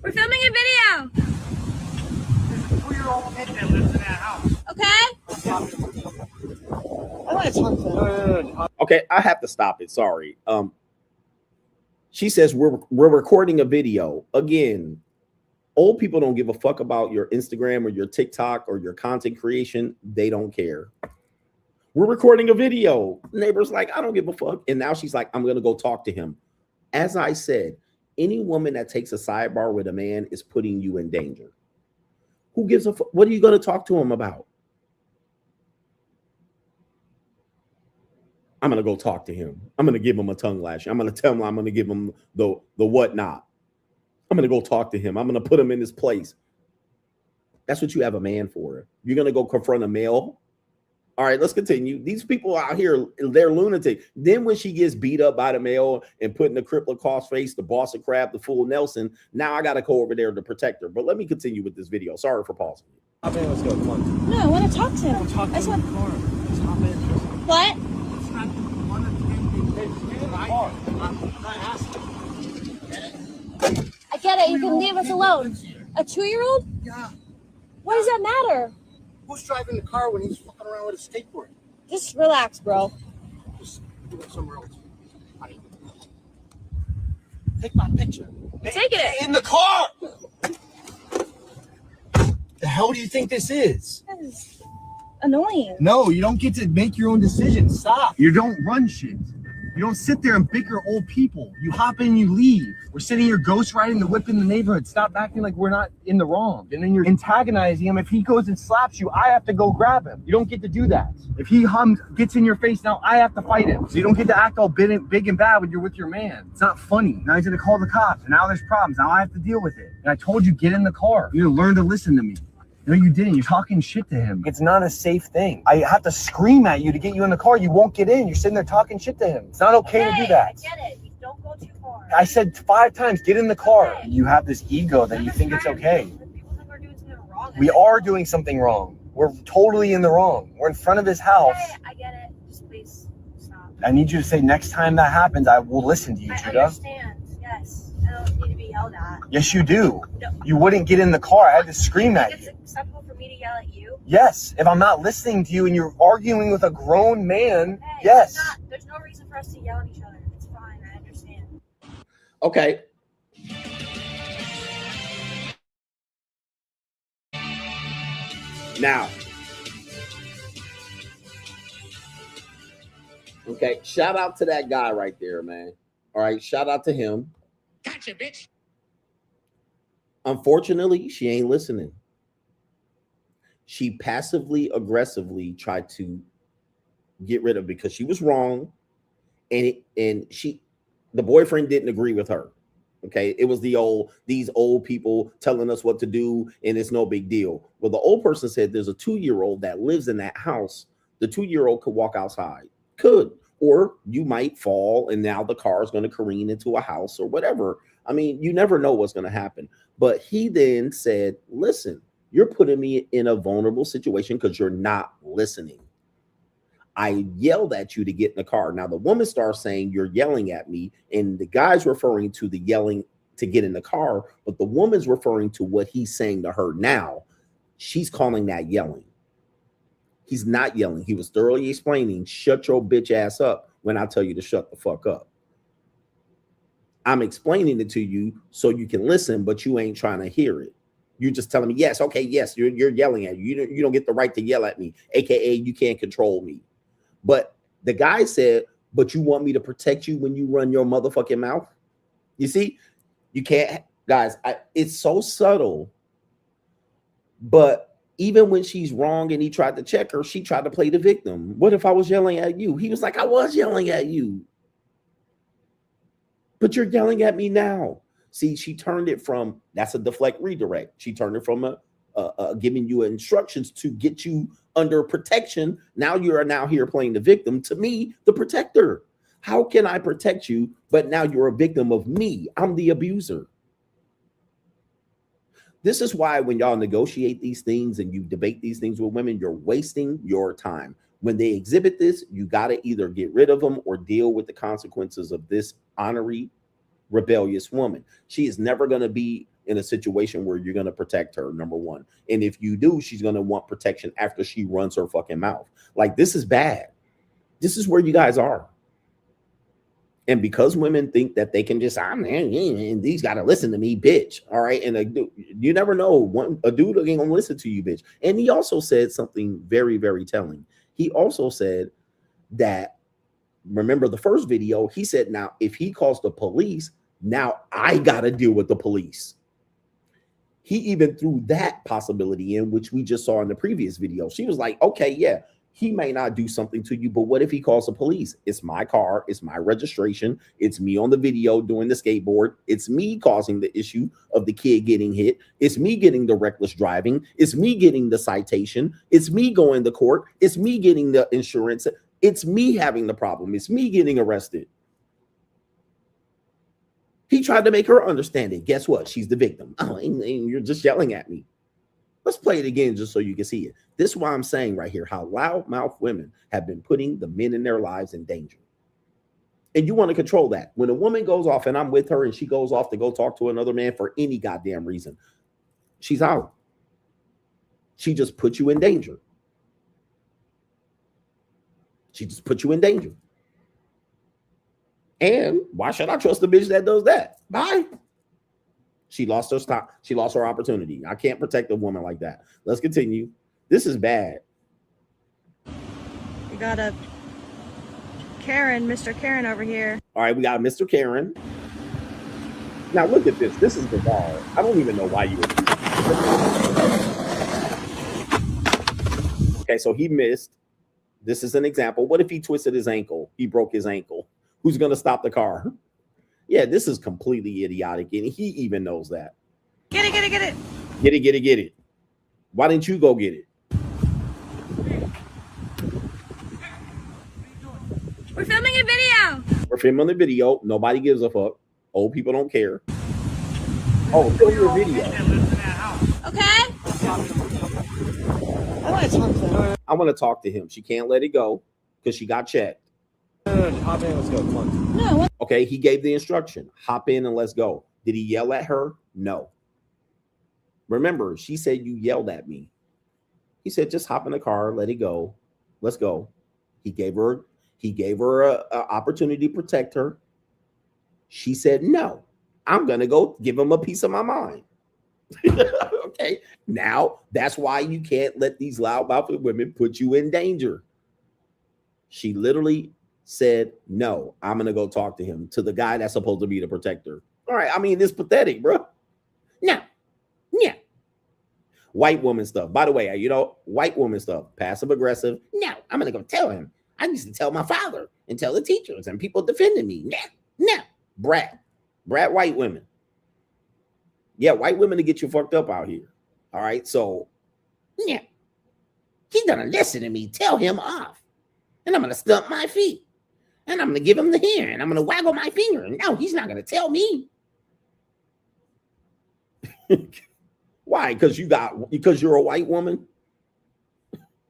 We're filming a video. There's a 2-year-old kid that lives in that house. Okay. I want to talk to her. Okay, I have to stop it. Sorry. She says we're recording a video. Again, old people don't give a fuck about your Instagram or your TikTok or your content creation. They don't care. We're recording a video. Neighbor's like, I don't give a fuck. And now she's like, I'm going to go talk to him. As I said, any woman that takes a sidebar with a man is putting you in danger. Who gives a fuck? What are you going to talk to him about? I'm going to go talk to him. I'm going to give him a tongue lash. I'm going to tell him I'm going to give him the whatnot. I'm going to go talk to him. I'm going to put him in his place. That's what you have a man for. You're going to go confront a male. All right, let's continue. These people out here, they're lunatic. Then when she gets beat up by the male and put in the crippler cross face, the boss of crab, the fool Nelson, now I got to go over there to protect her. But let me continue with this video. Sorry for pausing. Hop in, let's go. Come on. No, I want to talk to him. Talk to him in the car. Just hop in. What? It's not one of the things. I get it. You can leave us alone. A 2-year-old? Yeah. What does that matter? Who's driving the car when he's fucking around with a skateboard? Just relax, bro. Just do it somewhere else. Take my picture. Taking it. In the car! The hell do you think this is? That is annoying. No, you don't get to make your own decisions. Stop. You don't run shit. You don't sit there and bicker old people. You hop in, you leave. We're sitting here ghost riding the whip in the neighborhood. Stop acting like we're not in the wrong. And then you're antagonizing him. If he goes and slaps you, I have to go grab him. You don't get to do that. If he gets in your face, now I have to fight him. So you don't get to act all big and bad when you're with your man. It's not funny. Now he's gonna call the cops, and now there's problems. Now I have to deal with it. And I told you, get in the car. You need to learn to listen to me. No, you didn't. You're talking shit to him. It's not a safe thing. I have to scream at you to get you in the car. You won't get in. You're sitting there talking shit to him. It's not okay to do that. I get it. You don't go too far. I said 5 times, get in the car. You have this ego that you think it's okay. People think we're doing something wrong. We are doing something wrong. We're totally in the wrong. We're in front of his house. I get it. Just please stop. I need you to say next time that happens, I will listen to you, I Judah. understand. Yes. I don't need to be yelled at. Yes, you do. No. You wouldn't get in the car. I had to scream at It's you. acceptable for me to yell at you. Yes. If I'm not listening to you and you're arguing with a grown man, Hey, yes. There's no reason for us to yell at each other. It's fine. I understand. Okay. Now. Okay, shout out to that guy right there, man. All right, shout out to him. Gotcha, bitch. Unfortunately, she ain't listening. She passively aggressively tried to get rid of it because she was wrong, and the boyfriend didn't agree with her. Okay, it was these old people telling us what to do, and it's no big deal. Well, the old person said there's a 2-year-old that lives in that house. The 2-year-old could walk outside, or you might fall, and now the car is going to careen into a house or whatever. I mean, you never know what's going to happen. But he then said, listen, you're putting me in a vulnerable situation because you're not listening. I yelled at you to get in the car. Now the woman starts saying you're yelling at me, and the guy's referring to the yelling to get in the car, but the woman's referring to what he's saying to her now. She's calling that yelling. He's not yelling. He was thoroughly explaining, shut your bitch ass up when I tell you to shut the fuck up. I'm explaining it to you so you can listen, but you ain't trying to hear it. You're just telling me, yes, okay, yes, you're yelling at you. You don't get the right to yell at me, aka you can't control me. But The guy said, but you want me to protect you when you run your motherfucking mouth? You see, you can't, guys, it's so subtle. But even when she's wrong and he tried to check her, she tried to play the victim. What if I was yelling at you? He was like, I was yelling at you. But you're yelling at me now. See, she turned it from, that's a deflect redirect. She turned it from giving you instructions to get you under protection. Now you are now here playing the victim, to me, the protector. How can I protect you, but now you're a victim of me? I'm the abuser. This is why when y'all negotiate these things and you debate these things with women, you're wasting your time. When they exhibit this, you got to either get rid of them or deal with the consequences of this honorary, rebellious woman. She is never going to be in a situation where you're going to protect her, number one. And if you do, she's going to want protection after she runs her fucking mouth. Like, this is bad. This is where you guys are. And because women think that they can just, and these got to listen to me, bitch. All right. And you never know. A dude ain't going to listen to you, bitch. And he also said something very, very telling. He also said that, remember the first video, he said, now, if he calls the police, now I got to deal with the police. He even threw that possibility in, which we just saw in the previous video. She was like, okay, yeah, he may not do something to you, but what if he calls the police? It's my car. It's my registration. It's me on the video doing the skateboard. It's me causing the issue of the kid getting hit. It's me getting the reckless driving. It's me getting the citation. It's me going to court. It's me getting the insurance. It's me having the problem. It's me getting arrested. He tried to make her understand it. Guess what? She's the victim. Oh, and you're just yelling at me. Let's play it again just so you can see it. This is why I'm saying right here how loudmouth women have been putting the men in their lives in danger. And you want to control that. When a woman goes off and I'm with her and she goes off to go talk to another man for any goddamn reason, she's out. She just put you in danger. She just put you in danger. And why should I trust the bitch that does that? Bye. She lost her stop. She lost her opportunity. I can't protect a woman like that. Let's continue. This is bad. We got a Karen, Mr. Karen over here. All right, we got Mr. Karen. Now look at this. This is bizarre. I don't even know why you would. Okay, so he missed. This is an example. What if he twisted his ankle? He broke his ankle. Who's going to stop the car? Yeah, this is completely idiotic, and he even knows that. Get it, get it, get it. Get it, get it, get it. Why didn't you go get it? We're filming a video. We're filming a video. Nobody gives a fuck. Old people don't care. Oh, film your video. Okay. I want to talk to him. She can't let it go because she got checked. Hop in, let's go. Come on. No. Okay, he gave the instruction. Hop in and let's go. Did he yell at her? No. Remember, she said you yelled at me. He said, just hop in the car, let it go. Let's go. He gave her a opportunity to protect her. She said, no, I'm going to go give him a piece of my mind. Okay, now that's why you can't let these loudmouthed women put you in danger. She literally said, no, I'm going to go talk to him, to the guy that's supposed to be the protector. All right, I mean, it's pathetic, bro. No, yeah. White woman stuff. By the way, you know, white woman stuff, passive aggressive. No, I'm going to go tell him. I used to tell my father and tell the teachers and people defending me. No. Brat white women. Yeah, white women to get you fucked up out here. All right, so, yeah. He's going to listen to me, tell him off. And I'm going to stump my feet. And I'm going to give him the hair. And I'm going to waggle my finger. And no, he's not going to tell me. Why? Because you're a white woman?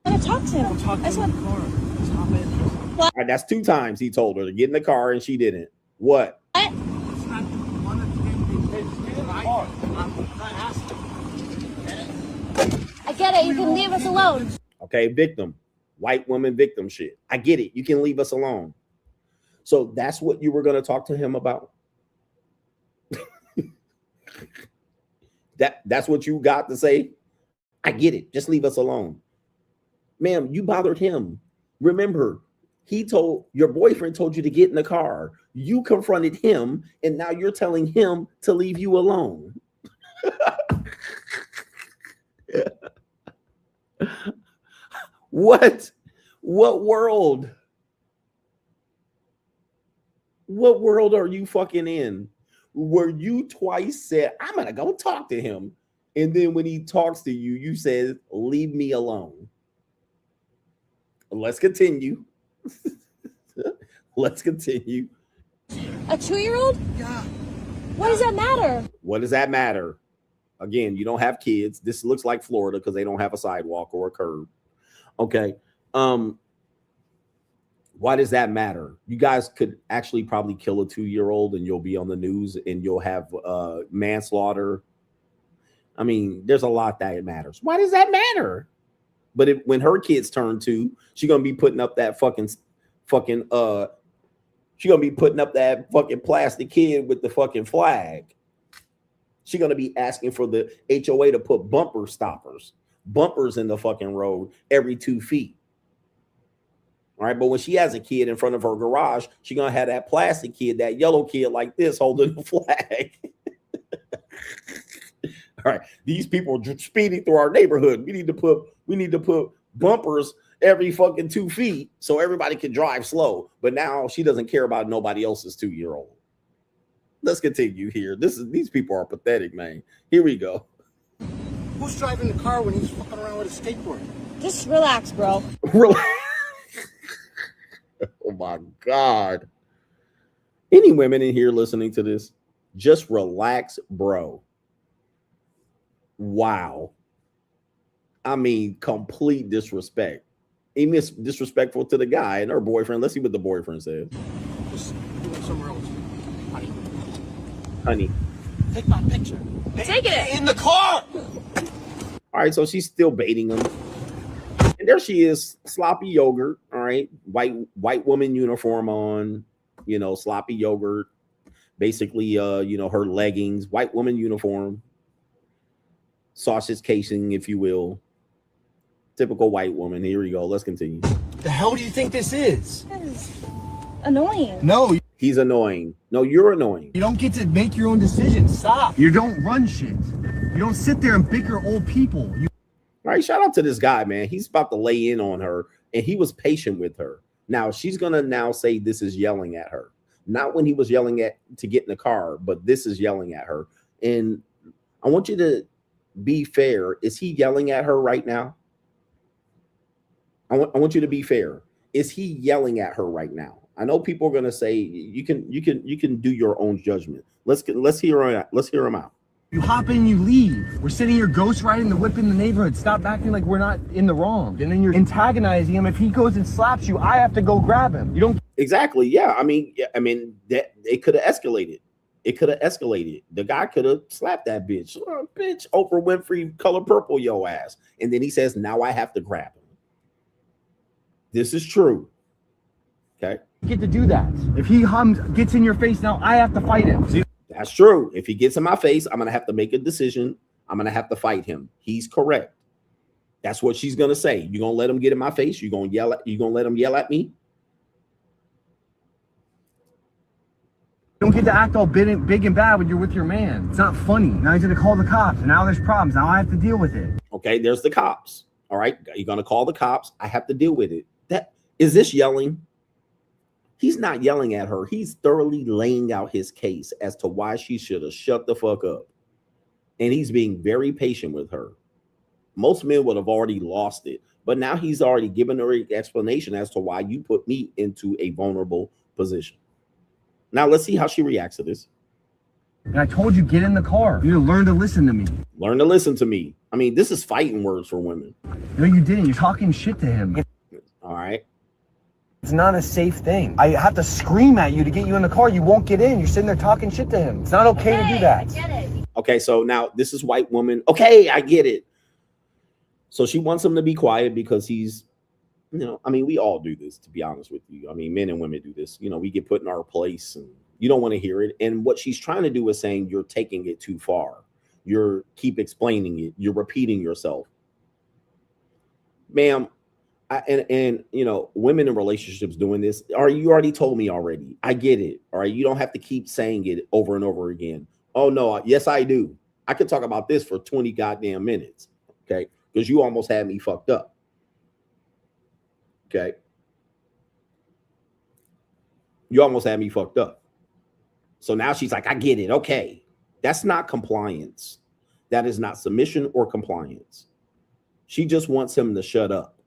I'm going to talk to him. All right, that's 2 times he told her to get in the car and she didn't. What? I get it. You can leave us alone. Okay, victim. White woman victim shit. I get it. You can leave us alone. So that's what you were going to talk to him about? That's what you got to say? I get it. Just leave us alone. Ma'am, you bothered him. Remember, Your boyfriend told you to get in the car. You confronted him, and now you're telling him to leave you alone. What world? What world are you fucking in? Where you twice said, I'm gonna go talk to him, and then when he talks to you, you said, leave me alone. Let's continue. Let's continue. A 2-year-old? Yeah. What does that matter? What does that matter? Again, you don't have kids. This looks like Florida because they don't have a sidewalk or a curb. Okay. Why does that matter? You guys could actually probably kill a 2-year-old and you'll be on the news and you'll have manslaughter. I mean, there's a lot that matters. Why does that matter? But when her kids turn 2, she's gonna be putting up that fucking she's gonna be putting up that fucking plastic kid with the fucking flag. She's gonna be asking for the HOA to put bumpers in the fucking road every 2 feet. All right, but when she has a kid in front of her garage, she's gonna have that plastic kid, that yellow kid like this holding the flag. All right, these people are speeding through our neighborhood. We need to put bumpers every fucking 2 feet so everybody can drive slow. But now she doesn't care about nobody else's 2-year-old. Let's continue here. These people are pathetic, man. Here we go. Who's driving the car when he's fucking around with a skateboard? Just relax, bro. Relax. Oh my God. Any women in here listening to this? Just relax, bro. Wow. I mean, complete disrespect. Even disrespectful to the guy and her boyfriend. Let's see what the boyfriend said. Just do it somewhere else. Honey. Take my picture. Taking it. In the car. All right, so she's still baiting him. And there she is, sloppy yogurt. All right, white woman uniform on, sloppy yogurt. Basically, her leggings, white woman uniform, sausage casing, if you will. Typical white woman. Here we go. Let's continue. The hell do you think this is? This is annoying. No. He's annoying. No, you're annoying. You don't get to make your own decisions. Stop. You don't run shit. You don't sit there and bicker old people. All right, shout out to this guy, man. He's about to lay in on her, and he was patient with her. Now, she's going to now say this is yelling at her. Not when he was yelling to get in the car, but this is yelling at her. And I want you to be fair. Is he yelling at her right now? I want you to be fair. Is he yelling at her right now? I know people are going to say you can do your own judgment. Let's hear him out. You hop in, you leave. We're sitting here ghost riding the whip in the neighborhood. Stop acting like we're not in the wrong. And then you're antagonizing him. If he goes and slaps you, I have to go grab him. You don't. Exactly. Yeah. I mean that it could have escalated. It could have escalated. The guy could have slapped that bitch. Oh, bitch, Oprah Winfrey, color purple your ass. And then he says, now I have to grab him. This is true. Okay. You get to do that. If he gets in your face now, I have to fight him. See? That's true. If he gets in my face, I'm going to have to make a decision. I'm going to have to fight him. He's correct. That's what she's going to say. You're going to let him get in my face? You're going to let him yell at me? You don't get to act all big and bad when you're with your man. It's not funny. Now he's going to call the cops. And now there's problems. Now I have to deal with it. Okay, there's the cops. All right, you're going to call the cops. I have to deal with it. Is this yelling? He's not yelling at her. He's thoroughly laying out his case as to why she should have shut the fuck up. And he's being very patient with her. Most men would have already lost it. But now he's already given her an explanation as to why you put me into a vulnerable position. Now let's see how she reacts to this. And I told you, get in the car. You need to learn to listen to me. Learn to listen to me. I mean, this is fighting words for women. No, you didn't. You're talking shit to him. All right. It's not a safe thing. I have to scream at you to get you in the car. You won't get in. You're sitting there talking shit to him. It's not okay to do that. I get it. Okay, so now this is white woman. Okay, I get it. So she wants him to be quiet because he's, I mean, we all do this, to be honest with you. I mean, men and women do this. We get put in our place and you don't want to hear it. And what she's trying to do is saying you're taking it too far. You're keep explaining it. You're repeating yourself. Ma'am, And you know, women in relationships doing this, you already told me already. I get it. All right. You don't have to keep saying it over and over again. Oh no, yes, I do. I could talk about this for 20 goddamn minutes. Okay. Because you almost had me fucked up. Okay. You almost had me fucked up. So now she's like, I get it. Okay. That's not compliance. That is not submission or compliance. She just wants him to shut up,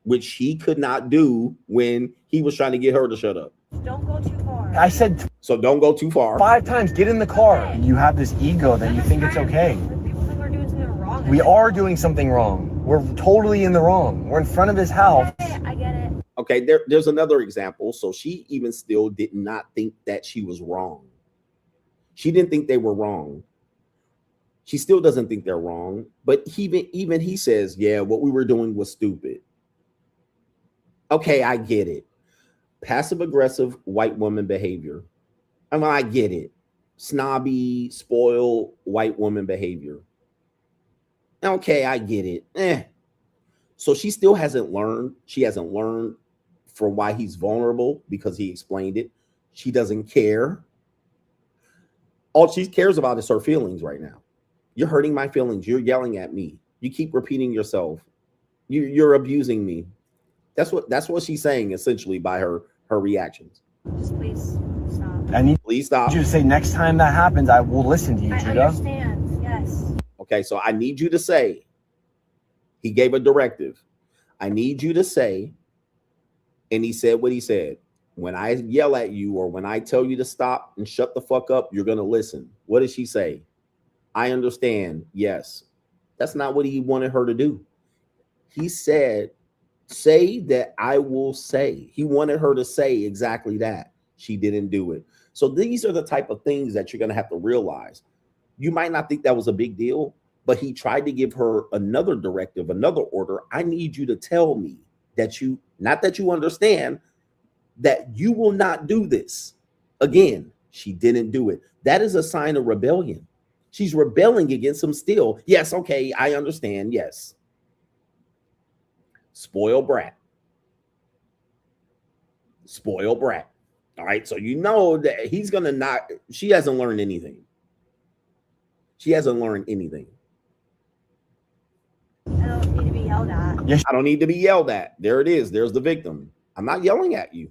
which he could not do when he was trying to get her to shut up. Don't go too far. I said so. Don't go too far. 5 times. Get in the car. You have this ego that you think it's okay. People think we're doing something wrong. We are doing something wrong. We're totally in the wrong. We're in front of his house. I get it. Okay, there's another example. So she even still did not think that she was wrong. She didn't think they were wrong. She still doesn't think they're wrong. But even he says, yeah, what we were doing was stupid. Okay, I get it. Passive-aggressive white woman behavior. I mean, I get it. Snobby, spoiled white woman behavior. Okay, I get it. So she still hasn't learned. She hasn't learned for why he's vulnerable because he explained it. She doesn't care. All she cares about is her feelings right now. You're hurting my feelings. You're yelling at me. You keep repeating yourself. You're abusing me. That's what she's saying essentially by her reactions. Just please stop. Please stop. You to say next time that happens, I will listen to you, I Judah. understand. Yes. Okay, so I need you to say, he gave a directive. I need you to say, and he said what he said. When I yell at you or when I tell you to stop and shut the fuck up, you're going to listen. What did she say? I understand. Yes. That's not what he wanted her to do. He said, say that I will say. He wanted her to say exactly that. She didn't do it. So these are the type of things that you're going to have to realize. You might not think that was a big deal, but he tried to give her another directive, another order. I need you to tell me that you, not that you understand, that you will not do this again. She didn't do it. That is a sign of rebellion. She's rebelling against him still. Yes, okay, I understand. Yes. Spoiled brat. Spoiled brat. All right, so you know that he's going to not, she hasn't learned anything. She hasn't learned anything. I don't need to be yelled at. Yes, I don't need to be yelled at. There it is. There's the victim. I'm not yelling at you.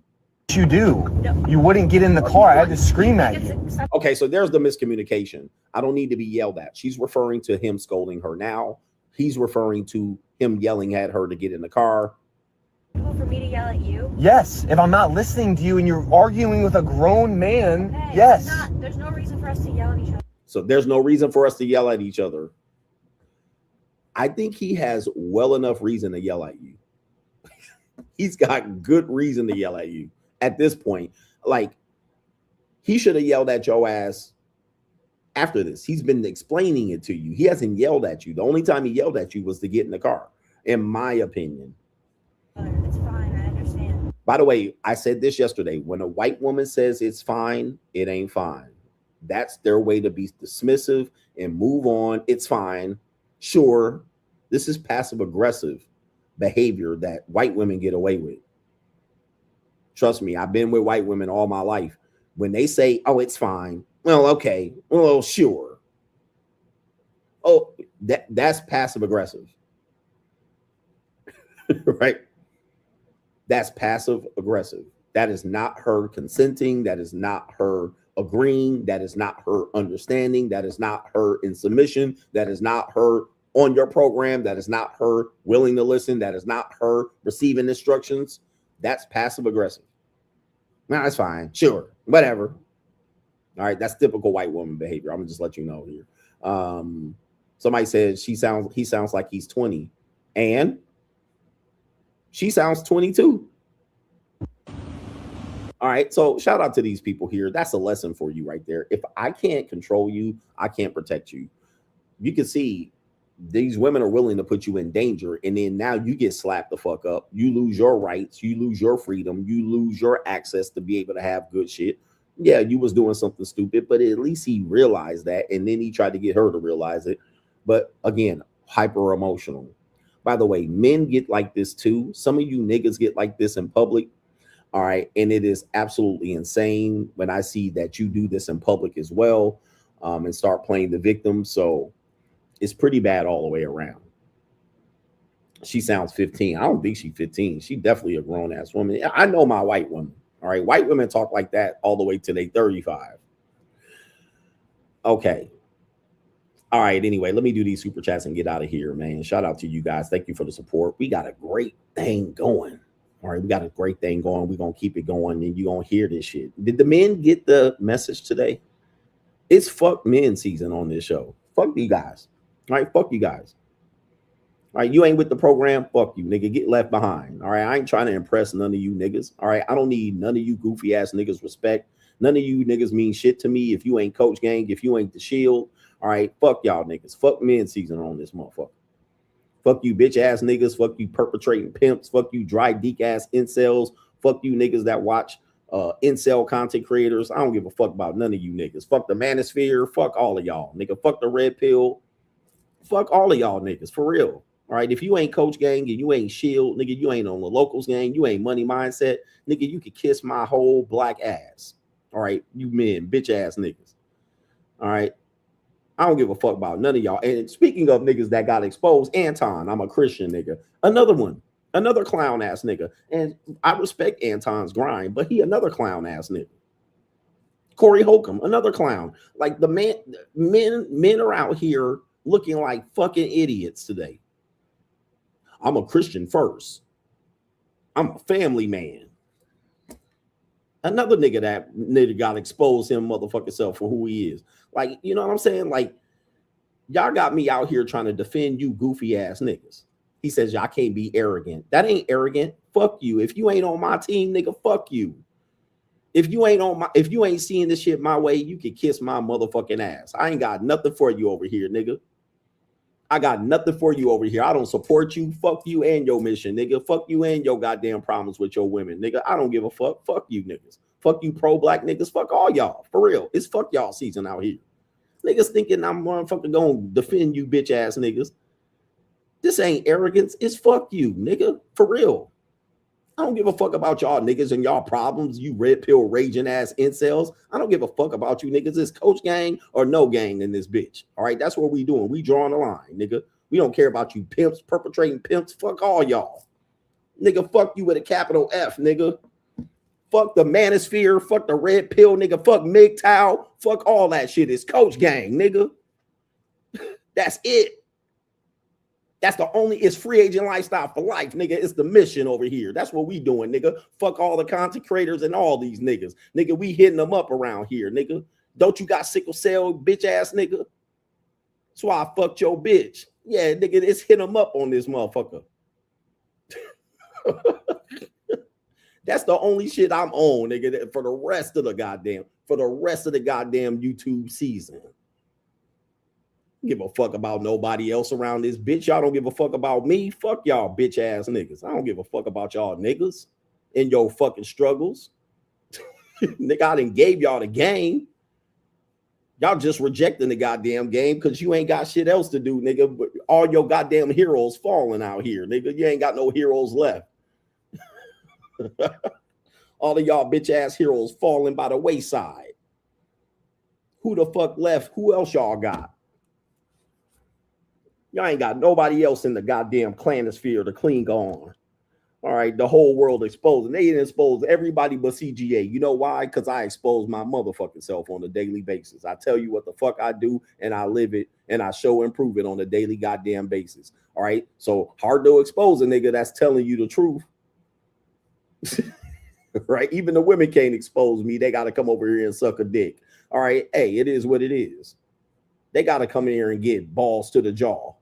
You do. No. You wouldn't get in the car. I had to scream at you. Okay, so there's the miscommunication. I don't need to be yelled at. She's referring to him scolding her now. He's referring to him yelling at her to get in the car. For me to yell at you? Yes. If I'm not listening to you and you're arguing with a grown man, hey, yes. There's no reason for us to yell at each other. So there's no reason for us to yell at each other. I think he has well enough reason to yell at you. He's got good reason to yell at you at this point. Like, he should have yelled at your ass after this. He's been explaining it to you. He hasn't yelled at you. The only time he yelled at you was to get in the car, in my opinion. It's fine. I understand. By the way, I said this yesterday. When a white woman says it's fine, it ain't fine. That's their way to be dismissive and move on. It's fine. Sure, this is passive-aggressive behavior that white women get away with. Trust me, I've been with white women all my life. When they say, oh, it's fine. Well, okay. Well, sure. Oh, that's passive-aggressive. Right? That's passive-aggressive. That is not her consenting. That is not her agreeing. That is not her understanding. That is not her in submission. That is not her on your program. That is not her willing to listen. That is not her receiving instructions. That's passive aggressive. No, that's fine. Sure. Whatever. All right. That's typical white woman behavior. I'm gonna just let you know here. Somebody said he sounds like he's 20, and she sounds 22. All right. So shout out to these people here. That's a lesson for you right there. If I can't control you, I can't protect you. You can see these women are willing to put you in danger, and then now you get slapped the fuck up. You lose your rights. You lose your freedom. You lose your access to be able to have good shit. Yeah, you was doing something stupid, but at least he realized that, and then he tried to get her to realize it. But again, hyper emotional. By the way, men get like this too. Some of you niggas get like this in public. All right. And it is absolutely insane when I see that you do this in public as well, and start playing the victim. So it's pretty bad all the way around. She sounds 15. I don't think she's 15. She definitely a grown-ass woman. I know my white women. All right. White women talk like that all the way to they 35. Okay. All right. Anyway, let me do these super chats and get out of here, man. Shout out to you guys. Thank you for the support. We got a great thing going. All right. We got a great thing going. We're going to keep it going, and you're going to hear this shit. Did the men get the message today? It's fuck men season on this show. Fuck you guys. All right. Fuck you guys. All right. You ain't with the program. Fuck you, nigga. Get left behind. All right. I ain't trying to impress none of you niggas. All right. I don't need none of you goofy ass niggas respect. None of you niggas mean shit to me if you ain't Coach Gang, if you ain't the Shield. All right, fuck y'all niggas. Fuck men season on this motherfucker. Fuck you bitch ass niggas. Fuck you perpetrating pimps. Fuck you dry deek ass incels. Fuck you niggas that watch incel content creators. I don't give a fuck about none of you niggas. Fuck the Manosphere. Fuck all of y'all. Nigga, fuck the red pill. Fuck all of y'all niggas, for real. All right, if you ain't Coach Gang and you ain't Shield, nigga, you ain't on the Locals Gang, you ain't Money Mindset, nigga, you could kiss my whole black ass. All right, you men, bitch ass niggas. All right. I don't give a fuck about none of y'all. And speaking of niggas that got exposed, Anton, I'm a Christian nigga. Another one, another clown ass nigga. And I respect Anton's grind, but he another clown ass nigga. Corey Holcomb, another clown. Like the men are out here looking like fucking idiots today. I'm a Christian first. I'm a family man. Another nigga that nigga got exposed him motherfucking self for who he is. Like, you know what I'm saying? Like, y'all got me out here trying to defend you goofy ass niggas. He says y'all can't be arrogant. That ain't arrogant. Fuck you. If you ain't on my team, nigga, fuck you. If you ain't seeing this shit my way, you can kiss my motherfucking ass. I ain't got nothing for you over here, nigga. I got nothing for you over here. I don't support you. Fuck you and your mission, nigga. Fuck you and your goddamn problems with your women, nigga. I don't give a fuck. Fuck you niggas. Fuck you pro-black niggas. Fuck all y'all. For real. It's fuck y'all season out here. Niggas thinking I'm motherfucking gonna defend you bitch ass niggas. This ain't arrogance. It's fuck you, nigga. For real. I don't give a fuck about y'all niggas and y'all problems, you red pill raging ass incels. I don't give a fuck about you niggas. It's Coach Gang or no gang in this bitch. All right, that's what we doing. We drawing the line, nigga. We don't care about you pimps, perpetrating pimps. Fuck all y'all. Nigga, fuck you with a capital F, nigga. Fuck the Manosphere. Fuck the red pill, nigga. Fuck MGTOW. Fuck all that shit. It's Coach Gang, nigga. That's it. That's the only, it's free agent lifestyle for life, nigga. It's the mission over here. That's what we doing, nigga. Fuck all the content creators and all these niggas. Nigga, we hitting them up around here, nigga. Don't you got sickle cell, bitch ass nigga? That's why I fucked your bitch. Yeah, nigga, it's hit them up on this motherfucker. That's the only shit I'm on, nigga, for the rest of the goddamn YouTube season. Give a fuck about nobody else around this bitch. Y'all don't give a fuck about me. Fuck y'all bitch ass niggas. I don't give a fuck about y'all niggas and your fucking struggles. Nigga, I done gave y'all the game. Y'all just rejecting the goddamn game because you ain't got shit else to do, nigga. But all your goddamn heroes falling out here, nigga. You ain't got no heroes left. All of y'all bitch ass heroes falling by the wayside. Who the fuck left? Who else y'all got? Y'all ain't got nobody else in the goddamn Planosphere to cling on. All right, the whole world exposed. And they didn't expose everybody but CGA. You know why? Because I expose my motherfucking self on a daily basis. I tell you what the fuck I do, and I live it, and I show and prove it on a daily goddamn basis. All right, so hard to expose a nigga that's telling you the truth. Right? Even the women can't expose me. They got to come over here and suck a dick. All right, hey, it is what it is. They got to come in here and get balls to the jaw.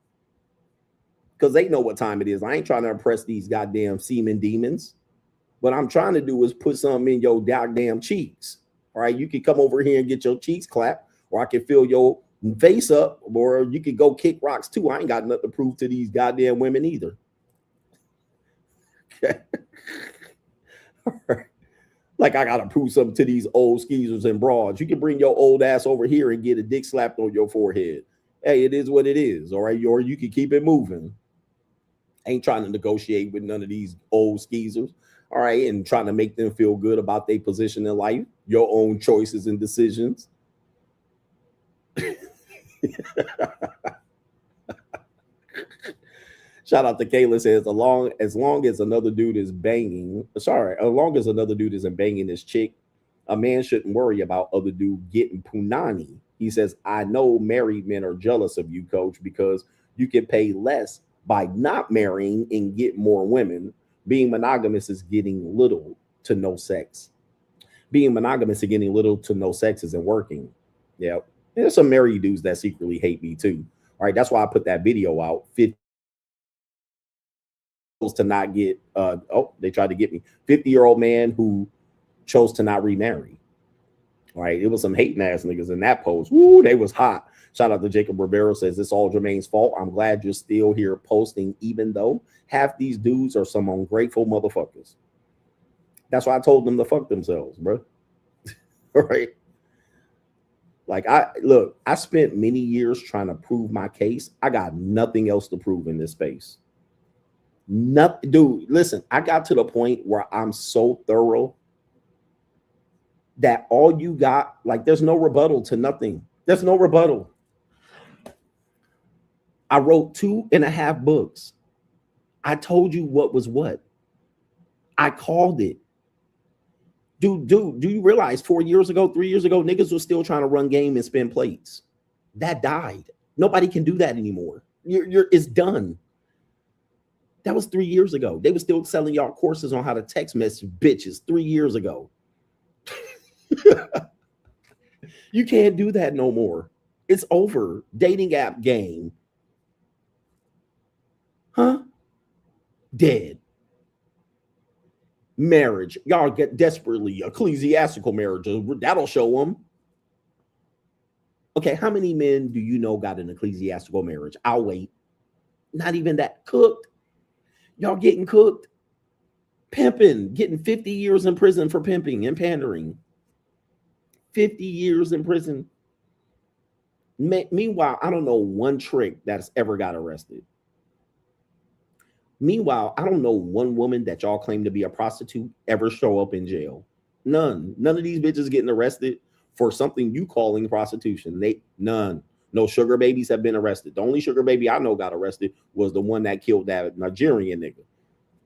Because they know what time it is. I ain't trying to impress these goddamn semen demons. What I'm trying to do is put something in your goddamn cheeks. All right, you can come over here and get your cheeks clapped, or I can fill your face up, or you can go kick rocks too. I ain't got nothing to prove to these goddamn women either. Okay. All right. Like I gotta prove something to these old skeezers and broads. You can bring your old ass over here and get a dick slapped on your forehead. Hey, it is what it is. All right, or you can keep it moving. Ain't trying to negotiate with none of these old skeezers. All right, and trying to make them feel good about their position in life, your own choices and decisions. Shout out to Kayla says, as long as another dude is banging, as long as another dude isn't banging this chick, a man shouldn't worry about other dude getting punani. He says, I know married men are jealous of you, coach, because you can pay less by not marrying and get more women. Being monogamous is getting little to no sex. Being monogamous and getting little to no sex isn't working. Yeah. There's some married dudes that secretly hate me too. All right. That's why I put that video out. 50 to not get, they tried to get me. 50-year-old man who chose to not remarry. All right. It was some hating ass niggas in that post. Woo, they was hot. Shout out to Jacob Rivera says, it's all Jermaine's fault. I'm glad you're still here posting, even though half these dudes are some ungrateful motherfuckers. That's why I told them to fuck themselves, bro. All right. Like, I spent many years trying to prove my case. I got nothing else to prove in this space. Nothing, dude. Listen, I got to the point where I'm so thorough that all you got, like, there's no rebuttal to nothing. There's no rebuttal. I wrote 2.5 books. I told you what was what. I called it. Dude, do you realize 4 years ago, 3 years ago, niggas was still trying to run game and spin plates? That died. Nobody can do that anymore. It's done. That was 3 years ago. They were still selling y'all courses on how to text message bitches 3 years ago. You can't do that no more. It's over. Dating app game. Huh? Dead. Marriage. Y'all get desperately ecclesiastical marriages. That'll show them. Okay, how many men do you know got an ecclesiastical marriage? I'll wait. Not even that. Cooked. Y'all getting cooked. Pimping. Getting 50 years in prison for pimping and pandering. 50 years in prison. Meanwhile, I don't know one trick that's ever got arrested. Meanwhile, I don't know one woman that y'all claim to be a prostitute ever show up in jail. None. None of these bitches getting arrested for something you calling prostitution. None. No sugar babies have been arrested. The only sugar baby I know got arrested was the one that killed that Nigerian nigga.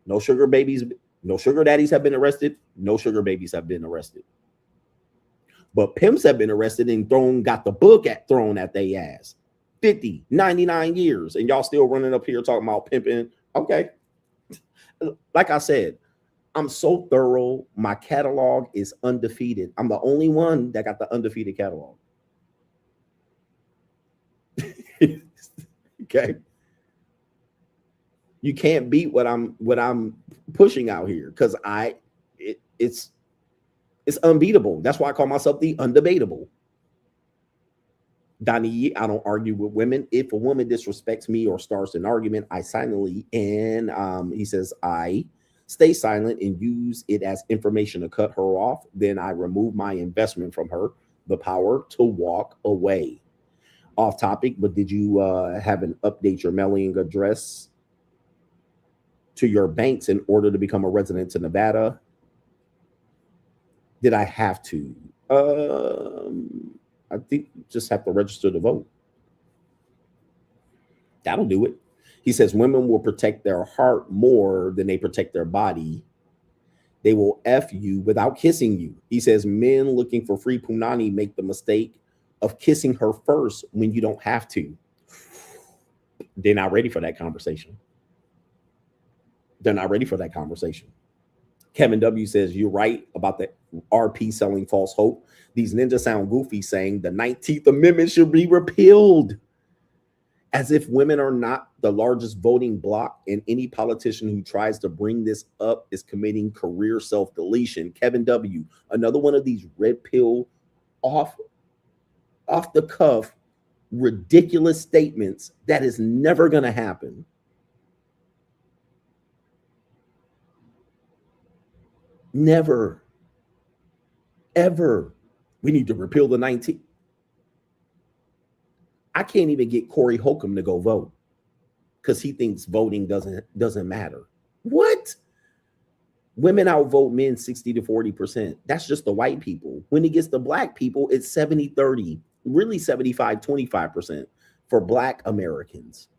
No sugar babies, no sugar daddies have been arrested. No sugar babies have been arrested. But pimps have been arrested and got the book thrown at their ass. 50, 99 years. And y'all still running up here talking about pimping. Okay. Like I said, I'm so thorough. My catalog is undefeated. I'm the only one that got the undefeated catalog. Okay. You can't beat what I'm pushing out here because it's unbeatable. That's why I call myself the undebatable. Donnie, I don't argue with women. If a woman disrespects me or starts an argument, I silently, and he says, I stay silent and use it as information to cut her off. Then I remove my investment from her, the power to walk away. Off topic, but did you have an update your mailing address to your banks in order to become a resident in Nevada? Did I have to? I think you just have to register to vote. That'll do it. He says women will protect their heart more than they protect their body. They will F you without kissing you. He says men looking for free punani make the mistake of kissing her first when you don't have to. They're not ready for that conversation. They're not ready for that conversation. Kevin W says, you're right about the RP selling false hope. These ninjas sound goofy saying the 19th Amendment should be repealed. As if women are not the largest voting bloc, and any politician who tries to bring this up is committing career self-deletion. Kevin W, another one of these red pill off the cuff, ridiculous statements that is never going to happen. Never, ever. We need to repeal the 19th. I can't even get Corey Holcomb to go vote because he thinks voting doesn't matter. What? Women outvote men 60 to 40%. That's just the white people. When it gets to black people, it's 70-30, really 75-25% for black Americans.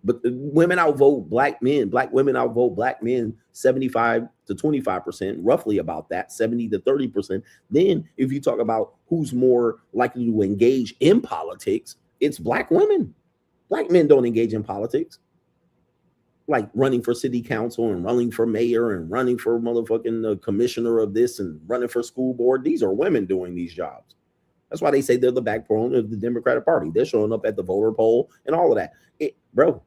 But the women outvote black men. Black women outvote black men 75 to 25%, roughly about that, 70 to 30%. Then if you talk about who's more likely to engage in politics, it's black women. Black men don't engage in politics. Like running for city council and running for mayor and running for motherfucking commissioner of this and running for school board. These are women doing these jobs. That's why they say they're the backbone of the Democratic Party. They're showing up at the voter poll and all of that. Bro.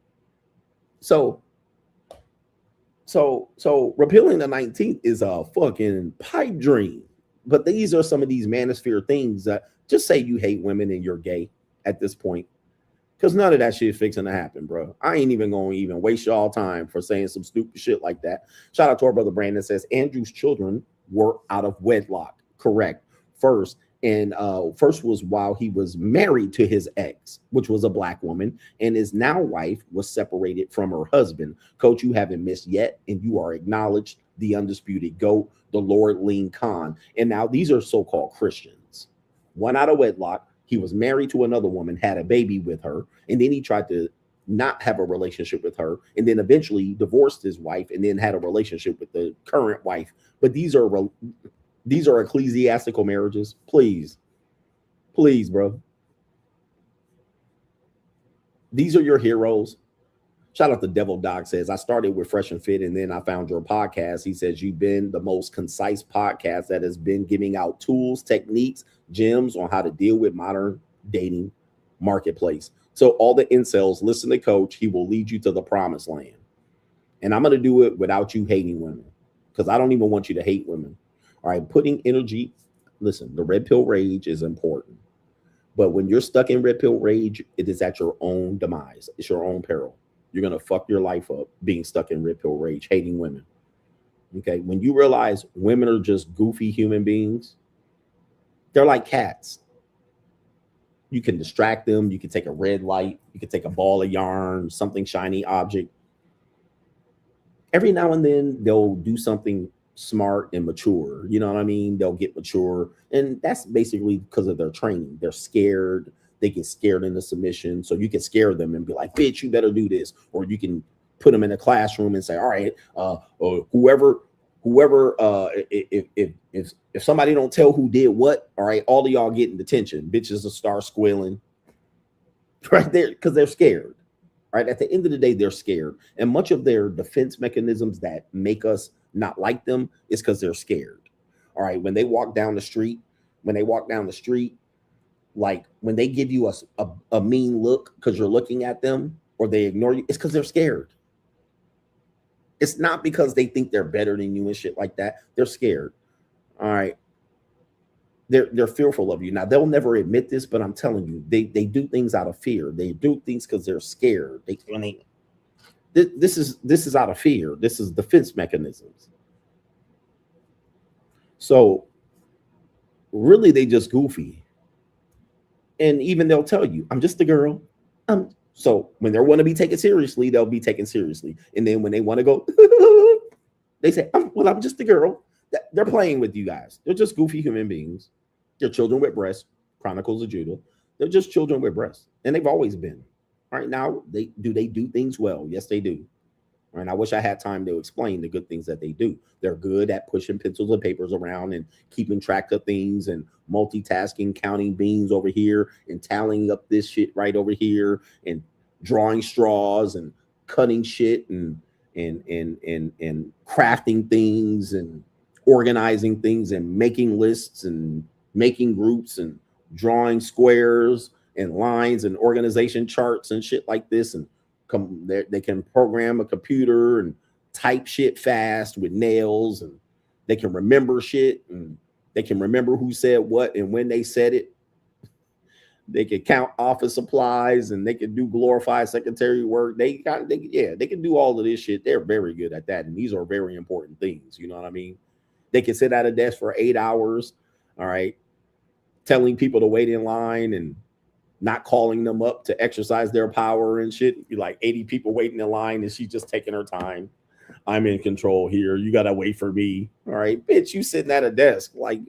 So repealing the 19th is a fucking pipe dream. But these are some of these manosphere things that just say you hate women and you're gay at this point. Because none of that shit is fixing to happen, bro. I ain't even going to even waste y'all time for saying some stupid shit like that. Shout out to our brother Brandon, says Andrew's children were out of wedlock. Correct. First was while he was married to his ex, which was a black woman, and his now wife was separated from her husband. Coach, you haven't missed yet, and you are acknowledged the undisputed GOAT, the Lord Lean Khan. And now these are so-called Christians. One out of wedlock. He was married to another woman, had a baby with her, and then he tried to not have a relationship with her, and then eventually divorced his wife, and then had a relationship with the current wife. But these are ecclesiastical marriages. Please, bro. These are your heroes. Shout out to Devil Doc, says, I started with Fresh and Fit, and then I found your podcast. He says, you've been the most concise podcast that has been giving out tools, techniques, gems on how to deal with modern dating marketplace. So all the incels, listen to Coach. He will lead you to the promised land. And I'm going to do it without you hating women, because I don't even want you to hate women. All right, putting energy. Listen, the red pill rage is important. But when you're stuck in red pill rage, it is at your own demise. It's your own peril. You're going to fuck your life up being stuck in red pill rage, hating women. Okay, when you realize women are just goofy human beings, they're like cats. You can distract them. You can take a red light. You can take a ball of yarn, something shiny object. Every now and then they'll do something smart and mature. You know what I mean? They'll get mature. And that's basically because of their training. They're scared. They get scared into submission. So you can scare them and be like, bitch, you better do this. Or you can put them in a classroom and say, all right, whoever, if somebody don't tell who did what, all right, all of y'all getting detention. Bitches will start squealing right there because they're scared. Right? At the end of the day, they're scared. And much of their defense mechanisms that make us not like them is because they're scared. All right. When they walk down the street, like when they give you a mean look because you're looking at them or they ignore you, it's because they're scared. It's not because they think they're better than you and shit like that. They're scared. All right. They're fearful of you. Now, they'll never admit this, but I'm telling you, they do things out of fear. They do things because they're scared. This is out of fear. This is defense mechanisms. So really, they just goofy. And even they'll tell you, I'm just a girl. So when they want to be taken seriously, they'll be taken seriously. And then when they want to go, they say, I'm just a girl. They're playing with you guys. They're just goofy human beings. They're children with breasts. Chronicles of Judah. They're just children with breasts. And they've always been. All right, now, they do things well? Yes, they do. All right, I wish I had time to explain the good things that they do. They're good at pushing pencils and papers around and keeping track of things and multitasking, counting beans over here and tallying up this shit right over here and drawing straws and cutting shit and crafting things and organizing things and making lists and making groups and drawing squares and lines and organization charts and shit like this. And they can program a computer and type shit fast with nails, and they can remember shit, and they can remember who said what and when they said it. They can count office supplies, and they can do glorified secretary work. They can do all of this shit. They're very good at that, and these are very important things. You know what I mean? They can sit at a desk for 8 hours, all right, telling people to wait in line and not calling them up to exercise their power and shit. Be like 80 people waiting in line and she's just taking her time. I'm in control here. You got to wait for me. All right, bitch, you sitting at a desk. Like,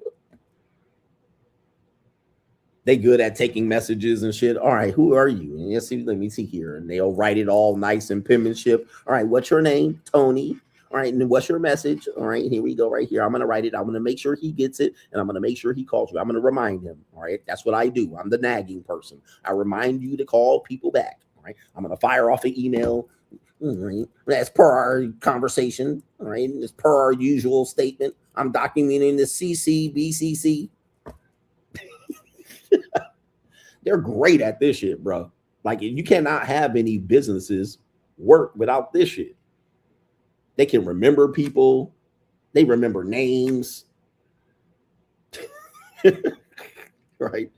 they good at taking messages and shit. All right, who are you? And yes, let me see here. And they'll write it all nice in penmanship. All right, what's your name? Tony. All right, and then what's your message? All right, here we go right here. I'm going to write it. I'm going to make sure he gets it, and I'm going to make sure he calls you. I'm going to remind him. All right, that's what I do. I'm the nagging person. I remind you to call people back. All right, I'm going to fire off an email. All right, that's per our conversation. All right, it's per our usual statement. I'm documenting the CC, BCC. They're great at this shit, bro. Like, you cannot have any businesses work without this shit. They can remember people. They remember names. Right?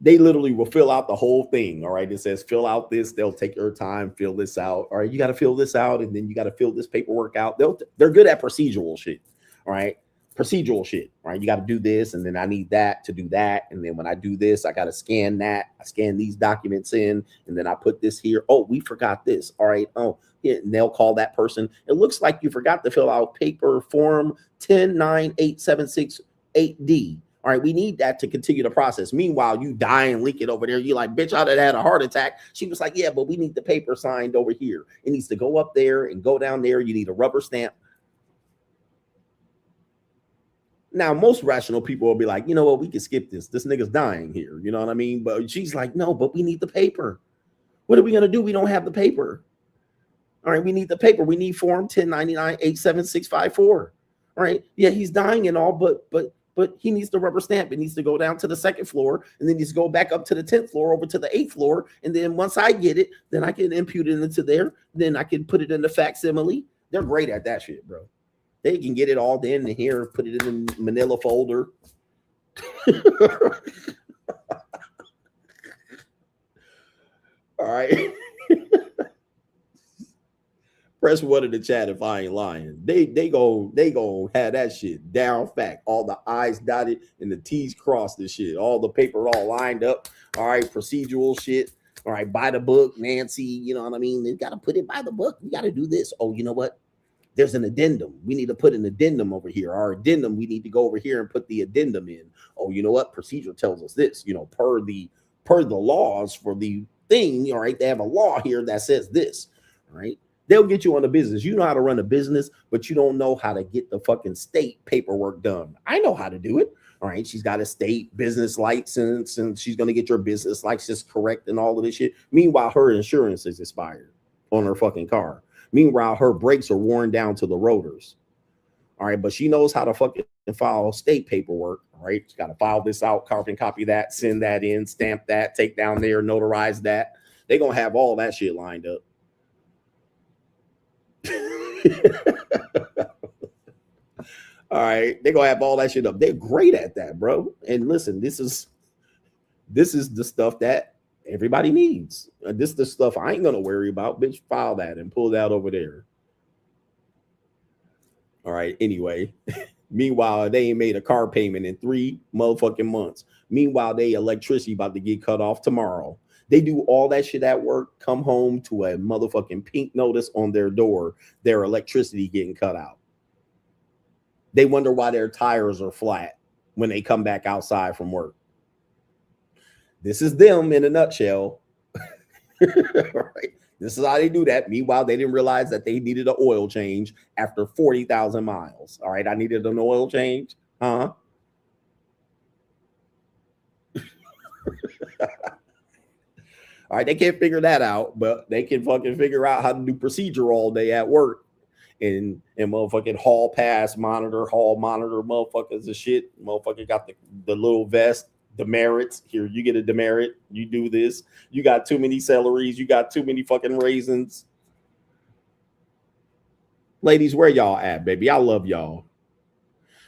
They literally will fill out the whole thing. All right. It says fill out this. They'll take your time, fill this out. All right. You got to fill this out, and then you got to fill this paperwork out. They're good at procedural shit. All right. Procedural shit. All right. You got to do this, and then I need that to do that. And then when I do this, I got to scan that. I scan these documents in, and then I put this here. Oh, we forgot this. All right. Oh, yeah. And they'll call that person. It looks like you forgot to fill out paper form 1098768D. All right, we need that to continue the process. Meanwhile, you die and leak it over there. You're like, bitch, I'd have had a heart attack. She was like, yeah, but we need the paper signed over here. It needs to go up there and go down there. You need a rubber stamp. Now, most rational people will be like, you know what, we can skip this. This nigga's dying here. You know what I mean? But she's like, no, but we need the paper. What are we going to do? We don't have the paper. All right, we need the paper. We need form 1099-87654. All right, yeah, he's dying and all, but he needs the rubber stamp. It needs to go down to the 2nd floor, and then needs to go back up to the 10th floor, over to the 8th floor. And then once I get it, then I can impute it into there. Then I can put it in the facsimile. They're great at that shit, bro. They can get it all in here, put it in the manila folder. All right. Press 1 in the chat if I ain't lying. They go have that shit down fact. All the I's dotted and the T's crossed and shit. All the paper all lined up. All right, procedural shit. All right, by the book, Nancy. You know what I mean? They got to put it by the book. We got to do this. Oh, you know what? There's an addendum. We need to put an addendum over here. Our addendum, we need to go over here and put the addendum in. Oh, you know what? Procedure tells us this. You know, per the laws for the thing. All right, they have a law here that says this. All right. They'll get you on the business. You know how to run a business, but you don't know how to get the fucking state paperwork done. I know how to do it. All right. She's got a state business license, and she's going to get your business license correct and all of this shit. Meanwhile, her insurance is expired on her fucking car. Meanwhile, her brakes are worn down to the rotors. All right. But she knows how to fucking file state paperwork. All right. She's got to file this out, carbon copy that, send that in, stamp that, take down there, notarize that. They're going to have all that shit lined up. All right, they're gonna have all that shit up. They're great at that, bro. And listen, this is the stuff that everybody needs. This is the stuff I ain't gonna worry about. Bitch, file that and pull that over there. All right, anyway. Meanwhile, they ain't made a car payment in 3 motherfucking months. Meanwhile, they electricity about to get cut off tomorrow. They do all that shit at work, come home to a motherfucking pink notice on their door, their electricity getting cut out. They wonder why their tires are flat when they come back outside from work. This is them in a nutshell. Right? This is how they do that. Meanwhile, they didn't realize that they needed an oil change after 40,000 miles. All right, I needed an oil change. Huh? All right, they can't figure that out, but they can fucking figure out how to do procedure all day at work and motherfucking hall monitor, motherfuckers and shit. Motherfucker got the little vest, demerits. Here, you get a demerit. You do this. You got too many celeries. You got too many fucking raisins. Ladies, where y'all at, baby? I love y'all.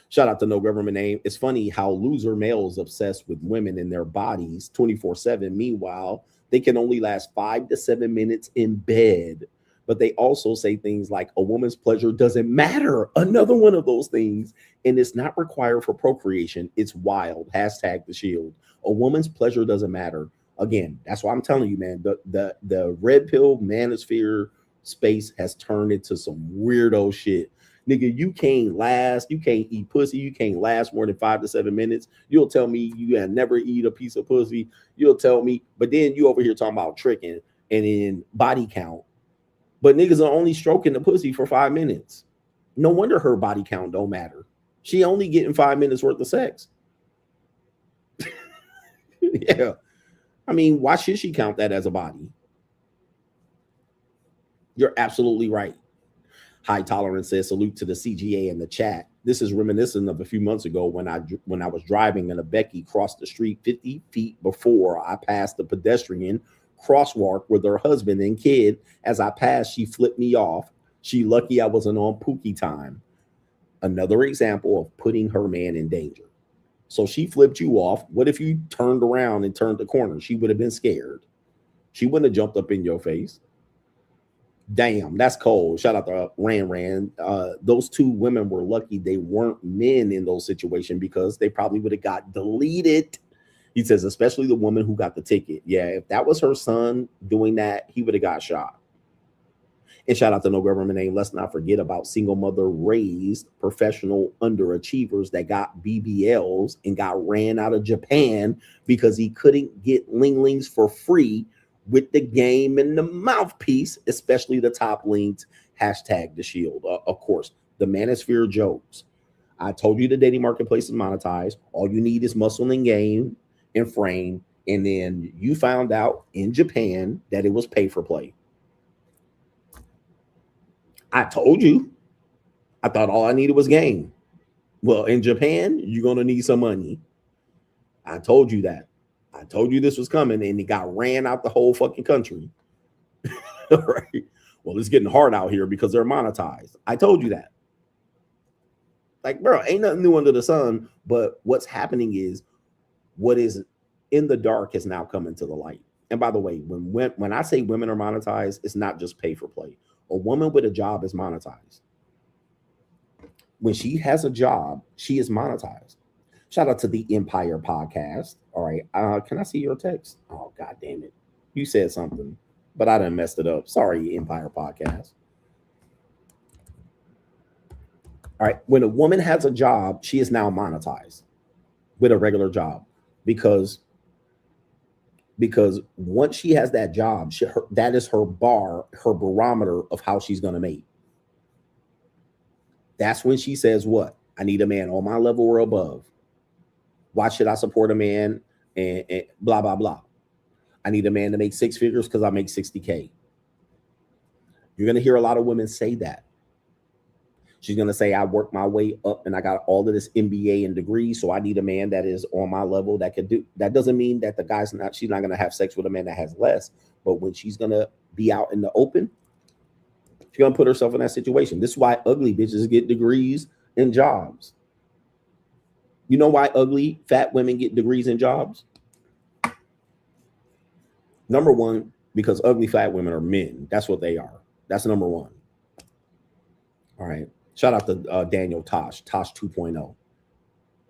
Shout out to No Government Name. It's funny how loser males obsessed with women and their bodies 24/7. Meanwhile, they can only last 5 to 7 minutes in bed. But they also say things like a woman's pleasure doesn't matter. Another one of those things. And it's not required for procreation. It's wild. Hashtag the shield. A woman's pleasure doesn't matter. Again, that's why I'm telling you, man, the red pill manosphere space has turned into some weirdo shit. Nigga, you can't eat pussy, you can't last more than 5 to 7 minutes. You'll tell me you had never eat a piece of pussy. You'll tell me, but then you over here talking about tricking and in body count. But niggas are only stroking the pussy for 5 minutes. No wonder her body count don't matter. She only getting 5 minutes worth of sex. Yeah. I mean, why should she count that as a body? You're absolutely right. High Tolerance says, salute to the CGA in the chat. This is reminiscent of a few months ago when I was driving and a Becky crossed the street 50 feet before I passed the pedestrian crosswalk with her husband and kid. As I passed, she flipped me off. She lucky I wasn't on Pookie time. Another example of putting her man in danger. So she flipped you off. What if you turned around and turned the corner? She would have been scared. She wouldn't have jumped up in your face. Damn, that's cold. Shout out to Ran. Those two women were lucky they weren't men in those situations because they probably would have got deleted. He says, especially the woman who got the ticket. Yeah, if that was her son doing that, he would have got shot. And shout out to no government name. Let's not forget about single mother raised professional underachievers that got BBLs and got ran out of Japan because he couldn't get linglings for free with the game and the mouthpiece, especially the top linked hashtag the shield. Of course, the Manosphere jokes. I told you the dating marketplace is monetized. All you need is muscle and game and frame. And then you found out in Japan that it was pay for play. I told you. I thought all I needed was game. Well, in Japan, you're going to need some money. I told you that. I told you this was coming, and it got ran out the whole fucking country. Right? Well, it's getting hard out here because they're monetized. I told you that. Like, bro, ain't nothing new under the sun. But what's happening is what is in the dark is now coming to the light. And by the way, when I say women are monetized, it's not just pay for play. A woman with a job is monetized. When she has a job, she is monetized. Shout out to the Empire podcast. All right. Can I see your text? Oh, God damn it. You said something, but I done messed it up. Sorry, Empire podcast. All right. When a woman has a job, she is now monetized with a regular job because once she has that job, that is her bar, her barometer of how she's going to make. That's when she says, what? I need a man on my level or above. Why should I support a man and blah, blah, blah. I need a man to make 6 figures because I make 60K. You're going to hear a lot of women say that. She's going to say, I worked my way up and I got all of this MBA and degrees. So I need a man that is on my level that could do. That doesn't mean that she's not going to have sex with a man that has less. But when she's going to be out in the open, she's going to put herself in that situation. This is why ugly bitches get degrees and jobs. You know why ugly, fat women get degrees and jobs? Number one, because ugly, fat women are men. That's what they are. That's number one. All right. Shout out to Daniel Tosh 2.0.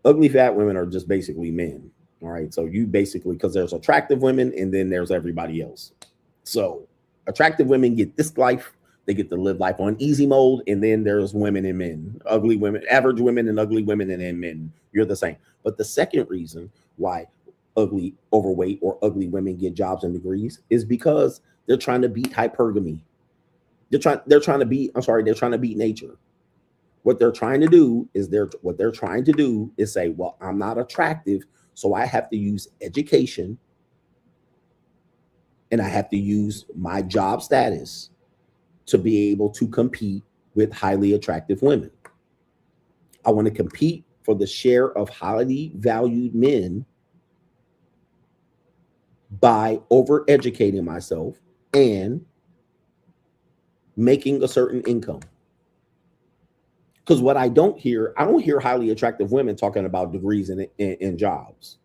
Ugly, fat women are just basically men. All right. So you basically, because there's attractive women and then there's everybody else. So attractive women get this life. They get to live life on easy mode. And then there's women and men, ugly women, average women and ugly women and then men. You're the same. But the second reason why ugly, overweight or ugly women get jobs and degrees is because they're trying to beat hypergamy. They're trying to beat nature. What they're trying to do is say, well, I'm not attractive, so I have to use education and I have to use my job status to be able to compete with highly attractive women. I want to compete for the share of highly valued men by over-educating myself and making a certain income. Because what I don't hear highly attractive women talking about degrees and jobs.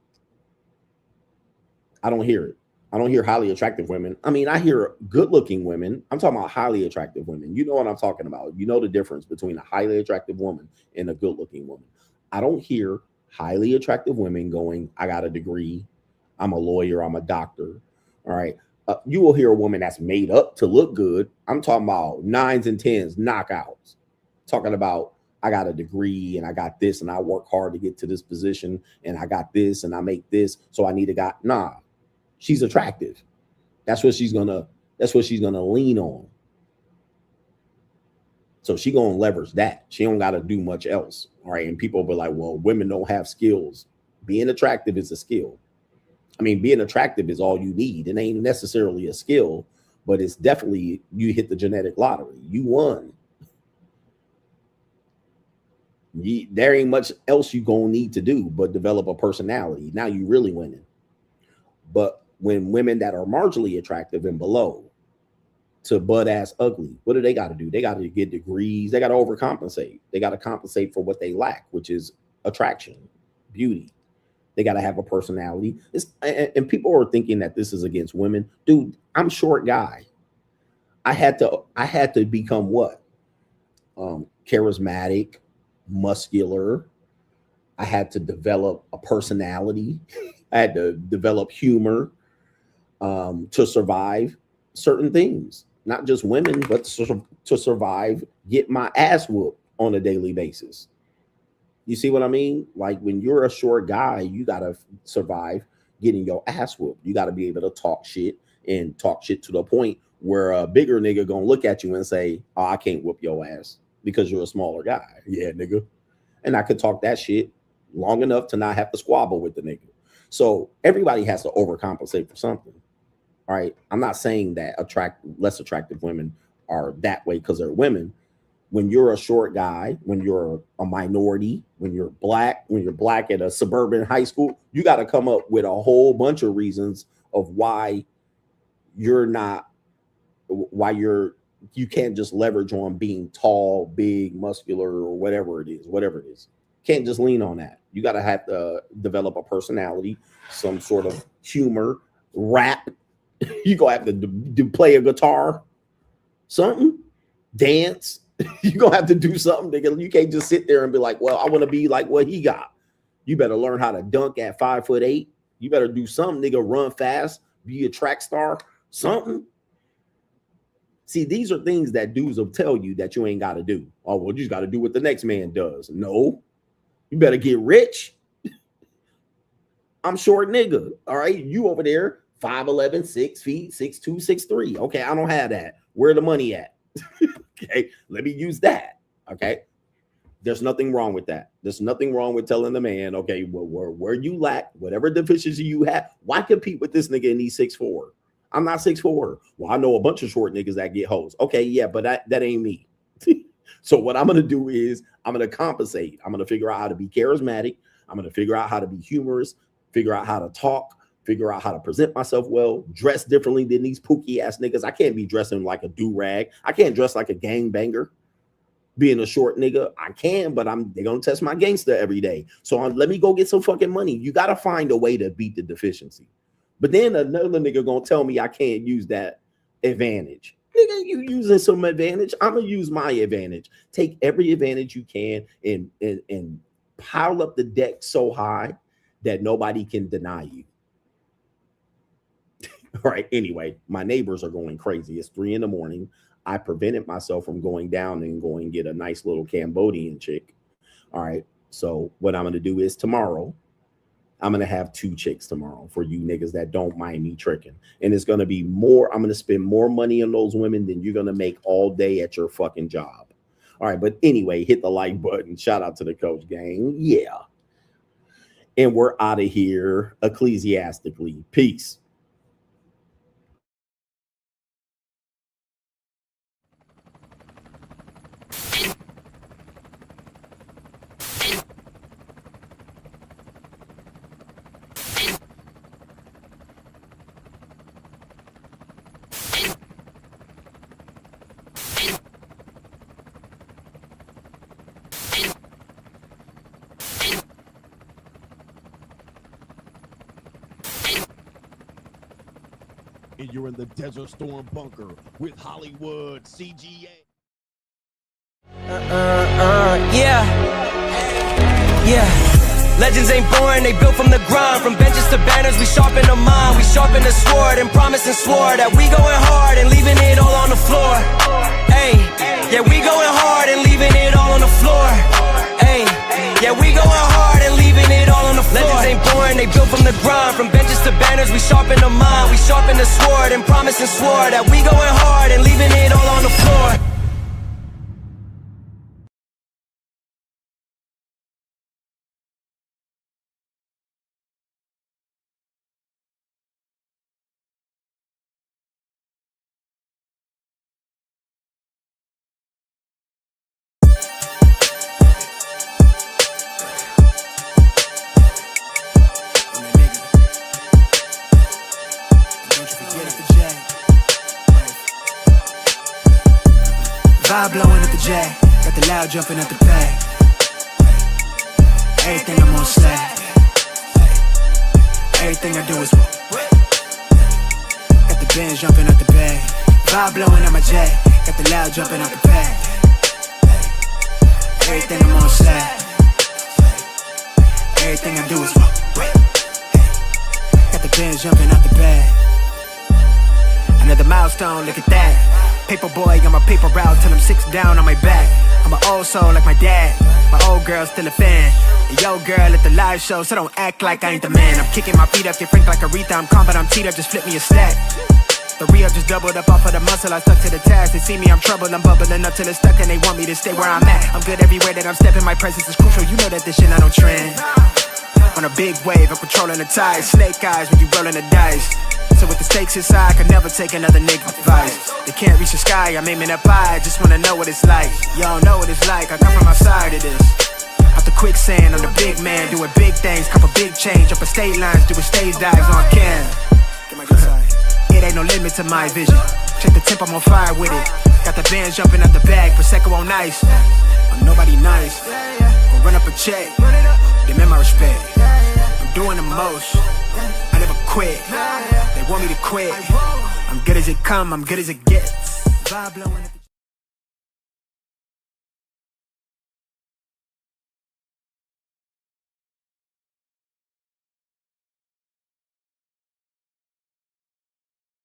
I don't hear it. I don't hear highly attractive women. I mean, I hear good-looking women. I'm talking about highly attractive women. You know what I'm talking about. You know the difference between a highly attractive woman and a good-looking woman. I don't hear highly attractive women going, I got a degree I'm a lawyer. I'm a doctor. All right. You will hear a woman that's made up to look good. I'm talking about 9s and 10s, knockouts. Talking about, I got a degree and I got this and I work hard to get to this position and I got this and I make this. So I need a guy. Nah, she's attractive. That's what she's gonna lean on. So she gonna leverage that. She don't gotta do much else. All right. And people will be like, well, women don't have skills. Being attractive is a skill. I mean, being attractive is all you need. It ain't necessarily a skill, but it's definitely, you hit the genetic lottery. You won. There ain't much else you gonna need to do but develop a personality. Now you really winning. But when women that are marginally attractive and below to butt ass ugly, what do they got to do? They got to get degrees. They got to overcompensate. They got to compensate for what they lack, which is attraction, beauty. They got to have a personality. And people are thinking that this is against women. Dude, I'm a short guy. I had to become what? Charismatic, muscular. I had to develop a personality. I had to develop humor to survive certain things. Not just women, but to survive, get my ass whooped on a daily basis. You see what I mean? Like when you're a short guy, you got to survive getting your ass whooped. You got to be able to talk shit and talk shit to the point where a bigger nigga gonna look at you and say, oh, I can't whoop your ass because you're a smaller guy. Yeah, nigga. And I could talk that shit long enough to not have to squabble with the nigga. So everybody has to overcompensate for something. All right. I'm not saying that less attractive women are that way because they're women. When you're a short guy, when you're a minority, when you're black at a suburban high school, you got to come up with a whole bunch of reasons of why you can't just leverage on being tall, big, muscular, or whatever it is. Can't just lean on that. You got to have to develop a personality, some sort of humor, rap. You gonna have to play a guitar, something, dance. You gonna have to do something. Nigga. You can't just sit there and be like, well, I want to be like what he got. You better learn how to dunk at 5'8". You better do something, nigga. Run fast, be a track star, something. See, these are things that dudes will tell you that you ain't got to do. Oh, well, you just got to do what the next man does. No, you better get rich. I'm short nigga. All right, you over there. 5'11", 6 feet, 6'2", 6'3". Okay, I don't have that. Where the money at? Okay, let me use that. Okay, there's nothing wrong with that. There's nothing wrong with telling the man, okay, where you lack, whatever deficiency you have, why compete with this nigga and he's 6'4"? I'm not 6'4". Well, I know a bunch of short niggas that get hoes. Okay, yeah, but that ain't me. So what I'm gonna do is I'm gonna compensate. I'm gonna figure out how to be charismatic. I'm gonna figure out how to be humorous, figure out how to talk, figure out how to present myself well, dress differently than these pookie ass niggas. I can't be dressing like a do-rag. I can't dress like a gangbanger. Being a short nigga, I can, but they're gonna test my gangster every day. So let me go get some fucking money. You gotta find a way to beat the deficiency. But then another nigga gonna tell me I can't use that advantage. Nigga, you using some advantage. I'm gonna use my advantage. Take every advantage you can and pile up the deck so high that nobody can deny you. All right. Anyway, my neighbors are going crazy. It's 3 a.m. I prevented myself from going down and going and get a nice little Cambodian chick. All right. So what I'm going to do is tomorrow, I'm going to have 2 chicks tomorrow for you niggas that don't mind me tricking. And it's going to be more. I'm going to spend more money on those women than you're going to make all day at your fucking job. All right. But anyway, hit the like button. Shout out to the coach gang. Yeah. And we're out of here ecclesiastically. Peace. And you're in the Desert Storm bunker with Hollywood CGA. Yeah. Legends ain't born, they built from the grind. From benches to banners, we sharpen the mind. We sharpen the sword and promise and swore that we going hard and leaving it all on the floor. Ayy, yeah, we going hard and leaving it all on the floor. Ayy, yeah, we going hard and leaving it all on the floor. Legends ain't born, they built from the grind. From benches to banners, we sharpen the mind. We sharpen the sword and promise and swore that we going hard and leaving it all on the floor. Vibe blowing at the jack, got the loud jumping at the bag. Everything I'm on slack. Everything I do is got the bands jumping at the bag. Vibe blowing at my jack, got the loud jumping at the bag. Everything I'm on slack. Everything I do is got the bands jumping at the bag. Another milestone, look at that. Paper boy, I'm a paper route till I'm 6 down on my back. I'm an old soul like my dad. My old girl still a fan. And yo girl at the live show, so don't act like I ain't the man. I'm kicking my feet up, get frank like Aretha. I'm calm, but I'm teed up, just flip me a stack. The re-up just doubled up off of the muscle, I stuck to the task. They see me, I'm troubled, I'm bubbling up till it's stuck. And they want me to stay where I'm at. I'm good everywhere that I'm stepping, my presence is crucial. You know that this shit not on trend. On a big wave, I'm controlling the tide. Snake eyes when you rolling the dice. So with the stakes inside, I could never take another nigga advice. They can't reach the sky, I'm aiming up high. I just wanna know what it's like. Y'all know what it's like, I come from outside of this. Out the quicksand, I'm the big man, doing big things. Cop a big change, up a state lines, doing stage dives on cam. It ain't no limit to my vision. Check the temp, I'm on fire with it. Got the bands jumping out the bag, Prosecco on ice. I'm nobody nice, gon' run up a check. Demand my respect, I'm doing the most. I never quit, they want me to quit. I'm good as it come, I'm good as it gets. Vibe blowing at the